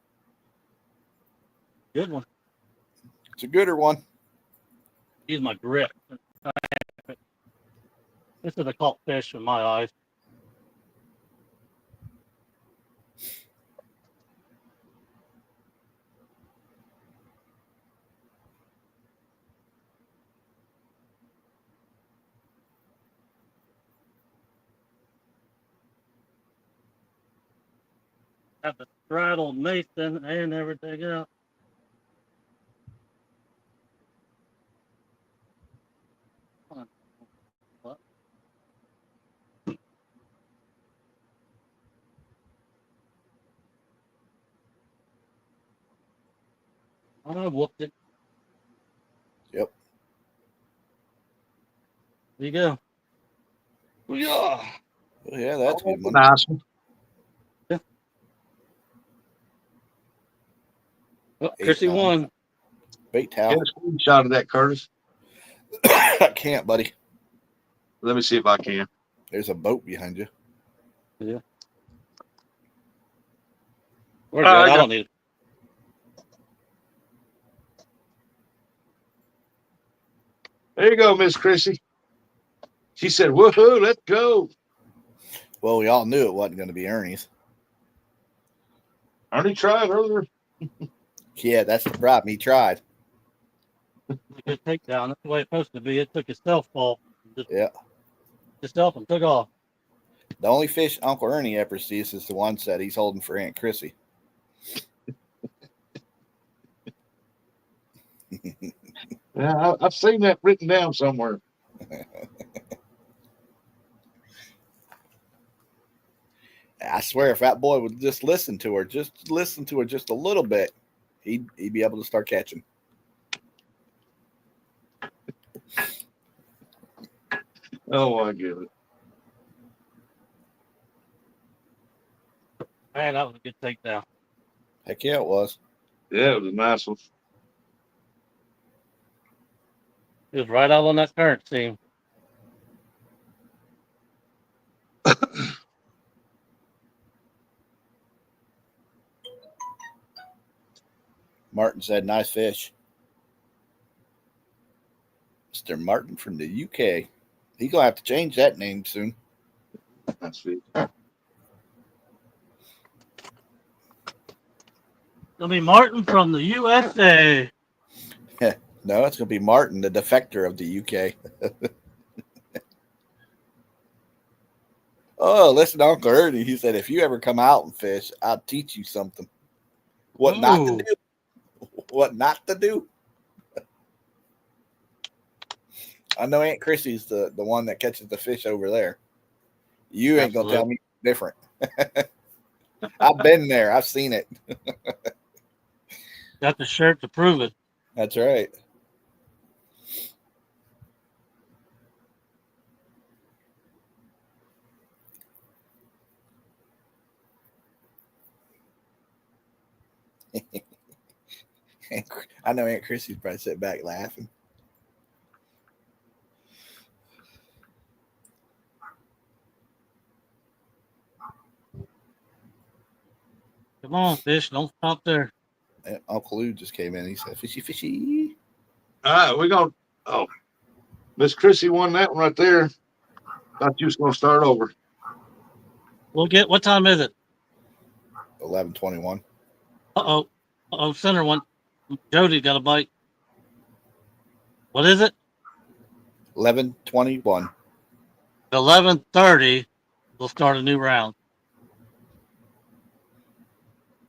Good one. It's a gooder one. Use my grip. This is a caught fish in my eyes. Have to straddle Mason and everything else. What? I whooped it. Yep. There you go. Yeah. Oh, yeah, that's a good one. Nice one. Oh, 8 Chrissy pounds. won. Bait Get towel. a screenshot of that, Curtis. I can't, buddy. Let me see if I can. There's a boat behind you. Yeah. We're Oh, good. I I got- don't need it. There you go, Miss Chrissy. She said, "Woohoo, let's go." Well, we all knew it wasn't going to be Ernie's. Ernie tried earlier. Yeah, that's the problem. He tried. It's a good takedown. That's the way it's supposed to be. It took his self fall. Yeah. Yourself and took off. The only fish Uncle Ernie ever sees is the ones that he's holding for Aunt Chrissy. Yeah, I've seen that written down somewhere. I swear, if that boy would just listen to her just a little bit, he'd be able to start catching. Oh, I get it. Man, that was a good takedown. Heck yeah, it was. Yeah, it was a nice one. He was right out on that current seam. Martin said, "Nice fish." Mr. Martin from the UK. He's gonna have to change that name soon. That's it. It'll be Martin from the USA. No, it's gonna be Martin, the defector of the UK. Oh, listen to Uncle Ernie. He said, "If you ever come out and fish, I'll teach you something. What not to Ooh. do. What not to do." I know Aunt Chrissy's the one that catches the fish over there. You ain't gonna tell me different. I've been there. I've seen it. Got the shirt to prove it. That's right. I know Aunt Chrissy's probably sitting back laughing. Come on, fish. Don't stop there. And Uncle Lou just came in. He said, "Fishy, fishy." All right, we're going to. Oh, Miss Chrissy won that one right there. Thought you was going to start over. We'll get. What time is it? 11:21. Uh-oh, center one. Jody got a bite. What is it? 11:21. 11:30. We'll start a new round.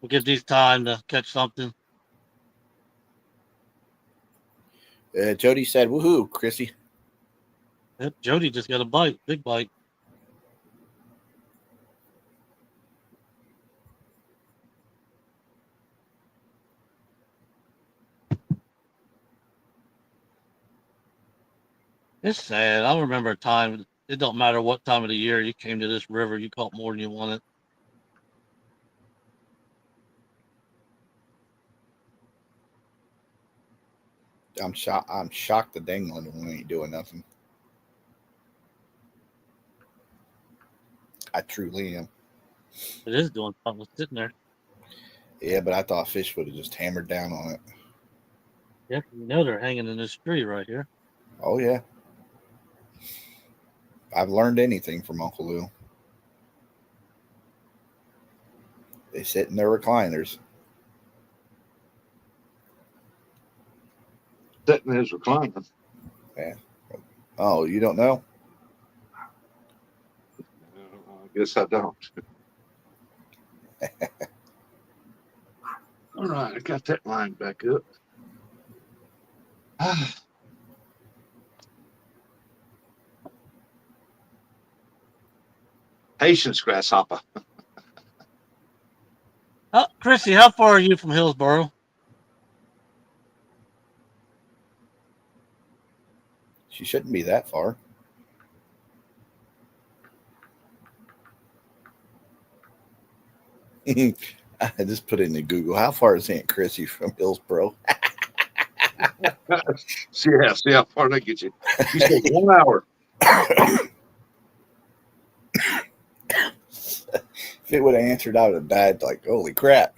We'll give these time to catch something. Jody said, "Woohoo, Chrissy." Yep, Jody just got a bite. Big bite. It's sad. I remember a time it don't matter what time of the year you came to this river, you caught more than you wanted. I'm shocked the dangling one ain't doing nothing. I truly am. It is doing something. It's sitting there. Yeah, but I thought fish would have just hammered down on it. Yeah, you know they're hanging in this tree right here. Oh yeah. I've learned anything from Uncle Lou. They sit in their recliners. Sitting in his recliner. Yeah. Oh, you don't know? I guess I don't. All right, I got that line back up. Patience, grasshopper. Oh, Chrissy, how far are you from Hillsboro? She shouldn't be that far. I just put it into Google. How far is Aunt Chrissy from Hillsboro? See how far that gets you. You said 1 hour. If it would have answered, I would have died like, holy crap.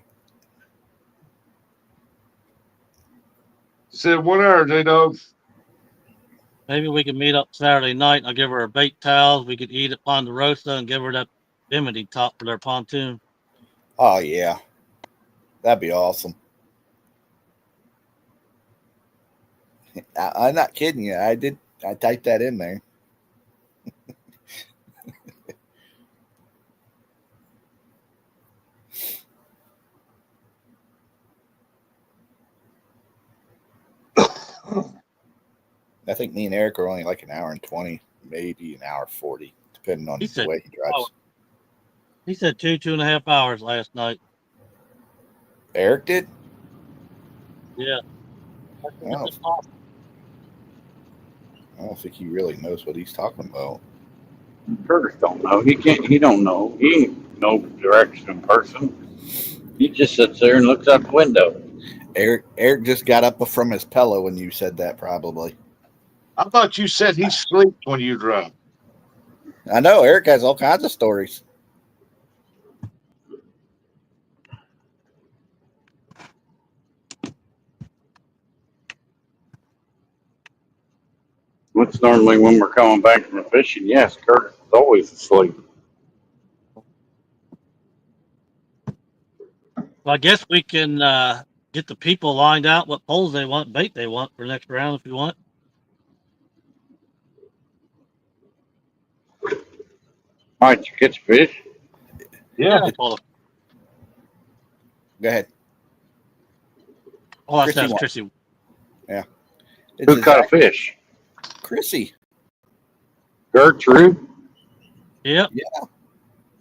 You said 1 hour, J-Dog. Maybe we could meet up Saturday night and I'll give her her bait towels. We could eat at Ponderosa and give her that bimini top for their pontoon. Oh, yeah. That'd be awesome. I'm not kidding you. I typed that in there. I think me and Eric are only like an hour and 20, maybe an hour 40, depending on the way he drives. He said 2.5 hours last night. Eric did? Yeah. Oh. I don't think he really knows what he's talking about. Curtis don't know. He don't know. He ain't no direction person. He just sits there and looks out the window. Eric just got up from his pillow when you said that, probably. I thought you said he sleeps when you drive. I know Eric has all kinds of stories. It's normally when we're coming back from fishing. Yes, Curtis is always asleep. Well, I guess we can get the people lined out what poles they want, bait they want for next round if you want. Might you catch fish? Yeah. Go ahead. Oh, Chrissy that's won. Chrissy. Yeah. Who caught a fish? Chrissy. Gertrude? Yep. Yeah.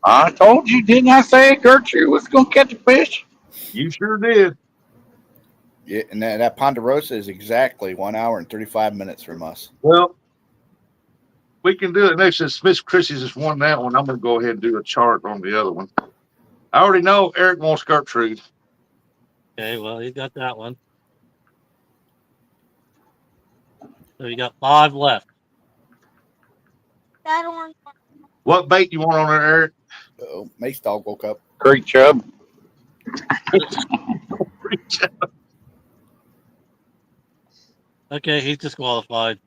I told you, didn't I say Gertrude was going to catch a fish? You sure did. Yeah, and that Ponderosa is exactly 1 hour and 35 minutes from us. Well, we can do it next. Since Miss Chrissy's just won that one, I'm going to go ahead and do a chart on the other one. I already know Eric wants Gertrude. Okay, well, he got that one. So you got 5 left. What bait you want on there, Eric? Oh, Mace Dog woke up. Creek chub. Okay, he's disqualified.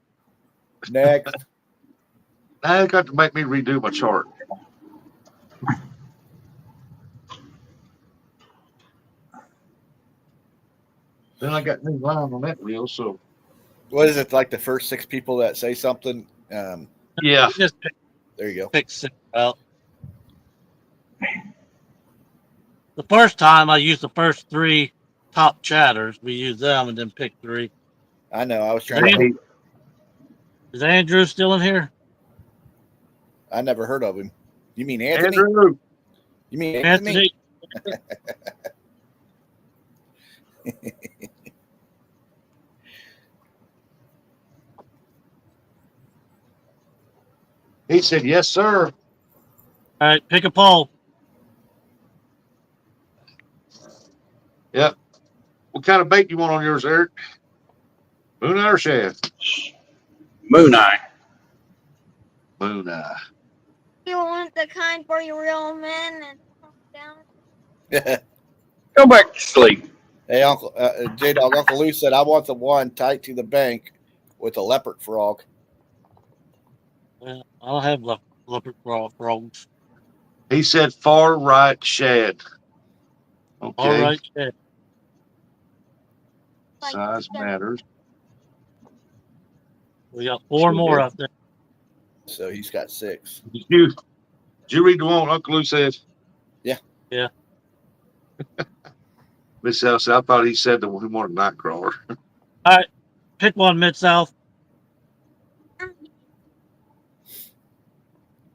Next. Now they got to make me redo my chart. Then I got new line on that reel, so. What is it, like the first 6 people that say something? Yeah. Just There you go. pick 6 out. The first time I used the first 3 top chatters. We used them and then picked 3. I know. I was trying to. Is Andrew still in here? I never heard of him. You mean Anthony? Andrew. You mean Anthony? He said, yes, sir. All right, pick a pole. Yep. What kind of bait you want on yours, Eric? Moon eye or shad? Moon eye. Moon eye. You want the kind for your real men and down? Go back to sleep. Hey, Uncle J-Dog, Uncle Lou said, I want the one tight to the bank with a leopard frog. Well, I don't have leopard frogs. He said far right shad. Okay. All right, yeah. Size matters. We got 4 more out there. So he's got 6. Did you read the one Uncle Lou said? Yeah. Yeah. Miss Elsie, I thought he said the one who wanted nightcrawler. All right, pick one, Mid-South.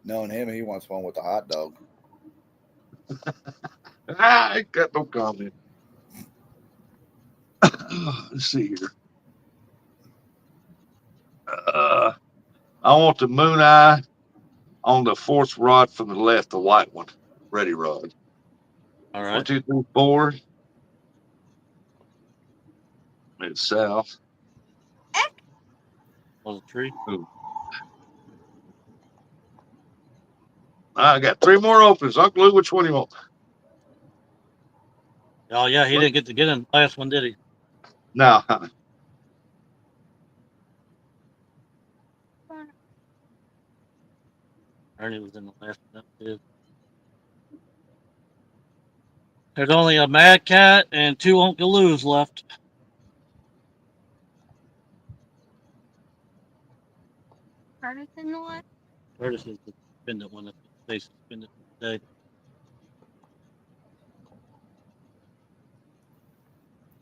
Knowing him, he wants one with a hot dog. I ain't got no comment. Let's see here. I want the moon eye on the 4th rod from the left, the white one. Ready rod. All 1, right. 2, 3, 4. Mid south. On the tree. I got 3 more opens. Uncle Lou, which one do you want? Oh, yeah, he didn't get to get in the last one, did he? No. Ernie was in the last one. Too. There's only a Mad Cat and 2 Uncle Lou's left. Curtis in the what? Curtis is the suspended one. That's what they suspended today.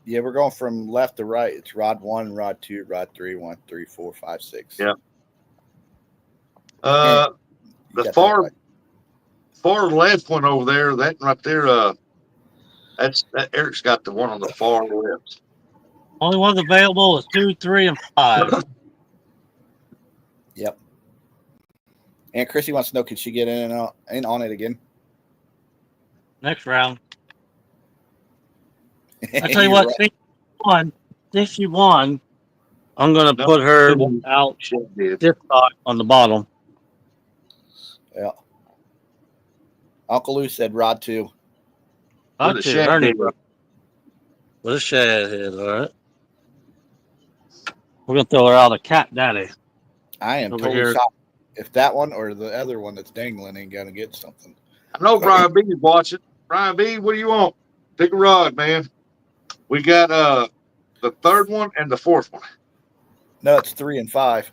Yeah, we're going from left to right. It's rod 1, rod 2, rod 3, 1, 3, 4, 5, 6. Yeah. You The got far that right. far left one over there, that right there, that Eric's got the one on the far left. Only ones available is 2, 3, and 5. Yep. Aunt Chrissy wants to know, could she get in and out, in on it again? Next round. I tell you what, Right. since she won, I'm gonna put her out this side on the bottom. Yeah. Uncle Lou said rod 2. Rod With a 2, shad Ernie. head. With a shad head, all right. We're gonna throw her out a cat daddy. I am Over totally here. shocked if that one or the other one that's dangling ain't gonna get something. I know Brian B is watching. Brian B, what do you want? Pick a rod, man. We got the 3rd one and the 4th one. No, it's 3 and 5.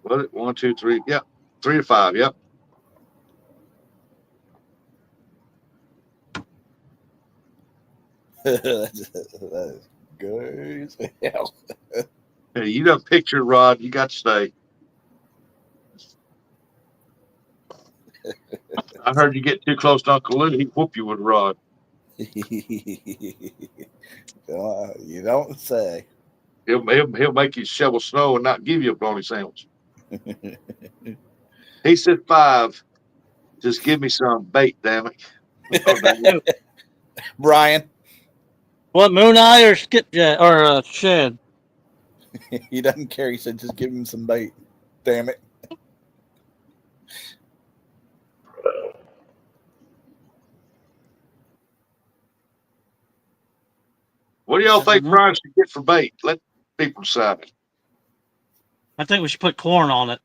What? 1, 2, 3. Yep. 3 to 5. Yep. That is good as hell. Hey, you done picture rod. You got to stay. I heard you get too close to Uncle Lou. He'd whoop you with a rod. You don't say. He'll make you shovel snow and not give you a bologna sandwich. He said 5. Just give me some bait, damn it. Brian, What, Moon Eye or Skipjack or Shad? he doesn't care. He said, just give him some bait. Damn it. What do y'all think Brian should get for bait? Let people decide. I think we should put corn on it.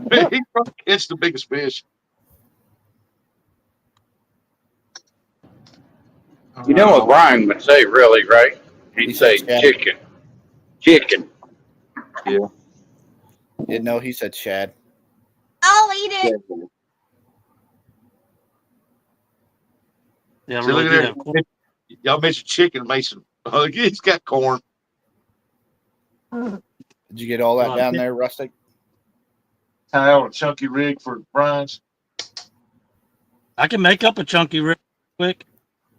He probably catch the biggest fish. You know what Brian would say, really, right? He'd He say said shad. chicken. Chicken. No, he said shad. I'll eat it. Yeah, See, really look do at have corn. that. Y'all mentioned chicken, Mason. Oh, he's got corn. Did you get all that down there, Rustic? Tile and chunky rig for Brian's. I can make up a chunky real quick.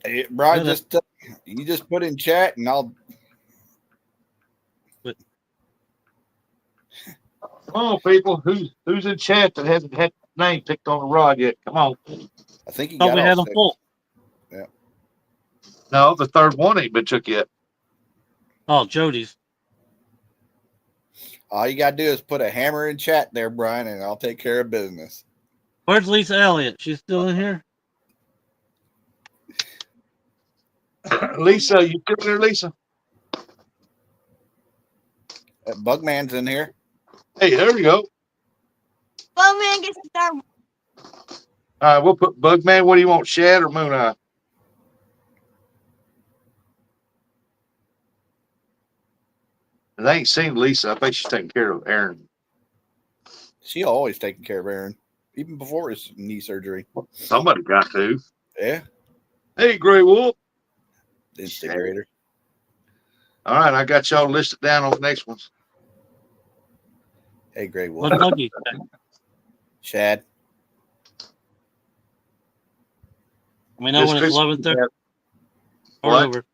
Hey, Brian, Yeah, you just put in chat and I'll. Come on, people. Who's in chat that hasn't had name picked on the rod yet? Come on. I think he Thought got we all had them 6. full. No, the third one ain't been took yet. Oh, Jody's. All you gotta do is put a hammer in chat there, Brian, and I'll take care of business. Where's Lisa Elliott? She's still in here? Lisa, you still there, Lisa? Bugman's in here. Hey, there we go. Well, man gets to start. All right, we'll put Bugman. What do you want, Shad or Moon Eye? And I ain't seen Lisa. I think she's taking care of Aaron. She always taking care of Aaron, even before his knee surgery. Somebody got to. Yeah, Hey, Gray Wolf. the instigator. All right, I got y'all listed down on the next ones. Hey, Gray Wolf. What buggy? Shad. We know when it's Chris- 11:30 or What? over.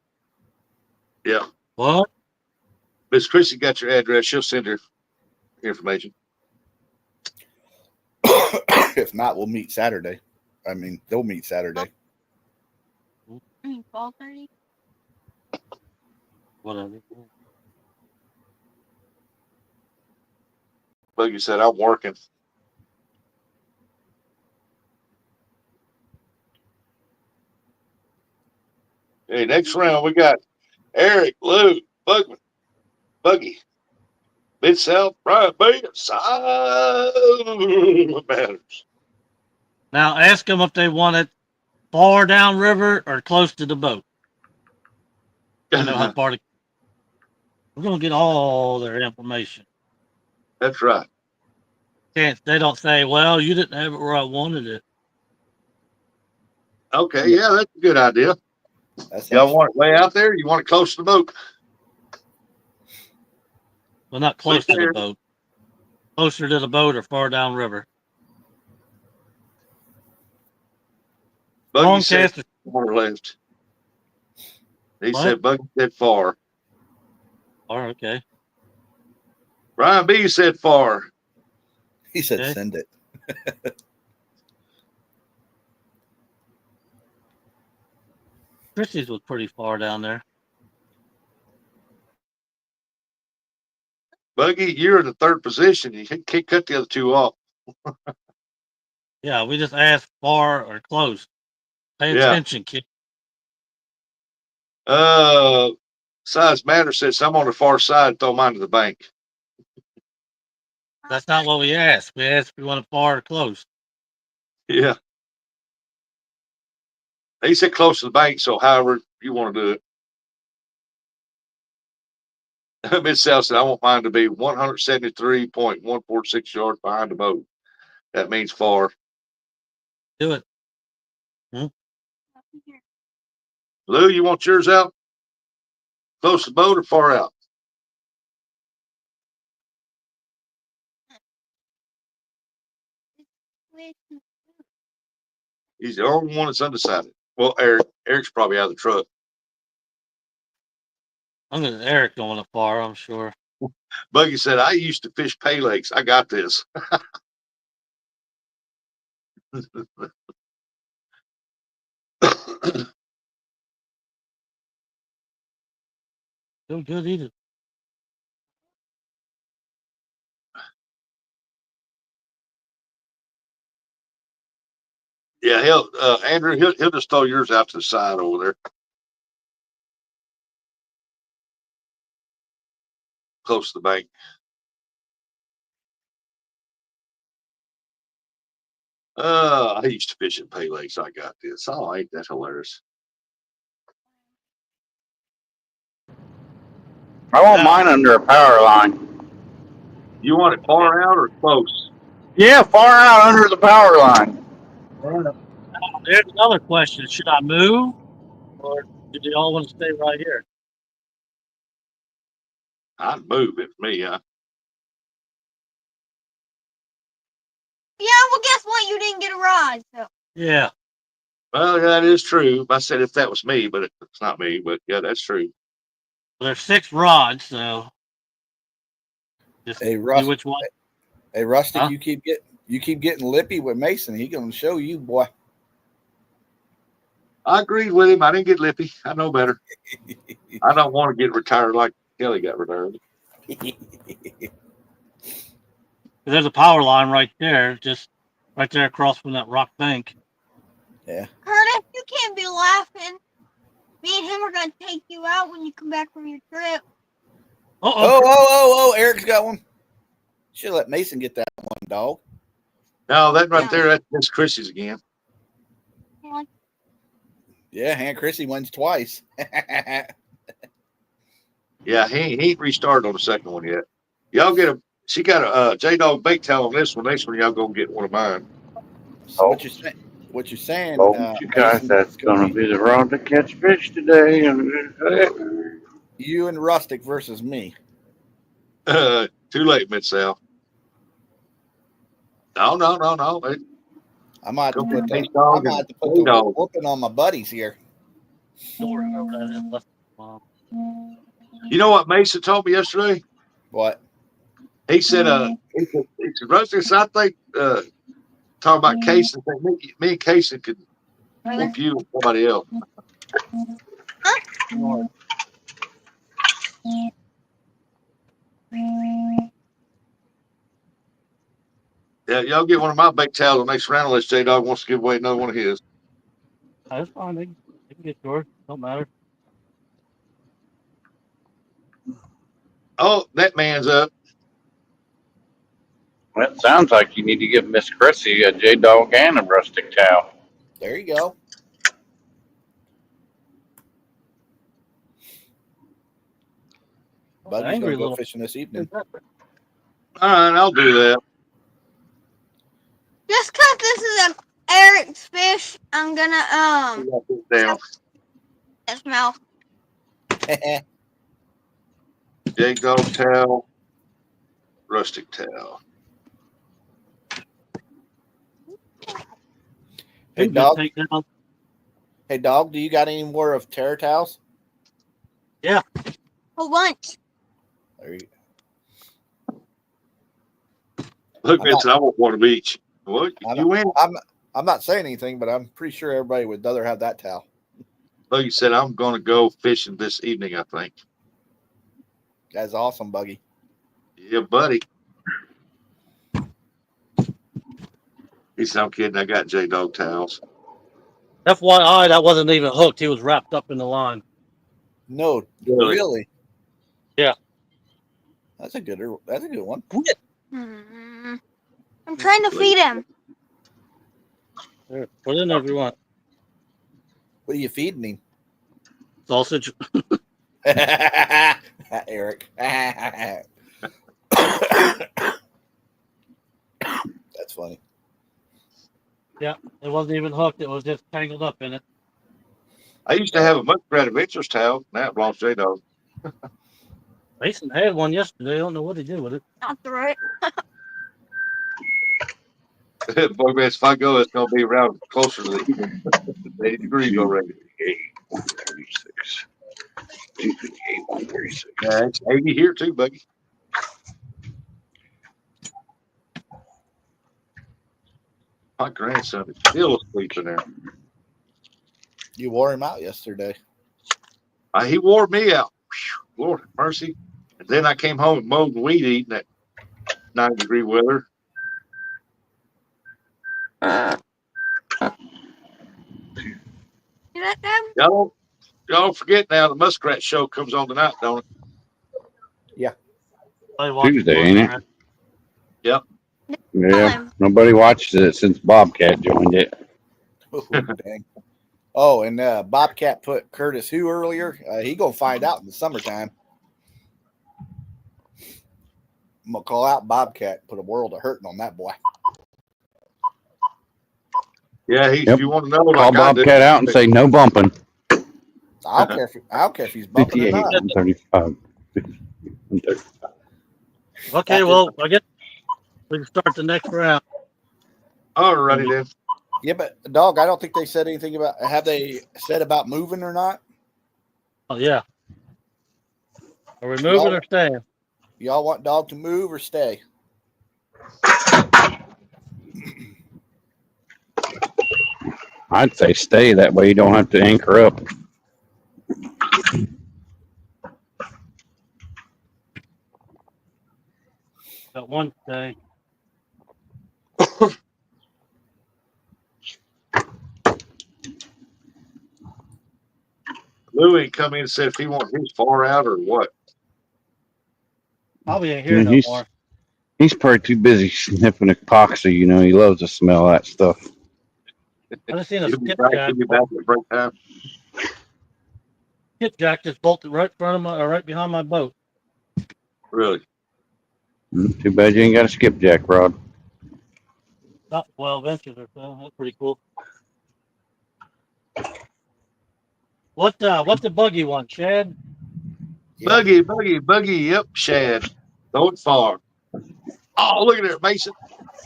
Yeah. What? Miss Chrissy got your address. She'll send her information. If not, we'll meet Saturday. I mean, they'll meet Saturday. 12:30. Whatever. Buggy said, I'm working. Hey, next round we got Eric, Lou, Buggy, Mid-South, Brian B, Side Matters. Now ask them if they want it far downriver or close to the boat. I know how far to. We're gonna get all their information. That's right. Can't they don't say, well, you didn't have it where I wanted it. Okay, yeah, that's a good idea. That's Y'all want it way out there? Or you want it close to the boat? Well, not close to the There. boat. Closer to the boat or far downriver. Buggy said Longcast. far left. He What? said Buggy said far. Oh, okay. Brian B said far. He said, Okay. send it. Christie's was pretty far down there. Buggy, you're in the third position. You can't cut the other two off. Yeah, we just asked far or close. Pay Yeah. attention, kid. Size matter says I'm on the far side. Throw mine to the bank. That's not what we asked. We asked if we want it far or close. Yeah. He said close to the bank. So however you want to do it. Mid-South said I want mine to be 173.146 yards behind the boat. That means far. Do it. Lou, you want yours out? Close to the boat or far out? He's the only one that's undecided. Well, Eric's probably out of the truck. I'm gonna Eric going far, I'm sure. Buggy said, I used to fish pay lakes. I got this. Feel good either. Yeah, Andrew, he'll just throw yours out to the side over there. Close to the bank. I used to fish at pay lakes. I got this. Oh, ain't that hilarious? I want mine under a power line. You want it far out or close? Yeah, far out under the power line. There's another question. Should I move? Or do they all want to stay right here? I'd move it for me. Yeah, well, guess what? You didn't get a ride. So. Yeah. Well, that is true. I said if that was me, but it's not me. But yeah, that's true. Well, there's 6 rods, so just Hey, Russ. see which one. Hey, Rustic, Huh? you keep getting lippy with Mason. He gonna show you, boy. I agreed with him. I didn't get lippy. I know better. I don't want to get retired like Kelly got retired. There's a power line right there, just right there across from that rock bank. Yeah. Curtis, you can't be laughing. Me and him are gonna take you out when you come back from your trip. Oh! Eric's got one. Should let Mason get that one, dog. No, that right Yeah. there, that's Chrissy's again. Yeah, Aunt Chrissy wins twice. Yeah, he ain't restarted on the second one yet. Y'all get a. She got a J-Dog bait towel on this one. Next one, y'all gonna get one of mine. So what you're saying? What you're saying? Oh, you guys, Mason, that's gonna be the round to catch fish today. you and Rustic versus me. Too late, Mid South. No. I might have to Come put on, the H-Dog and J-Dog. whooping on my buddies here. Don't remember that. Left. You know what Mason told me yesterday? What? He said, he said, Rustus, I think, talking about Casey, me and Casey could whoop you and somebody else. Yeah, y'all get one of my bait towels the next round unless J-Dog wants to give away another one of his. That's fine. They can get yours. Don't matter. Oh, that man's up. Well, it sounds like you need to give Miss Chrissy a J-Dog and a rustic towel. There you go. Buddy's Angry gonna go little. fishing this evening. All right, I'll do that. Just 'cause this is a Eric's fish, I'm gonna Down. his mouth. J-Dog towel, rustic towel. Hey, You can just dog. take down. Hey, dog. Do you got any more of terror towels? A bunch. There you Look, I'm Vincent, I want one of each. What? I'm You win? I'm not saying anything, but I'm pretty sure everybody would rather have that towel. Like you said, I'm going to go fishing this evening, I think. That's awesome, Buggy. Yeah, buddy. He said, I'm kidding. I got J-Dog towels. FYI, that wasn't even hooked. He was wrapped up in the line. No, Really? really? Yeah. That's a good one. I'm trying to feed him. Here, put it in there if you want. What are you feeding him? Sausage. Eric. That's funny. Yeah, it wasn't even hooked. It was just tangled up in it. I used to have a Muskrat Adventures towel. Now it belongs to J-Dog. Mason had one yesterday. I don't know what he did with it. Not the right. Boy, man, if I go, it's going to be around closer to the 80 degrees already. 136. 258, 136. Yeah, it's 80 here too, Buggy. My grandson is still asleep in there. You wore him out yesterday. He wore me out. Whew, Lord have mercy. And then I came home and mowed and weed eating that 90-degree weather. You let them? Y'all don't forget now the Muskrat show comes on tonight, don't it? I watched Tuesday, it. ain't it? Yep. Yeah. Nobody watched it since Bobcat joined it. Oh, dang. Oh, and Bobcat put Curtis who earlier? He gonna find out in the summertime. I'm gonna call out Bobcat. Put a world of hurting on that boy. Yeah, Yep. if you want to know, Call like I do, Bobcat out and say no bumping. I don't care if he's bumping or 58, not. 135. 135. Okay, well, I guess we can start the next round. all righty then. Yeah, but dog, I don't think they said anything about. Have they said about moving or not? Oh, yeah. Are we moving or staying? Y'all want dog to move or stay? I'd say stay. That way you don't have to anchor up. Got one day. Louis come in and said if he want his far out or what. Probably ain't here Yeah, no more. he's probably too busy sniffing epoxy. You know, he loves to smell that stuff. I just seen a He'll be back at break time. skipjack just bolted right in front of my, or right behind my boat. Really? Too bad you ain't got a skipjack rod. About 12 inches or so. That's pretty cool. What's the buggy one, Chad? Yeah. Buggy. Yep, shad. Throw it far. Oh, look at it, Mason.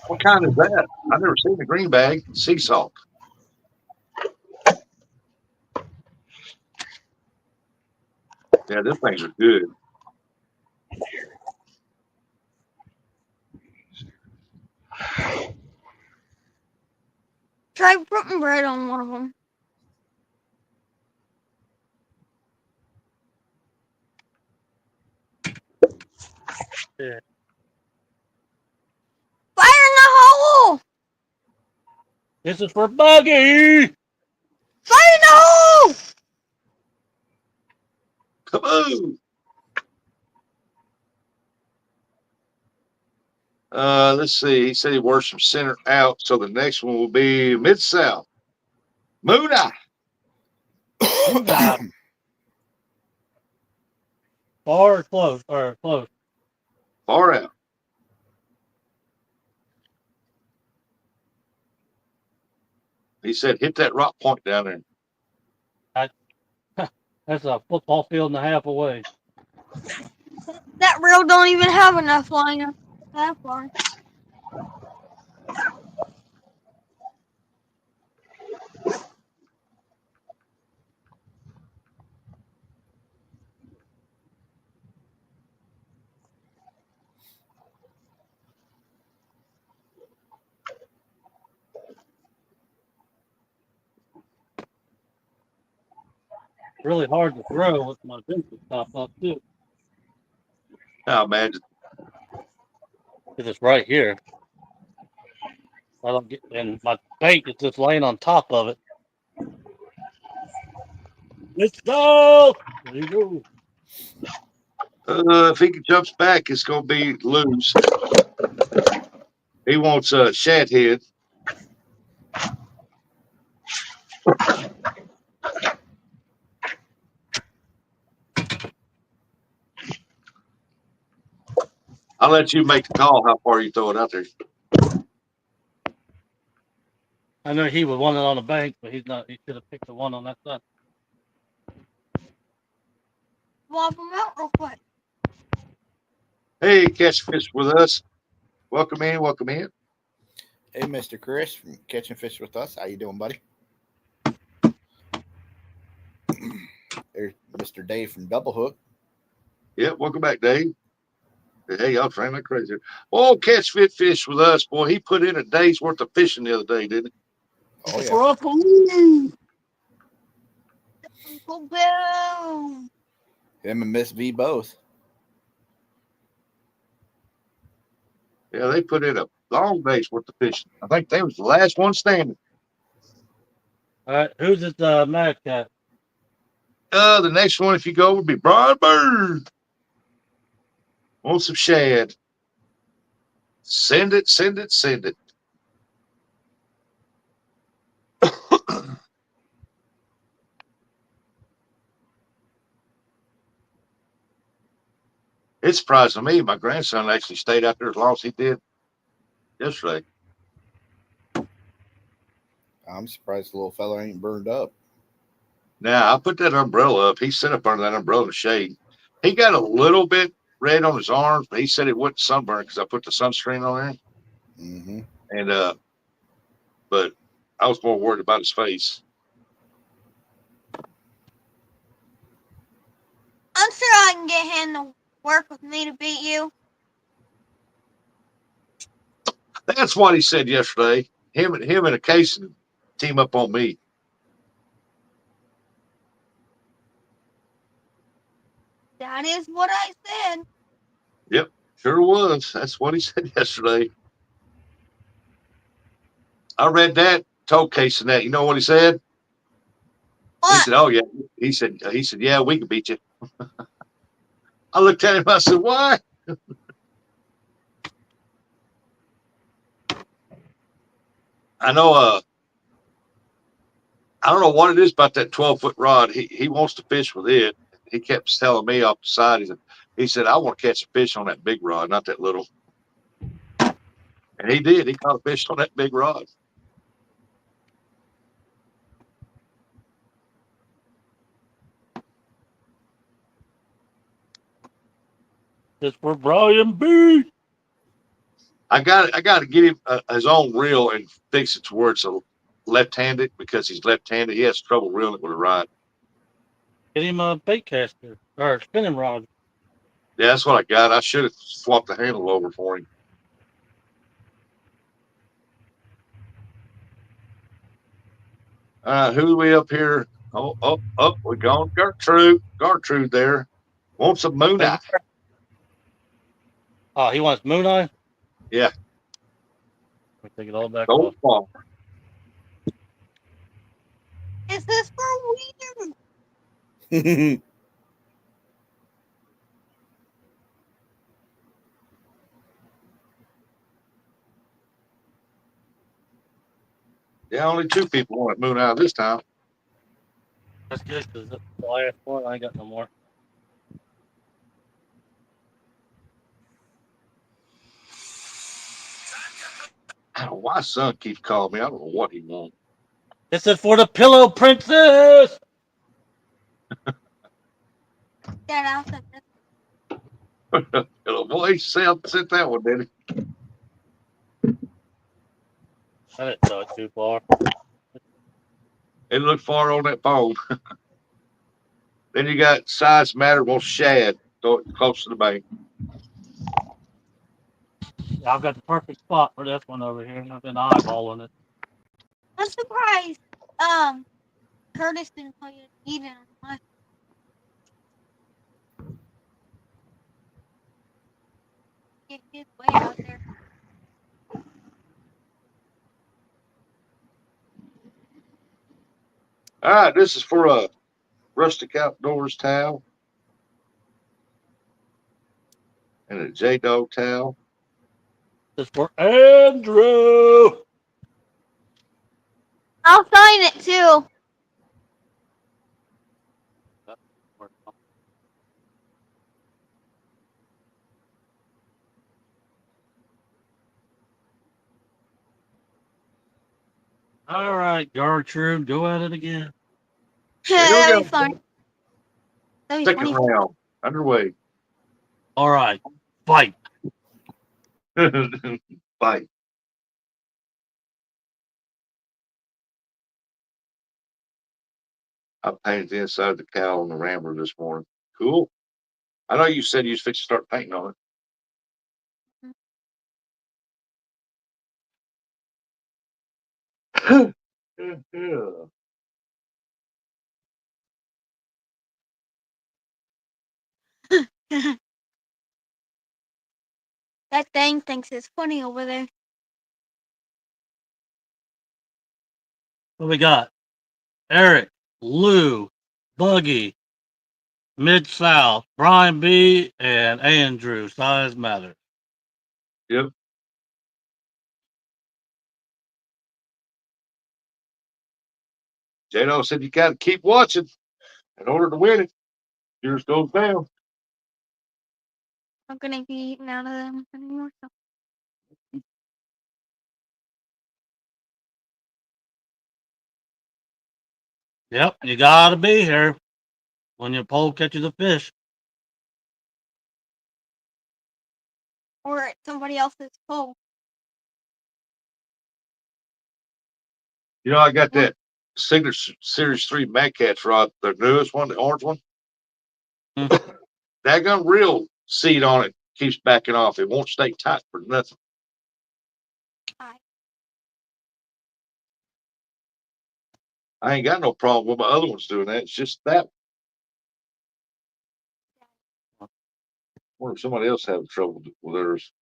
What kind is that? I've never seen a green bag. Sea salt. Yeah, these things are good. Try putting bread on one of them. Yeah. Fire in the hole! This is for Buggy! Fire in the hole! Come on. Let's see. He said he works from center out, so the next one will be mid south. Moon eye. Far or close? Or close? Far out. He said hit that rock point down there. That's a football field and a half away. That reel don't even have enough line up that far. Really hard to throw with my pencil top up too. Now imagine. Because it's right here. I don't get, and my bait is just laying on top of it. Let's go! There you go. If he jumps back, it's gonna be loose. He wants a shad head. I'll let you make the call how far you throw it out there. I know he would want it on the bank, but he's not. He should have picked the one on that side. Swap them out real quick. Hey, catch fish with us. Welcome in. Welcome in. Hey, Mr. Chris from Catching Fish with Us. How you doing, buddy? There's Mr. Dave from Double Hook. Yep. Welcome back, Dave. Hey, y'all trying like crazy. Oh, catch fish with us, boy. He put in a day's worth of fishing the other day, didn't he? Oh, yeah. For Uncle Lou. Uncle Bill. Him and Miss V both. Yeah, they put in a long day's worth of fishing. I think they was the last one standing. All right, who's this Mad Cat? The next one, if you go, would be Brian Bird. Want some shad. Send it. It surprised me. My grandson actually stayed out there as long as he did yesterday. I'm surprised the little fella ain't burned up. Now, I put that umbrella up. He sat up under that umbrella in the shade. He got a little bit red on his arms, but he said it wasn't sunburn because I put the sunscreen on there. Mm-hmm. And but I was more worried about his face. I'm sure I can get him to work with me to beat you. That's what he said yesterday. Him and a Casey team up on me. That is what I said. Yep, sure was. That's what he said yesterday. I read that, toe casing that. You know what he said? He What? said, "Oh yeah." He said, "Yeah, we can beat you." I looked at him. I said, "Why?" I know. I don't know what it is about that 12-foot rod. He wants to fish with it. He kept telling me off the side. He said, "I want to catch a fish on that big rod, not that little." And he did. He caught a fish on that big rod. It's for Brian B. I got to get him his own reel and fix it to where it's a left-handed because he's left-handed. He has trouble reeling it with a rod. Get him a bait caster or a spinning rod. Yeah, that's what I got. I should have swapped the handle over for him. Who are we up here? Oh, we're going. Gertrude there. Wants a moon eye. Oh, he wants moon eye? Yeah. We take it all back Gold off. ball. Is this for weird? Yeah, only 2 people want moon eye this time. That's good because the last one I ain't got no more. I don't know why son keeps calling me. I don't know what he wants. This is for the pillow princess. Dad, I'll send this. Boy, he sent that one, didn't he? I didn't throw it too far. It looked far on that phone. Then you got size matter wants shad. Throw it close to the bank. I've got the perfect spot for this one over here, and I've been eyeballing it. I'm surprised. Curtis didn't tell you to eat it on my. Get his way out there. All right, this is for a rustic outdoors towel and a J Dog towel. This is for Andrew. I'll sign it too. All right, Gertrude, go at it again. Here we That'll go. be fun. That'll be Second funny. round underway. All right, fight. Bye. I painted the inside of the cowl on the Rambler this morning. Cool. I know you said you was fixing to start painting on it. Yeah. That thing thinks it's funny over there. What we got? Eric, Lou, Buggy, Mid South, Brian B, and Andrew. Size matter. Yep. J-Lo said you got to keep watching in order to win it. Yours goes down. I'm gonna be eating out of them anymore. So. Yep, you gotta be here when your pole catches a fish. Or at somebody else's pole. You know, I got that Signature Series 3 Mad Catch rod, the newest one, the orange one. Hmm. That gun real seat on it keeps backing off. It won't stay tight for nothing. I ain't got no problem with my other ones doing that. It's just that wonder if somebody else having trouble with theirs.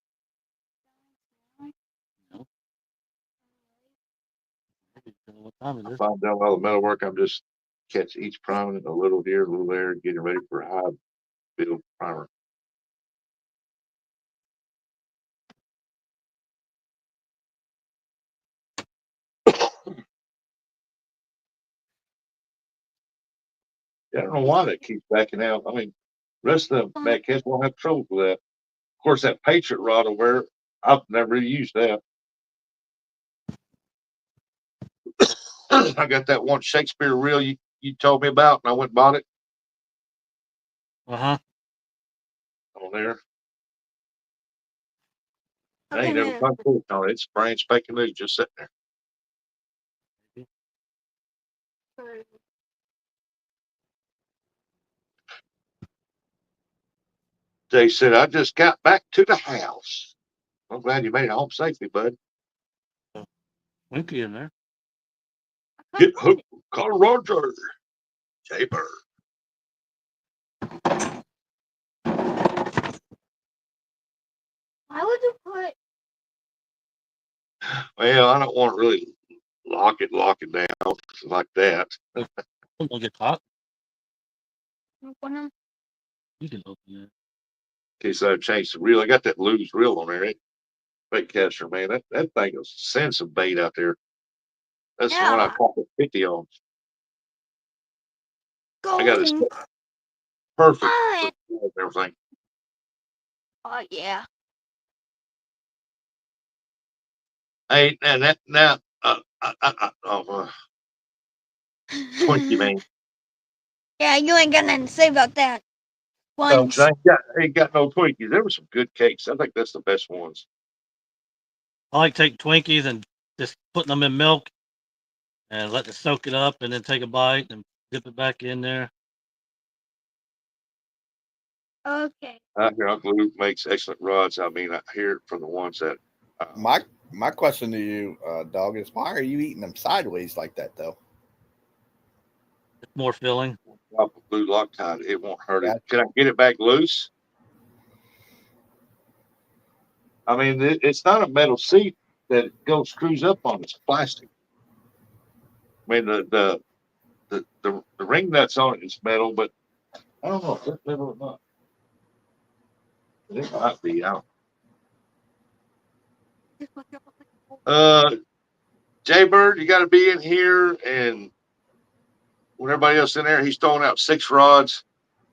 What time is I it? find down all the metalwork, I'm just catch each priming a little here, a little there, getting ready for a high build primer. Yeah, I don't know why that keeps backing out. I mean, rest of the back heads won't have trouble with that. Of course, that Patriot rod over there, I've never really used that. I got that one Shakespeare reel you told me about, and I went and bought it Uh-huh. on there. I Okay, ain't never man. done it. No, it's brand spanking new, just sitting there. They said, I just got back to the house. I'm glad you made it home safely, bud. Winky in there. Get hooked, call Roger. Jaybird. Why would you put? Well, I don't want to really lock it down like that. I'm gonna get caught. Open them? You can open it. In case I've changed the reel. I got that loose reel on there. Bait catcher, man. That thing will send some bait out there. That's the one I Yeah. caught the 50 on. I got it Golden. set perfect Fine. for everything. Oh yeah. Hey, and that now, Twinkie, man. Yeah, you ain't got nothing to say about that. No, Once. 'cause I ain't got no Twinkies. There were some good cakes. I think that's the best ones. I like take Twinkies and just putting them in milk and let it soak it up and then take a bite and dip it back in there. Okay. I hear Uncle Luke makes excellent rods. I mean, I hear it from the ones that. My question to you, dog, is why are you eating them sideways like that though? It's more filling. Drop a blue Loctite, it won't hurt it. That- Can I get it back loose? I mean, it's not a metal seat that goes screws up on. It's plastic. I mean, the ring nuts on it is metal, but I don't know if it's metal or not. It might be. I don't. Jaybird, you got to be in here, and when everybody else in there, he's throwing out 6 rods,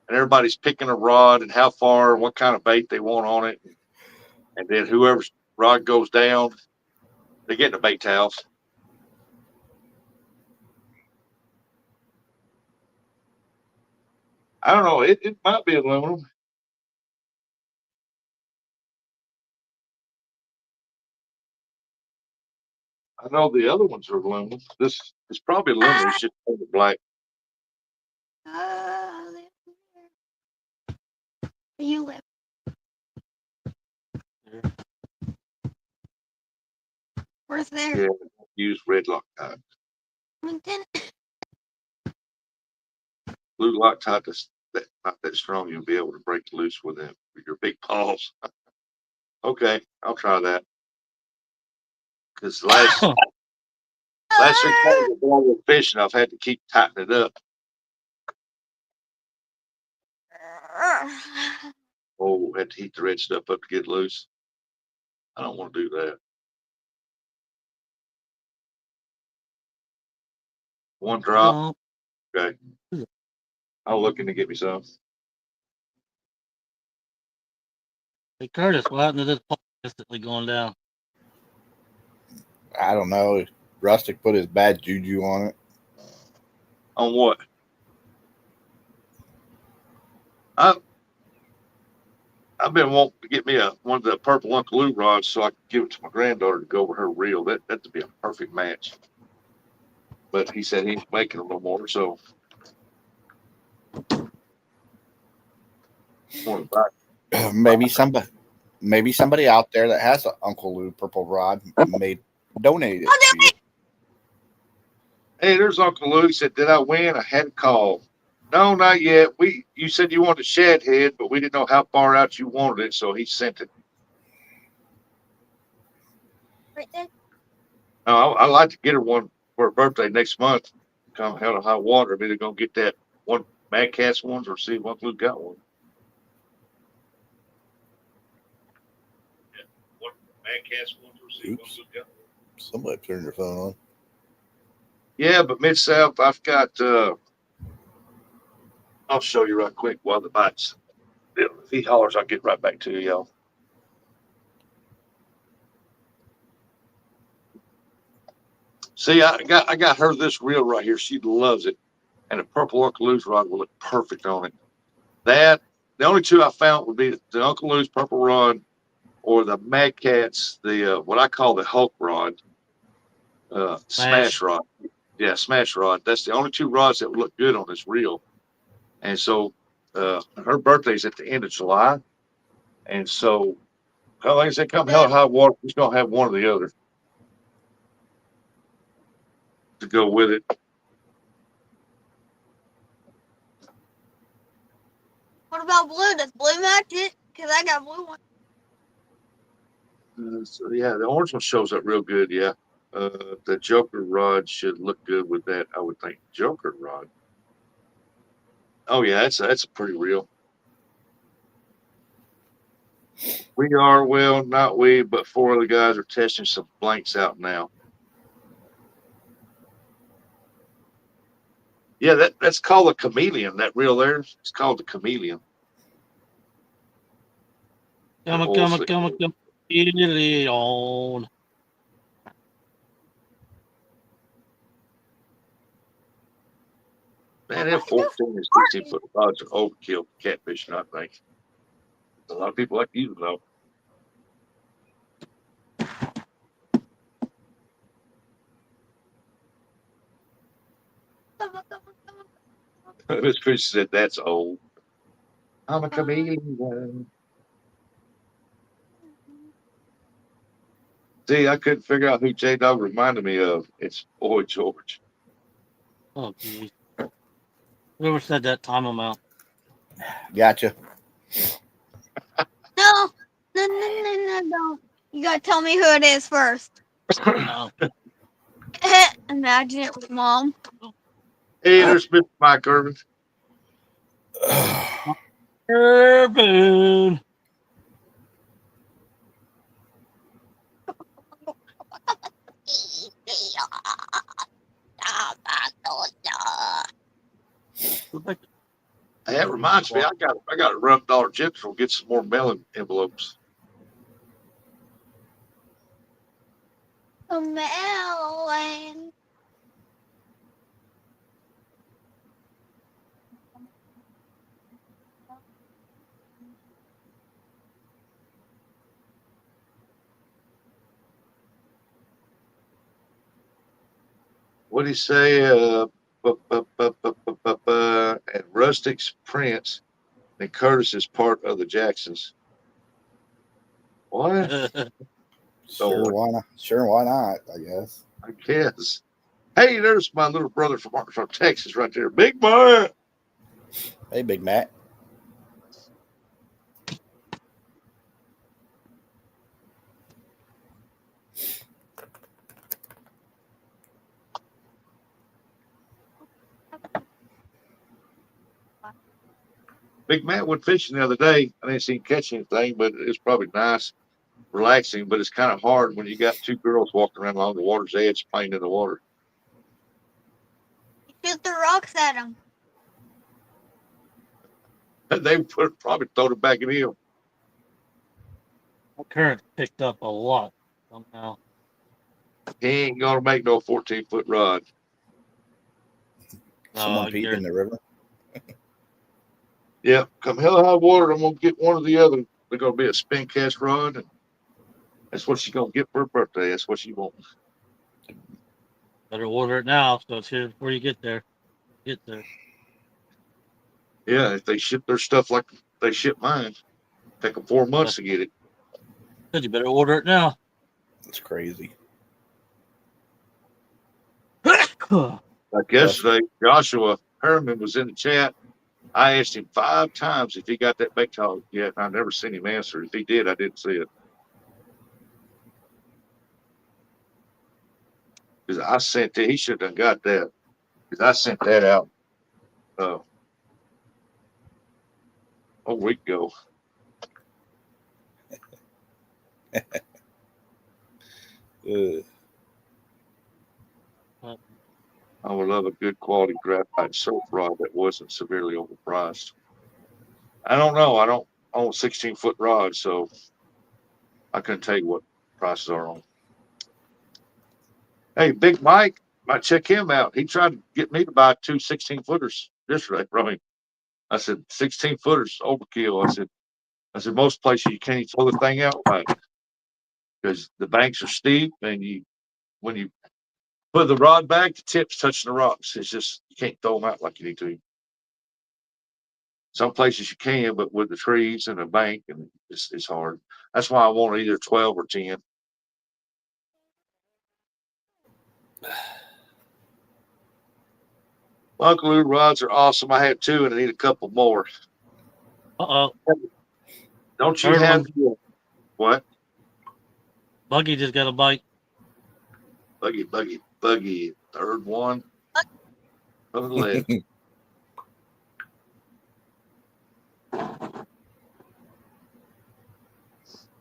and everybody's picking a rod and how far, and what kind of bait they want on it, and then whoever's rod goes down, they get the bait towels. I don't know. It might be aluminum. I know the other ones are aluminum. This is probably aluminum. It's just black. You live. Where's there? Yeah, use red Loctite. LinkedIn. Blue Loctite is not that strong. You'll be able to break loose with them with your big paws. Okay, I'll try that. Because last 3 times I've been over fishing, I've had to keep tightening it up. Oh, had to heat the red stuff up to get loose. I don't want to do that. One drop. Oh, Okay. I'm looking to get me some. hey Curtis, what happened to this pole instantly going down? I don't know. Rustic put his bad juju on it. On what? I've been wanting to get me one of the purple Uncle Lou rods so I can give it to my granddaughter to go over her reel. That'd be a perfect match. But he said he ain't making them no more, so Maybe somebody out there that has an Uncle Lou purple rod may donate it to you. Hey, there's Uncle Lou. He said, did I win? I had a call. No, not yet. You said you wanted a shad head, but we didn't know how far out you wanted it, so he sent it. Right there. No, I'd like to get her one for her birthday next month. Come hell or high water. I'm either gonna get that one Mad Cats ones or see if Uncle Luke got one. Yeah, one Mad Cats ones or see if Uncle Luke got one. Somebody turned their phone on. Yeah, but Mid South, I've got. I'll show you right quick while the bite's. If he hollers, I'll get right back to you, y'all. See, I got her this reel right here. She loves it, and a purple Uncle Lou's rod will look perfect on it. That the only two I found would be the Uncle Lou's purple rod or the Mad Cat's the what I call the Hulk rod, smash rod. Yeah, smash rod. That's the only two rods that would look good on this reel. And so her birthday's at the end of July, and so like I said, come hell or high water, she's gonna have one or the other to go with it. What about blue? Does blue match it? Because I got blue one. So yeah, the orange one shows up real good. Yeah, the Joker rod should look good with that. I would think Joker rod. Oh yeah, that's a pretty real. We are well, not we, but four of the guys are testing some blanks out now. Yeah, that's called a chameleon. That reel there, it's called the chameleon. Come on. Get it on. Man, that 14 and 16-foot rods are overkill for catfishing, I think. A lot of people like to use them, though. Miss Fish said that's old. I'm a chameleon. See, I couldn't figure out who J Dog reminded me of. It's Boy George. Oh, geez. Whoever said that, time them out. Gotcha. No. You gotta tell me who it is first. No. Imagine it with Mom. Hey, there's Mr. Mike Irvin. Urban. Hey, that reminds me, I got to rub Dollar General, get some more melon envelopes. A melon. What do you say? And Rustic's Prince and Curtis is part of the Jacksons. What? Sure, why not? Sure, why not? I guess. I guess. Hey, there's my little brother from Arkansas, Texas, right there. Big boy. Hey, Big Matt. Big Matt went fishing the other day. I didn't see him catch anything, but it's probably nice, relaxing. But it's kind of hard when you got two girls walking around along the water's edge playing in the water. Shoot the rocks at him. They probably throw it back at him. My current picked up a lot somehow. He ain't gonna make no 14-foot rod. Someone peed in the river. Yeah, come hell or high water, I'm gonna get one or the other. They're gonna be a spin cast rod, and that's what she's gonna get for her birthday. That's what she wants. Better order it now, so it's here before you get there. Get there. Yeah, if they ship their stuff like they ship mine, take them 4 months to get it. Said you better order it now. That's crazy. Like yesterday, Joshua Herman was in the chat. I asked him 5 times if he got that bait hog yet. I never seen him answer. If he did, I didn't see it. Because I sent that. He should have got that. Because I sent that out a week ago. I would love a good quality graphite surf rod that wasn't severely overpriced. I don't know. I don't own 16-foot rods, so I couldn't tell you what prices are on. Hey, Big Mike, might check him out. He tried to get me to buy 2 16-footers yesterday from him. I said, 16-footers overkill. I said, most places you can't even throw the thing out right because the banks are steep, and when you put the rod back, the tip's touching the rocks. It's just you can't throw them out like you need to. Some places you can, but with the trees and the bank, and it's hard. That's why I want either 12 or 10. Uncle Lou rods are awesome. I have 2, and I need a couple more. Uh-oh. Don't you Third have one. what? Buggy just got a bite. Buggy. Third one. From the left.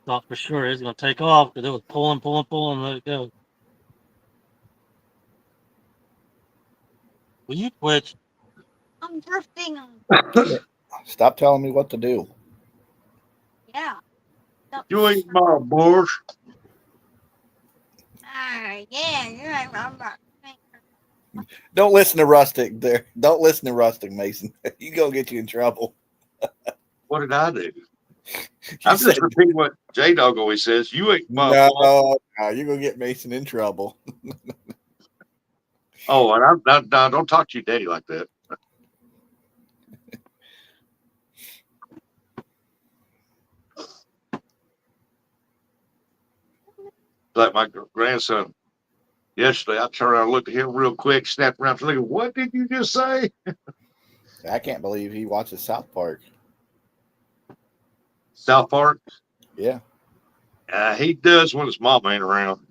Thought for sure it's going to take off because it was pulling, let it go. Will you quit? I'm drifting on. Stop telling me what to do. Yeah. You ain't my boss. Alright, yeah, you're right. I'm right. Don't listen to Rustic there. Don't listen to Rustic, Mason. You gonna get you in trouble. What did I do? I'm just repeating what J Dog always says. You ain't my boss. No, you're gonna get Mason in trouble. Oh, and I'm don't talk to your daddy like that. Like my grandson yesterday, I turned around and looked at him real quick, snapped around, thinking, "What did you just say?" I can't believe he watches South Park. South Park. Yeah. He does when his mom ain't around.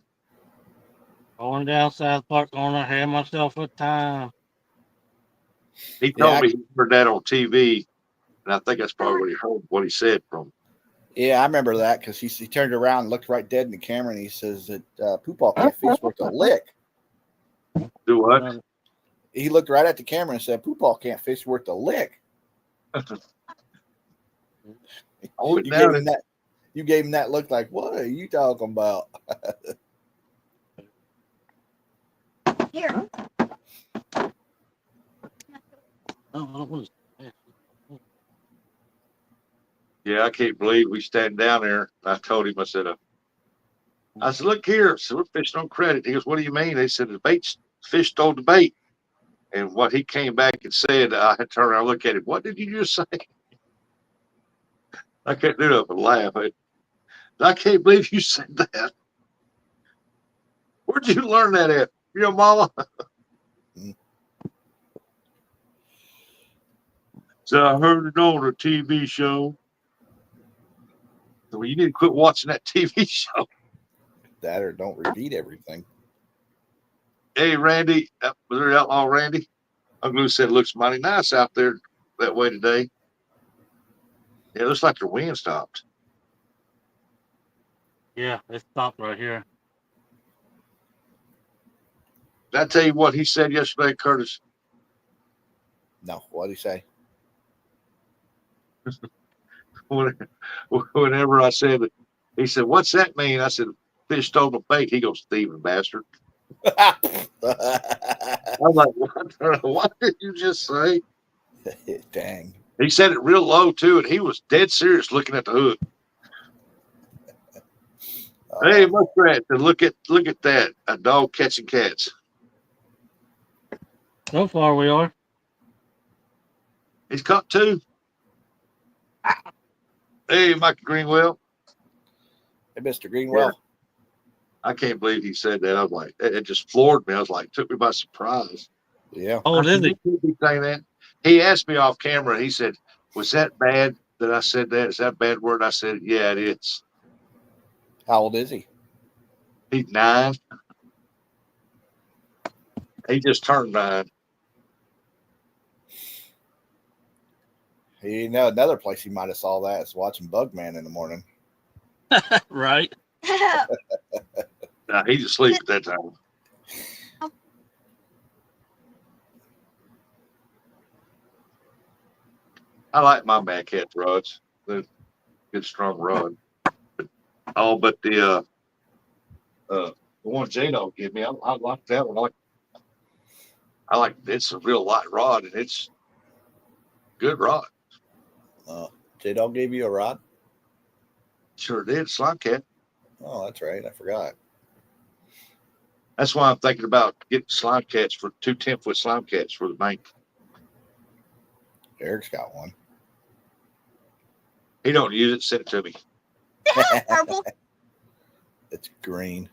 Going down South Park, going to have myself a time. He told me he heard that on TV, and I think that's probably what he heard, what he said from. Yeah, I remember that because he turned around and looked right dead in the camera, and he says that Poopall Catfish worth a lick. Do what? He looked right at the camera and said, "Poopall Catfish worth a lick." You gave him that look like, what are you talking about? Here. Yeah, I can't believe we standing down there. I told him, I said, look here. So we're fishing on credit. He goes, what do you mean? They said the fish stole the bait. And what he came back and said, I had to turn around and look at him. What did you just say? I couldn't do it but laugh. I can't believe you said that. Where'd you learn that at? Your mama? So I heard it on a TV show. So you need to quit watching that TV show. That or don't repeat everything. Hey, Randy. Was there Outlaw Randy? Uncle Lou said it looks mighty nice out there that way today. Yeah, it looks like the wind stopped. Yeah, it stopped right here. Did I tell you what he said yesterday, Curtis? No, what did he say? Whenever I said it, he said, "What's that mean?" I said, "Fish stole the bait." He goes, "Thieving bastard." I'm like, what did you just say? Dang. He said it real low too, and he was dead serious looking at the hook. Hey, muskrat! Look at that! A dog catching cats. So far, we are. He's caught 2. Hey, Mike Greenwell. Hey, Mr. Greenwell. Yeah. I can't believe he said that. I was like, it just floored me. I was like, took me by surprise. Yeah. Oh, I did said, he? "You can't be saying that." He asked me off camera. He said, "Was that bad that I said that? Is that a bad word?" I said, "Yeah, it is." How old is he? He's 9. He just turned 9. You know, another place he might have saw that is watching Bugman in the morning. Right. Nah, he's asleep at that time. I like my Mad Cat rods. They're good, strong rod. But the one J Dog gave me, I like that one. I like it's a real light rod and it's good rod. J Dog gave you a rod? Sure did. Slime Cat. Oh, that's right. I forgot. That's why I'm thinking about getting slime cats for 2 10-foot slime cats for the bank. Eric's got one. He don't use it. Send it to me. Purple. It's green.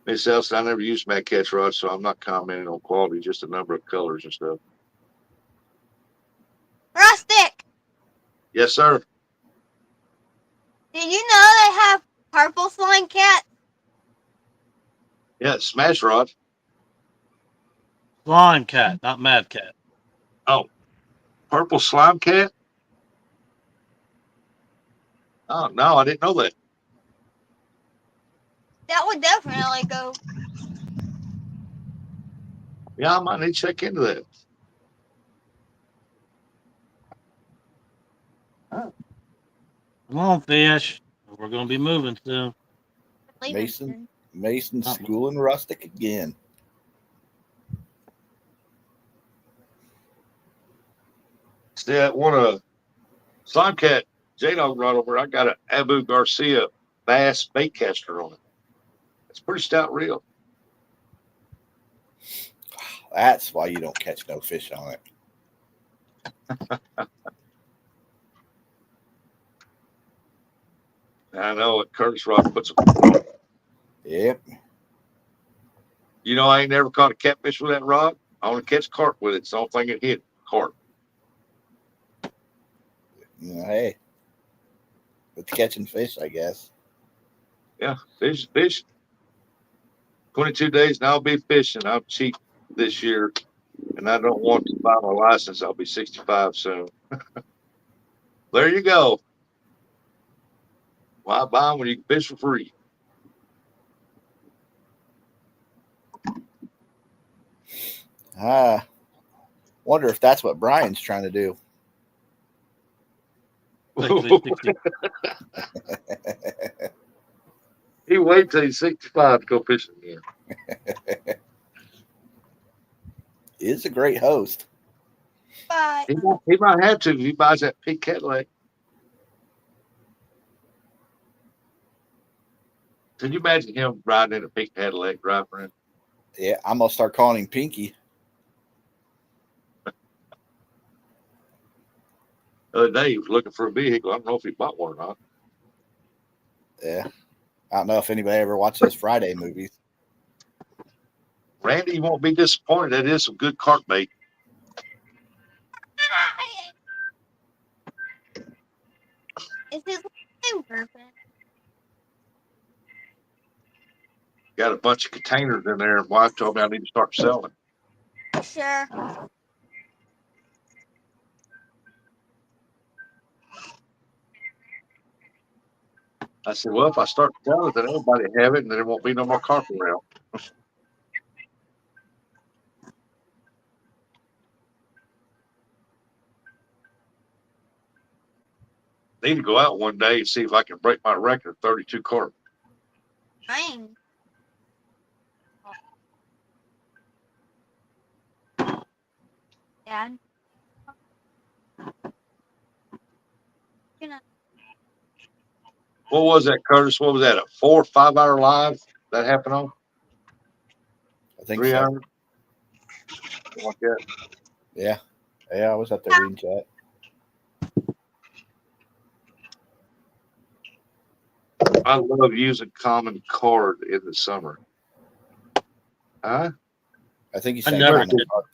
Miss Elson, I never used Mad Cat's rods, so I'm not commenting on quality, just a number of colors and stuff. Rustic. Yes, sir. Did you know they have purple slime cats? Yeah, smash rod. Slime cat, not mad cat. Oh, purple slime cat? Oh, no, I didn't know that. That would definitely go. Yeah, I might need to check into that. Come on, fish. We're gonna be moving soon. Mason schooling Rustic again. See that one slime cat J Dog rod over. I got an Abu Garcia bass bait caster on it. It's pretty stout reel. That's why you don't catch no fish on it. I know it. Curtis rod puts a. Yep. You know, I ain't never caught a catfish with that rod. I only catch carp with it. It's the only thing it hit carp. You know, hey, it's catching fish, I guess. Yeah, fish. 22 days and I'll be fishing. I'm cheap this year and I don't want to buy my license. I'll be 65 soon. There you go. Why buy them when you can fish for free? Wonder if that's what Brian's trying to do. He wait till he's 65 to go fishing again. He's a great host. Bye. He might have to if he buys that pink Cadillac. Can you imagine him riding in a pink Cadillac driving around? Yeah, I'm gonna start calling him Pinky. The other day he was looking for a vehicle. I don't know if he bought one or not. Yeah. I don't know if anybody ever watched those Friday movies. Randy, you won't be disappointed. That is some good carp bait. Is his name perfect? Got a bunch of containers in there, and wife told me I need to start selling. Sure. I said, well, if I start selling, then everybody will have it, and then there won't be no more carp around. Need to go out one day and see if I can break my record of 32 carp. Dang. Dad. What was that, Curtis? What was that? A 4 or 5 hour live that happened on? I think 3 so. hours? Something like that. Yeah. Yeah, I was up there reading chat. I love using common card in the summer. Huh? I think he's I saying never common did. carp.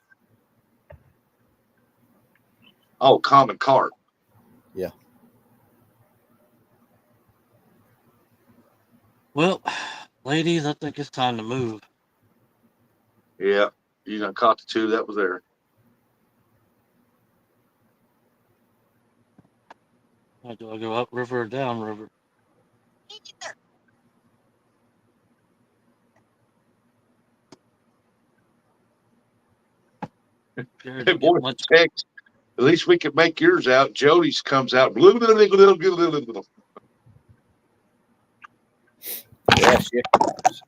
Oh, common carp. Yeah. Well, ladies, I think it's time to move. Yeah. You done caught the two that was there. Do I go up river or down river? Jared, Hey, you boy, get much. text. At least we can make yours out. Jody's comes out. Yeah,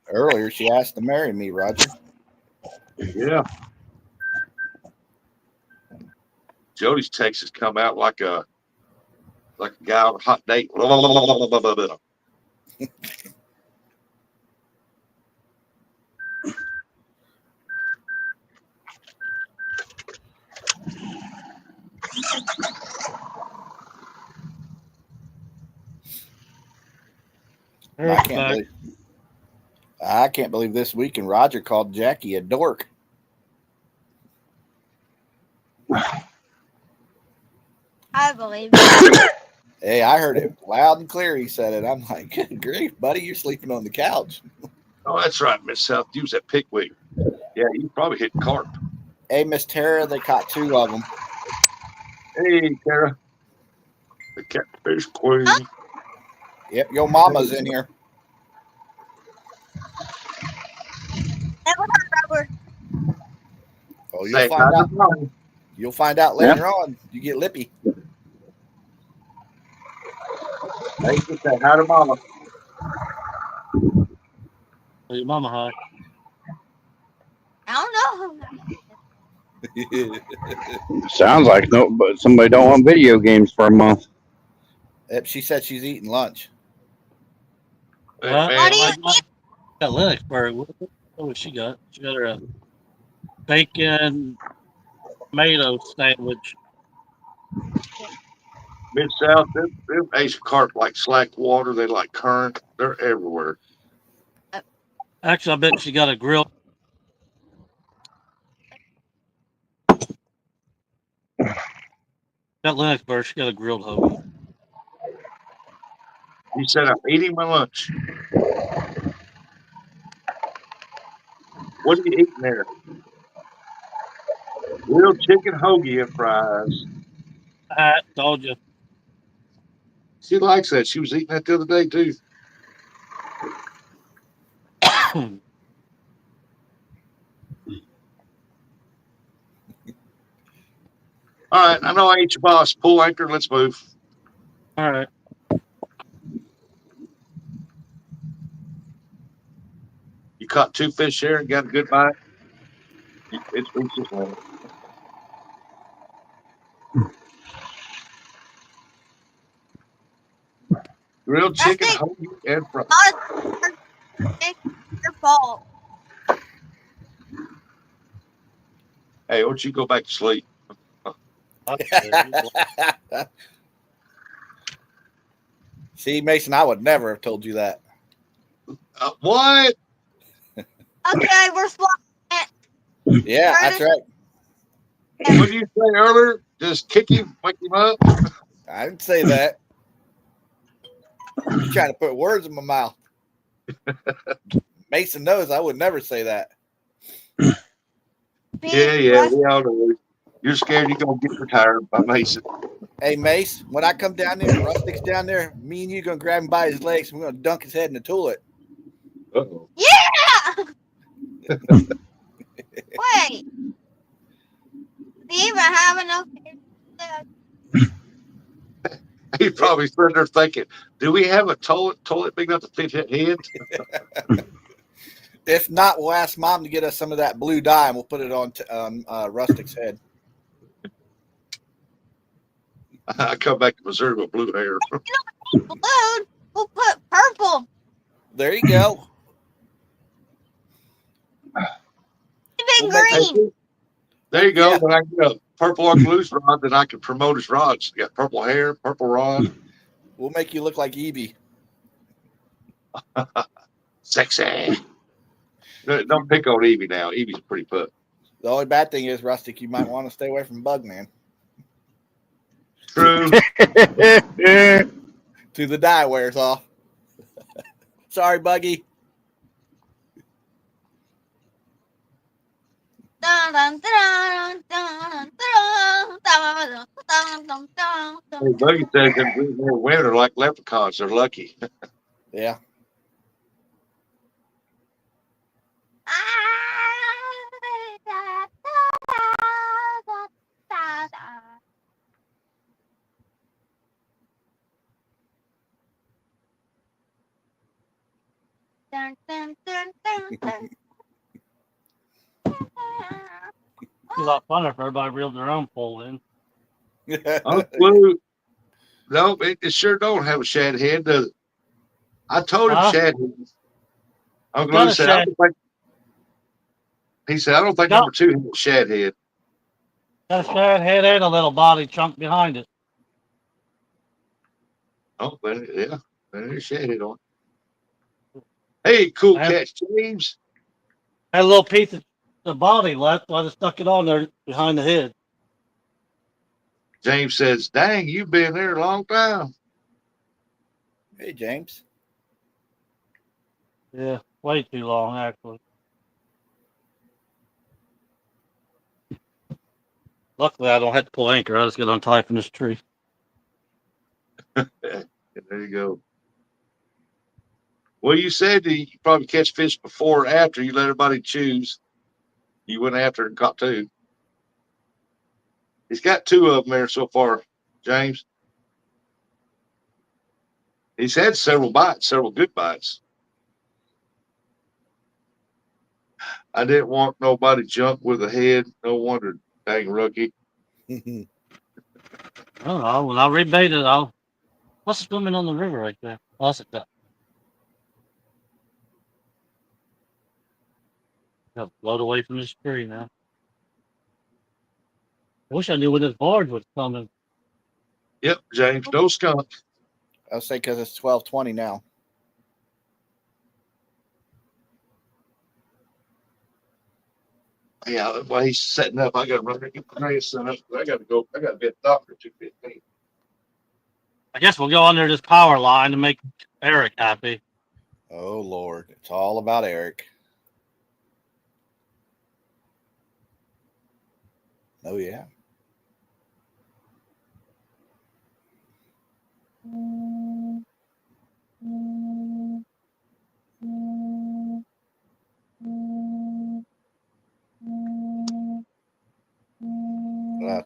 earlier she asked to marry me, Roger. Yeah. Jody's text has come out like a guy on a hot date. Eric's back. I can't believe this weekend Roger called Jackie a dork. I believe it. Hey, I heard it loud and clear. He said it. I'm like, good grief, buddy, you're sleeping on the couch. Oh, that's right, Miss South. Use that pickwick. Yeah, you probably hit carp. Hey, Miss Tara, they caught 2 of them. Hey, Tara. The catfish queen. Yep, your mama's in here. Never heard rubber. Oh, Say hi to Mama. You'll find out later on. You get lippy. Hey, just say hi to Mama. Tell your mama hi. I don't know. Sounds like no, but somebody don't want video games for a month. Yep, she said she's eating lunch. Hey, What? man, What do you Got Lennoxburg. What she got? She got her a bacon tomato sandwich. Mid South, them ace carp like slack water. They like current. They're everywhere. Actually, I bet she got a grill. Got Lennoxburg. She got a grilled hoagie. He said, I'm eating my lunch. What are you eating there? Grilled chicken hoagie and fries. I told you. She likes that. She was eating that the other day, too. All right, I know I ain't your boss. Pull anchor. Let's move. All right. You caught 2 fish here and got a good bite. It's just one. Grilled chicken, That's hoagie, and fries. it's your fault. Hey, why don't you go back to sleep? See, Mason, I would never have told you that. What? Okay, we're swapping. Yeah, that's right. What did you say earlier? Just kick him, wake him up? I didn't say that. You're trying to put words in my mouth. Mason knows I would never say that. Yeah, we all know. You're scared you're going to get retired by Mason. Hey, Mace, when I come down there, Rustic's down there, me and you going to grab him by his legs and we're going to dunk his head in the toilet. Uh-oh. Yeah! Wait. Do you even have enough? He's probably sitting there thinking, do we have a toilet big enough to fit his head? If not, we'll ask Mom to get us some of that blue dye and we'll put it on Rustic's head. I come back to Missouri with blue hair. Blue. We'll put purple. There you go. Even green. There you go. Yeah. When I get a purple or blue rod, then I can promote his rods. You got purple hair, purple rod. We'll make you look like Evie. Sexy. Don't pick on Evie now. Evie's a pretty pup. The only bad thing is, Rustic, you might want to stay away from Bugman. True. Till the dye wears off. Sorry, Buggy. Hey, Buggy says them green hair women are like leprechauns. They're lucky. Yeah. It's a lot funner if everybody reeled their own pole in. Uncle no, it sure don't have a shad head, does it? I told him Huh? shad. Uncle Lou Got a said, shad. he said, I don't think Got, number 2 has a shad head. got a shad head and a little body chunk behind it. Oh, but yeah, there's a shad head on. Hey, cool I had catch, James. a little piece of the body left, so I just stuck it on there behind the head. James says, dang, you've been there a long time. Hey, James. Yeah, way too long, actually. Luckily, I don't have to pull anchor. I just get untied from this tree. There you go. Well, you said that you probably catch fish before or after. You let everybody choose. You went after and caught 2. He's got 2 of them there so far, James. He's had several bites, several good bites. I didn't want nobody junk with a head. No wonder, dang rookie. I don't know. When I rebait it, what's swimming on the river right there? Oh, that's a duck. Got to float away from this tree now. I wish I knew when this barge was coming. Yep, James, no skunk. I'll say because it's 12:20 now. Yeah, while he's setting up, I got to run and get my grandson up. I got to go. I got to be at the doctor at 2:15. I guess we'll go under this power line to make Eric happy. Oh, Lord. It's all about Eric. Oh, yeah.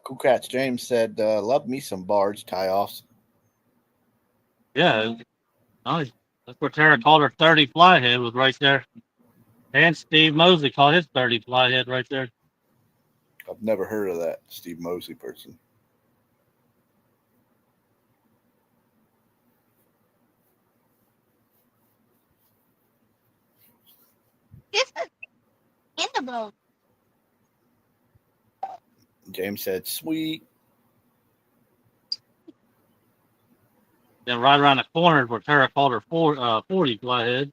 Cool Cats James said, love me some barge tie-offs. Yeah, nice. That's where Tara called her 30 flyhead was right there. And Steve Mosley called his 30 flyhead right there. I've never heard of that Steve Mosley person. This is in the boat. James said, sweet. Then right around the corner is where Tara called her 40 flyhead.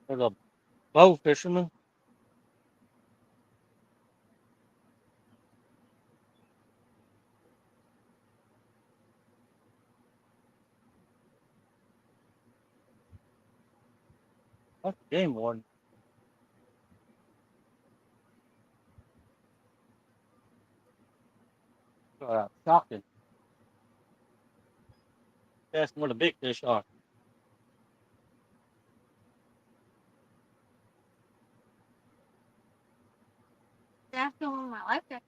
There's a bow fisherman. That's the game warden. Shocking. That's where the big fish are. That's the one my life jacket.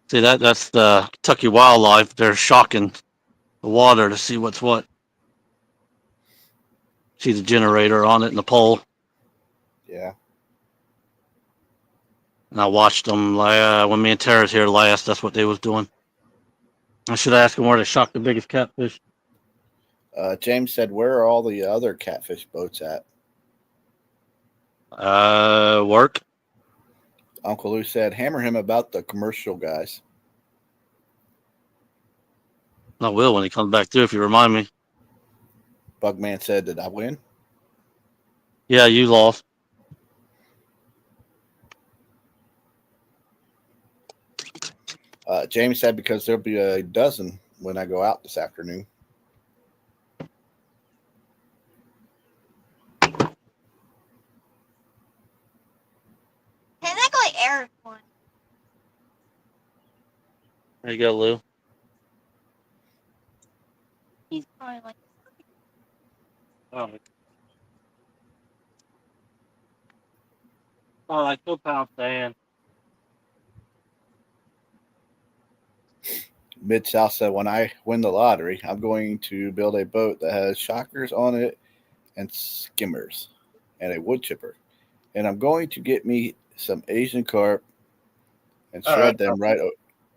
See that's the Kentucky wildlife. They're shocking the water to see what's what. See the generator on it and the pole. Yeah. And I watched them when me and Tara was here last. That's what they was doing. I should ask them where they shocked the biggest catfish. James said, "Where are all the other catfish boats at?" Work. Uncle Lou said, "Hammer him about the commercial guys." I will when he comes back through if you remind me. Bugman said, "Did I win?" Yeah, you lost. James said, "Because there'll be a dozen when I go out this afternoon." Technically, Eric won. There you go, Lou. He's probably like, Oh, I still pound sand. Mid-South said, "When I win the lottery, I'm going to build a boat that has shockers on it and skimmers and a wood chipper. And I'm going to get me some Asian carp and All shred right. them right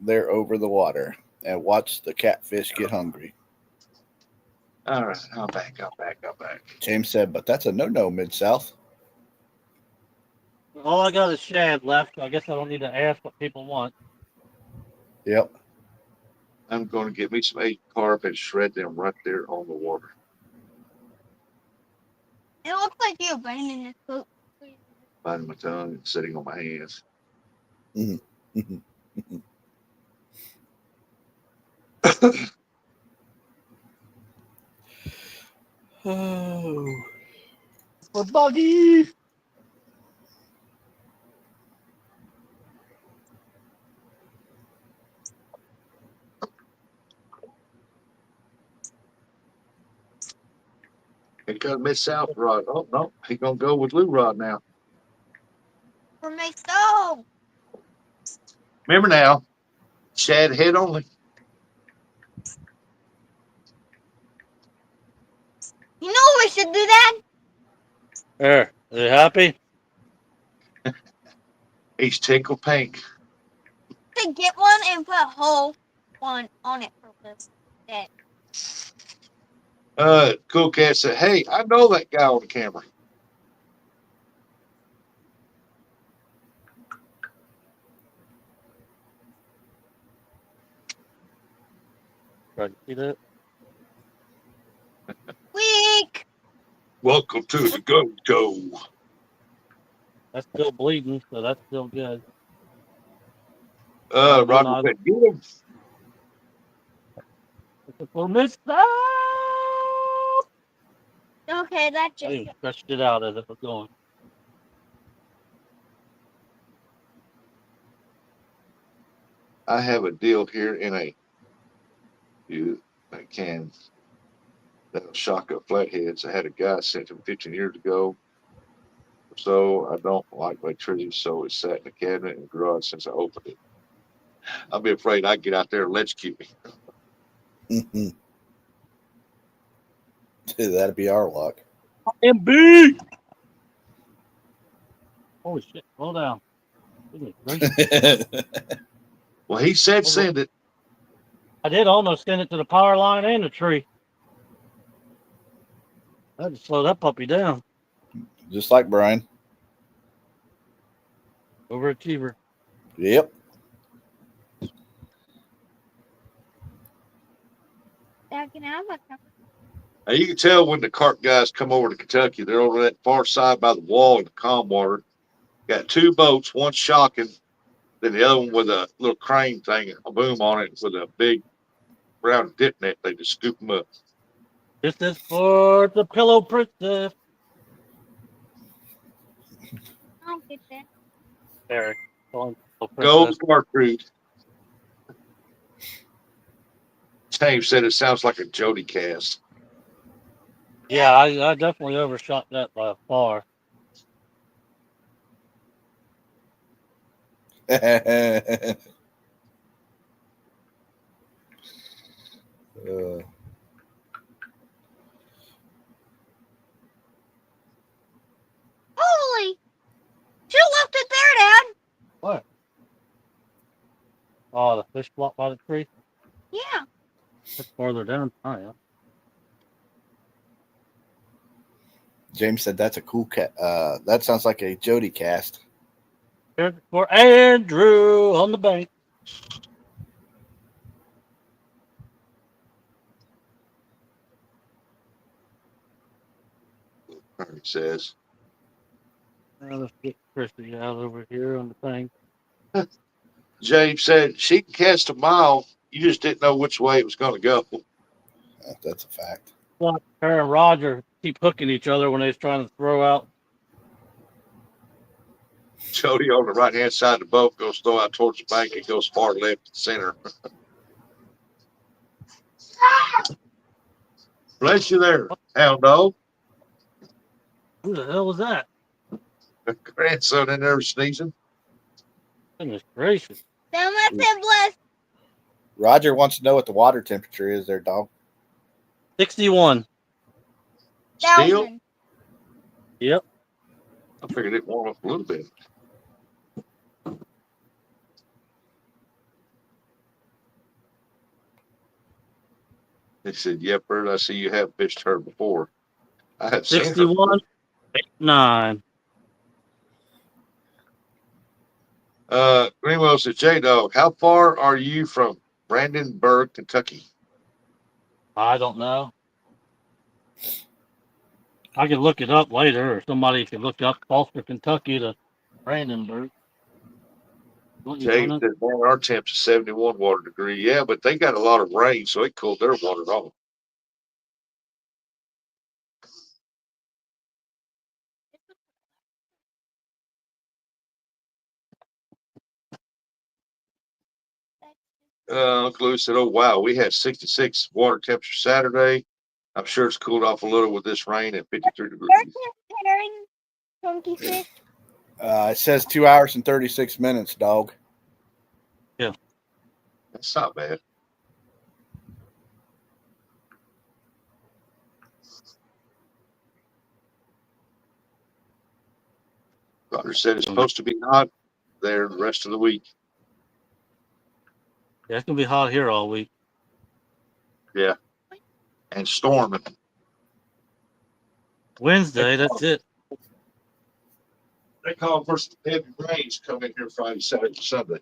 there over the water and watch the catfish get hungry." All right. I'm back. James said, "But that's a no-no, Mid-South." All I got is shad left. So I guess I don't need to ask what people want. Yep. I'm going to get me some Asian carp and shred them right there on the water. it looks like you abandoned this boat. Biting my tongue and sitting on my hands. Oh. For Buggy. Here comes Miss South Rod. Oh no, he gonna go with Lou Rod now. For my stove. Remember now, shad head only. You know we should do that? There. Are you happy? He's tickled pink. To get one and put a whole one on it for this day. Cool Cat said, "Hey, I know that guy on the camera." Right. See that? Weak. Welcome to the Go Show. That's still bleeding, so that's still good. Roger said, "Get him." For Miss South. Okay, that I just even stretched it out as it was going. I have a deal here in a can that'll shock up flatheads. I had a guy sent him 15 years ago. So I don't like electricity, so it's sat in the cabinet in the garage since I opened it. I'll be afraid I get out there and electrocute me. That'd be our luck. MB. Holy shit! Slow down. Goodness gracious. Well, he said send it. I did almost send it to the power line and the tree. I had to slow that puppy down. Just like Brian. Overachiever. Yep. backing out of my Now, you can tell when the carp guys come over to Kentucky, they're over that far side by the wall in the calm water. Got two boats, one shocking, then the other one with a little crane thing, a boom on it with a big brown dip net. They just scoop them up. This is for the Pillow Princess. I don't get that. Eric. Pillow Go Princess. Gertrude. James said it sounds like a Jody cast. Yeah, I definitely overshot that by far. Oh, the fish block by the tree. Yeah. That's farther down. Oh yeah. James said that's a cool cat. That sounds like a Jody cast. Here's for Andrew on the bank. It says. Now let's get Chrissy out over here on the bank. James said she can cast a mile. You just didn't know which way it was going to go. That's a fact. Watch her and Roger keep hooking each other when they're trying to throw out. Jody on the right hand side of the boat goes throw out towards the bank and goes far left to center. Bless you there, hound dog. Who the hell was that? Grandson in there sneezing. Goodness gracious. Then let's say bless. Roger wants to know what the water temperature is there, dog. 61. Still, Yep. I figured it warm up a little bit. He said, "Yep, Bert, I see you have fished her before. I have seen her." 61. 9. Greenwell said, J Dog, how far are you from Brandenburg, Kentucky? I don't know. I can look it up later, or somebody can look up Foster, Kentucky to Brandenburg. What you Jay doing? said, man, our temps is 71 water degree. Yeah, but they got a lot of rain, so it cooled their water off. Uncle Lou said, oh, wow, we had 66 water temperature Saturday. I'm sure it's cooled off a little with this rain at 53 degrees. Herring, chunky fish. It says 2 hours and 36 minutes, dog. That's not bad. Roger said it's supposed to be hot there the rest of the week. Yeah, it's gonna be hot here all week. Yeah. And storming. Wednesday, that's it. They call for some heavy rains come in here Friday, Saturday, Sunday.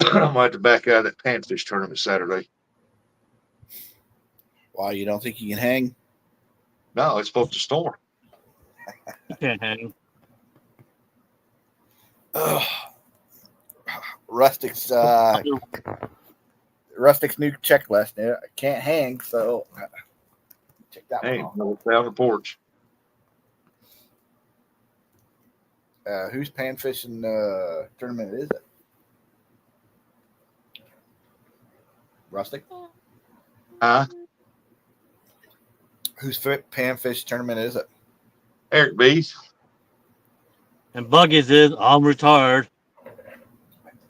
I might have to back out of that panfish tournament Saturday. Why, you don't think you can hang? No, it's supposed to storm. You can't hang. Ugh. Rustic's new checklist. Yeah, I can't hang, so check that Hey, one off. no, it's out on the porch. Whose pan fishing tournament is it? Rustic? Huh? Whose pan fish tournament is it? Eric B. And Buggies is, I'm retired.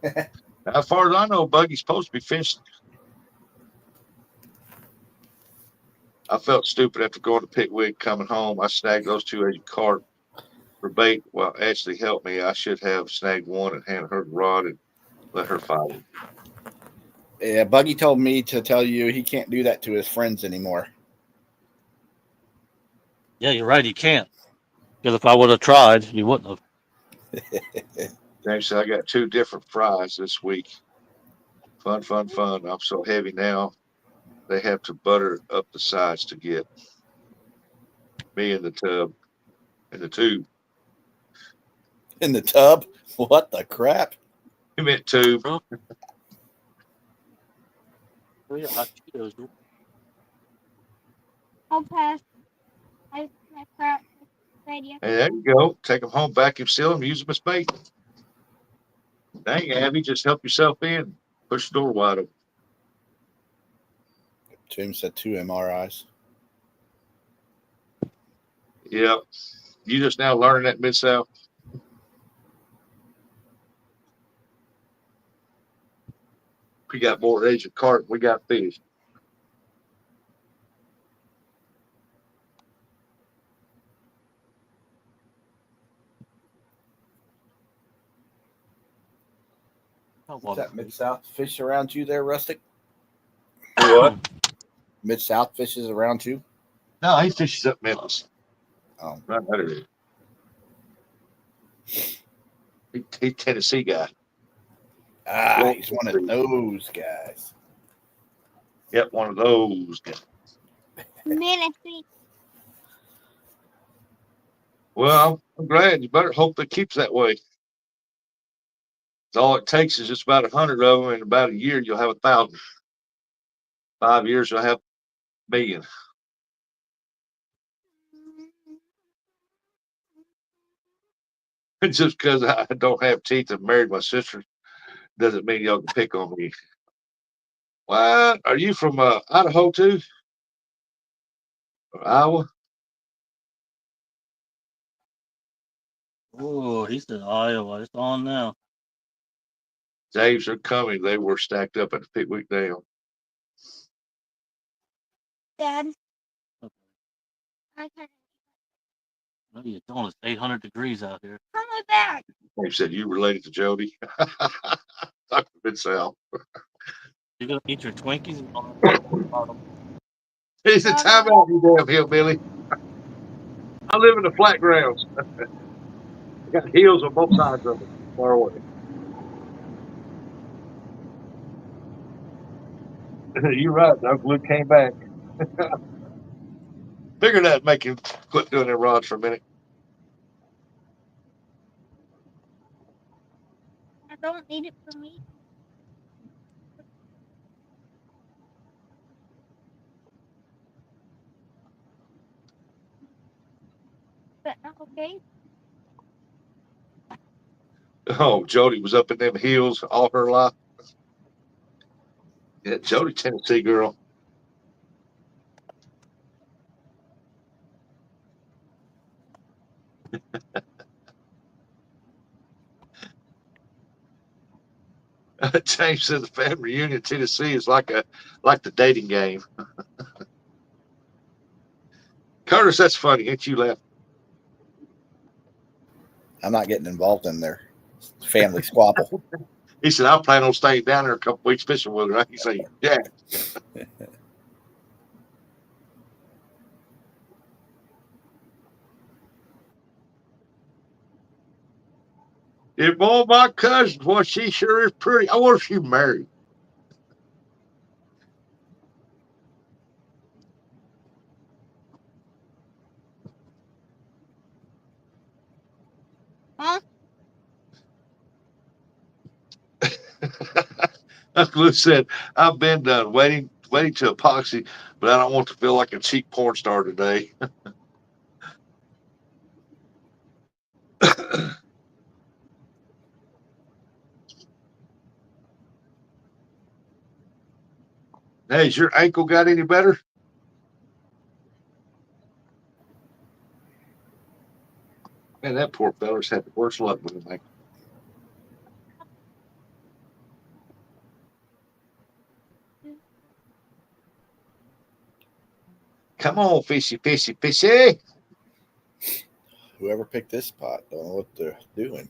As far as I know, Buggy's supposed to be fishing. I felt stupid after going to Pickwick, coming home. I snagged those two as a cart for bait. Well, Ashley helped me. I should have snagged one and handed her the rod and let her fight it. Yeah, Buggy told me to tell you he can't do that to his friends anymore. Yeah, you're right. You can't. Because if I would have tried, you wouldn't have. James said, I got 2 different fries this week. Fun, fun, fun. I'm so heavy now. They have to butter up the sides to get me in the tub, in the tube. In the tub? What the crap? You meant tube. Oh, yeah, hot Cheetos. I'll pass. I crap radio. Hey, there you go. Take them home, vacuum seal them, use them as bait. Dang, Abby, just help yourself in. Push the door wide open. James said 2 MRIs. Yep. You just now learning that, Mid-South? We got more Asian carp. We got fish. What's that Mid-South fish around you there, Rustic? What? Mid-South fishes around you? No, he fishes up Memphis. Oh, Right under there. He's Tennessee guy. he's one of those guys. Yep, one of those guys. Menacing. Well, I'm glad. You better hope it keeps that way. All it takes is just about 100 of them. In about a year, you'll have 1,000. 5 years, you'll have 1,000,000. Just because I don't have teeth and married my sister doesn't mean y'all can pick on me. What? Are you from Idaho too? Or Iowa? Oh, he said Iowa. It's on now. Dave's are coming. They were stacked up at the Pickwick Dam. Dad. I can't. No, you don't. It's 800 degrees out here. Come on back. Dave said, you related to Jody? Dr. Mid-South. You're gonna eat your Twinkies and all that. He said, time out, you damn hillbilly. I live in the flat grounds. I got hills on both sides of it, far away. You're right. Uncle Luke came back. Figured that'd make him quit doing them rods for a minute. I don't need it for me. But okay. Oh, Jody was up in them hills all her life. Yeah, Jody, Tennessee girl. James said the family reunion in Tennessee is like the dating game. Curtis, that's funny. Ain't you laugh? I'm not getting involved in their family squabble. He said, I plan on staying down there a couple weeks fishing with her. He said, yeah. If all my cousins, well, she sure is pretty. I wonder if she married. Huh? Uncle Lou said, I've been done waiting to epoxy, but I don't want to feel like a cheap porn star today. Hey, has your ankle got any better? Man, that poor feller's had the worst luck with him. Come on, fishy, fishy, fishy. Whoever picked this spot don't know what they're doing.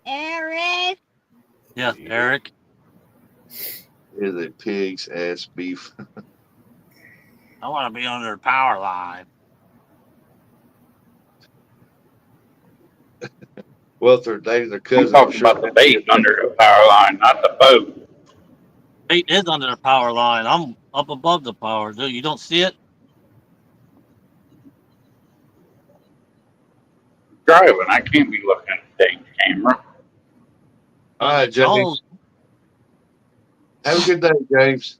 Eric. Yeah, Eric. Is a pig's ass beef. I want to be under the power line. Well, if they're dating their I'm cousin, talking about the bait under the power line, not the boat. Bait is under the power line. I'm up above the power. Dude, you don't see it? Driving, I can't be looking at the dang camera. All right, James. Have a good day, James.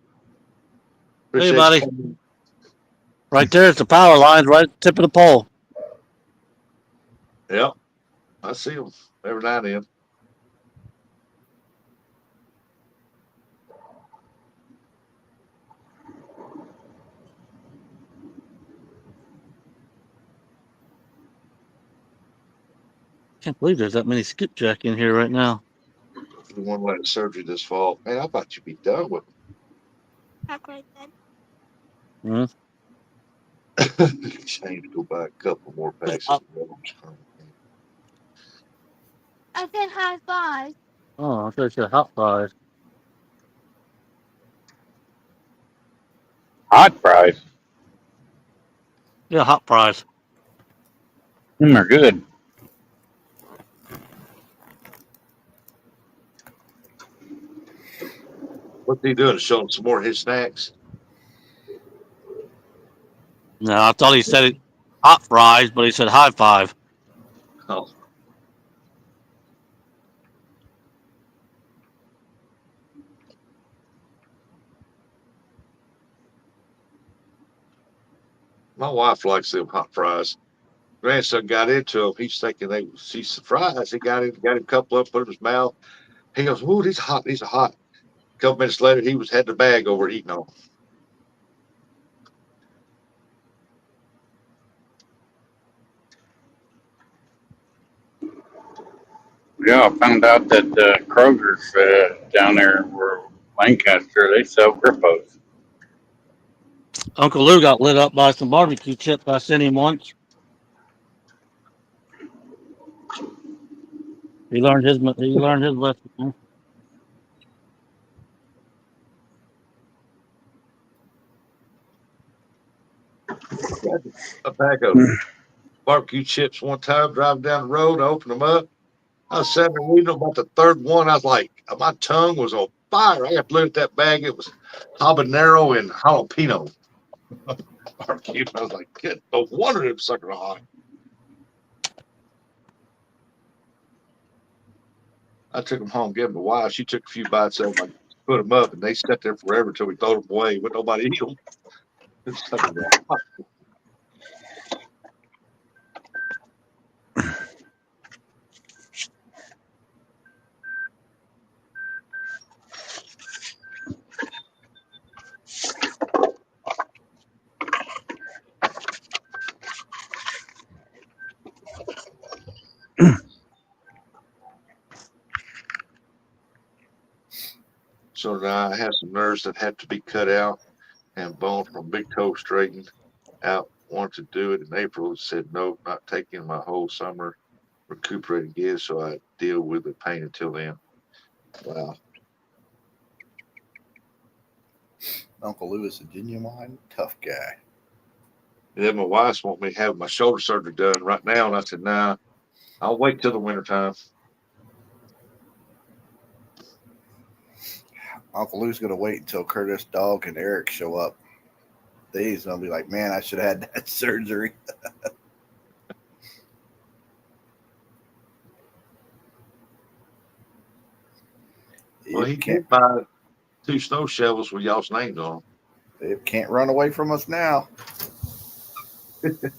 Hey, Appreciate buddy. you coming. Right there's the power lines, right at the tip of the pole. Yep, I see them every now and then. Can't believe there's that many skipjack in here right now. The one who had surgery this fall. Man, I thought you'd be done with That's what I said. Hmm? it. Shame to go buy a couple more packs of I said high five. Oh, I thought you said hot fries. Hot fries. Yeah, hot fries. Them are good. What's he doing? Showing some more of his snacks? No, I thought he said it, hot fries, but he said high five. Oh, my wife likes them hot fries. Grandson got into them. He's thinking she's fries. He got got him a couple up, put in his mouth. He goes, "Ooh, these are hot. These are hot." A couple minutes later, he had the bag over eating them. Yeah, I found out that Kroger's down there where Lancaster, they sell Grippos. Uncle Lou got lit up by some barbecue chips I sent him once. He learned his lesson. Got a bag of barbecue chips one time, driving down the road. I opened them up. I was sitting there reading about the third one. I was like, my tongue was on fire. I got to look at that bag. It was habanero and jalapeno barbecue. I was like, good. No wonder them suckers are hot. I took them home, gave them to wife. She took a few bites of them, put them up, and they sat there forever until we throw them away. But nobody eat them. Them suckers were hot. So now I have some nerves that have to be cut out and bones from big toe straightened out. Wanted to do it in April. Said no, not taking my whole summer recuperating again, so I deal with the pain until then. Wow. Uncle Lou is a genuine tough guy. And then my wife's want me to have my shoulder surgery done right now, and I said, nah, I'll wait till the wintertime. Uncle Lou's gonna wait until Curtis, Dog, and Eric show up. He's gonna be like, man, I should have had that surgery. Well, he did buy 2 snow shovels with y'all's names on It can't run away from us now. them.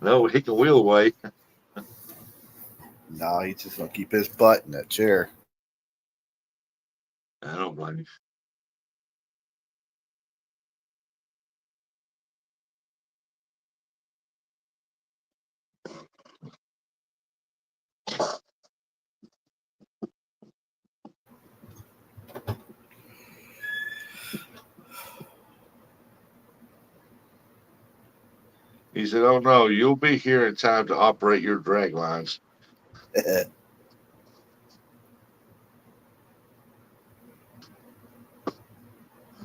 No, he can wheel away. No, he's just gonna keep his butt in that chair. I don't blame you. He said, oh no, you'll be here in time to operate your drag lines.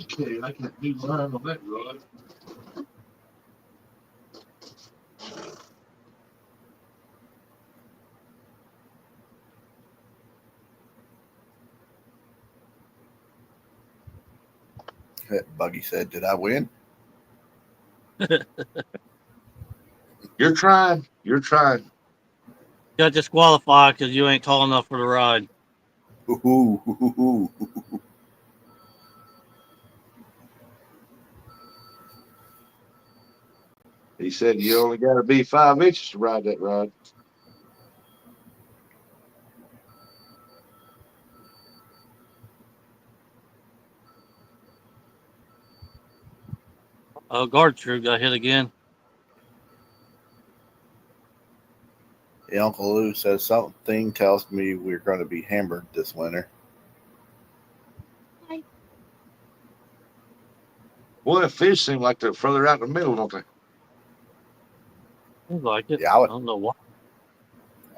Okay, I can do mine on that rod. Buggy said, did I win? You're trying. You're trying. Got disqualified because you ain't tall enough for the ride. Ooh. He said you only got to be 5 inches to ride that rod. Guard crew got hit again. Yeah, Uncle Lou says something tells me we're going to be hammered this winter. Boy, fish seem like they're further out in the middle, don't they? Seems like it. Yeah, I don't know why.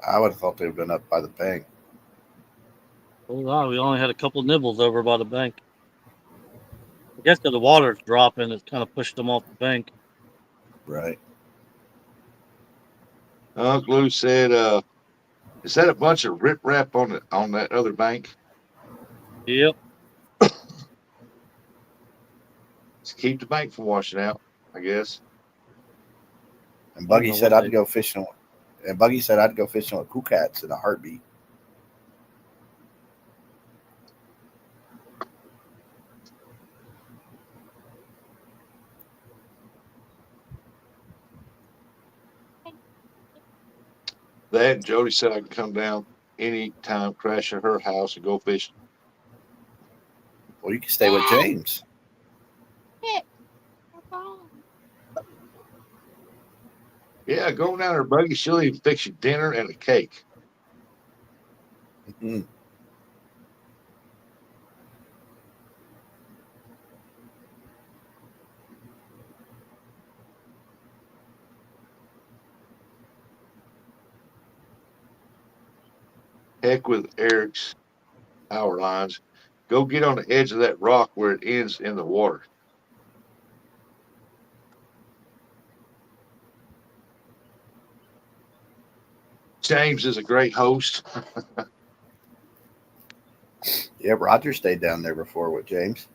I would have thought they'd have been up by the bank. Oh, wow, we only had a couple nibbles over by the bank. I guess because the water's dropping, it's kind of pushed them off the bank. Right. Uncle Lou said, is that a bunch of riprap on that other bank? Yep. Just keep the bank from washing out, I guess. And I don't Buggy know said what I'd go fishing. And Buggy said I'd go fishing with cool cats in a heartbeat. That and Jody said I can come down anytime, crash at her house and go fishing. Well, you can stay with James. Shit. We're gone. Yeah, go down there, Buggy. She'll even fix you dinner and a cake. Mhm. Heck with Eric's power lines. Go get on the edge of that rock where it ends in the water. James is a great host. Yeah, Roger stayed down there before with James.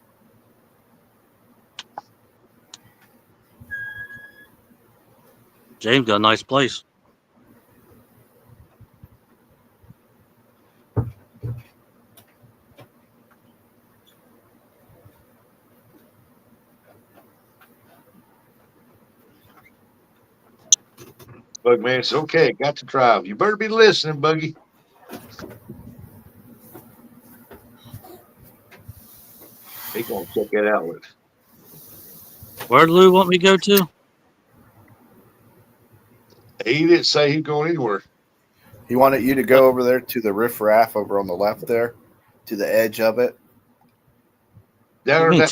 James got a nice place. Bugman said, okay, got to drive. You better be listening, Buggy. He gonna check that outlet. Where did Lou want me to go to? He didn't say he's going anywhere. He wanted you to go over there to the riffraff over on the left there, to the edge of it. Down at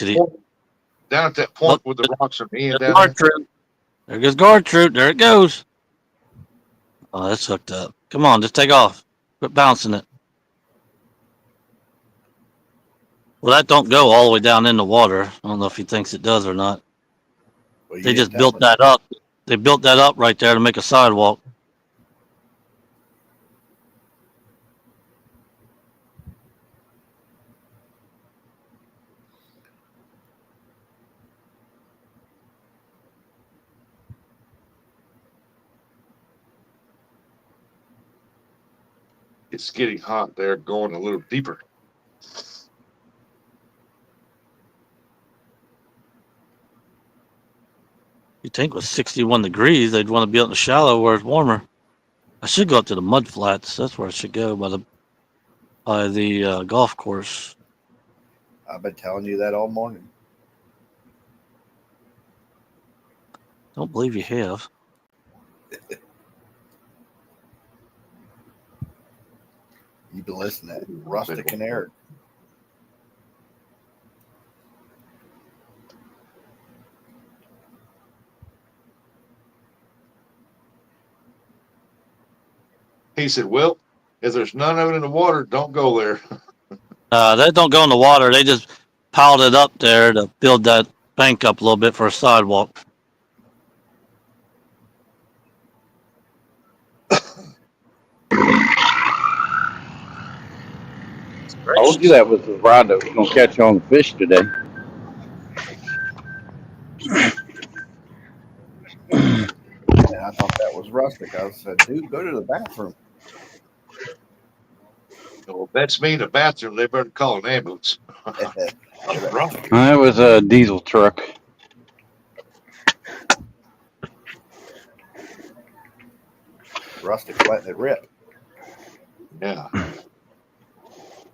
that point Oh, where the rocks are being there's down guard there. troop. There goes guard troop. There it goes. Oh, that's hooked up. Come on, just take off. Quit bouncing it. Well, that don't go all the way down in the water. I don't know if he thinks it does or not. Well, you They didn't just tell built us. that up. They built that up right there to make a sidewalk. It's getting hot there, going a little deeper. You think with 61 degrees, they'd want to be out in the shallow where it's warmer. I should go up to the mud flats. That's where I should go by the golf course. I've been telling you that all morning. Don't believe you have. You've been listening. Rustic and Eric. He said, well, if there's none of it in the water, don't go there. They don't go in the water. They just piled it up there to build that bank up a little bit for a sidewalk. I told you that was the rod that was going to catch on fish today. And I thought that was Rustic. I said, dude, go to the bathroom. Well, if that's me in the bathroom, they better call an ambulance. What's wrong? That was a diesel truck. Rustic letting it rip. Yeah.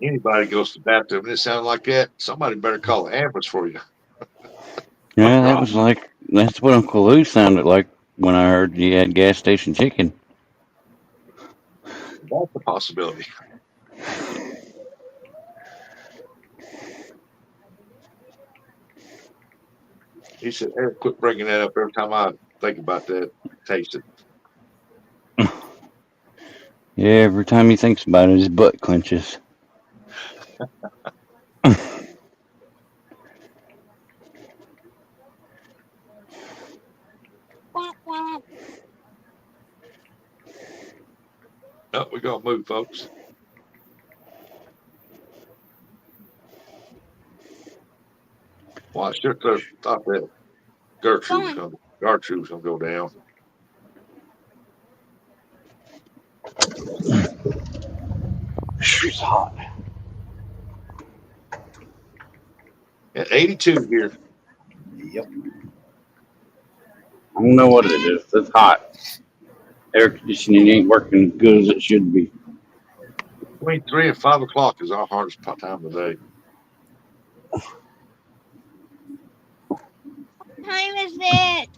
Anybody goes to the bathroom and it sounds like that, somebody better call an ambulance for you. Yeah, that was like, that's what Uncle Lou sounded like when I heard he had gas station chicken. That's a possibility. He said, Eric, quit bringing that up every time I think about that, taste it. Yeah, every time he thinks about it, his butt clenches. Womp womp. Oh, we gotta move, folks. Well, I sure thought that Gertrude was gonna go down. She's hot. At 82 here. Yep. I don't know what it is. It's hot. Air conditioning ain't working as good as it should be. Between 3 and 5 o'clock is our hardest time of the day. What time is it?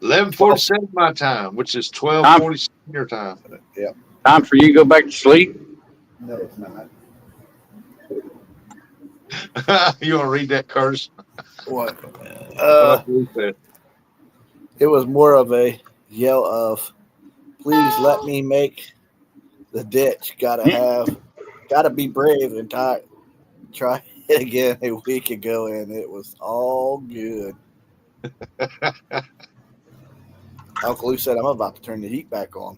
11:47 my time, which is Time, 12:47 your time. Yep. time for you to go back to sleep. No, it's not. You want to read that, Curtis? What? What he said. It was more of a yell of, "Please let me make the ditch. Gotta be brave and try it again a week ago, and it was all good." Uncle Lou said, "I'm about to turn the heat back on."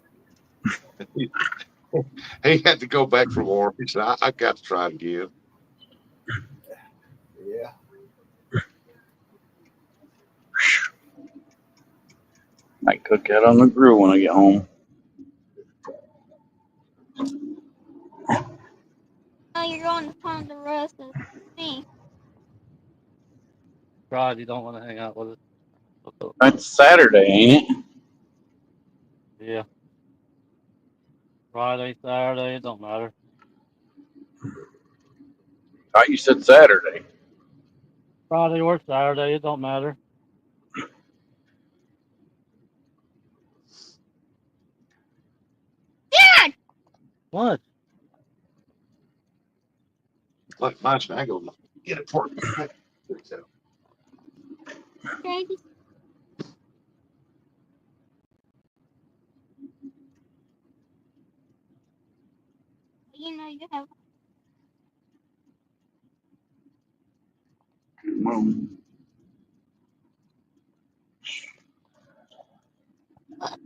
He had to go back for more. He said, I got to try it again. Yeah. Might cook that on the grill when I get home. Oh, you're going to find the rest of me. Rod, you don't want to hang out with us. It's Saturday, ain't it? Yeah. Friday, Saturday, it don't matter. Thought you said Saturday. Friday or Saturday, it don't matter. Dad! What? Like my I go get it for you. Daddy. You know you have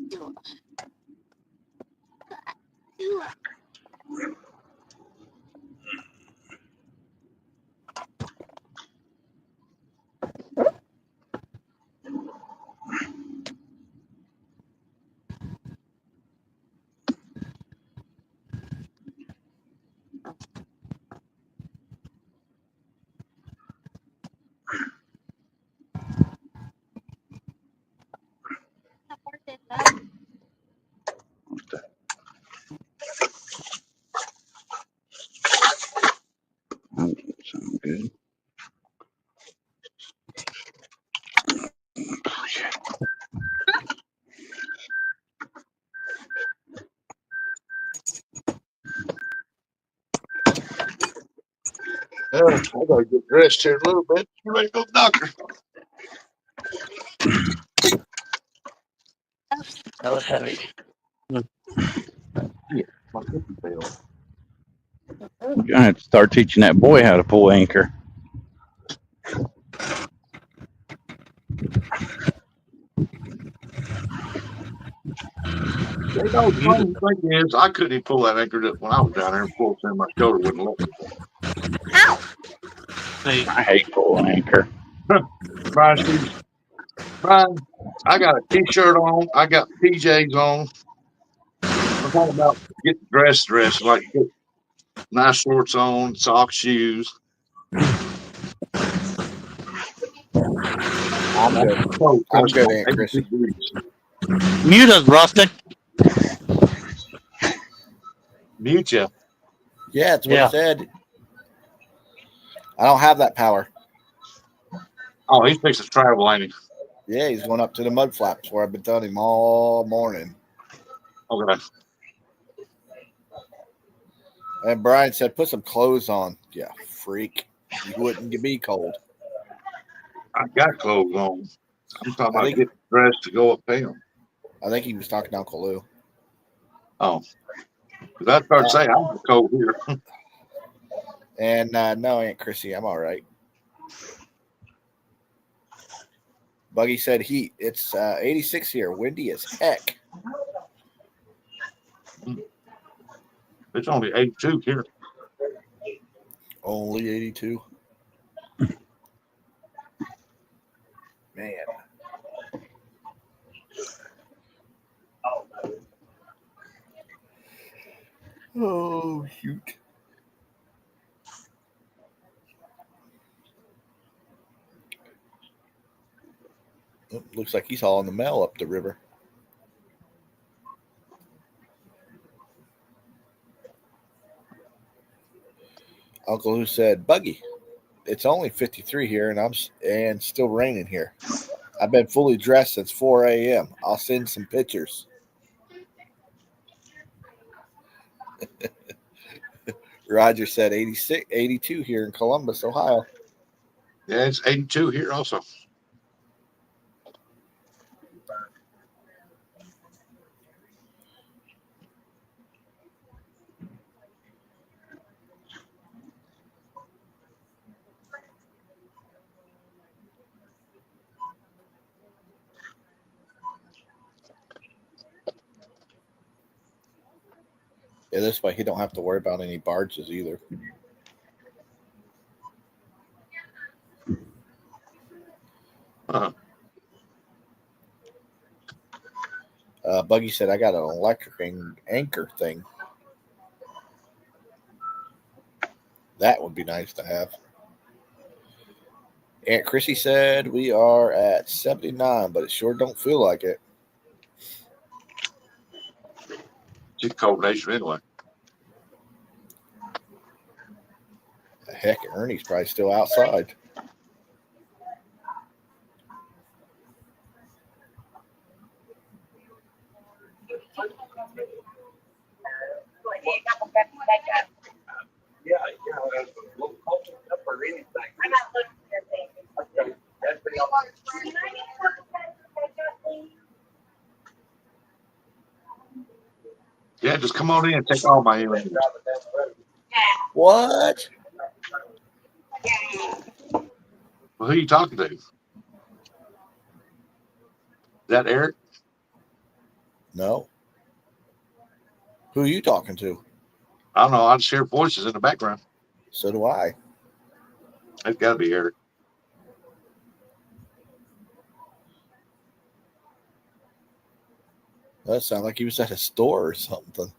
two. Something good. I gotta get dressed here a little bit. You ready to go to the doctor? That was heavy. Yeah, my cookie fell. You're gonna have to start teaching that boy how to pull anchor. You know, the funny thing is, I couldn't even pull that anchor up when I was down there and pulled it in my shoulder wouldn't let Ow! Hey, I hate pulling anchor. me. Brian says, Brian, I got a t-shirt on, I got PJs on. I'm talking about getting dressed, like get nice shorts on, socks, shoes. I'm good. Oh, I'm trust me, good, Aunt 82 Chrissy. degrees. mute us, Rustic. Mute you. Yeah, that's what Yeah. he said. I don't have that power. Oh, he's fixing to travel, ain't he? Yeah, he's going up to the mud flaps where I've been telling him all morning. Okay. And Brian said, "Put some clothes on." Yeah, freak. You wouldn't be cold. I got clothes on. I'm talking I about think getting dressed to go up town. I think he was talking to Uncle Lou. Oh, because I started saying I'm cold here. And no, Aunt Chrissy, I'm all right. Buggy said heat. It's 86 here, windy as heck. It's only 82 here. Only 82. Man. Oh, shoot. Oh, looks like he's hauling the mail up the river. Uncle who said, Buggy, it's only 53 here and still raining here. I've been fully dressed since 4 a.m. I'll send some pictures. Roger said 82 here in Columbus, Ohio. Yeah, it's 82 here also. Yeah, this way he don't have to worry about any barges either. Uh-huh. Buggy said, I got an electric anchor thing. That would be nice to have. Aunt Chrissy said, we are at 79, but it sure don't feel like it. It's a cold nation anyway. Heck, Ernie's probably still outside. Yeah, just come on in and take all my earrings. What? Well, who are you talking to? Is that Eric? No. Who are you talking to? I don't know. I just hear voices in the background. So do I. It's got to be Eric. That sounded like he was at a store or something.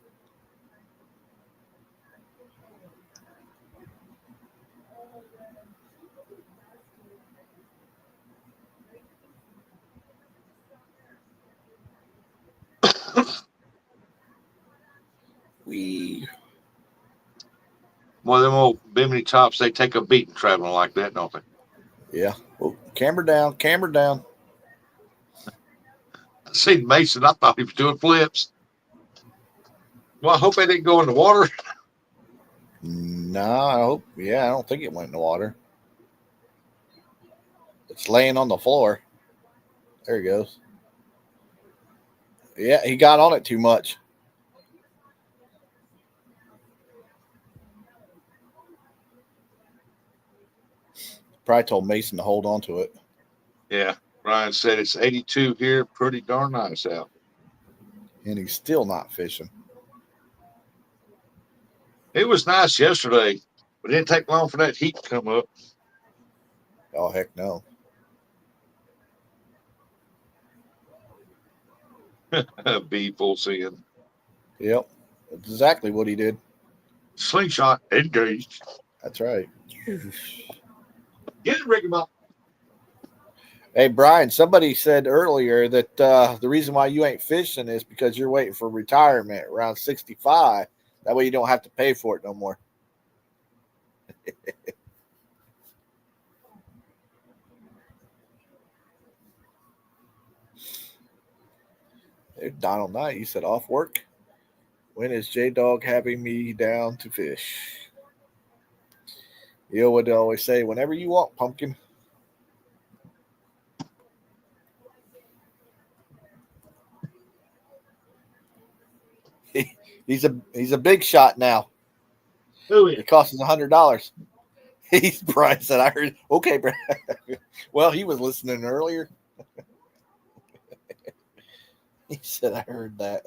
Well, them old bimini tops, they take a beating traveling like that, don't they? Yeah. Well, camera down, camera down. I seen Mason. I thought he was doing flips. Well, I hope they didn't go in the water. No, I hope. Yeah, I don't think it went in the water. It's laying on the floor. There he goes. Yeah, he got on it too much. Probably told Mason to hold on to it. Yeah, Ryan said it's 82 here. Pretty darn nice out. And he's still not fishing. It was nice yesterday, but it didn't take long for that heat to come up. Oh, heck no. Be full seeing. Yep. That's exactly what he did. Slingshot engaged. That's right. Get it, Ricky Bob. Hey, Brian, somebody said earlier that the reason why you ain't fishing is because you're waiting for retirement around 65. That way you don't have to pay for it no more. There's Donald Knight. You said off work. When is J-Dog having me down to fish? You would always say, whenever you want, pumpkin. He's a big shot now. Who is? It costs us $100. Brian said, I heard. Okay, Brian. Well, he was listening earlier. He said, I heard that.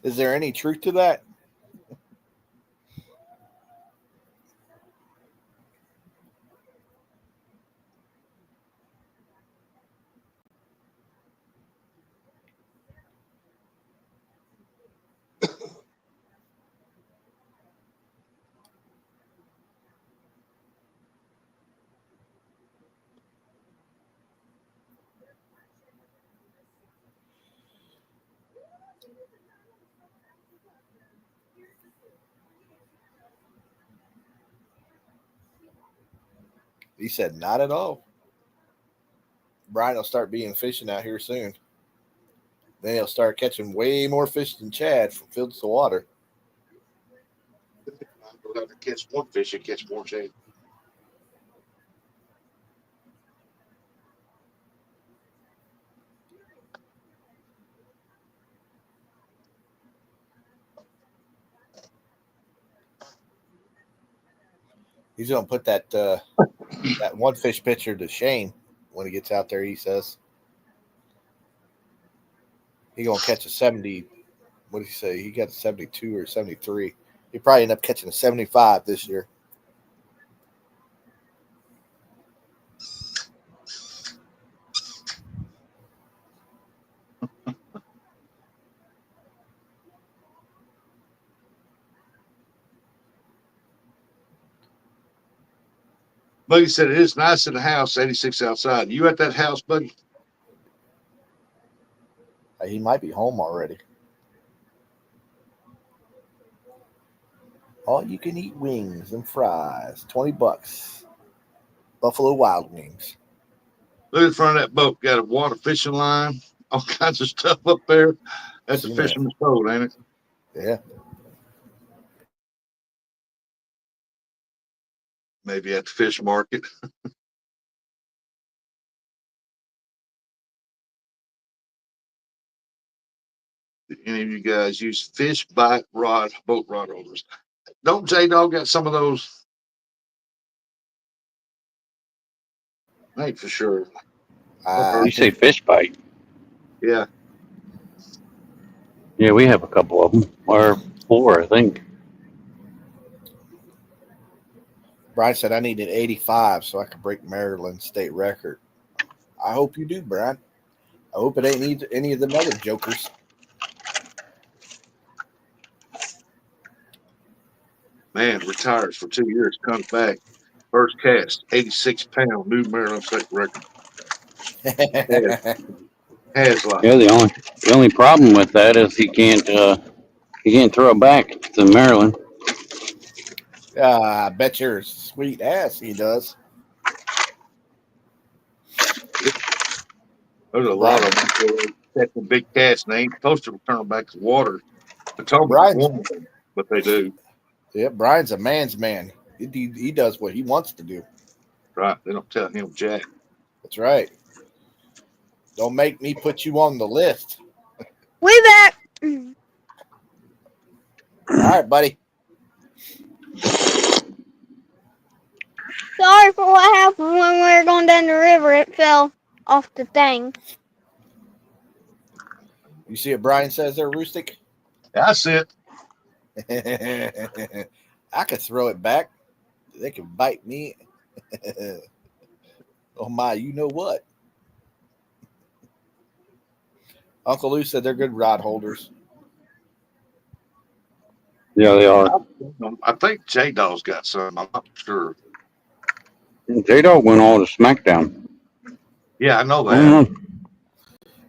Is there any truth to that? He said, not at all. Brian will start being fishing out here soon. Then he'll start catching way more fish than Chad from fields to water. I'll have to catch one fish and catch more shade. He's gonna put that that one fish picture to shame when he gets out there. He says he gonna catch a 70. What did he say? He got a 72 or 73. He probably end up catching a 75 this year. Buddy said it is nice in the house, 86 outside. You at that house, buddy? He might be home already. All you can eat wings and fries, $20. Buffalo Wild Wings. Look in front of that boat. Got a water fishing line, all kinds of stuff up there. That's a Seen that. fisherman's boat, ain't it? Yeah. Maybe at the fish market. Do any of you guys use fish bite rod, boat rod holders? Don't J Dog got some of those? I ain't for sure. You say fish bite? Yeah. Yeah, we have a couple of them, or 4, I think. Brian said I needed 85 so I could break Maryland state record. I hope you do, Brian. I hope it ain't any of them other jokers. Man, retires for 2 years, comes back. First cast, 86-pound, new Maryland state record. Has like Yeah, the only problem with that is he can't throw it back to Maryland. I bet your sweet ass he does. There's a lot of them catching big cats, and they ain't supposed to return them back to the water. Potomac's Brian's, one of them, but they do. yeah, Brian's a man's man. He does what he wants to do. Right? They don't tell him jack. That's right. Don't make me put you on the list. We back. All right, buddy. Sorry for what happened when we were going down the river. It fell off the thing. You see what Brian says there, Roostic? That's it. I could throw it back. They can bite me. Oh my, you know what? Uncle Lou said they're good rod holders. Yeah, they are. I think J Dog's got some. I'm not sure. J-Dog went all to SmackDown. Yeah, I know I that. don't know.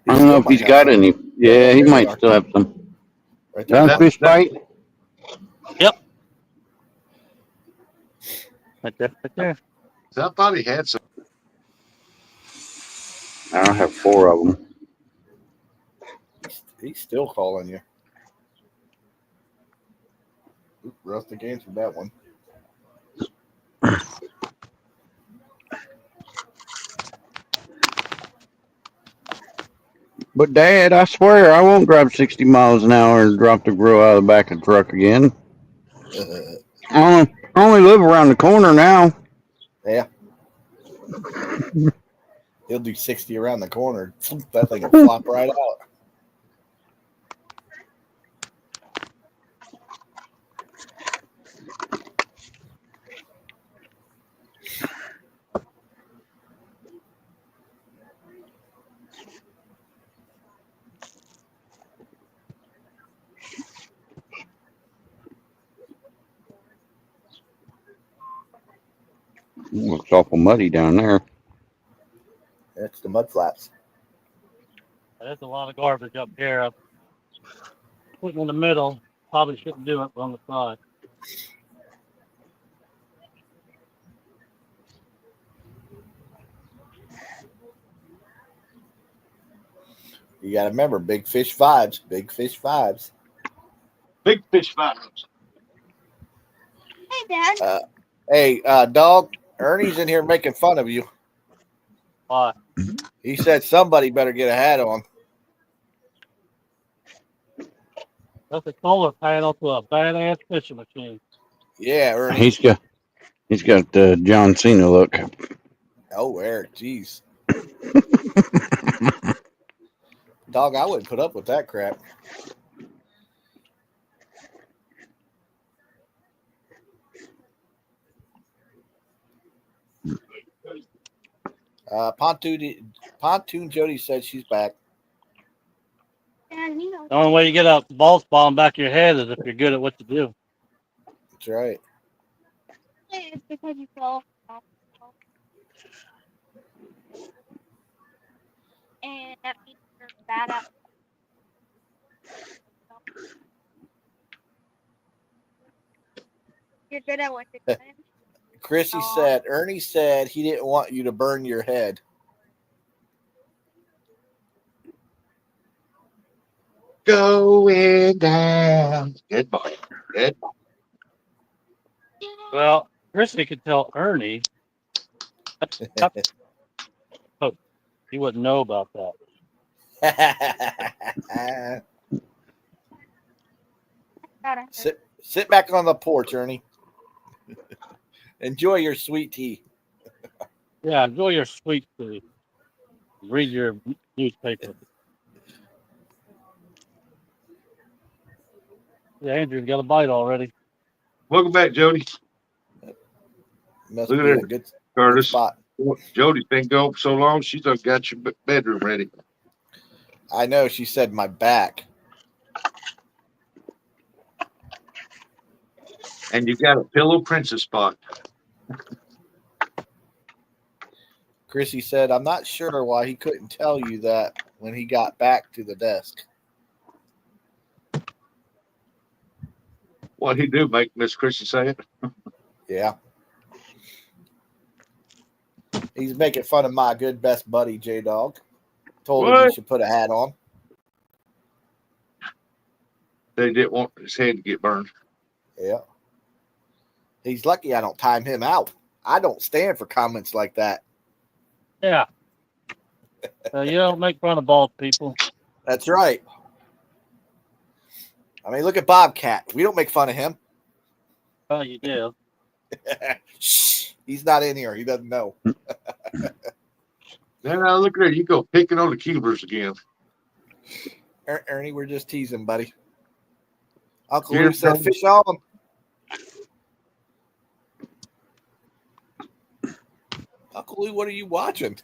I don't know if he's got any. Yeah, he might still have some. Right there. That fish bite? Yep. Right there, right there. I thought he had some. I have 4 of them. He's still calling you. Oop, Rustic answered that one. But Dad, I swear I won't drive 60 miles an hour and drop the grill out of the back of the truck again. I only live around the corner now. Yeah. He'll do 60 around the corner. That thing will flop right out. Looks awful muddy down there. That's the mud flaps. There's a lot of garbage up here. I'm putting in the middle. Probably shouldn't do it on the side. You got to remember, big fish vibes. Big fish vibes. Big fish vibes. Hey, Dad. Hey, dog, Ernie's in here making fun of you. Why? He said somebody better get a hat on. That's a solar panel to a badass fishing machine. Yeah, Ernie. He's got the John Cena look. Oh, Eric, jeez. Dog, I wouldn't put up with that crap. Pontoon Jody said she's back. Dad, you know. The only way you get a ball ball in the back of your head is if you're good at what you do. That's right. It's because you fell off. And that means you're bad at. You're good at what you're doing. Chrissy said, Ernie said he didn't want you to burn your head. Going down. Good boy. Good boy. Well, Chrissy could tell Ernie. Oh, he wouldn't know about that. Sit back on the porch, Ernie. Enjoy your sweet tea. Yeah, enjoy your sweet tea. Read your newspaper. Yeah, Andrew's got a bite already. Welcome back, Jody. Must Look at be her, a good Curtis. spot. Jody's been gone so long, she's done got your bedroom ready. I know. She said my back. And you got a pillow princess spot. Chrissy said, I'm not sure why he couldn't tell you that when he got back to the desk. What'd he do, make Miss Chrissy say it? Yeah. He's making fun of my good best buddy, J-Dog. Told him he should put a hat on. They didn't want his head to get burned. Yeah. He's lucky I don't time him out. I don't stand for comments like that. Yeah. You don't make fun of bald people. That's right. I mean, look at Bobcat. We don't make fun of him. Oh, you do. Shh. He's not in here. He doesn't know. Now look at her. You go picking on the keepers again. Ernie, we're just teasing, buddy. Uncle Lou said, fish on. Uncle Lou, what are you watching?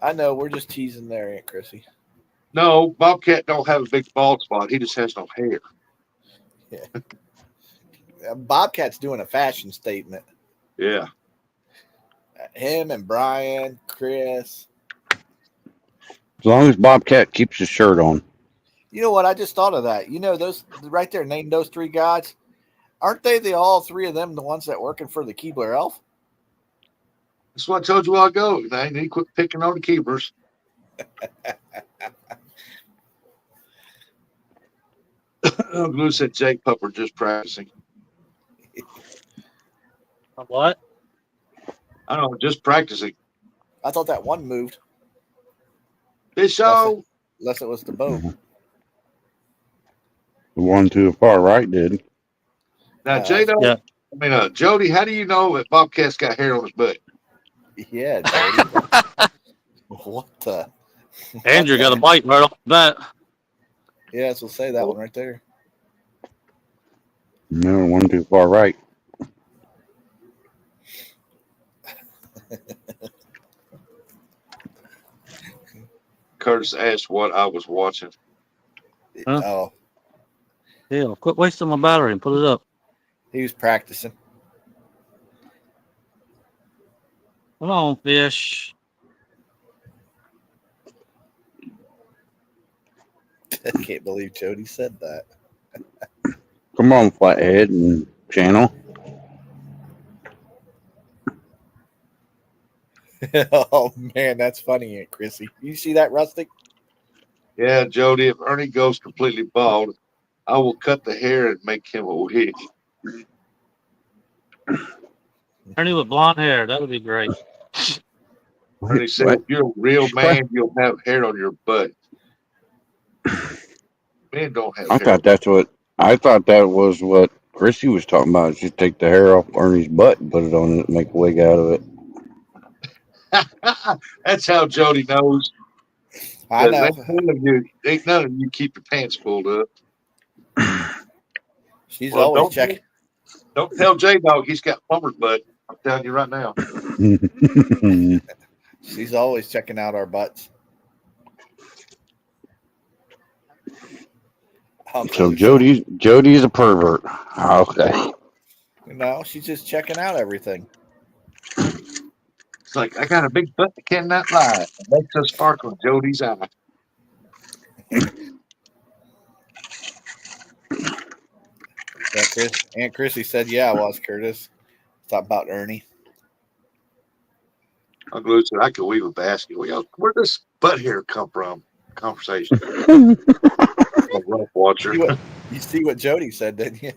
I know, we're just teasing there, Aunt Chrissy. No, Bobcat don't have a big bald spot. He just has no hair. Yeah. Bobcat's doing a fashion statement. Yeah. Him and Brian, Chris. As long as Bobcat keeps his shirt on. You know what? I just thought of that. You know, those right there, name those three guys. Aren't they all three of them the ones that working for the Keebler Elf? That's what I told you a while ago. They need to quit picking on the keepers. Lou said Jake Pupper just practicing. What? I don't know, just practicing. I thought that one moved. Fish show. Unless it was the boat. The one to the far right did. Now, Jado, Yeah. Jody, how do you know that Bobcat's got hair on his butt? Yeah, Jody. What the? Andrew got a bite right off the bat. Yeah, so say that one right there. No, one to the far right. Curtis asked what I was watching. Huh? Oh, Yeah, quit wasting my battery and put it up. he was practicing. Come on, fish. I can't believe Jody said that. Come on, Flathead and Channel. Oh man, that's funny, Aunt Chrissy. You see that, Rustic? Yeah, Jody, if Ernie goes completely bald, I will cut the hair and make him a wig. Ernie with blonde hair. That would be great. Ernie said, What? if you're a real man, you'll have hair on your butt. Men don't have I hair. thought that was what Chrissy was talking about. Just take the hair off Ernie's butt and put it on it and make a wig out of it. That's how Jody knows. I 'Cause know. ain't none of you keep your pants pulled up. She's Well, always checking. Don't tell J Dog he's got plumber's butt. I'm telling you right now. She's always checking out our butts. So Jody's a pervert. Okay. No, she's just checking out everything. It's like, I got a big butt that cannot lie. It makes a sparkle in Jody's eye. Yeah, Aunt Chrissy said, "Yeah, I was Curtis." Talk about Ernie. Uncle Lou said, I could weave a basket. Where does butt hair come from? Conversation. A rump watcher. You see what Jody said, didn't you?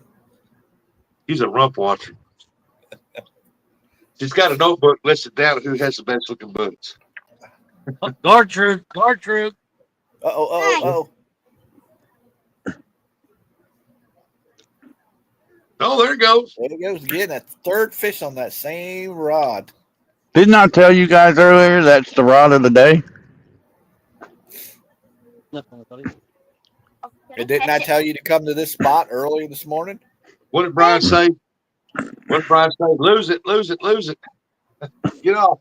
He's a rump watcher. She's got a notebook listed down who has the best looking butts. Gertrude. Oh. Oh, there it goes. There it goes again. That third fish on that same rod. Didn't I tell you guys earlier that's the rod of the day? And didn't I tell you to come to this spot early this morning? What did Brian say? Lose it. Get off.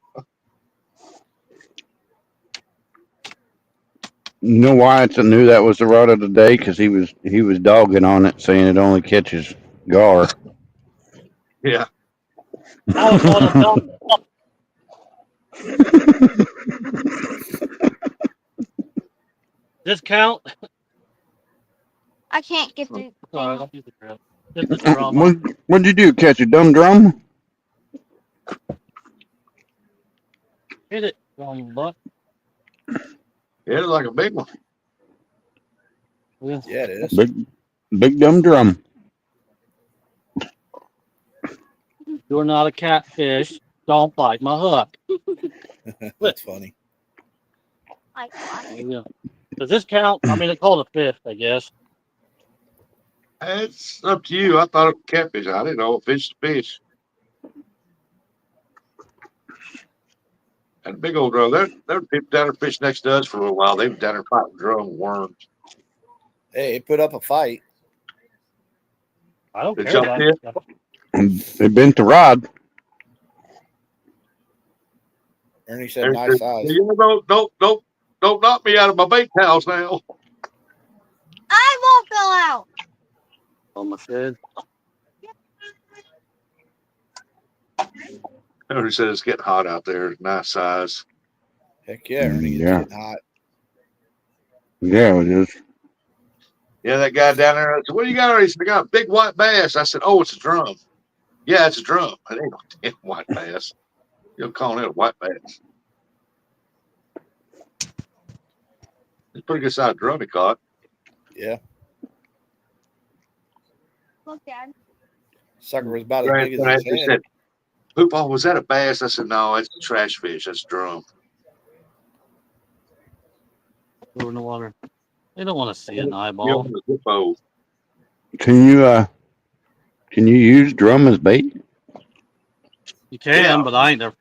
You know why I knew that was the rod of the day? Because he was dogging on it, saying it only catches gar. Yeah. I was going to dump. Discount. I can't get the Sorry, thing. I'll use the crap. Just the drama. What'd you do? Catch a dumb drum? Hit it, wrong butt. Yeah, it's like a big one. Yeah, it is. Big dumb drum. You're not a catfish. Don't bite my hook. That's funny. Yeah. Does this count? I mean, it's called a fish, I guess. It's up to you. I thought it was catfish. I didn't know. Fish is fish. And a big old drum. There were people down there fishing next to us for a little while. They were down there fighting drum worms. Hey, it put up a fight. I don't Did care y'all about see it? that. They bent the rod. Ernie said, "Nice size." You don't knock me out of my bait house now. I won't go out. On my shed. Ernie said it's getting hot out there. Nice size. Heck yeah, Ernie. It's Yeah. getting hot. Yeah, it is. Yeah, that guy down there. I said, what do you got? He said, I got a big white bass. I said, oh, it's a drum. Yeah, it's a drum. It ain't no damn white bass. You're calling it a white bass. It's a pretty good sized drum he caught. Yeah. Look, Dad. Sucker was about as big as his head. Poop, oh, was that a bass? I said, no, it's a trash fish. That's drum. Over in the water. They don't want to see an You eyeball. know, the hippo. Can you use drum as bait? You can, Yeah. but I ain't never.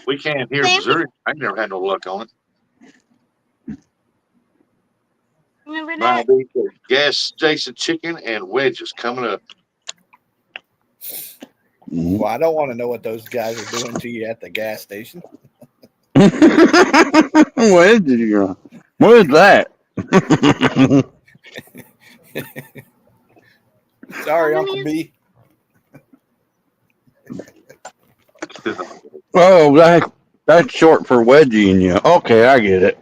We can't here in Sam, Missouri. I never had no luck on it. remember Brian that? B said, gas station chicken and wedges coming up. Well, I don't want to know what those guys are doing to you at the gas station. What did you? What is that? Sorry, How Uncle many B. Oh, that's short for wedging you. Okay, I get it.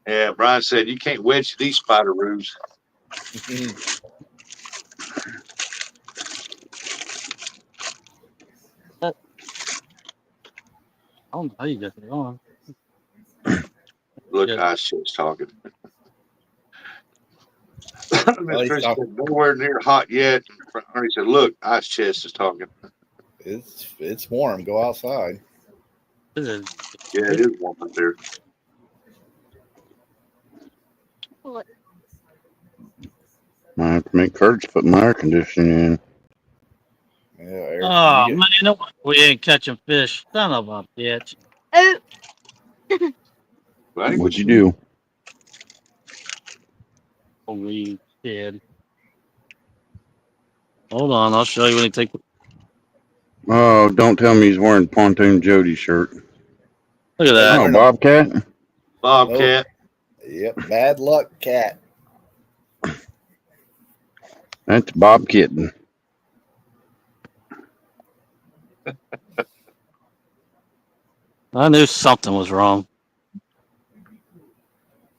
Yeah, Brian said, you can't wedge these spider roos. I don't know how you got it on. Look, Yeah. I was talking. Well, he's Chris said, talking. nowhere near hot yet. And Ernie said, look, Ice Chest is talking. It's warm. Go outside. This is Yeah, it is warm up there. What? I have to make Kurt's put my air conditioning in. Yeah, Eric, oh you man, no, we ain't catching fish. Son of a bitch. Oh, Right? What'd you do? Holy kid. Hold on, I'll show you when he take. Oh, don't tell me he's wearing Pontoon Jody shirt. Look at Hey, that. Oh, Bobcat. Bobcat. Yep. Bad luck, cat. That's Bob Kitten. I knew something was wrong.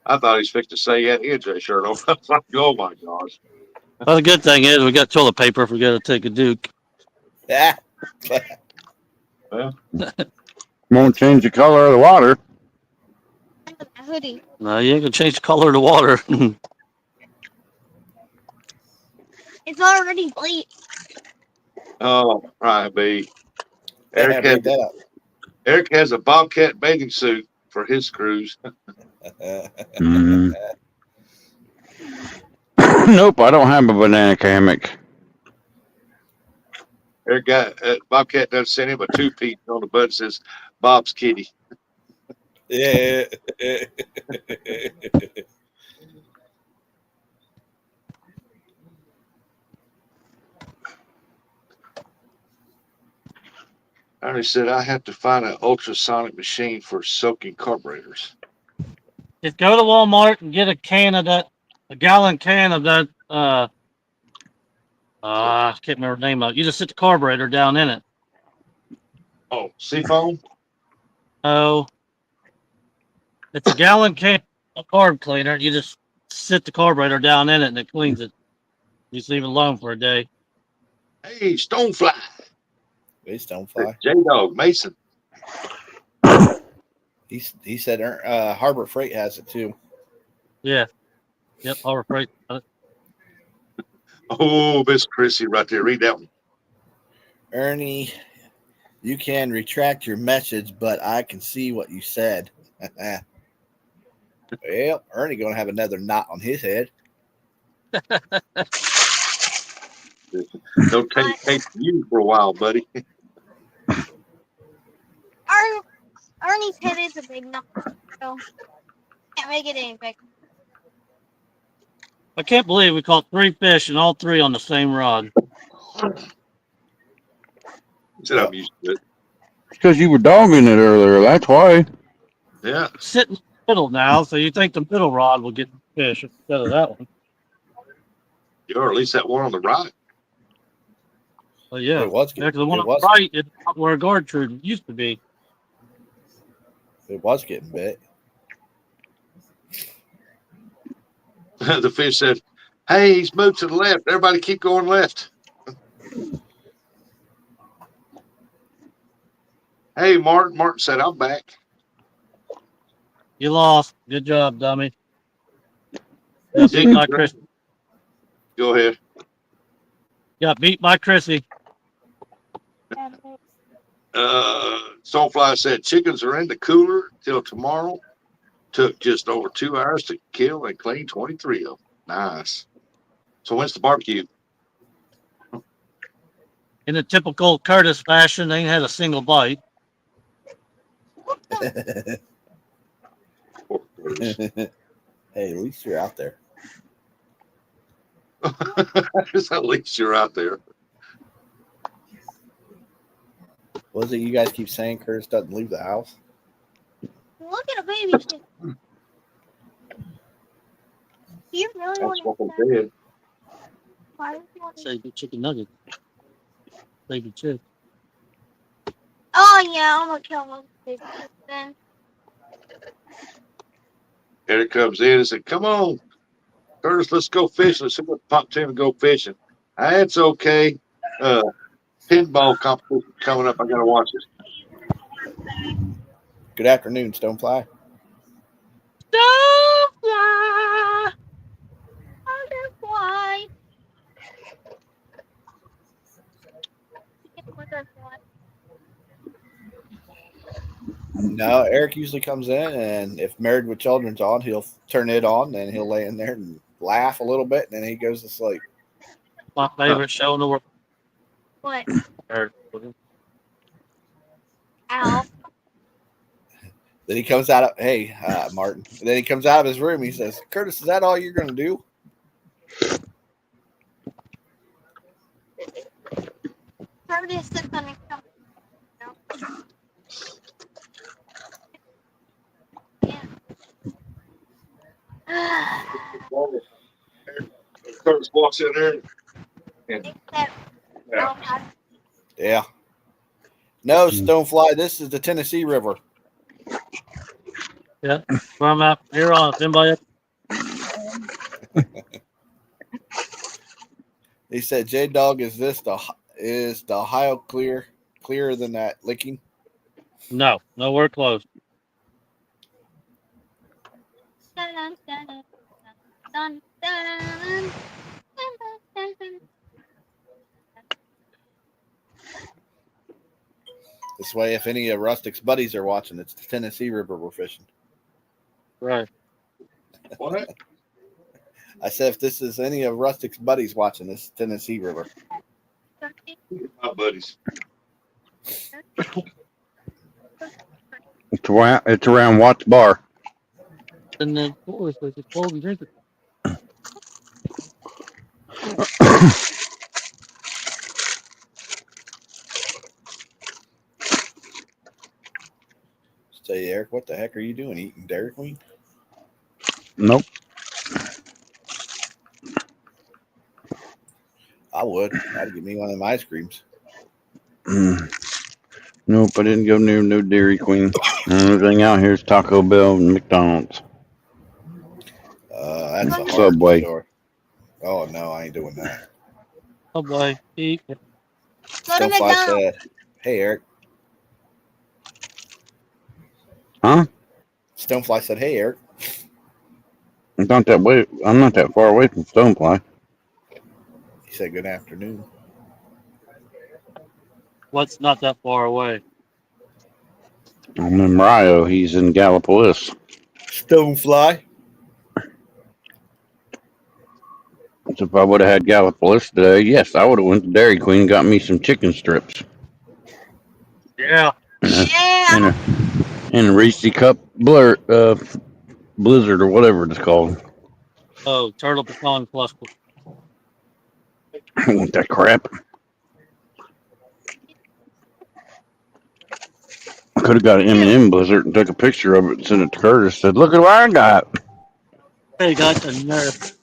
I thought he was fixing to say he had an NJ shirt on. I was like, oh my gosh. Well, the good thing is we got toilet paper if we got to take a Duke. Yeah. Well, Won't change the color of the water. a hoodie. No, you ain't gonna change the color of the water. It's already late. oh, Brian B. Eric has, Read that up. Eric has a Bobcat bathing suit for his cruise. Mm. Nope, I don't have a banana hammock. Eric got Bobcat doesn't send him a two-piece on the butt that says Bob's Kitty. Yeah. Ernie said, I have to find an ultrasonic machine for soaking carburetors. Just go to Walmart and get a gallon can of that. I can't remember the name of it. You just sit the carburetor down in it. Oh, seafoam? Oh, it's a gallon can of carb cleaner. You just sit the carburetor down in it and it cleans it. You just leave it alone for a day. Hey, Stonefly. Please don't fly. J-Dog, Mason. He said Harbor Freight has it too. Yeah. Yep. Harbor Freight. Oh, Miss Chrissy right there. Read that one. Ernie, you can retract your message, but I can see what you said. Well, Ernie gonna have another knot on his head. Don't take you for a while, buddy. Ernie's head is a big knot, so can't make it any bigger. I can't believe we caught 3 fish and all 3 on the same rod. He said I'm used to it. Because you were dogging it earlier, that's why. Yeah. Sitting in the middle now, so you think the middle rod will get fish instead of that one. Or at least that one on the right. Well, yeah. It was Yeah, 'cause the one it on was the right is where a guard trude used to be. it was getting bit. The fish said, hey, he's moved to the left. Everybody keep going left. Hey, Martin. Martin said, I'm back. You lost. Good job, dummy. Got beat by Chickens, Chris. go ahead. Got beat by Chrissy. Soulfly said chickens are in the cooler till tomorrow. Took just over 2 hours to kill and clean 23 of them. Nice. So when's the barbecue? In the typical Curtis fashion, they ain't had a single bite. Hey, at least you're out there. At least you're out there. What is it you guys keep saying Curtis doesn't leave the house? Look at a baby chicken. Do you really That's want what to they did. Why would you want to? Say chicken nugget. Baby chick. Oh yeah, I'm gonna kill one baby chicken then. Eric comes in and said, "Come on, Curtis, let's go fishing. Let's see what pop team and go fishing." It's okay. Pinball competition coming up. I gotta watch it. Good afternoon, Stonefly. Butterfly, butterfly. Butterfly. No, Eric usually comes in, and if Married with Children's on, he'll turn it on, and he'll lay in there and laugh a little bit, and then he goes to sleep. My favorite show in the world. What? Or- Ow. Then he comes out of Martin. Then he comes out of his room. He says, "Curtis, is that all you're going to do?" Curtis is gonna come. Yeah. Curtis walks in there and Except Yeah. No, Stonefly. This is the Tennessee River. Yeah. Where I'm at. Here on. Anybody? He said, "J Dog, is the Ohio clearer than that licking?" No. Nowhere close. dun, dun, dun, dun, dun, dun, dun, dun. This way, if any of Rustic's buddies are watching, it's the Tennessee River we're fishing. Right. what? I said, if this is any of Rustic's buddies watching, this is Tennessee River. My buddies. It's around Watts Bar. And then, of course, there's a cold and drink it. Say, Eric, what the heck are you doing? Eating Dairy Queen? Nope. I would. I'd give me one of them ice creams. Nope, I didn't go near no Dairy Queen. Everything out here is Taco Bell and McDonald's. That's a hard Subway. store. Oh, no, I ain't doing that. Oh boy. Eat. Go to Stonefly McDonald's. said, "Hey, Eric." Huh? Stonefly said, "Hey, Eric." I'm not that far away from Stonefly. He said, "Good afternoon." What's not that far away? I'm in Rio. He's in Gallipolis. Stonefly. So if I would have had Gallipolis today, yes, I would have went to Dairy Queen and got me some chicken strips. Yeah. Yeah. And a Reese Cup Blizzard or whatever it's called. Oh, turtle pecan plus. I want that crap. I could have got an M&M Blizzard and took a picture of it and sent it to Curtis. Said, "Look at what I got." Hey, got the nerve.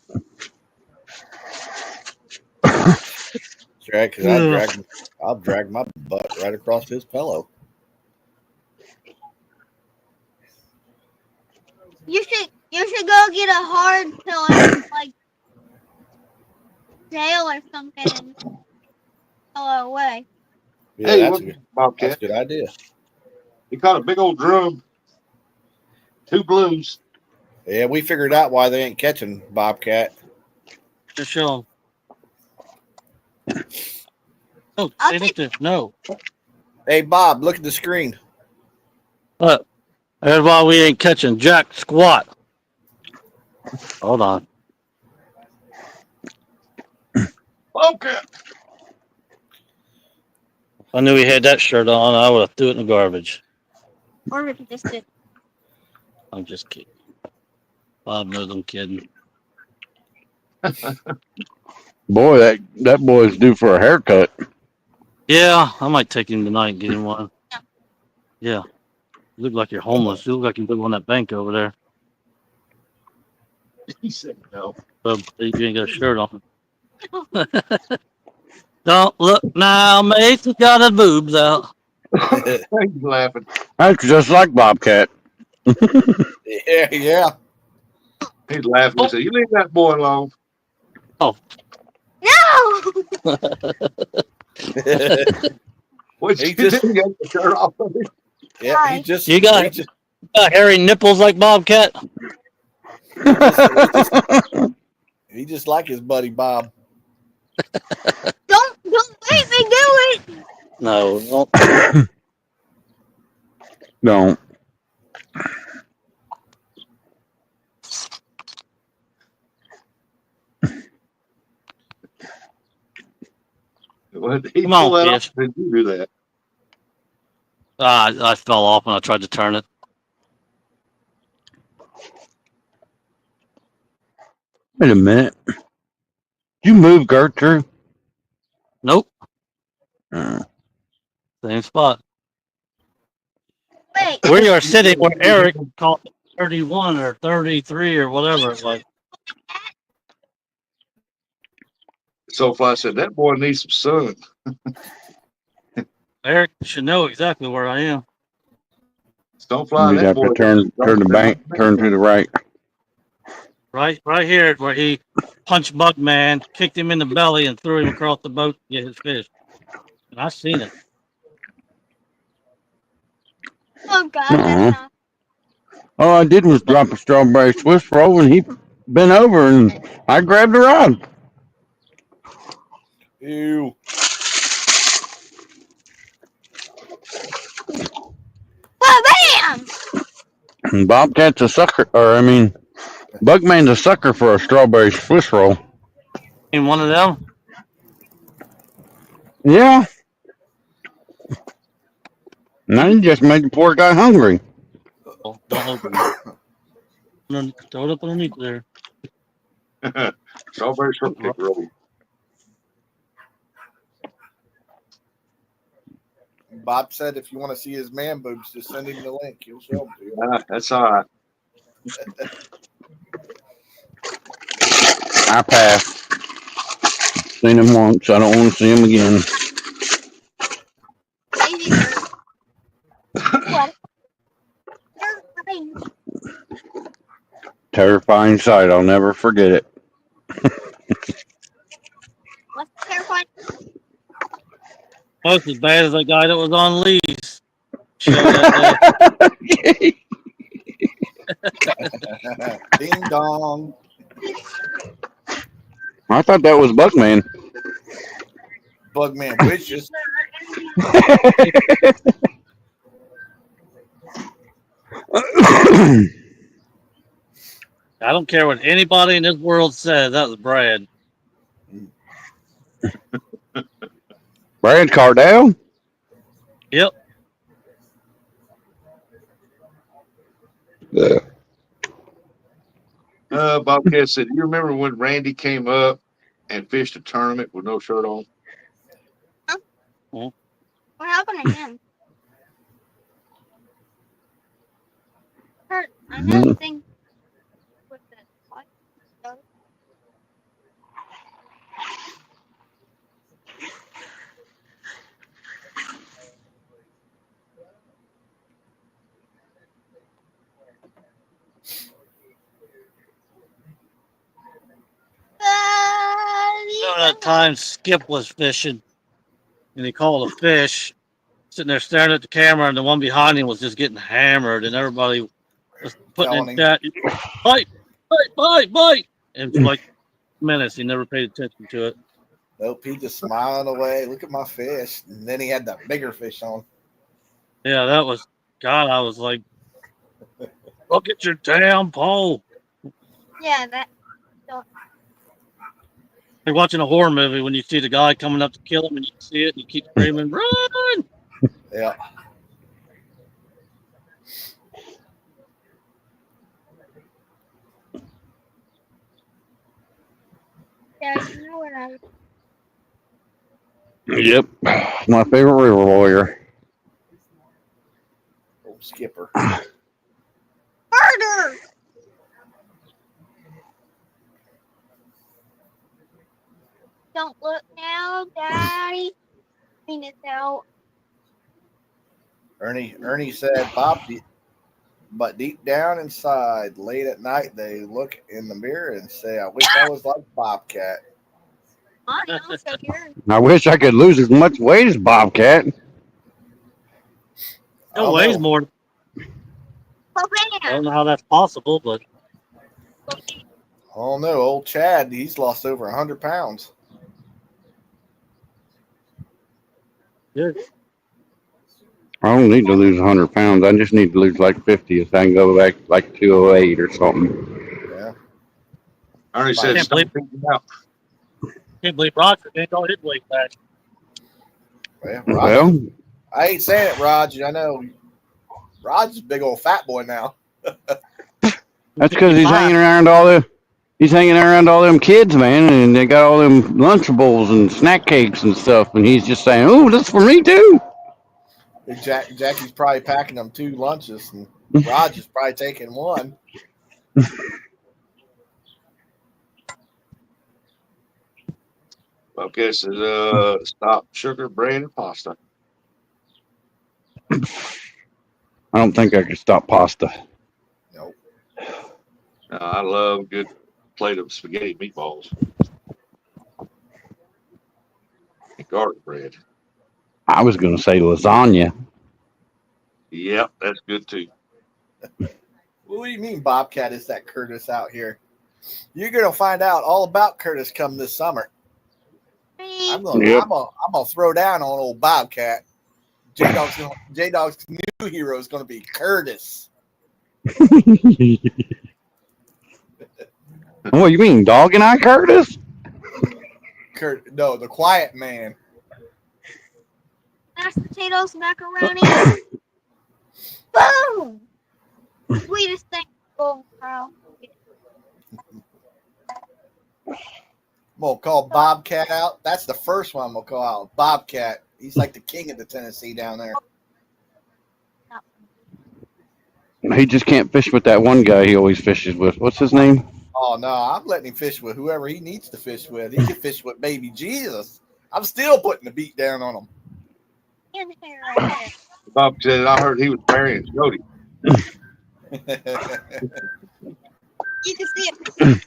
That's right, because I'll drag my butt right across his pillow. You should go get a hard pillow like jail or something and pillow away. Yeah, Hey, that's look, that's Bobcat. a good idea. He caught a big old drum, 2 blues. Yeah, we figured out why they ain't catching bobcat. Just show them. No, I'll they need to. No. Hey, Bob, look at the screen. What? That's why we ain't catching jack squat. Hold on. Okay. If I knew he had that shirt on, I would have threw it in the garbage. Or if you just did. I'm just kidding. Bob knows I'm kidding. Boy, that boy's due for a haircut. Yeah, I might take him tonight and get him one. Yeah. You look like you're homeless. You look like you live on that bank over there. He said no. But you ain't got a shirt on. Don't look now, mate. He's got his boobs out. He's laughing. That's just like Bobcat. Yeah. He's laughing. He said, "You leave that boy alone." No! What He you just- did? Got the shirt off of him? Yeah, he just You got- he just, Hairy nipples like Bobcat. he just like his buddy Bob. Don't make me do it! No, don't. Don't. What, he Come on, pulled that Fish. off? Did you do that? I fell off when I tried to turn it. Wait a minute. You move Gertrude? Nope. Uh, Same spot. Wait. We are sitting where Eric called 31 or 33 or whatever. It's like, Soulfly said that boy needs some sun. Eric should know exactly where I am. Stonefly, you'd that have boy to turn the bank, turn to the right. Right here where he punched Bugman, kicked him in the belly, and threw him across the boat to get his fish. And I seen it. Oh, God. Uh-uh. That's not. All I did was drop a strawberry Swiss roll, and he bent over, and I grabbed the rod. Ew. Oh, bam! And Bobcat's a sucker, Bugman's a sucker for a strawberry Swiss roll. In one of them. Yeah. Now you just made the poor guy hungry. Oh, don't open it. Throw it up underneath there. Strawberry shortcake roll. Bob said if you want to see his man boobs, just send him the link. He'll show them to you. That's all right. I passed. Seen him once. I don't want to see him again. Baby bird. What? You're fine. Terrifying sight. I'll never forget it. What's terrifying? Almost as bad as that guy that was on Lee's show that day. Ding dong. I thought that was Bugman. Bugman wishes. I don't care what anybody in this world says. That was Brad. Brad Cardell? Yep. Bobcat said, "You remember when Randy came up and fished a tournament with no shirt on?" What happened to him? Hurt. I know the thing with the what? So, You know that time Skip was fishing and he called a fish, sitting there staring at the camera, and the one behind him was just getting hammered, and everybody Just putting Telling in him. chat, bite, bite, bite, bite. And for like minutes, he never paid attention to it. Nope, he just smiling away. Look at my fish. And then he had the bigger fish on. Yeah, that was, God, I was like, look at your damn pole. Yeah, that. Like watching a horror movie when you see the guy coming up to kill him and you see it and you keep screaming, run! Yeah. Yeah, you know what I. Yep. My favorite river warrior. Old Skipper. Murder! Don't look now, Daddy. Clean it out. Ernie said, Bob, but deep down inside, late at night, they look in the mirror and say, I wish I was like Bobcat. I know, so you're. I wish I could lose as much weight as Bobcat. Still weighs more. I Oh, don't know how that's possible, but Oh no, old Chad, he's lost over 100 pounds. yeah. I don't need to lose 100 pounds. I just need to lose like 50 if I can go back like 208 or something. Yeah. Ernie said, Can't stop believe- thinking out. Can't believe Roger gained all his weight back. Well, Well, I ain't saying it, Raj. I know Raj's a big old fat boy now. that's because he's hanging around all them kids, man, and they got all them Lunchables and snack cakes and stuff, and he's just saying, "Oh, this is for me too." Jackie's probably packing them 2 lunches, and Raj is probably taking 1. Okay, so stop sugar, bread, and pasta. I don't think I could stop pasta. Nope. I love a good plate of spaghetti meatballs and garlic bread. I was going to say lasagna. Yep, that's good too. What do you mean Bobcat is that Curtis out here? You're going to find out all about Curtis come this summer. I'm gonna throw down on old Bobcat. J-Dog's new hero is going to be Curtis. What you mean, Dog and I, Curtis? No, the quiet man. Mashed potatoes, macaroni. Boom! Sweetest thing. Boom, Carl. I'm gonna call Bobcat out. That's the first one I'm gonna call out. Bobcat. He's like the king of the Tennessee down there. He just can't fish with that one guy he always fishes with. What's his name? Oh no, I'm letting him fish with whoever he needs to fish with. He can fish with baby Jesus. I'm still putting the beat down on him. In here, right there. Bob said, I heard he was marrying Jody. You can see it.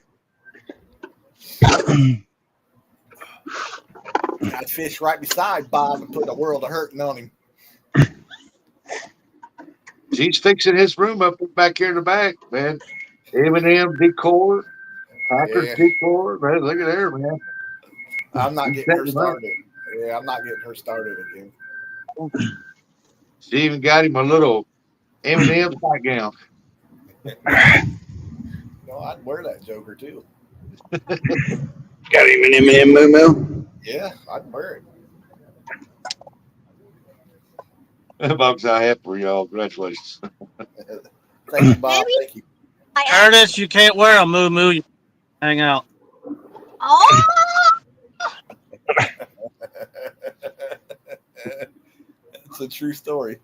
I fish right beside Bob and put a world of hurting on him. He's fixing his room up back here in the back, man. M&M decor, Packers decor, man. Look at there, man. I'm not getting her started. Yeah, I'm not getting her started again. She even got him a little M&M nightgown. No, I'd wear that Joker too. Got him an M&M moo. Yeah, I'd wear Bob's out happy for y'all. Congratulations. it. Thank you, Bob. Maybe. Thank you. Ernest, you can't wear a moo-moo. You hang out. Oh! It's a true story.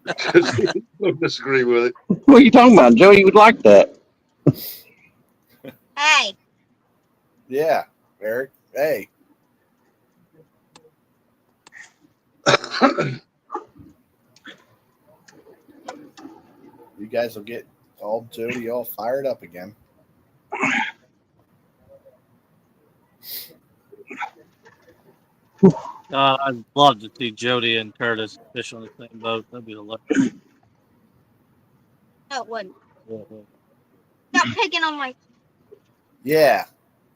Don't disagree with it. What are you talking about? Jody would like that. Hey. Yeah, Eric. Hey. You guys will get all Jody all fired up again. I'd love to see Jody and Curtis fish on the same boat. That'd be hilarious. No, that one. Stop picking on my. Yeah.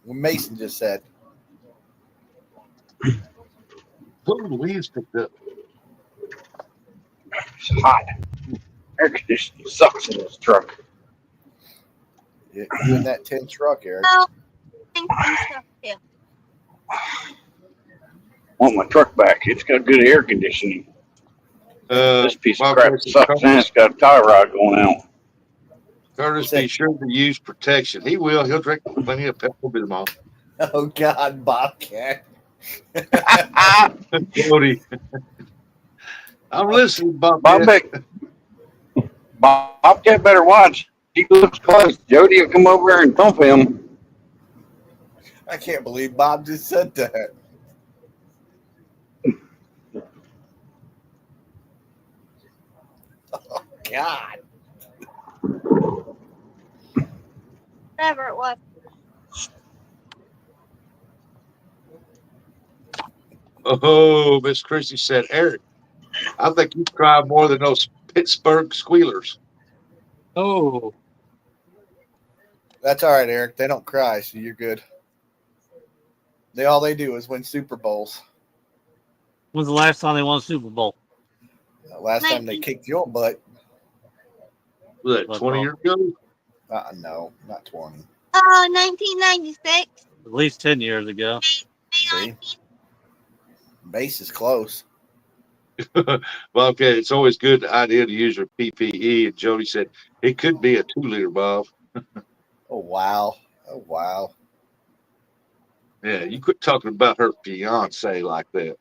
What Mason just said. Ooh, the weeds picked up. It's hot. Air conditioning sucks in this truck. You in that tin truck, Eric. Oh, and stuff too. Want my truck back. It's got good air conditioning. This piece of Bob crap Mason, sucks and it's got a tie rod going out. Curtis, be sure to use protection. He will. He'll drink plenty of Pepto-Bismol. Oh God, Bobcat. Jody. I'm listening, Bob Bobcat. Bobcat better watch. He looks close. Jody will come over and thump him. I can't believe Bob just said that. Oh God. Whatever it was. Oh, Miss Christie said, Eric, I think you cry more than those Pittsburgh Squealers. Oh, That's all right, Eric. They don't cry, so you're good. All they do is win Super Bowls. when's the last time they won a Super Bowl? Last time they kicked your butt. Was that 20 years ago? No, not 20. 1996. At least 10 years ago. See? Base is close. Well, okay, it's always good idea to use your PPE. And Jody said it could be a 2-liter, Bob. Oh wow. Oh wow. Yeah, you quit talking about her fiance like that.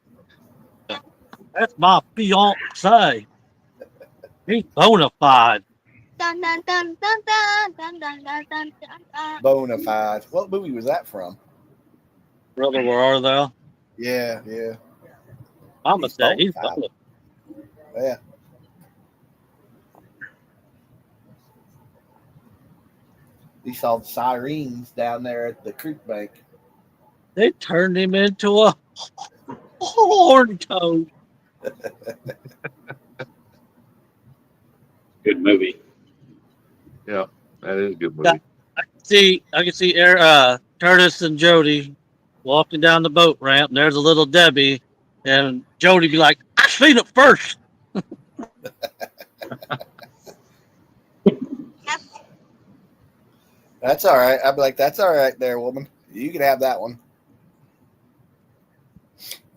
That's my fiance. He's bona fide. Dun dun dun dun dun dun dun dun dun dun. Bonafide. What movie was that from? Brother, where are thou? Yeah. Mama He's said he's bona bona. Yeah. We saw the sirens down there at the creek bank. They turned him into a horn toad. Good movie. Yeah, that is a good movie. I can see Curtis and Jody walking down the boat ramp, and there's a little Debbie, and Jody be like, "I seen it first." That's all right. I'd be like, that's all right there, woman. You can have that one.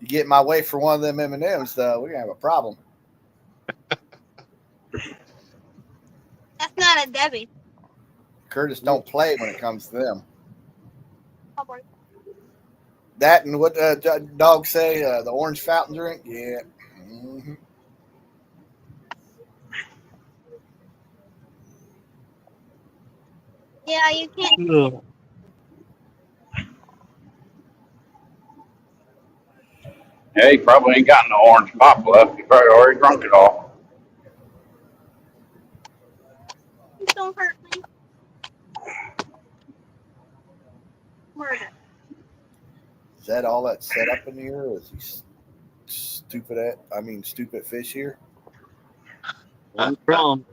You get in my way for one of them M&Ms, though, we're going to have a problem. That's not a Debbie. Curtis don't play when it comes to them. Oh, boy. That and what dogs say, the orange fountain drink? Yeah. Mm-hmm. Yeah, you can't. Ugh. Yeah, he probably ain't got no orange pop left. He probably already drunk it all. Don't hurt me. Murder. Is that all that's set up in here? Or is he stupid fish here? One from.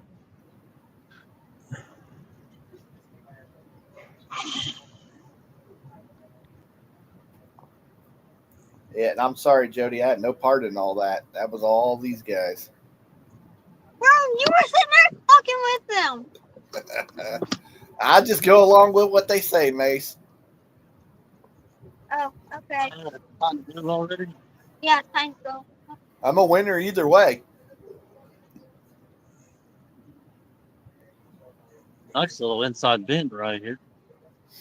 Yeah, and I'm sorry, Jody. I had no part in all that. That was all these guys. Bro, you were sitting there talking with them. I just go along with what they say, Mace. Oh, okay. Already? Yeah, time to go. I'm a winner either way. Nice little inside bend right here.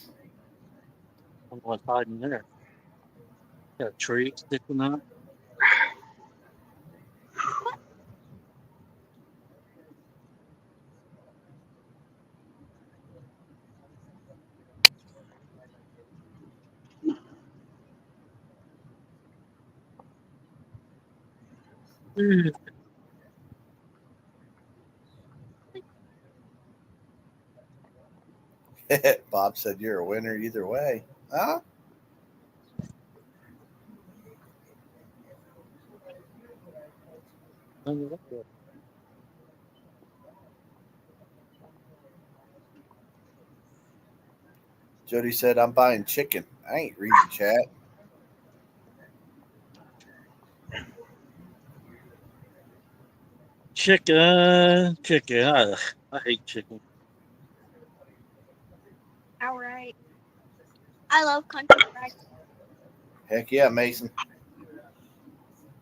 I don't know what's hiding there. Got a tree sticking out. Bob said you're a winner either way. Huh? Jody said, I'm buying chicken. I ain't reading chat. Chicken. I hate chicken. All right. I love country fried Heck yeah, Mason.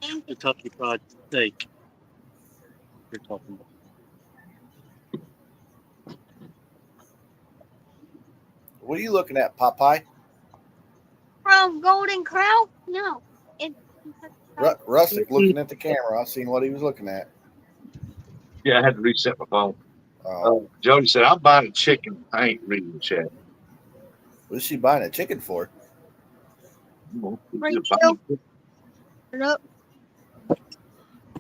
chicken. Kentucky Fried Steak. You're talking about. What are you looking at, Popeye? From Golden Crown? No. It's Rustic looking at the camera. I seen what he was looking at. Yeah, I had to reset my phone. Oh, Jody said, I'm buying a chicken. I ain't reading the chat. what's she buying a chicken for? Free You're buying chill. Nope.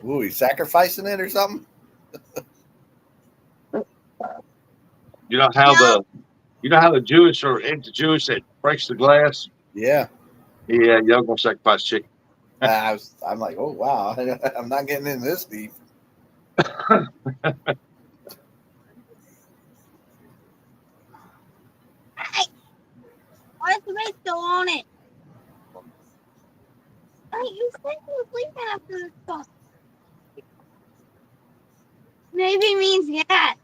Ooh, he's sacrificing it or something? You know how the Jewish are into Jewish that breaks the glass? Yeah. Yeah, y'all gonna sacrifice chicken. I'm like, oh wow, I'm not getting in this deep. Hey, why is the bait still on it? Hey, you said you were sleeping after this stuff. Maybe it means yes.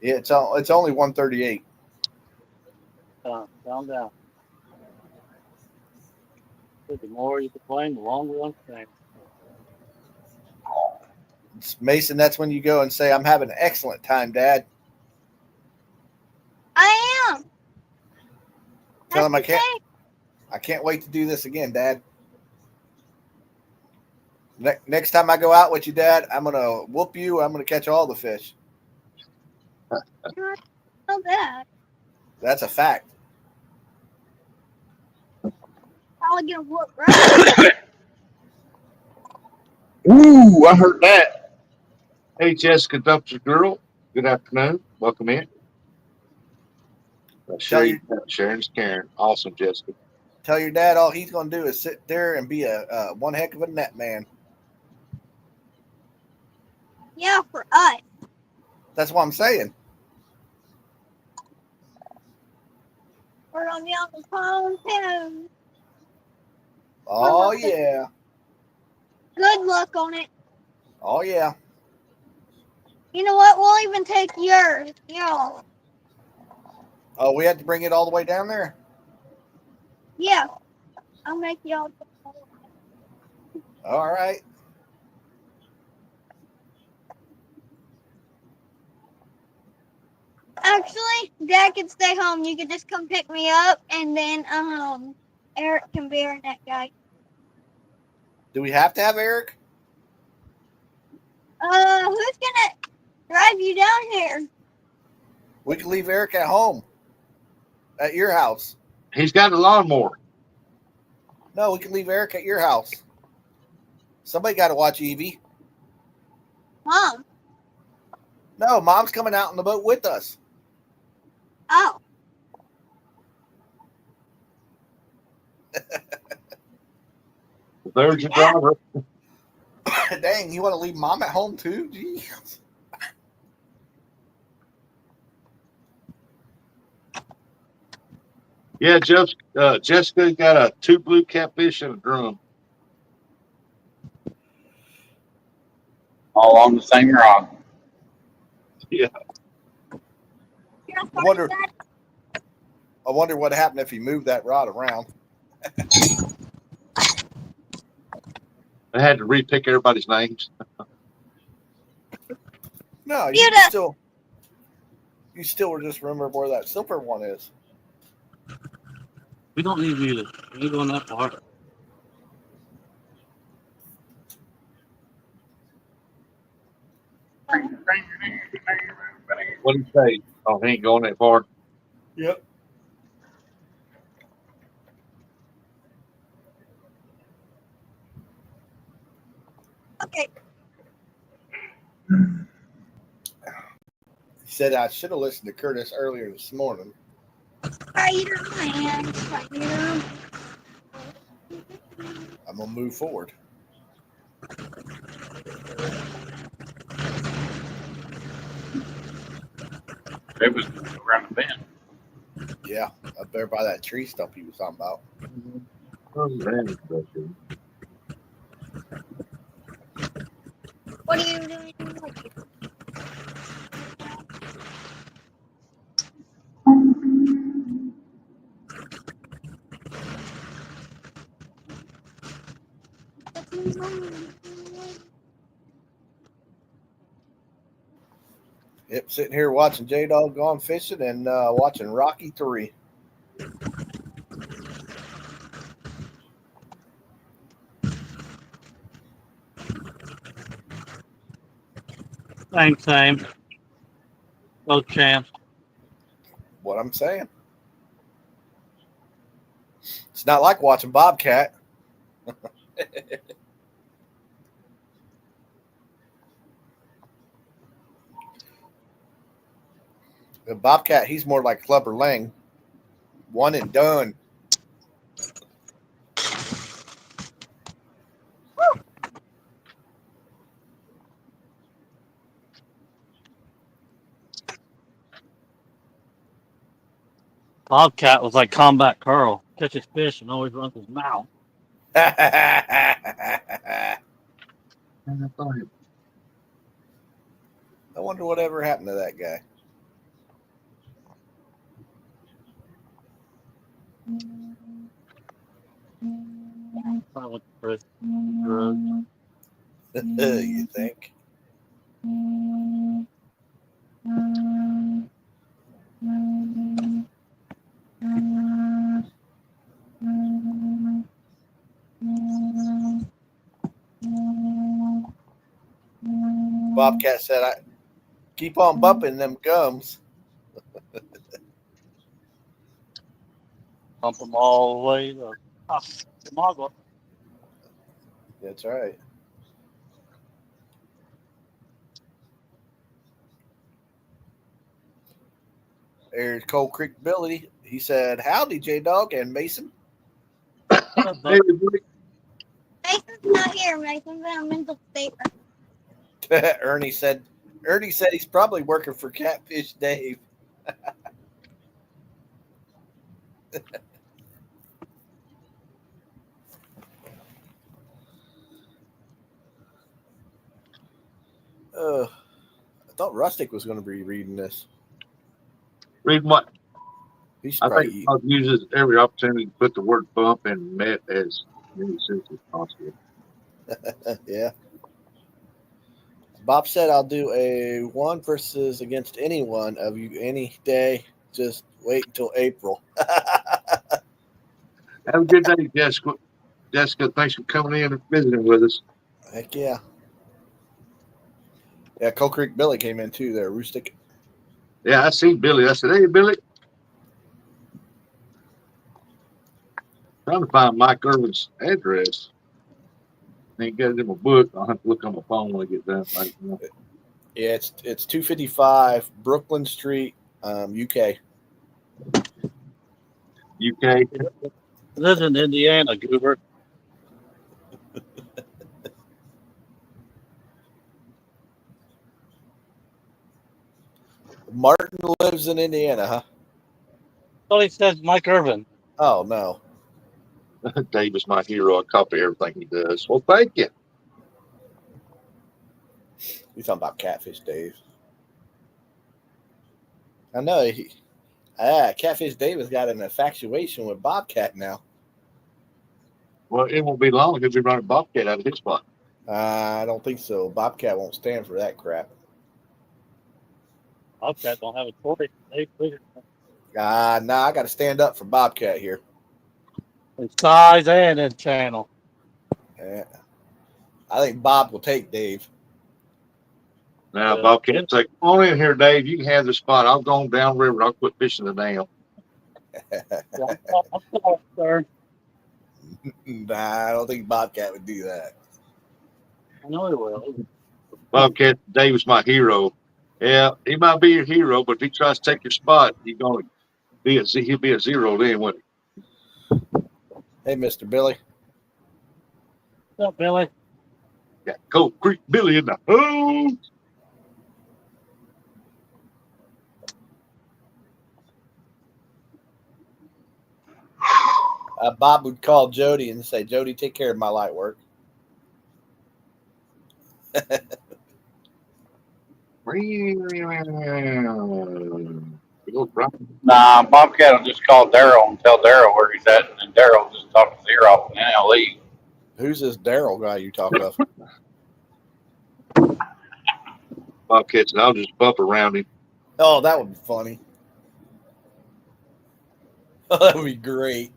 Yeah, it's only 138. Calm down. The more you complain, the longer I'm staying. Mason, that's when you go and say, I'm having an excellent time, Dad. I am. Tell him That's I can't wait to do this again, Dad. Next time I go out with you, Dad, I'm gonna whoop you. I'm gonna catch all the fish. Not so bad. That's a fact. Probably gonna whoop right. Ooh, I heard that. Hey, Jessica Dumpster Girl. Good afternoon. Welcome in. Sharon's Karen. Awesome, Jessica. Tell your dad all he's gonna do is sit there and be a one heck of a net man. Yeah, for us. That's what I'm saying. We're gonna be on the phone too. Oh yeah. Good luck on it. Oh yeah. You know what? We'll even take yours. Yeah. Oh, we had to bring it all the way down there. Yeah. I'll make y'all. All right. Actually, Dad can stay home. You can just come pick me up, and then Eric can be our net guy. Do we have to have Eric? Who's gonna drive you down here? We can leave Eric at home. At your house. He's got a lawnmower. No, we can leave Eric at your house. Somebody got to watch Evie. Mom. No, Mom's coming out on the boat with us. Oh. There's your driver. Dang, you want to leave Mom at home too? Jeez. Yeah, Jessica got 2 blue catfish and a drum. All on the same rock. Yeah. I wonder what happened if he moved that rod around. I had to repick everybody's names. No, you still were just remember where that silver one is. We don't need you to. We ain't going that far. What do you say? Oh, he ain't going that far. Yep. Okay. He said I should have listened to Curtis earlier this morning. Spider-Man. Spider-Man. I'm gonna move forward. It was around the bend. Yeah, up there by that tree stump he was talking about. What are you doing? Yep, sitting here watching J Dog gone fishing and watching Rocky 3. Same. No chance. What I'm saying. It's not like watching Bobcat. The Bobcat, he's more like Clubber Lang. One and done. Bobcat was like Combat Carl. Catches fish and always runs his mouth. I wonder whatever happened to that guy. Probably for drugs. You think? Bobcat said, "I keep on bumping them gums." Pump them all the way to Chicago. That's right. There's Cold Creek Billy. He said, "Howdy, J Dog and Mason." Hey, everybody. Mason's not here. Mason's in a mental state. Ernie said he's probably working for Catfish Dave. I thought Rustic was going to be reading this. Read what? He's I probably think Bob uses every opportunity to put the word bump in met as many sense as possible. yeah. Bob said, "I'll do a one versus against anyone of you any day. Just wait until April." Have a good day, Jessica. Jessica, thanks for coming in and visiting with us. Heck yeah. Yeah, Cold Creek Billy came in too there, Rustic. Yeah, I see Billy. I said, hey, Billy. Trying to find Mike Irvin's address. Ain't got it in my book. I'll have to look on my phone when I get done right now. Yeah, it's 255 Brooklyn Street, UK. UK. Lives in Indiana, Goober. Martin lives in Indiana, huh? So he says Mike Irvin. Oh no. Dave is my hero. I copy everything he does. Well, thank you. You talking about Catfish Dave? I know. Catfish Dave has got an infatuation with Bobcat now. Well, it won't be long. He'll be running Bobcat out of his spot. I don't think so. Bobcat won't stand for that crap. Bobcat don't have a choice. They figure I got to stand up for Bobcat here. in size and in channel. Yeah. I think Bob will take Dave. Now, Bobcat's like, come on in here, Dave. You can have the spot. I'll go on downriver. I'll quit fishing the dam. I'm sorry, sir. I don't think Bobcat would do that. I know he will. Bobcat, Dave is my hero. Yeah, he might be your hero, but if he tries to take your spot, he'll be a zero then, won't he? Hey, Mr. Billy. What's up, Billy? Got Cold Creek Billy in the house. Bob would call Jody and say, "Jody, take care of my light work." Nah, Bobcat will just call Daryl and tell Daryl where he's at, and then Daryl will just talk his ear off, and then he'll leave. Who's this Daryl guy you talk of? Bobcats, and I'll just bump around him. Oh, that would be funny. That would be great.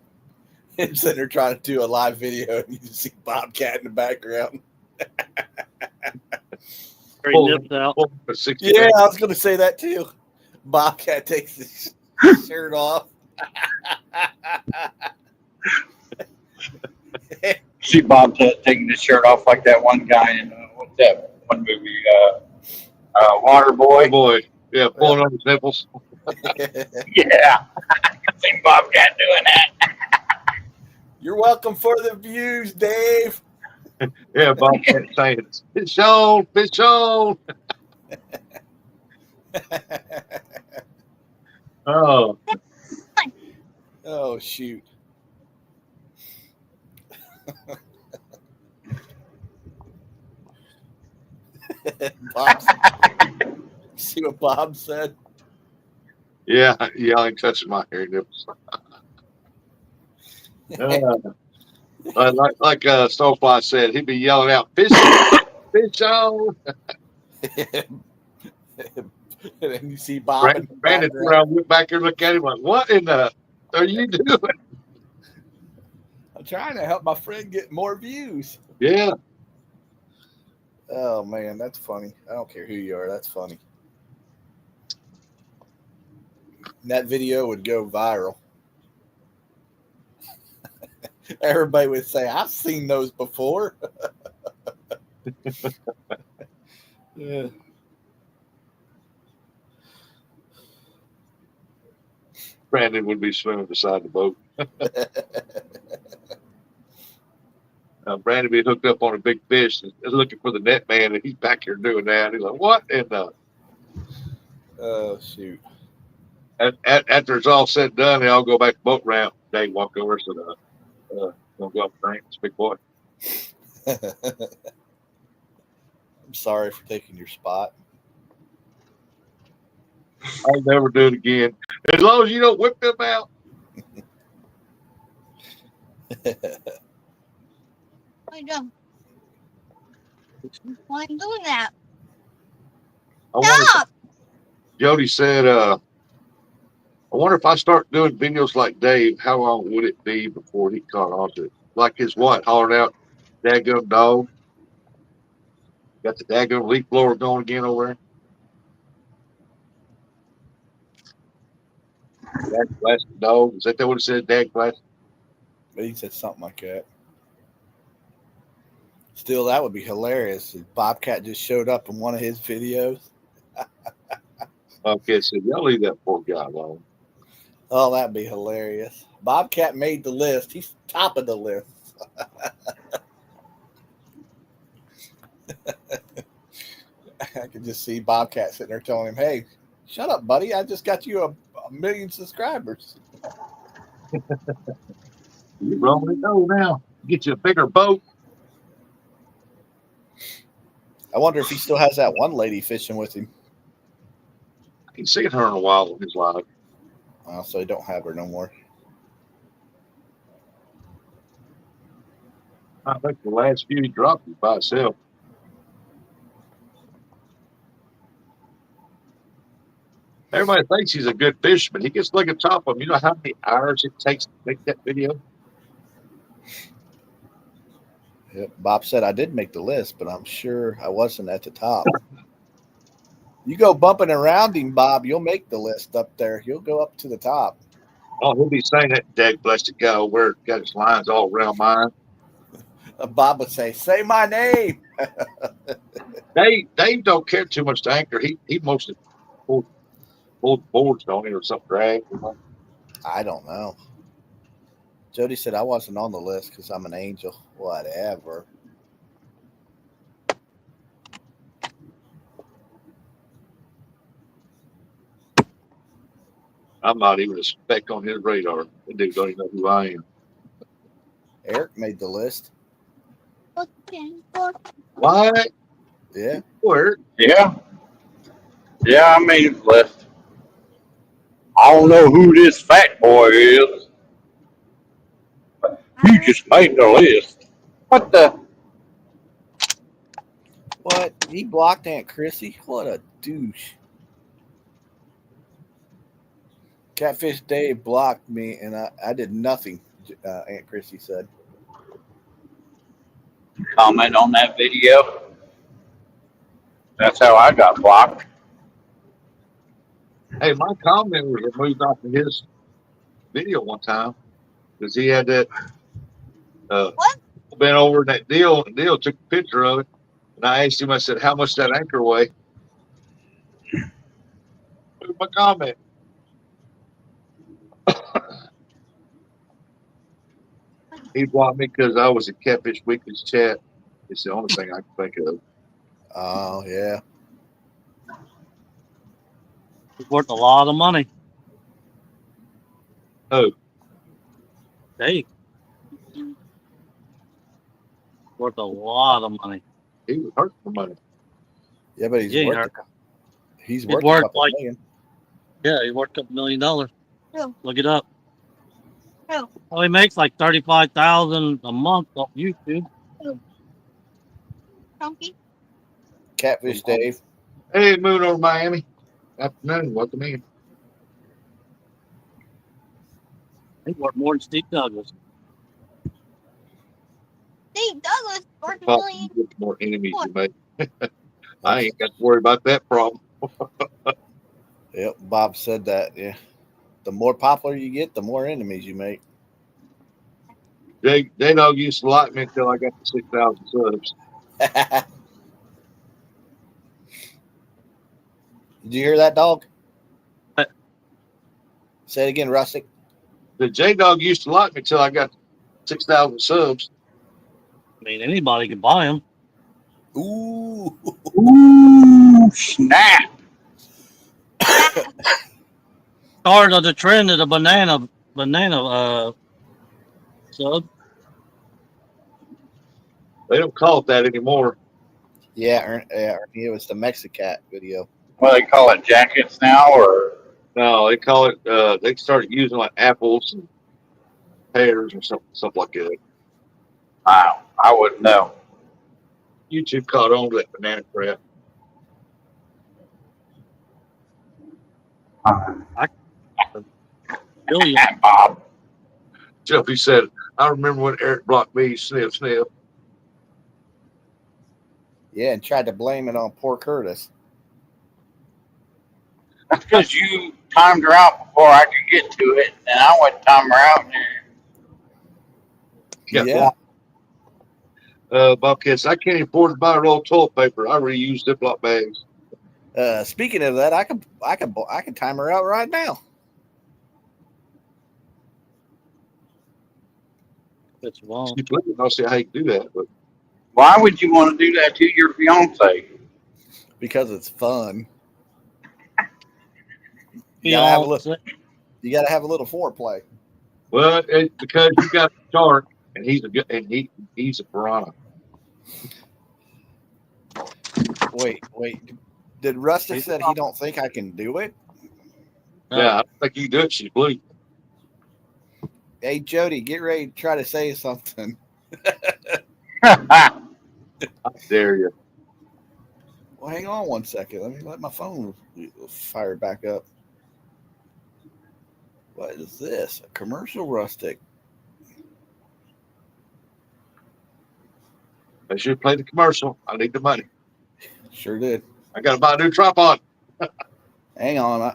And sitting there trying to do a live video, and you just see Bobcat in the background. Straight nips out. Yeah, I was going to say that too. Bobcat takes his shirt off. See Bobcat taking his shirt off like that one guy in what's that one movie? Waterboy. Boy, yeah, pulling on his nipples. Yeah, I've seen Bobcat doing that. You're welcome for the views, Dave. Yeah, Bobcat saying, "Fish on, fish on." Oh, Oh, shoot. Bob, see what Bob said? yeah, yelling, touching my hair nipples. Like Snowfly said, he'd be yelling out, "Fish, fish on!" And then you see Bob in the Brandon background. around, went back here, look at him like, "What in the are you doing?" I'm trying to help my friend get more views. Yeah, Oh, man, that's funny. I don't care who you are. That's funny. And that video would go viral. Everybody would say, "I've seen those before." Yeah. Brandon would be swimming beside the boat. Brandon be hooked up on a big fish and looking for the net man, and he's back here doing that. He's like, "What?" And Oh, shoot. after it's all said and done, they all go back to boat ramp. They walk over, so don't go up the bank. It's a big boy. I'm sorry for taking your spot. I'll never do it again. As long as you don't whip them out. I don't. Why are you doing that? I wonder, Stop! Jody said, I wonder if I start doing videos like Dave, how long would it be before he caught on to it? Like his what? Hollering out, "Daggum dog." Got the daggum leaf blower going again over there. Dag blasted dog. Is that what it said? Dag blasted? He said something like that. Still, that would be hilarious if Bobcat just showed up in one of his videos. Okay, so y'all leave that poor guy alone. Oh, that'd be hilarious. Bobcat made the list. He's top of the list. I could just see Bobcat sitting there telling him, "Hey, shut up, buddy. I just got you a million subscribers." You rolling it go now. Get you a bigger boat. I wonder if he still has that one lady fishing with him. I ain't seen her in a while in his life. So he don't have her no more. I think the last few he dropped was by himself. Everybody thinks he's a good fisherman. He gets like a top of him. You know how many hours it takes to make that video? Yep. Bob said I did make the list, but I'm sure I wasn't at the top. You go bumping around him, Bob, you'll make the list up there. You'll go up to the top. Oh, he'll be saying that dag blessed guy over there got his lines all around mine. Bob would say my name. Dave don't care too much to anchor. He mostly pulled boards, don't he, or something drag. I don't know. Jody said I wasn't on the list because I'm an angel. Whatever. I'm not even a speck on his radar. That dude don't even know who I am. Eric made the list. Looking for What? Yeah. Where? Yeah. Yeah, I made his list. I don't know who this fat boy is. You just made the list. What the? What? He blocked Aunt Chrissy? What a douche. Catfish Dave blocked me, and I did nothing, Aunt Chrissy said. Comment on that video. That's how I got blocked. Hey, my comment was removed off of his video one time because he had that what? been over in that deal, and Deal took a picture of it. And I asked him, I said, how much that anchor weigh? Here's my comment. He blocked me because I was in Catfish Weekly's chat. It's the only thing I can think of. Oh, yeah. It's worth a lot of money. Oh, Hey, worth a lot of money. he was hurt for money. Yeah, but he's Yeah, worth he's He's worth a worth couple like million. yeah, he worth $2 million. Who? Look it up. Who? Oh, he makes like 35,000 a month off YouTube. Chunky? Catfish Dave. Hey, moving over Miami. Afternoon. Welcome in. He's worth more than Steve Douglas. Steve Douglas worth a Possibly million. get more enemies you make. I ain't got to worry about that problem. Yep, Bob said that. Yeah. The more popular you get, the more enemies you make. They don't used to like me until I got to 6,000 subs. Did you hear that, dog? What? Say it again, Rustic. The J Dog used to like me until I got 6,000 subs. I mean, anybody can buy him. Ooh. Ooh, snap. Started the trend of the banana sub. They don't call it that anymore. Yeah, Ernie, it was the Mexicat video. What do they call it? Jackets now, or No, they call it. They started using like apples and pears or something like that. wow? I wouldn't know. YouTube caught on to that banana crap. Billion. Bob. Jeffy said, "I remember when Eric blocked me. Sniff, sniff." Yeah, and tried to blame it on poor Curtis. That's because you timed her out before I could get to it, and I went time her out. Yeah. Bobcats, I can't afford to buy a roll of toilet paper. I reuse Ziploc bags. Speaking of that, I can time her out right now. That's wrong. Keep looking, I'll see how you can do that. But Why would you want to do that to your fiance? Because it's fun. Be You gotta have a all little. set. You gotta have a little foreplay. well, it's because you got a shark and he's a piranha. Wait. Did Rustic said he don't think I can do it? No. Yeah, I don't think you can do it. She's blue. Hey Jody, get ready to try to say something. I dare you. Well, hang on one second. Let me let my phone fire back up. What is this? A commercial, Rustic? I should play the commercial. I need the money. Sure did. I got to buy a new tripod. Hang on.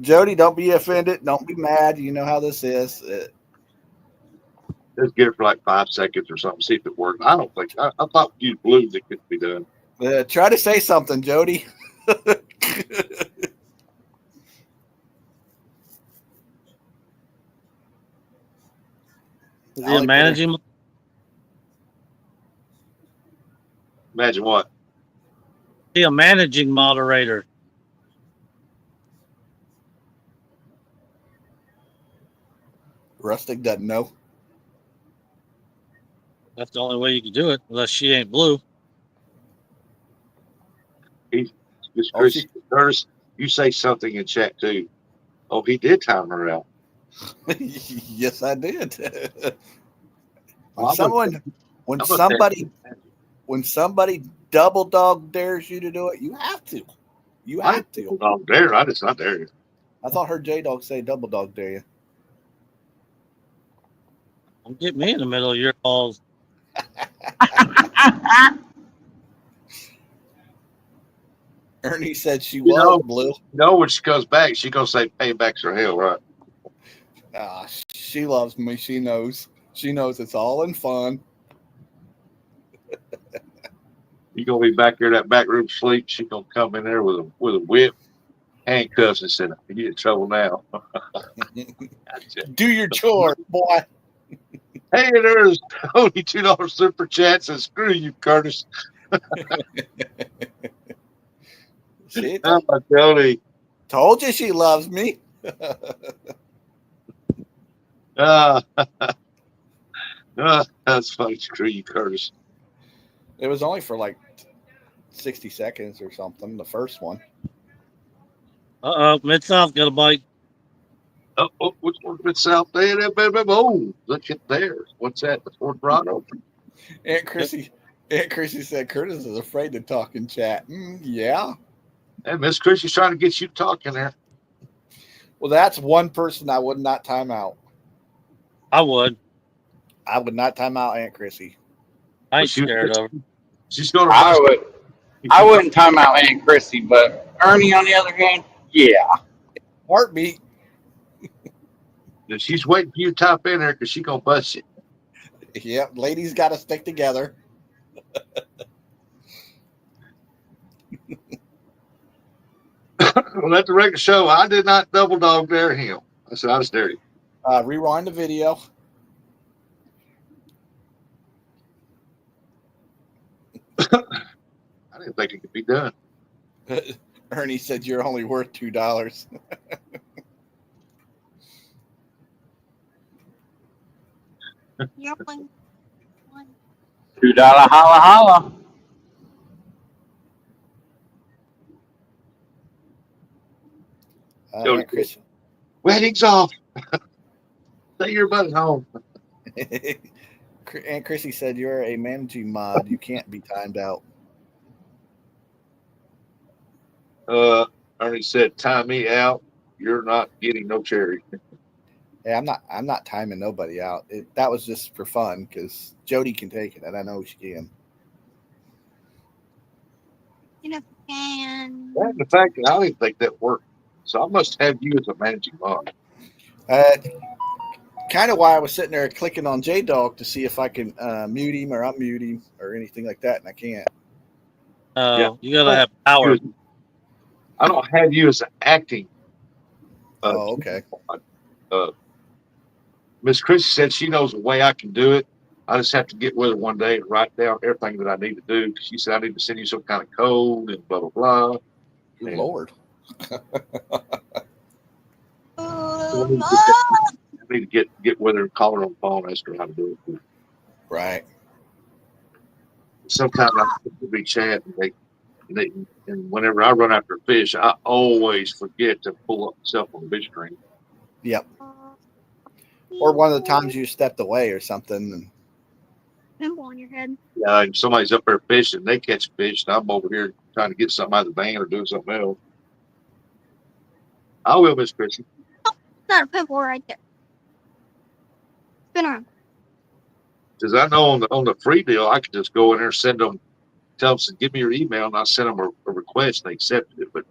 Jody, don't be offended. Don't be mad. You know how this is. Just get it for like 5 seconds or something. See if it works. I don't think. I thought you blue that could be done. Try to say something, Jody. Is he a managing? Imagine what? Is he a managing moderator? Rustic doesn't know. That's the only way you can do it, unless she ain't blue. He's just Oh, she. Curtis, you say something in chat too. Oh, he did time her out. Yes, I did. when I'm gonna someone, when I'm gonna say somebody, when somebody double dog dares you to do it, you have to. You I have to. don't dare. I just not dare you. I thought heard J Dog say double dog dare you. Don't get me in the middle of your calls. Ernie said she You was know, blue. when she comes back, she gonna say paybacks are hell, right? Ah, she loves me. She knows. She knows it's all in fun. You gonna be back there in that back room sleep. She gonna come in there with a whip, handcuffs, and said, "You in trouble now." Gotcha. Do your chore, boy. Hey, there's only $2 super chats, and screw you, Curtis. See, Oh, Tony. told you she loves me. Ah, that's funny. Screw you, Curtis. It was only for like 60 seconds or something, the first one. Mid South got a bite. Oh, which one's been south there? Oh, look at there. What's that? The Fort Toronto. Aunt Chrissy said Curtis is afraid to talk in chat. Yeah. Hey, Miss Chris, she's trying to get you talking there. Well, that's one person I would not time out. I would. I would not time out Aunt Chrissy. I ain't scared of her. She's going to I bust. would. I wouldn't time out Aunt Chrissy, but Ernie, on the other hand, yeah. Heartbeat. She's waiting for you to type in there because she's going to bust you. Yep, ladies got to stick together. Well, at the regular show, I did not double dog dare him. I said, I just dare you. Rewind the video. I didn't think it could be done. Ernie said you're only worth $2. You're one. $2 holla holla. Aunt Chrissy. Wedding's off. Take your butt home. Aunt Chrissy said you're a managing mod. You can't be timed out. Ernie said, time me out. You're not getting no cherry. Hey, I'm not timing nobody out. That was just for fun because Jody can take it, and I know she can. You know, and And the fact that I didn't think that worked. So I must have you as a managing mod. Kind of why I was sitting there clicking on J Dog to see if I can mute him or unmute him or anything like that, and I can't. Yeah. You gotta have power. I don't have you as an acting. Okay. Miss Chrissy said she knows a way I can do it. I just have to get with her one day and write down everything that I need to do. She said I need to send you some kind of code and blah blah blah. Good And Lord. I need to get with her and call her on the phone, ask her how to do it. Right. Sometimes I have to be chat and whenever I run after a fish, I always forget to pull up myself on the fish screen. Yep. Or one of the times you stepped away or something. And pimple on your head. Yeah, and somebody's up there fishing, they catch a fish, and I'm over here trying to get something out of the van or doing something else. I will, Miss Chrissy. Not a pimple right there. Spin around. Because I know on the free deal, I can just go in there and send them, tell them, give me your email, and I send them a request, and they accepted it. But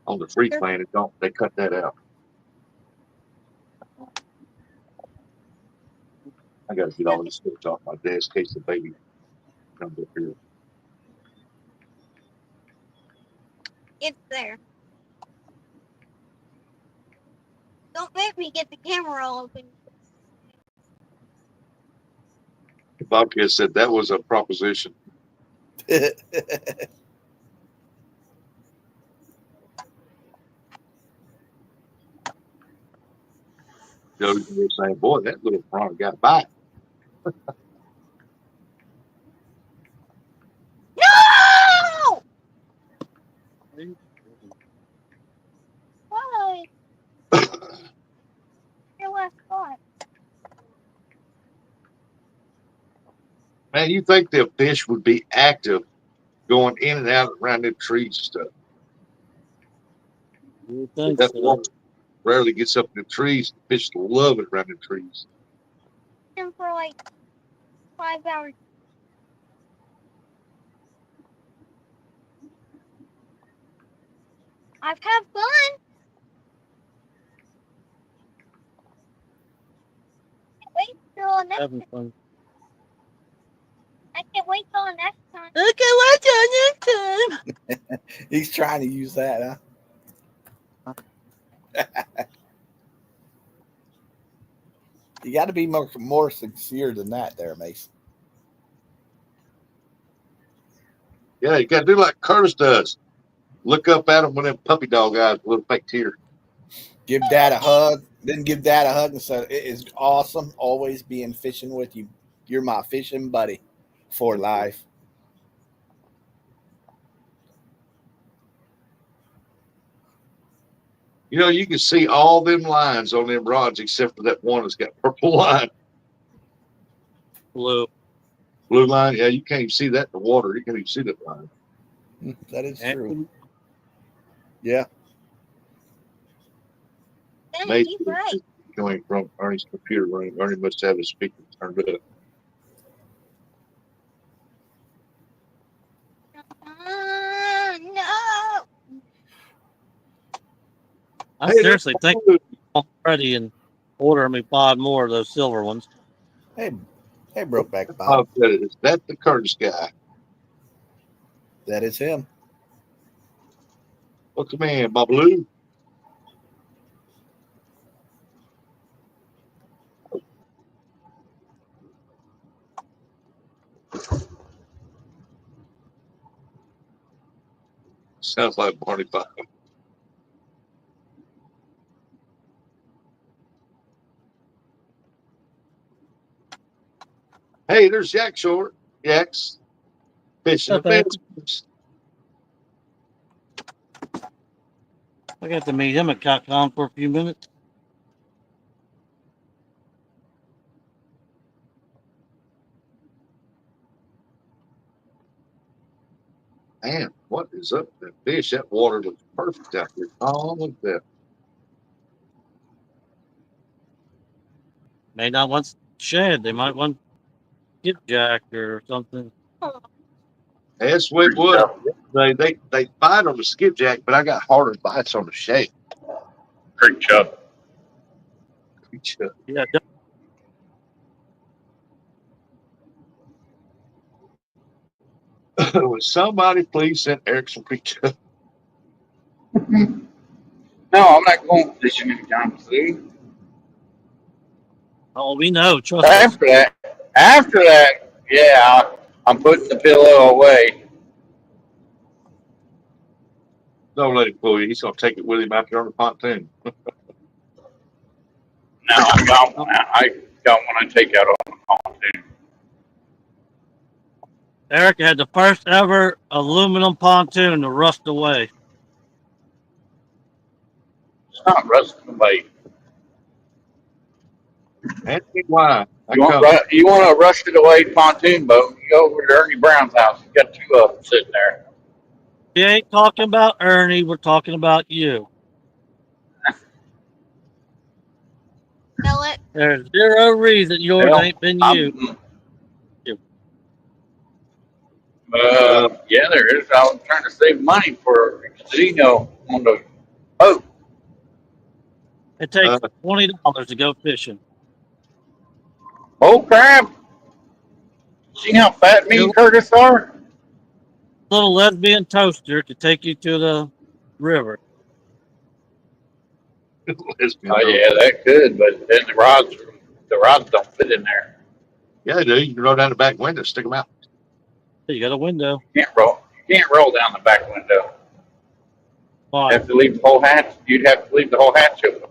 on the free plan, they cut that out. I got to get all this stuff off my desk in case the baby comes up here. It's there. Don't make me get the camera all open. Bobcat said that was a proposition. Jody was saying, boy, that little prawn got bite. God. Man, you think the fish would be active going in and out around the trees and stuff? You think That so? water rarely gets up in the trees. The fish love it around the trees. And for like 5 hours. I've had fun. Wait till next. Having fun. I can't wait till next time. Okay, what's your next time? He's trying to use that, huh? You got to be more sincere than that, there, Mason. Yeah, you got to do like Curtis does. Look up at him with them puppy dog eyes, with a little fake tear. Give Dad a hug. Then give Dad a hug and say, "It is awesome always being fishing with you. You're my fishing buddy for life." You know, you can see all them lines on them rods except for that one that's got purple line. Blue. Blue line, yeah, you can't even see that in the water. You can't even see that line. That is true. Yeah. Dang, Maybe he's right. it's going from Ernie's computer running. Ernie must have his speaker turned up. No. I Hey, seriously think I'm ready and order me 5 more of those silver ones. Hey, Brokeback Bob. Bob said it. Is that the Curtis guy? That is him. What's the man, Bob Lou? Sounds like Barney Fife. Hey, there's Yak Short. Yak's fishing the Okay. fish. I got to meet him at CatCon for a few minutes. Man, what is up with that fish? That water looks perfect out there. Oh, look at that. May not want shad. They might want skipjack or something. That's the way it was. They bite on the skipjack, but I got harder bites on the shad. Creek chub. Yeah, Would somebody please send Eric some pictures? No, I'm not going fishing anytime soon. oh, we know. Trust us. After that, yeah, I'm putting the pillow away. Don't let him fool you. He's gonna take it with him out there on the pontoon. No, I don't want to take out on the pontoon. Eric had the first ever aluminum pontoon to rust away. It's not rusting away. Ask me why. You want a rusted away pontoon boat? You go over to Ernie Brown's house. He's got 2 of them sitting there. We ain't talking about Ernie. We're talking about you. Sell it. There's 0 reason yours Well, ain't been you. Yeah, there is. I was trying to save money for a casino on the boat. It takes $20 to go fishing. Oh crap! See how fat me and Curtis are? Little lesbian toaster to take you to the river. Oh yeah, that could, but then the rods don't fit in there. Yeah, they do. You can roll down the back window, stick them out. You got a window. You can't roll down the back window. Why? You have to leave the whole hatch. You'd have to leave the whole hatch open.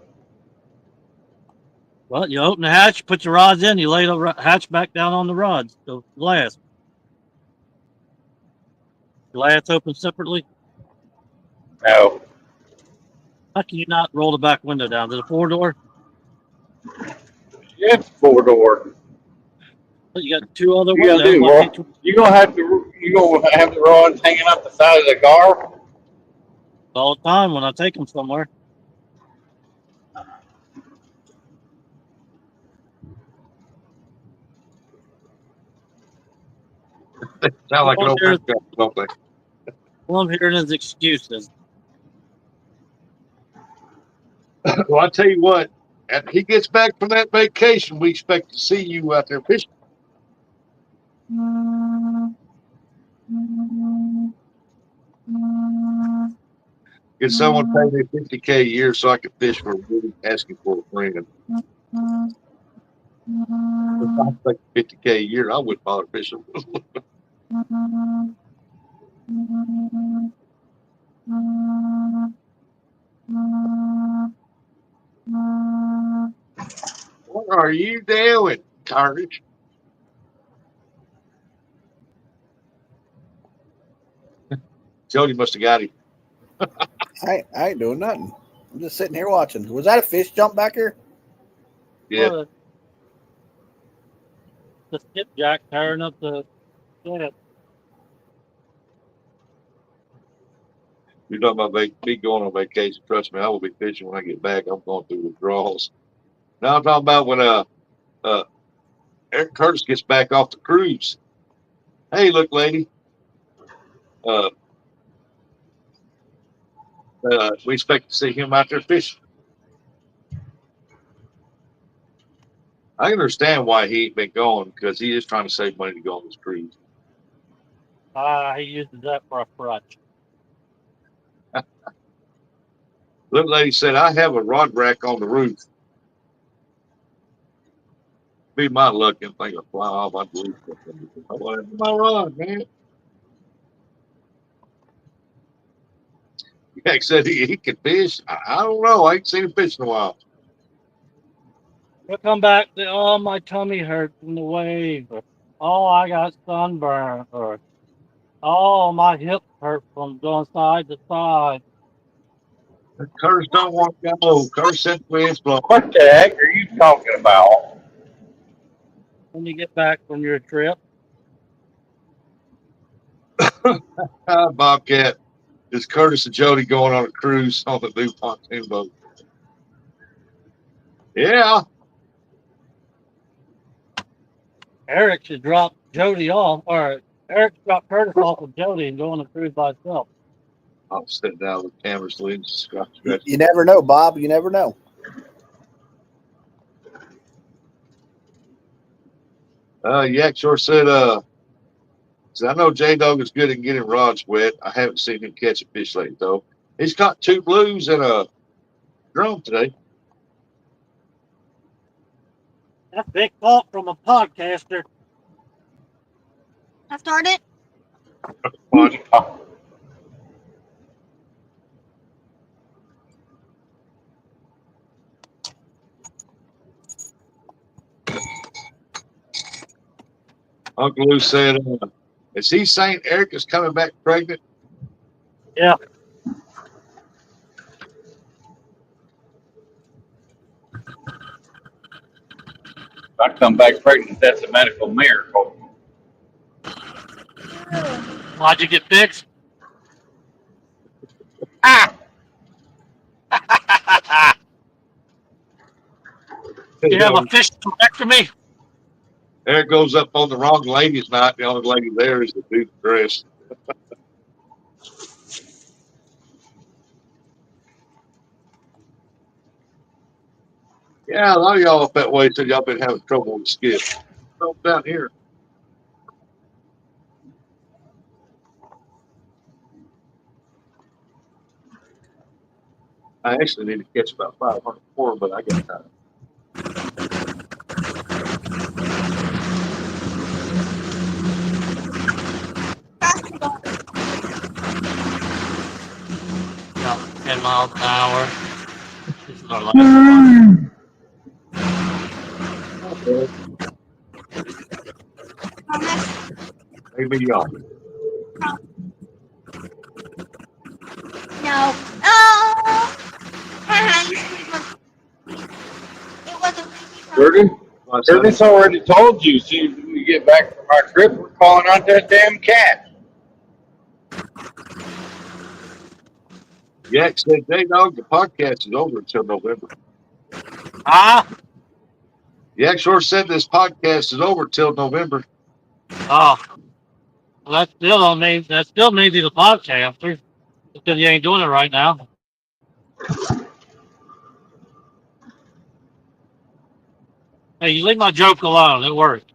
Well, you open the hatch, you put your rods in, you lay the hatch back down on the rods, the glass. Glass open separately. No, How can you not roll the back window down? Is it a 4-door? Yeah, it's 4-door. You got two other What you gonna windows. do, Why boy? can't you You gonna have the rods hanging up the side of the car? all the time when I take them somewhere? Sound like an All I'm old hearing, man, don't they? all I'm hearing is excuses. Well, I tell you what, after he gets back from that vacation, we expect to see you out there fishing. Get someone pay me $50K a year so I can fish for a living, asking for a friend. If I take $50K a year, I wouldn't bother fishing. What are you doing, Carnage? Jody must have got him. I ain't doing nothing. I'm just sitting here watching. Was that a fish jump back here? Yeah, The skipjack tearing up the ship. you're talking about me going on vacation. Trust me, I will be fishing when I get back. I'm going through withdrawals. Now I'm talking about when Eric Curtis gets back off the cruise. Hey, look, lady. Uh, we expect to see him out there fishing. I understand why he ain't been going because he is trying to save money to go on this cruise. He uses that for a crutch. Little lady said, I have a rod rack on the roof. Be my luck and thing will fly off my roof. I want to my rod, man. Jack said he can fish. I don't know. I ain't seen him fish in a while. He'll come back, say, oh, my tummy hurts in the wave, or oh, I got sunburn, or oh, my hips hurt from going side to side. Curtis don't want to go. Curtis said the wind's blowing. What the heck are you talking about? When you get back from your trip, Bobcat. It's Curtis and Jody going on a cruise on the new pontoon boat. Yeah. Eric should drop Jody off, or Eric should drop Curtis off with Jody and go on a cruise by himself. I'll sit down with cameras, lens, scratch. You never know, Bob. You never know. Yak sure said, I know J Dog is good at getting rods wet. I haven't seen him catch a fish lately, though. He's caught 2 blues and a drum today. That's big fault from a podcaster. I started. Uncle Lou said, is he saying Eric is coming back pregnant? Yeah. If I come back pregnant, that's a medical miracle. Why'd you get fixed? You have a fish tumectomy? Eric goes up on the wrong lady's night. The only lady there is the dude dress. Yeah, a lot of y'all up that way said y'all been having trouble with skip. So down here. I actually need to catch about 500 more, but I got time. About 10 miles an hour. This is our last one. Maybe y'all. No. Oh. Haha, you squeezed my. It wasn't. Jordan, My son, Curtis already told you. See, when we get back from our trip, we're calling out that damn cat. Yak said, "Hey, dog, the podcast is over until November." Ah, Yak sure said this podcast is over till November. oh, well, that still means he's a podcaster because you ain't doing it right now. Hey, you leave my joke alone. It worked.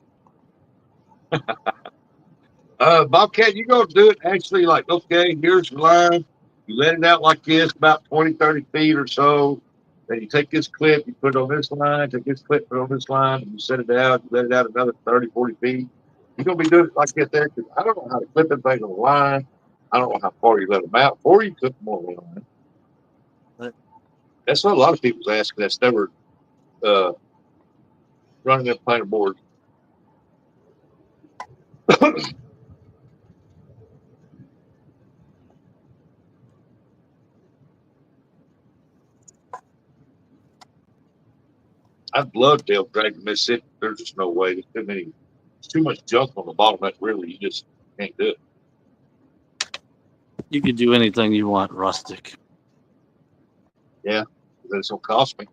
Bobcat, you gonna do it actually like, okay, here's the line. You let it out like this, about 20, 30 feet or so. Then you take this clip, you put it on this line, take this clip, put it on this line, and you set it out, you let it out another 30, 40 feet. You're gonna be doing it like that there because I don't know how to clip anything on the line. I don't know how far you let them out, or you clip them on the line. That's what a lot of people's asking. That's never uh, running them planer boards. I'd love to be able to drag the Mississippi. There's just no way. There's too much junk on the bottom of that river. You just can't do it. You can do anything you want, rustic. Yeah, it's gonna cost me.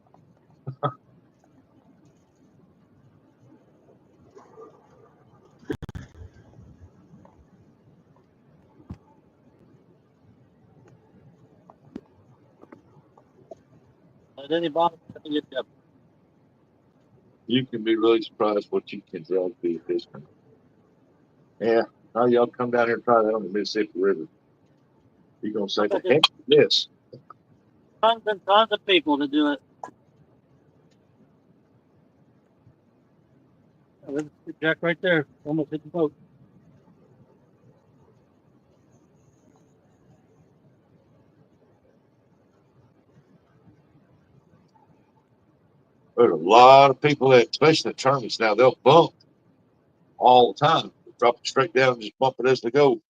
At any bottom, you get You can be really surprised what you can drag through this one. Yeah, now y'all come down here and try that on the Mississippi River. You're gonna say the heck is this? tons and tons of people to do it. Oh, there's a Jack right there. Almost hit the boat. There's a lot of that, especially the tournaments now, they'll bump all the time. They drop it straight down and just bump it as they go.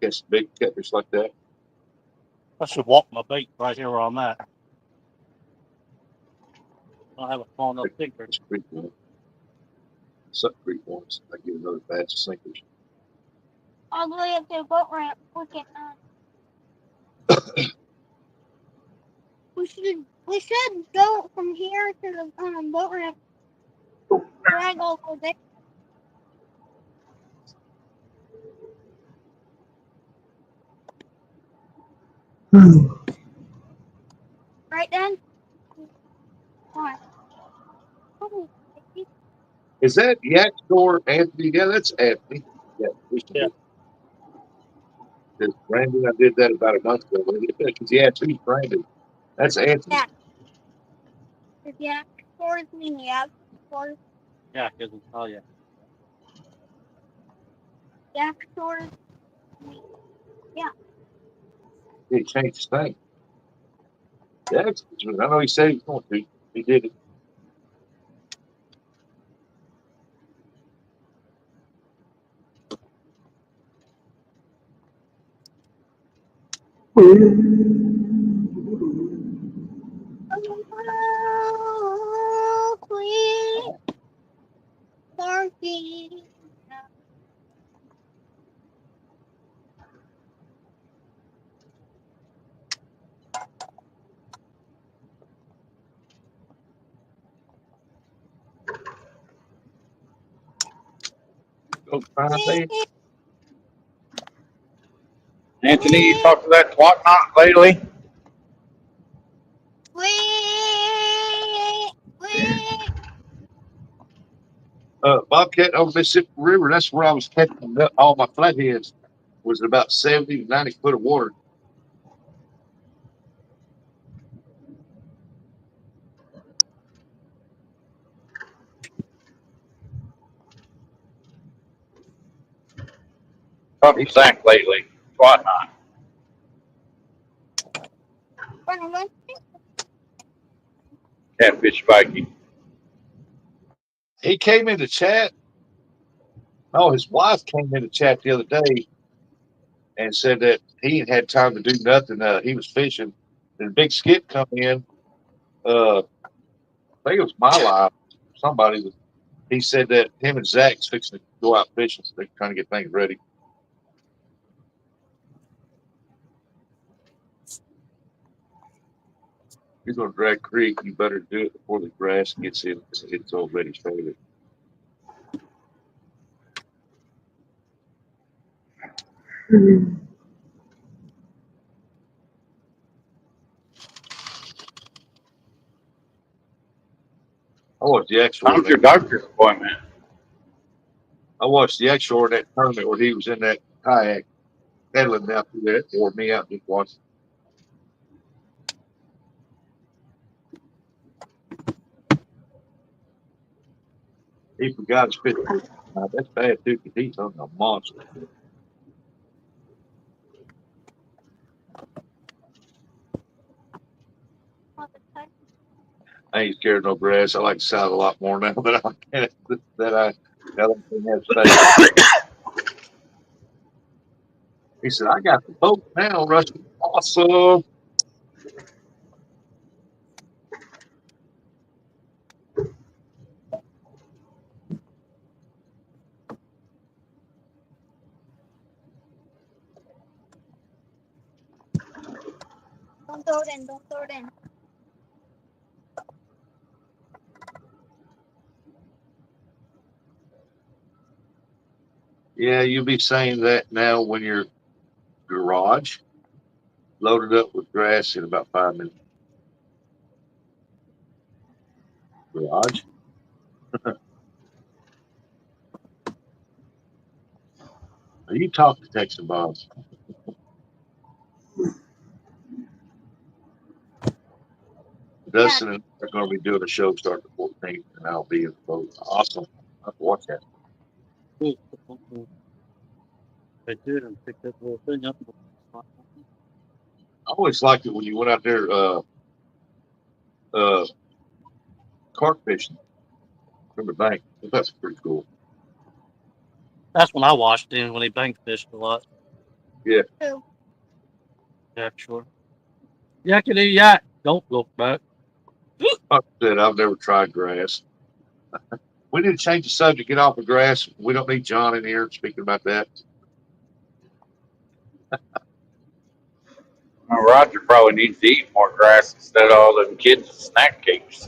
Catch big catfish like that. I should walk my bait right here where I'm at. I have a small enough sinker. This creek one. Suck Creek ones. I get another batch of sinkers. All the way up to the boat ramp. We can. We should go from here to the boat ramp. Drag all over there. Right then. Why? Is that Yak Store Anthony? Yeah, that's Anthony. Yeah, Yeah. Brandon, I did that about a month ago. Because yeah, he's Brandon. That's Anthony. Yeah. Yeah. Towards me. Yeah. Towards. Yeah, because oh yeah. Yeah. Towards me. He changed his name. Yeah, I know he said he was going to. He did it. Oh, queen. Parking. Go find me. Anthony, you talked to that twat knot lately? Bobcat on Mississippi River. That's where I was catching all my flatheads. Was about 70 to 90 foot of water. Talked to Zach lately. Twat knot. Catfish spiky. He came into chat. Oh, his wife came into chat the other day and said that he ain't had time to do nothing. He was fishing. And a big skip come in. I think it was my life. somebody was, he said that him and Zach's fixing to go out fishing, so they're trying to get things ready. You're gonna drag creek, you better do it before the grass gets in. It's already started. I watched the actual. How's your doctor's appointment? I watched the actual in that tournament where he was in that kayak pedaling out through there, or me out just watching. He forgot his fish. That's bad too, because he's on a monster. I ain't scared of no grass. I like the sound a lot more now that I don't have space. He said, "I got the boat now, Rusty. Awesome." Don't throw it in. Don't throw it in. Yeah, you'll be saying that now when your garage loaded up with grass in about 5 minutes. Garage. You talk to Texan Bob. Dustin and I are going to be doing a show starting the 14th, and I'll be in the boat. Awesome. I have to watch that. I did and picked that little thing up. I always liked it when you went out there carp fishing from the bank. That's pretty cool. That's when I watched him when he bank fished a lot. Yeah. Who? Yeah, sure. Yakety yak. Don't look back. Like I said, I've never tried grass. We need to change the subject, get off of grass. We don't need John in here speaking about that. Well, Roger probably needs to eat more grass instead of all them kids' snack cakes.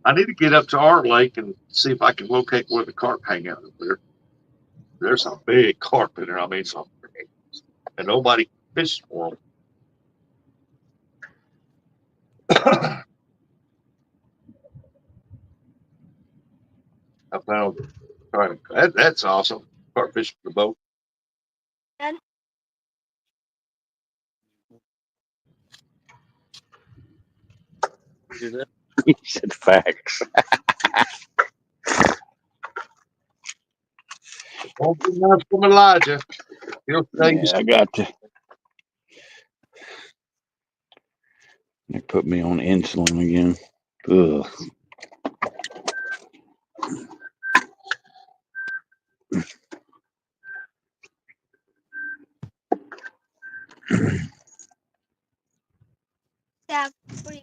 I need to get up to our lake and see if I can locate where the carp hang out up there. There's some big carp in there. I mean, some, and nobody fishes for them. I found trying to, that's awesome. Carp fishing for the boat. Dad? Do that. He said facts. Won't be enough from Elijah. He'll say Yeah, I got to. They put me on insulin again. Ugh. Dad, what are you?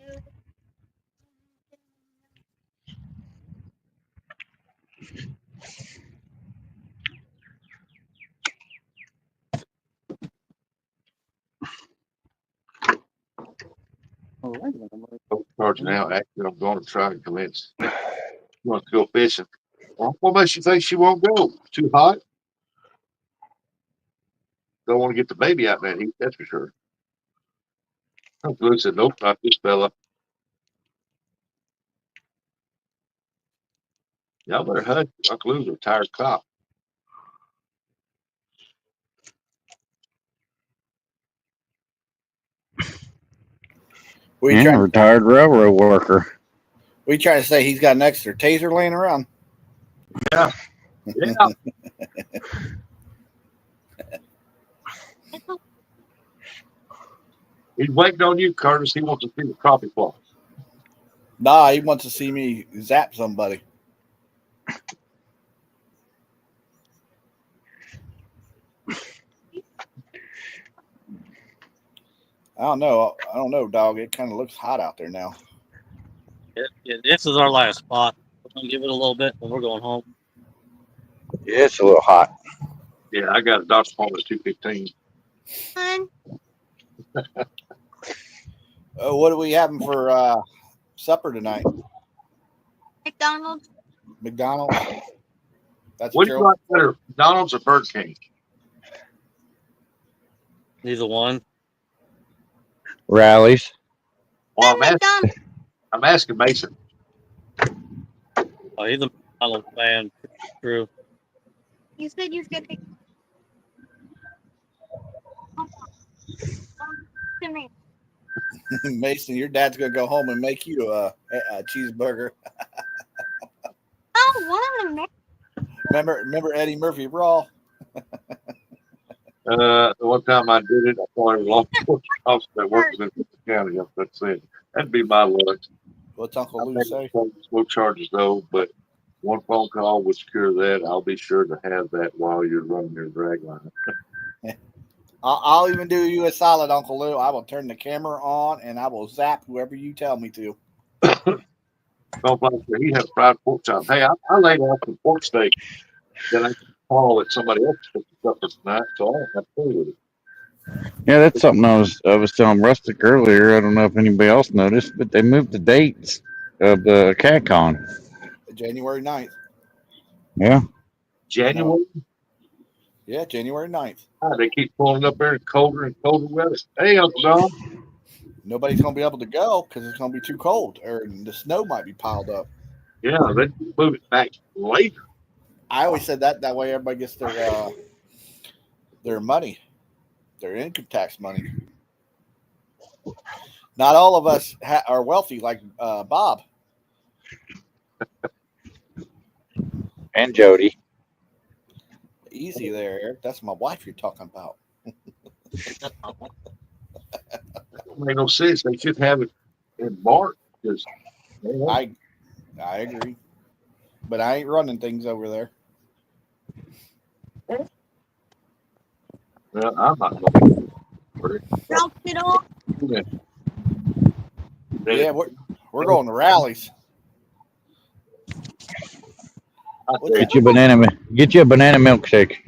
charging out. Actually, I'm going to try to convince. She wants to go fishing. Well, what makes you think she won't go? Too hot? Don't want to get the baby out in that heat, that's for sure. Luke said, nope, not this fella. Y'all better hush. Uncle Lou's a retired cop. We Yeah, trying, retired railroad worker. we trying to say he's got an extra taser laying around. Yeah. Yeah. He's waiting on you, Curtis. He wants to see the crappie fall. Nah, he wants to see me zap somebody. I don't know, dog. It kind of looks hot out there now. This is our last spot. We're gonna give it a little bit, and we're going home. Yeah, it's a little hot. Yeah, I got a doctor's appointment at 2:15. Fun. What are we having for supper tonight? McDonald's. McDonald's. That's What do you true. like better, McDonald's or Burger King? Neither one. Rallies. Well, McDonald's. I'm asking Mason. Oh, he's a McDonald's fan. True. You said you was gonna pick. To me. Mason, your dad's gonna go home and make you a cheeseburger. Oh, one of them. Remember Eddie Murphy Raw? The one time I did it, I probably lost 4 jobs that worked in the county. That's it. That'd be my luck. What's Uncle I Lou think say? no charges though, but one phone call would secure that. I'll be sure to have that while you're running your drag line. I'll even do you a solid, Uncle Lou. I will turn the camera on and I will zap whoever you tell me to. Don't blame me. He had fried pork chops. Hey, I laid off some pork steak. Then I call that somebody else picked it up tonight, so I don't have to play with it. Yeah, that's something I was telling Rustic earlier. I don't know if anybody else noticed, but they moved the dates of the CatCon. January 9th. Yeah. January, Yeah, January 9th. they keep pulling up there in colder and colder weather. Hey, Uncle Don. Nobody's going to be able to go because it's going to be too cold or the snow might be piled up. Yeah, they move it back later. I always said that way everybody gets their money, their income tax money. Not all of us are wealthy like Bob. And Jody. Easy there, Eric. That's my wife you're talking about. Don't make no sense. They should have it in March. Because I agree. But I ain't running things over there. well, I'm not going to. Drop it off. Yeah, we're going to rallies. Get you a banana milkshake.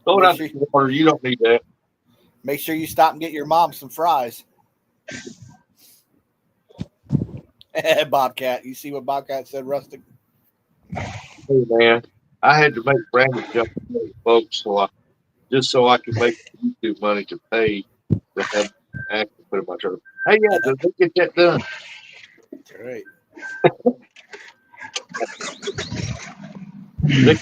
Throw it out the water. You don't need that. Make sure you stop and get your mom some fries. Bobcat. You see what Bobcat said, Rustic? Hey, man, I had to make Brandon jump folks so I could make YouTube money to pay to have access to put in my truck. Hey, yeah, let's get that done. That's right. Hey,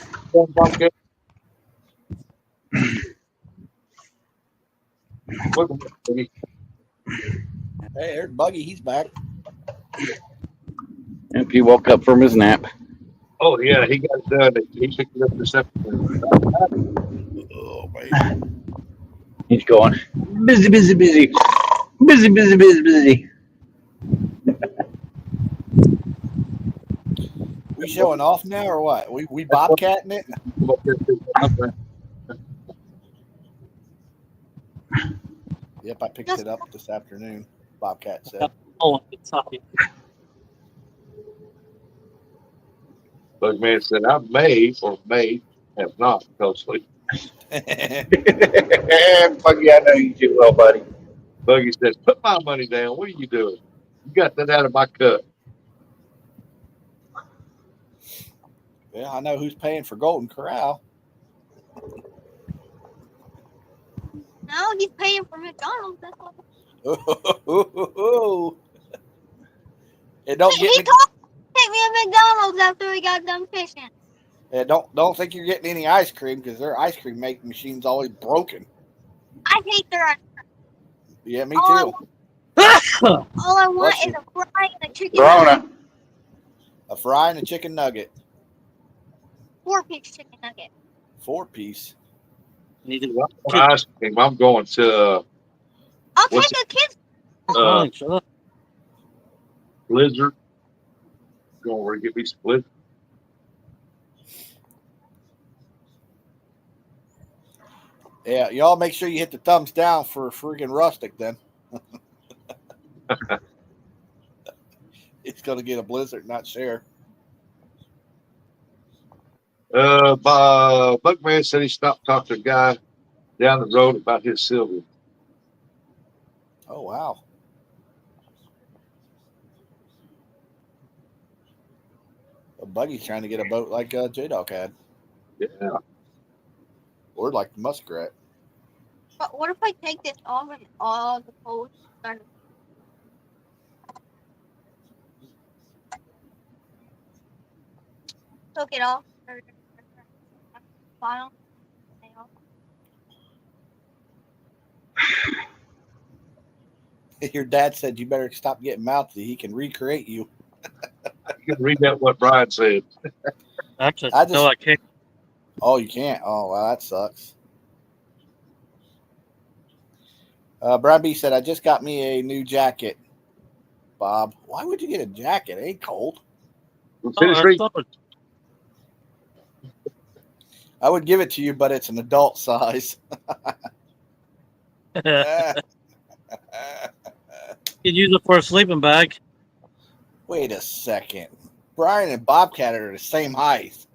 there's Buggy. He's back. If he woke up from his nap. Oh, yeah, he got it done. He picked it up this afternoon. Oh, man. He's going, busy. Busy. We showing off now or what? We bobcatting it? Yep, I picked it up this afternoon. Bobcat said. Oh, it's sorry. Bugman said, I may or may have not fell asleep. Buggy, I know you do well, buddy. Buggy says, put my money down. What are you doing? You got that out of my cut. Yeah, I know who's paying for Golden Corral. No, he's paying for McDonald's. That's what. It don't He get me. told me to take me to McDonald's after we got done fishing. Yeah, don't think you're getting any ice cream because their ice cream making machine's always broken. I hate their ice Yeah, me Oh, too. All I want Bless is you. a fry and a chicken Corona. nugget. A fry and a chicken nugget. 4-piece chicken nugget. 4-piece. Ice cream. I'm going to I'll What's take a kid's. Shut up. Blizzard. Going over to get me some Blizzard. Yeah, y'all make sure you hit the thumbs down for freaking Rustic then. It's going to get a blizzard, not share. Buckman said he stopped talking to a guy down the road about his silver. Oh, wow. A Buggy's trying to get a boat like J-Dog had, Yeah. or like the Muskrat. But what if I take this off and all the posts start? Took it off. Bottom. Your dad said you better stop getting mouthy. He can recreate you. You can read that what Brian said. Actually, I just- no, I can't. Oh, you can't? Oh, well, that sucks. Brad B said, I just got me a new jacket. Bob, why would you get a jacket? It ain't cold. Finish I reading. thought I would give it to you, but it's an adult size. you can use it for a sleeping bag. Wait a second. Brian and Bobcat are the same height.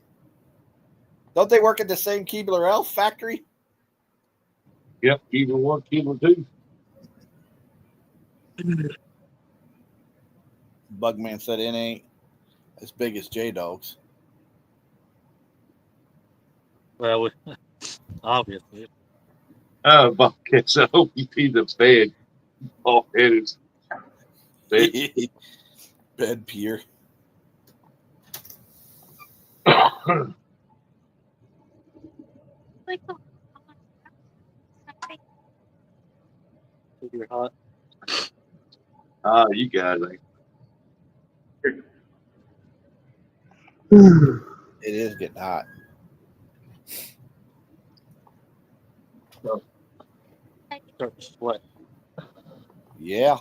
Don't they work at the same Keebler Elf factory? Yep, Keeper 1, Keeper 2. Bugman said it ain't as big as J-Dog's. Well, obviously. Buckets, I hope you see the bed. All headed. Bed pier. You're hot. You guys ain't. It is getting hot. Start to sweat. Yeah.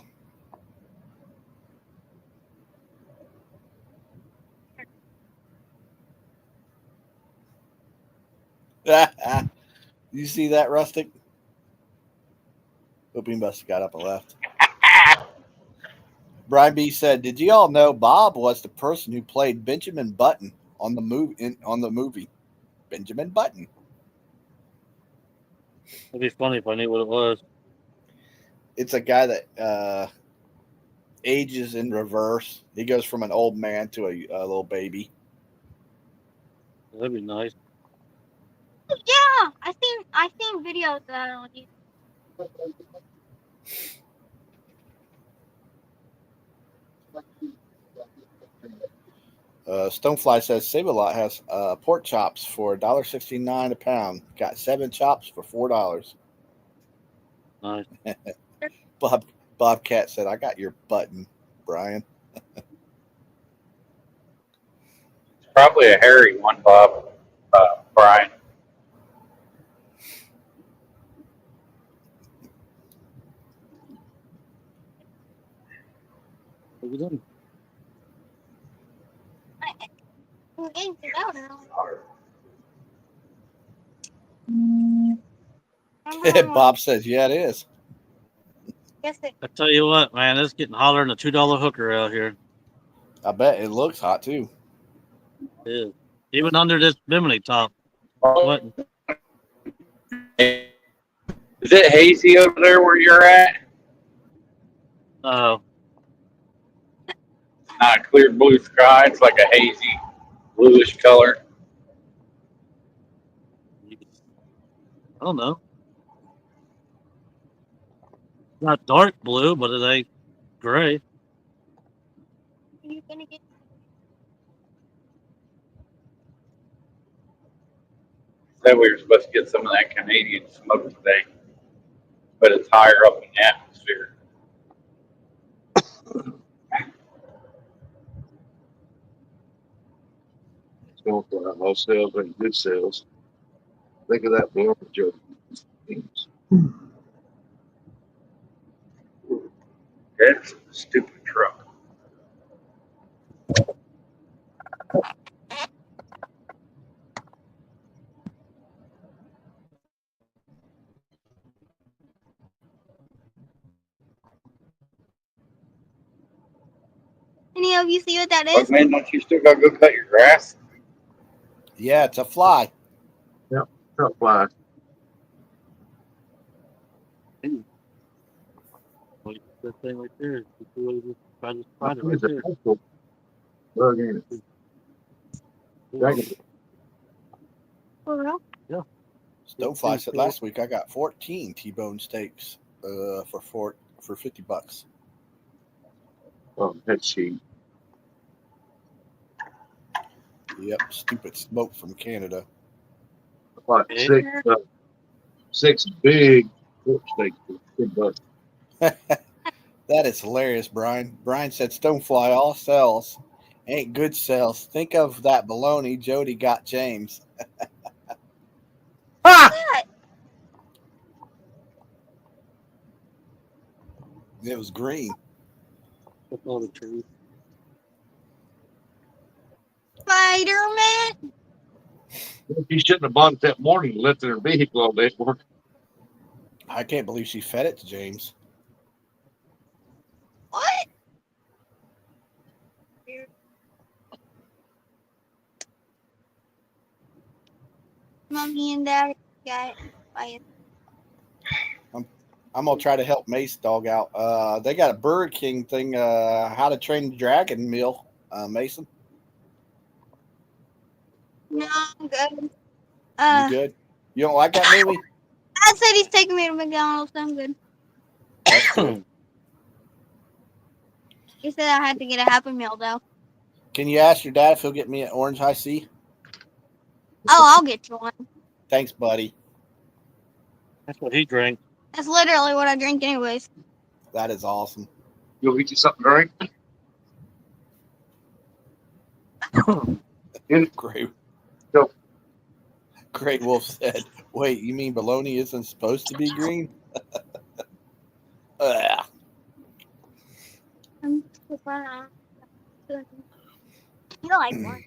You see that, Rustic? Hope he must have got up and left. Brian B said, "Did you all know Bob was the person who played Benjamin Button on the movie Benjamin Button?" It'd be funny if I knew what it was. It's a guy that ages in reverse. He goes from an old man to a little baby. That'd be nice. Yeah, I seen videos of that on YouTube. Stonefly says Save-A-Lot has pork chops for $1.69 a pound. Got 7 chops for $4. Nice. Bobcat said, "I got your button, Brian." It's probably a hairy one, Bob. Brian. What you doing? Who aims it out now? Bob says, "Yeah, it is." Guess it. I tell you what, man, it's getting hotter than a $2 hooker out here. I bet it looks hot too. It is. Even under this bimini top. What? Is it hazy over there where you're at? Oh, Not a clear blue sky. It's like a hazy bluish color. I don't know. Not dark blue, but it ain't gray. Are you gonna get? Said we were supposed to get some of that Canadian smoke today, but it's higher up in the atmosphere. It's going for low sales and good sales. Think of that blower joke. That's a stupid truck. Any of you see what that But is? man, don't you still gotta go cut your grass? Yeah, it's a fly. Truck fly. That thing right there. Try to spot it right It's a there. pencil bug in it. Dragon. For real? Stonefly said last week I got 14 T-bone steaks for $50. Oh, head sheet. Yep, stupid smoke from Canada. Like Okay. six big pork steaks for $10. That is hilarious, Brian. Brian said Stonefly all sells. Ain't good sales. Think of that baloney Jody got James. What? It was green. All the trees. Spider-Man? She shouldn't have bought it that morning and left it in her vehicle all day for. I can't believe she fed it to James. What? Mommy and Dad got it by it. I'm gonna try to help Mace dog out. They got a Burger King thing, How to Train the Dragon meal, Mason. No, I'm good. You good? You don't like that movie? Dad said he's taking me to McDonald's, so I'm good. That's good. He said I had to get a Happy Meal, though. Can you ask your dad if he'll get me an orange high C? Oh, I'll get you one. Thanks, buddy. That's what he drank. That's literally what I drink anyways. That is awesome. You'll get you something to drink? Great. Go. Great Wolf said, "Wait, you mean bologna isn't supposed to be green?" Ugh. You like one?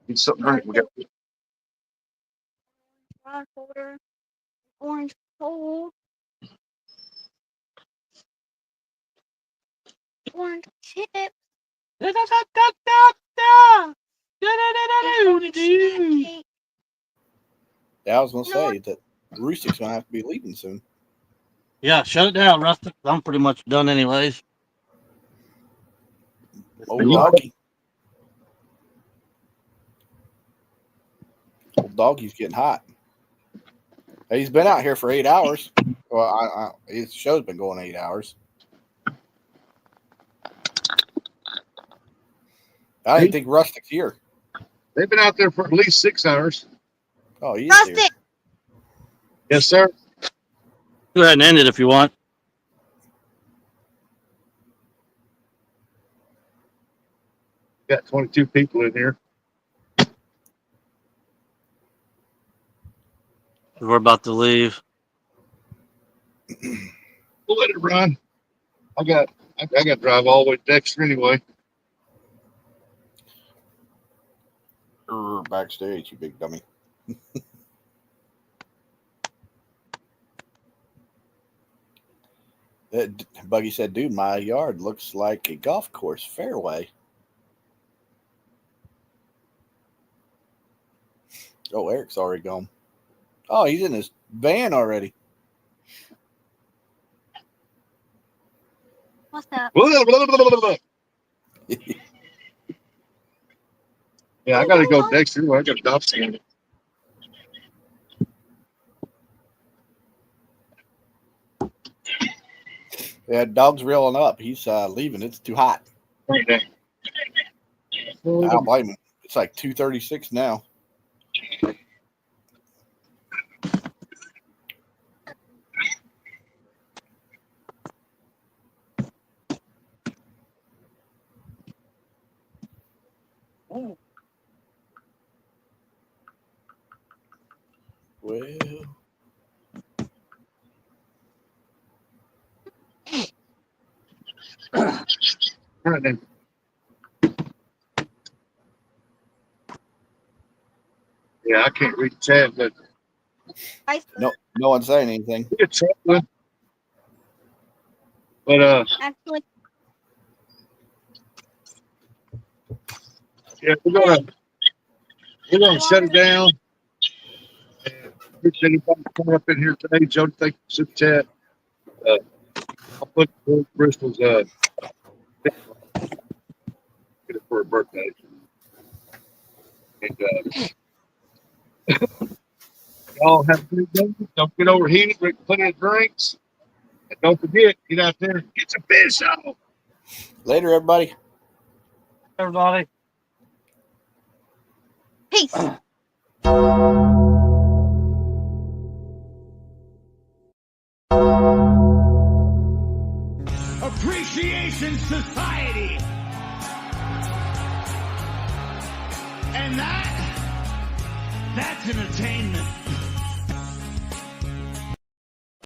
Get something to drink. We got Rock order, orange cold, orange chip, orange snack cake. Yeah, I was gonna say that Roostic's gonna have to be leaving soon. Yeah, shut it down, Rustic. I'm pretty much done anyways. Old doggy. Old doggy's getting hot. Hey, he's been out here for 8 hours. Well, his show's been going 8 hours. I didn't think Rustic's here. They've been out there for at least 6 hours. Oh, he is here. Rustic, Yes, sir. Go ahead and end it if you want. Got 22 people in here. We're about to leave. We'll let it run. I got to drive all the way to Dexter anyway. Backstage, you big dummy. Buggy said, "Dude, my yard looks like a golf course fairway." Oh, Eric's already gone. Oh, he's in his van already. what's up? Yeah, I got to go to Dexter anyway. I got a dog stand. Yeah, dog's reeling up. He's leaving. It's too hot. I don't blame him. It's like 2:36 now. Well, All right, then. Yeah, I can't read the chat, but no one's saying anything. it's traveling. But Actually, yeah, we're gonna shut it down. Appreciate anybody coming up in here today. Jody, thank you for the chat. I'll put Bristol's get it for her birthday. And y'all have a good day. Don't get overheated. Drink plenty of drinks. And don't forget, get out there, get some fish on. Later, everybody. Everybody. peace. Appreciation Society. And that's entertainment.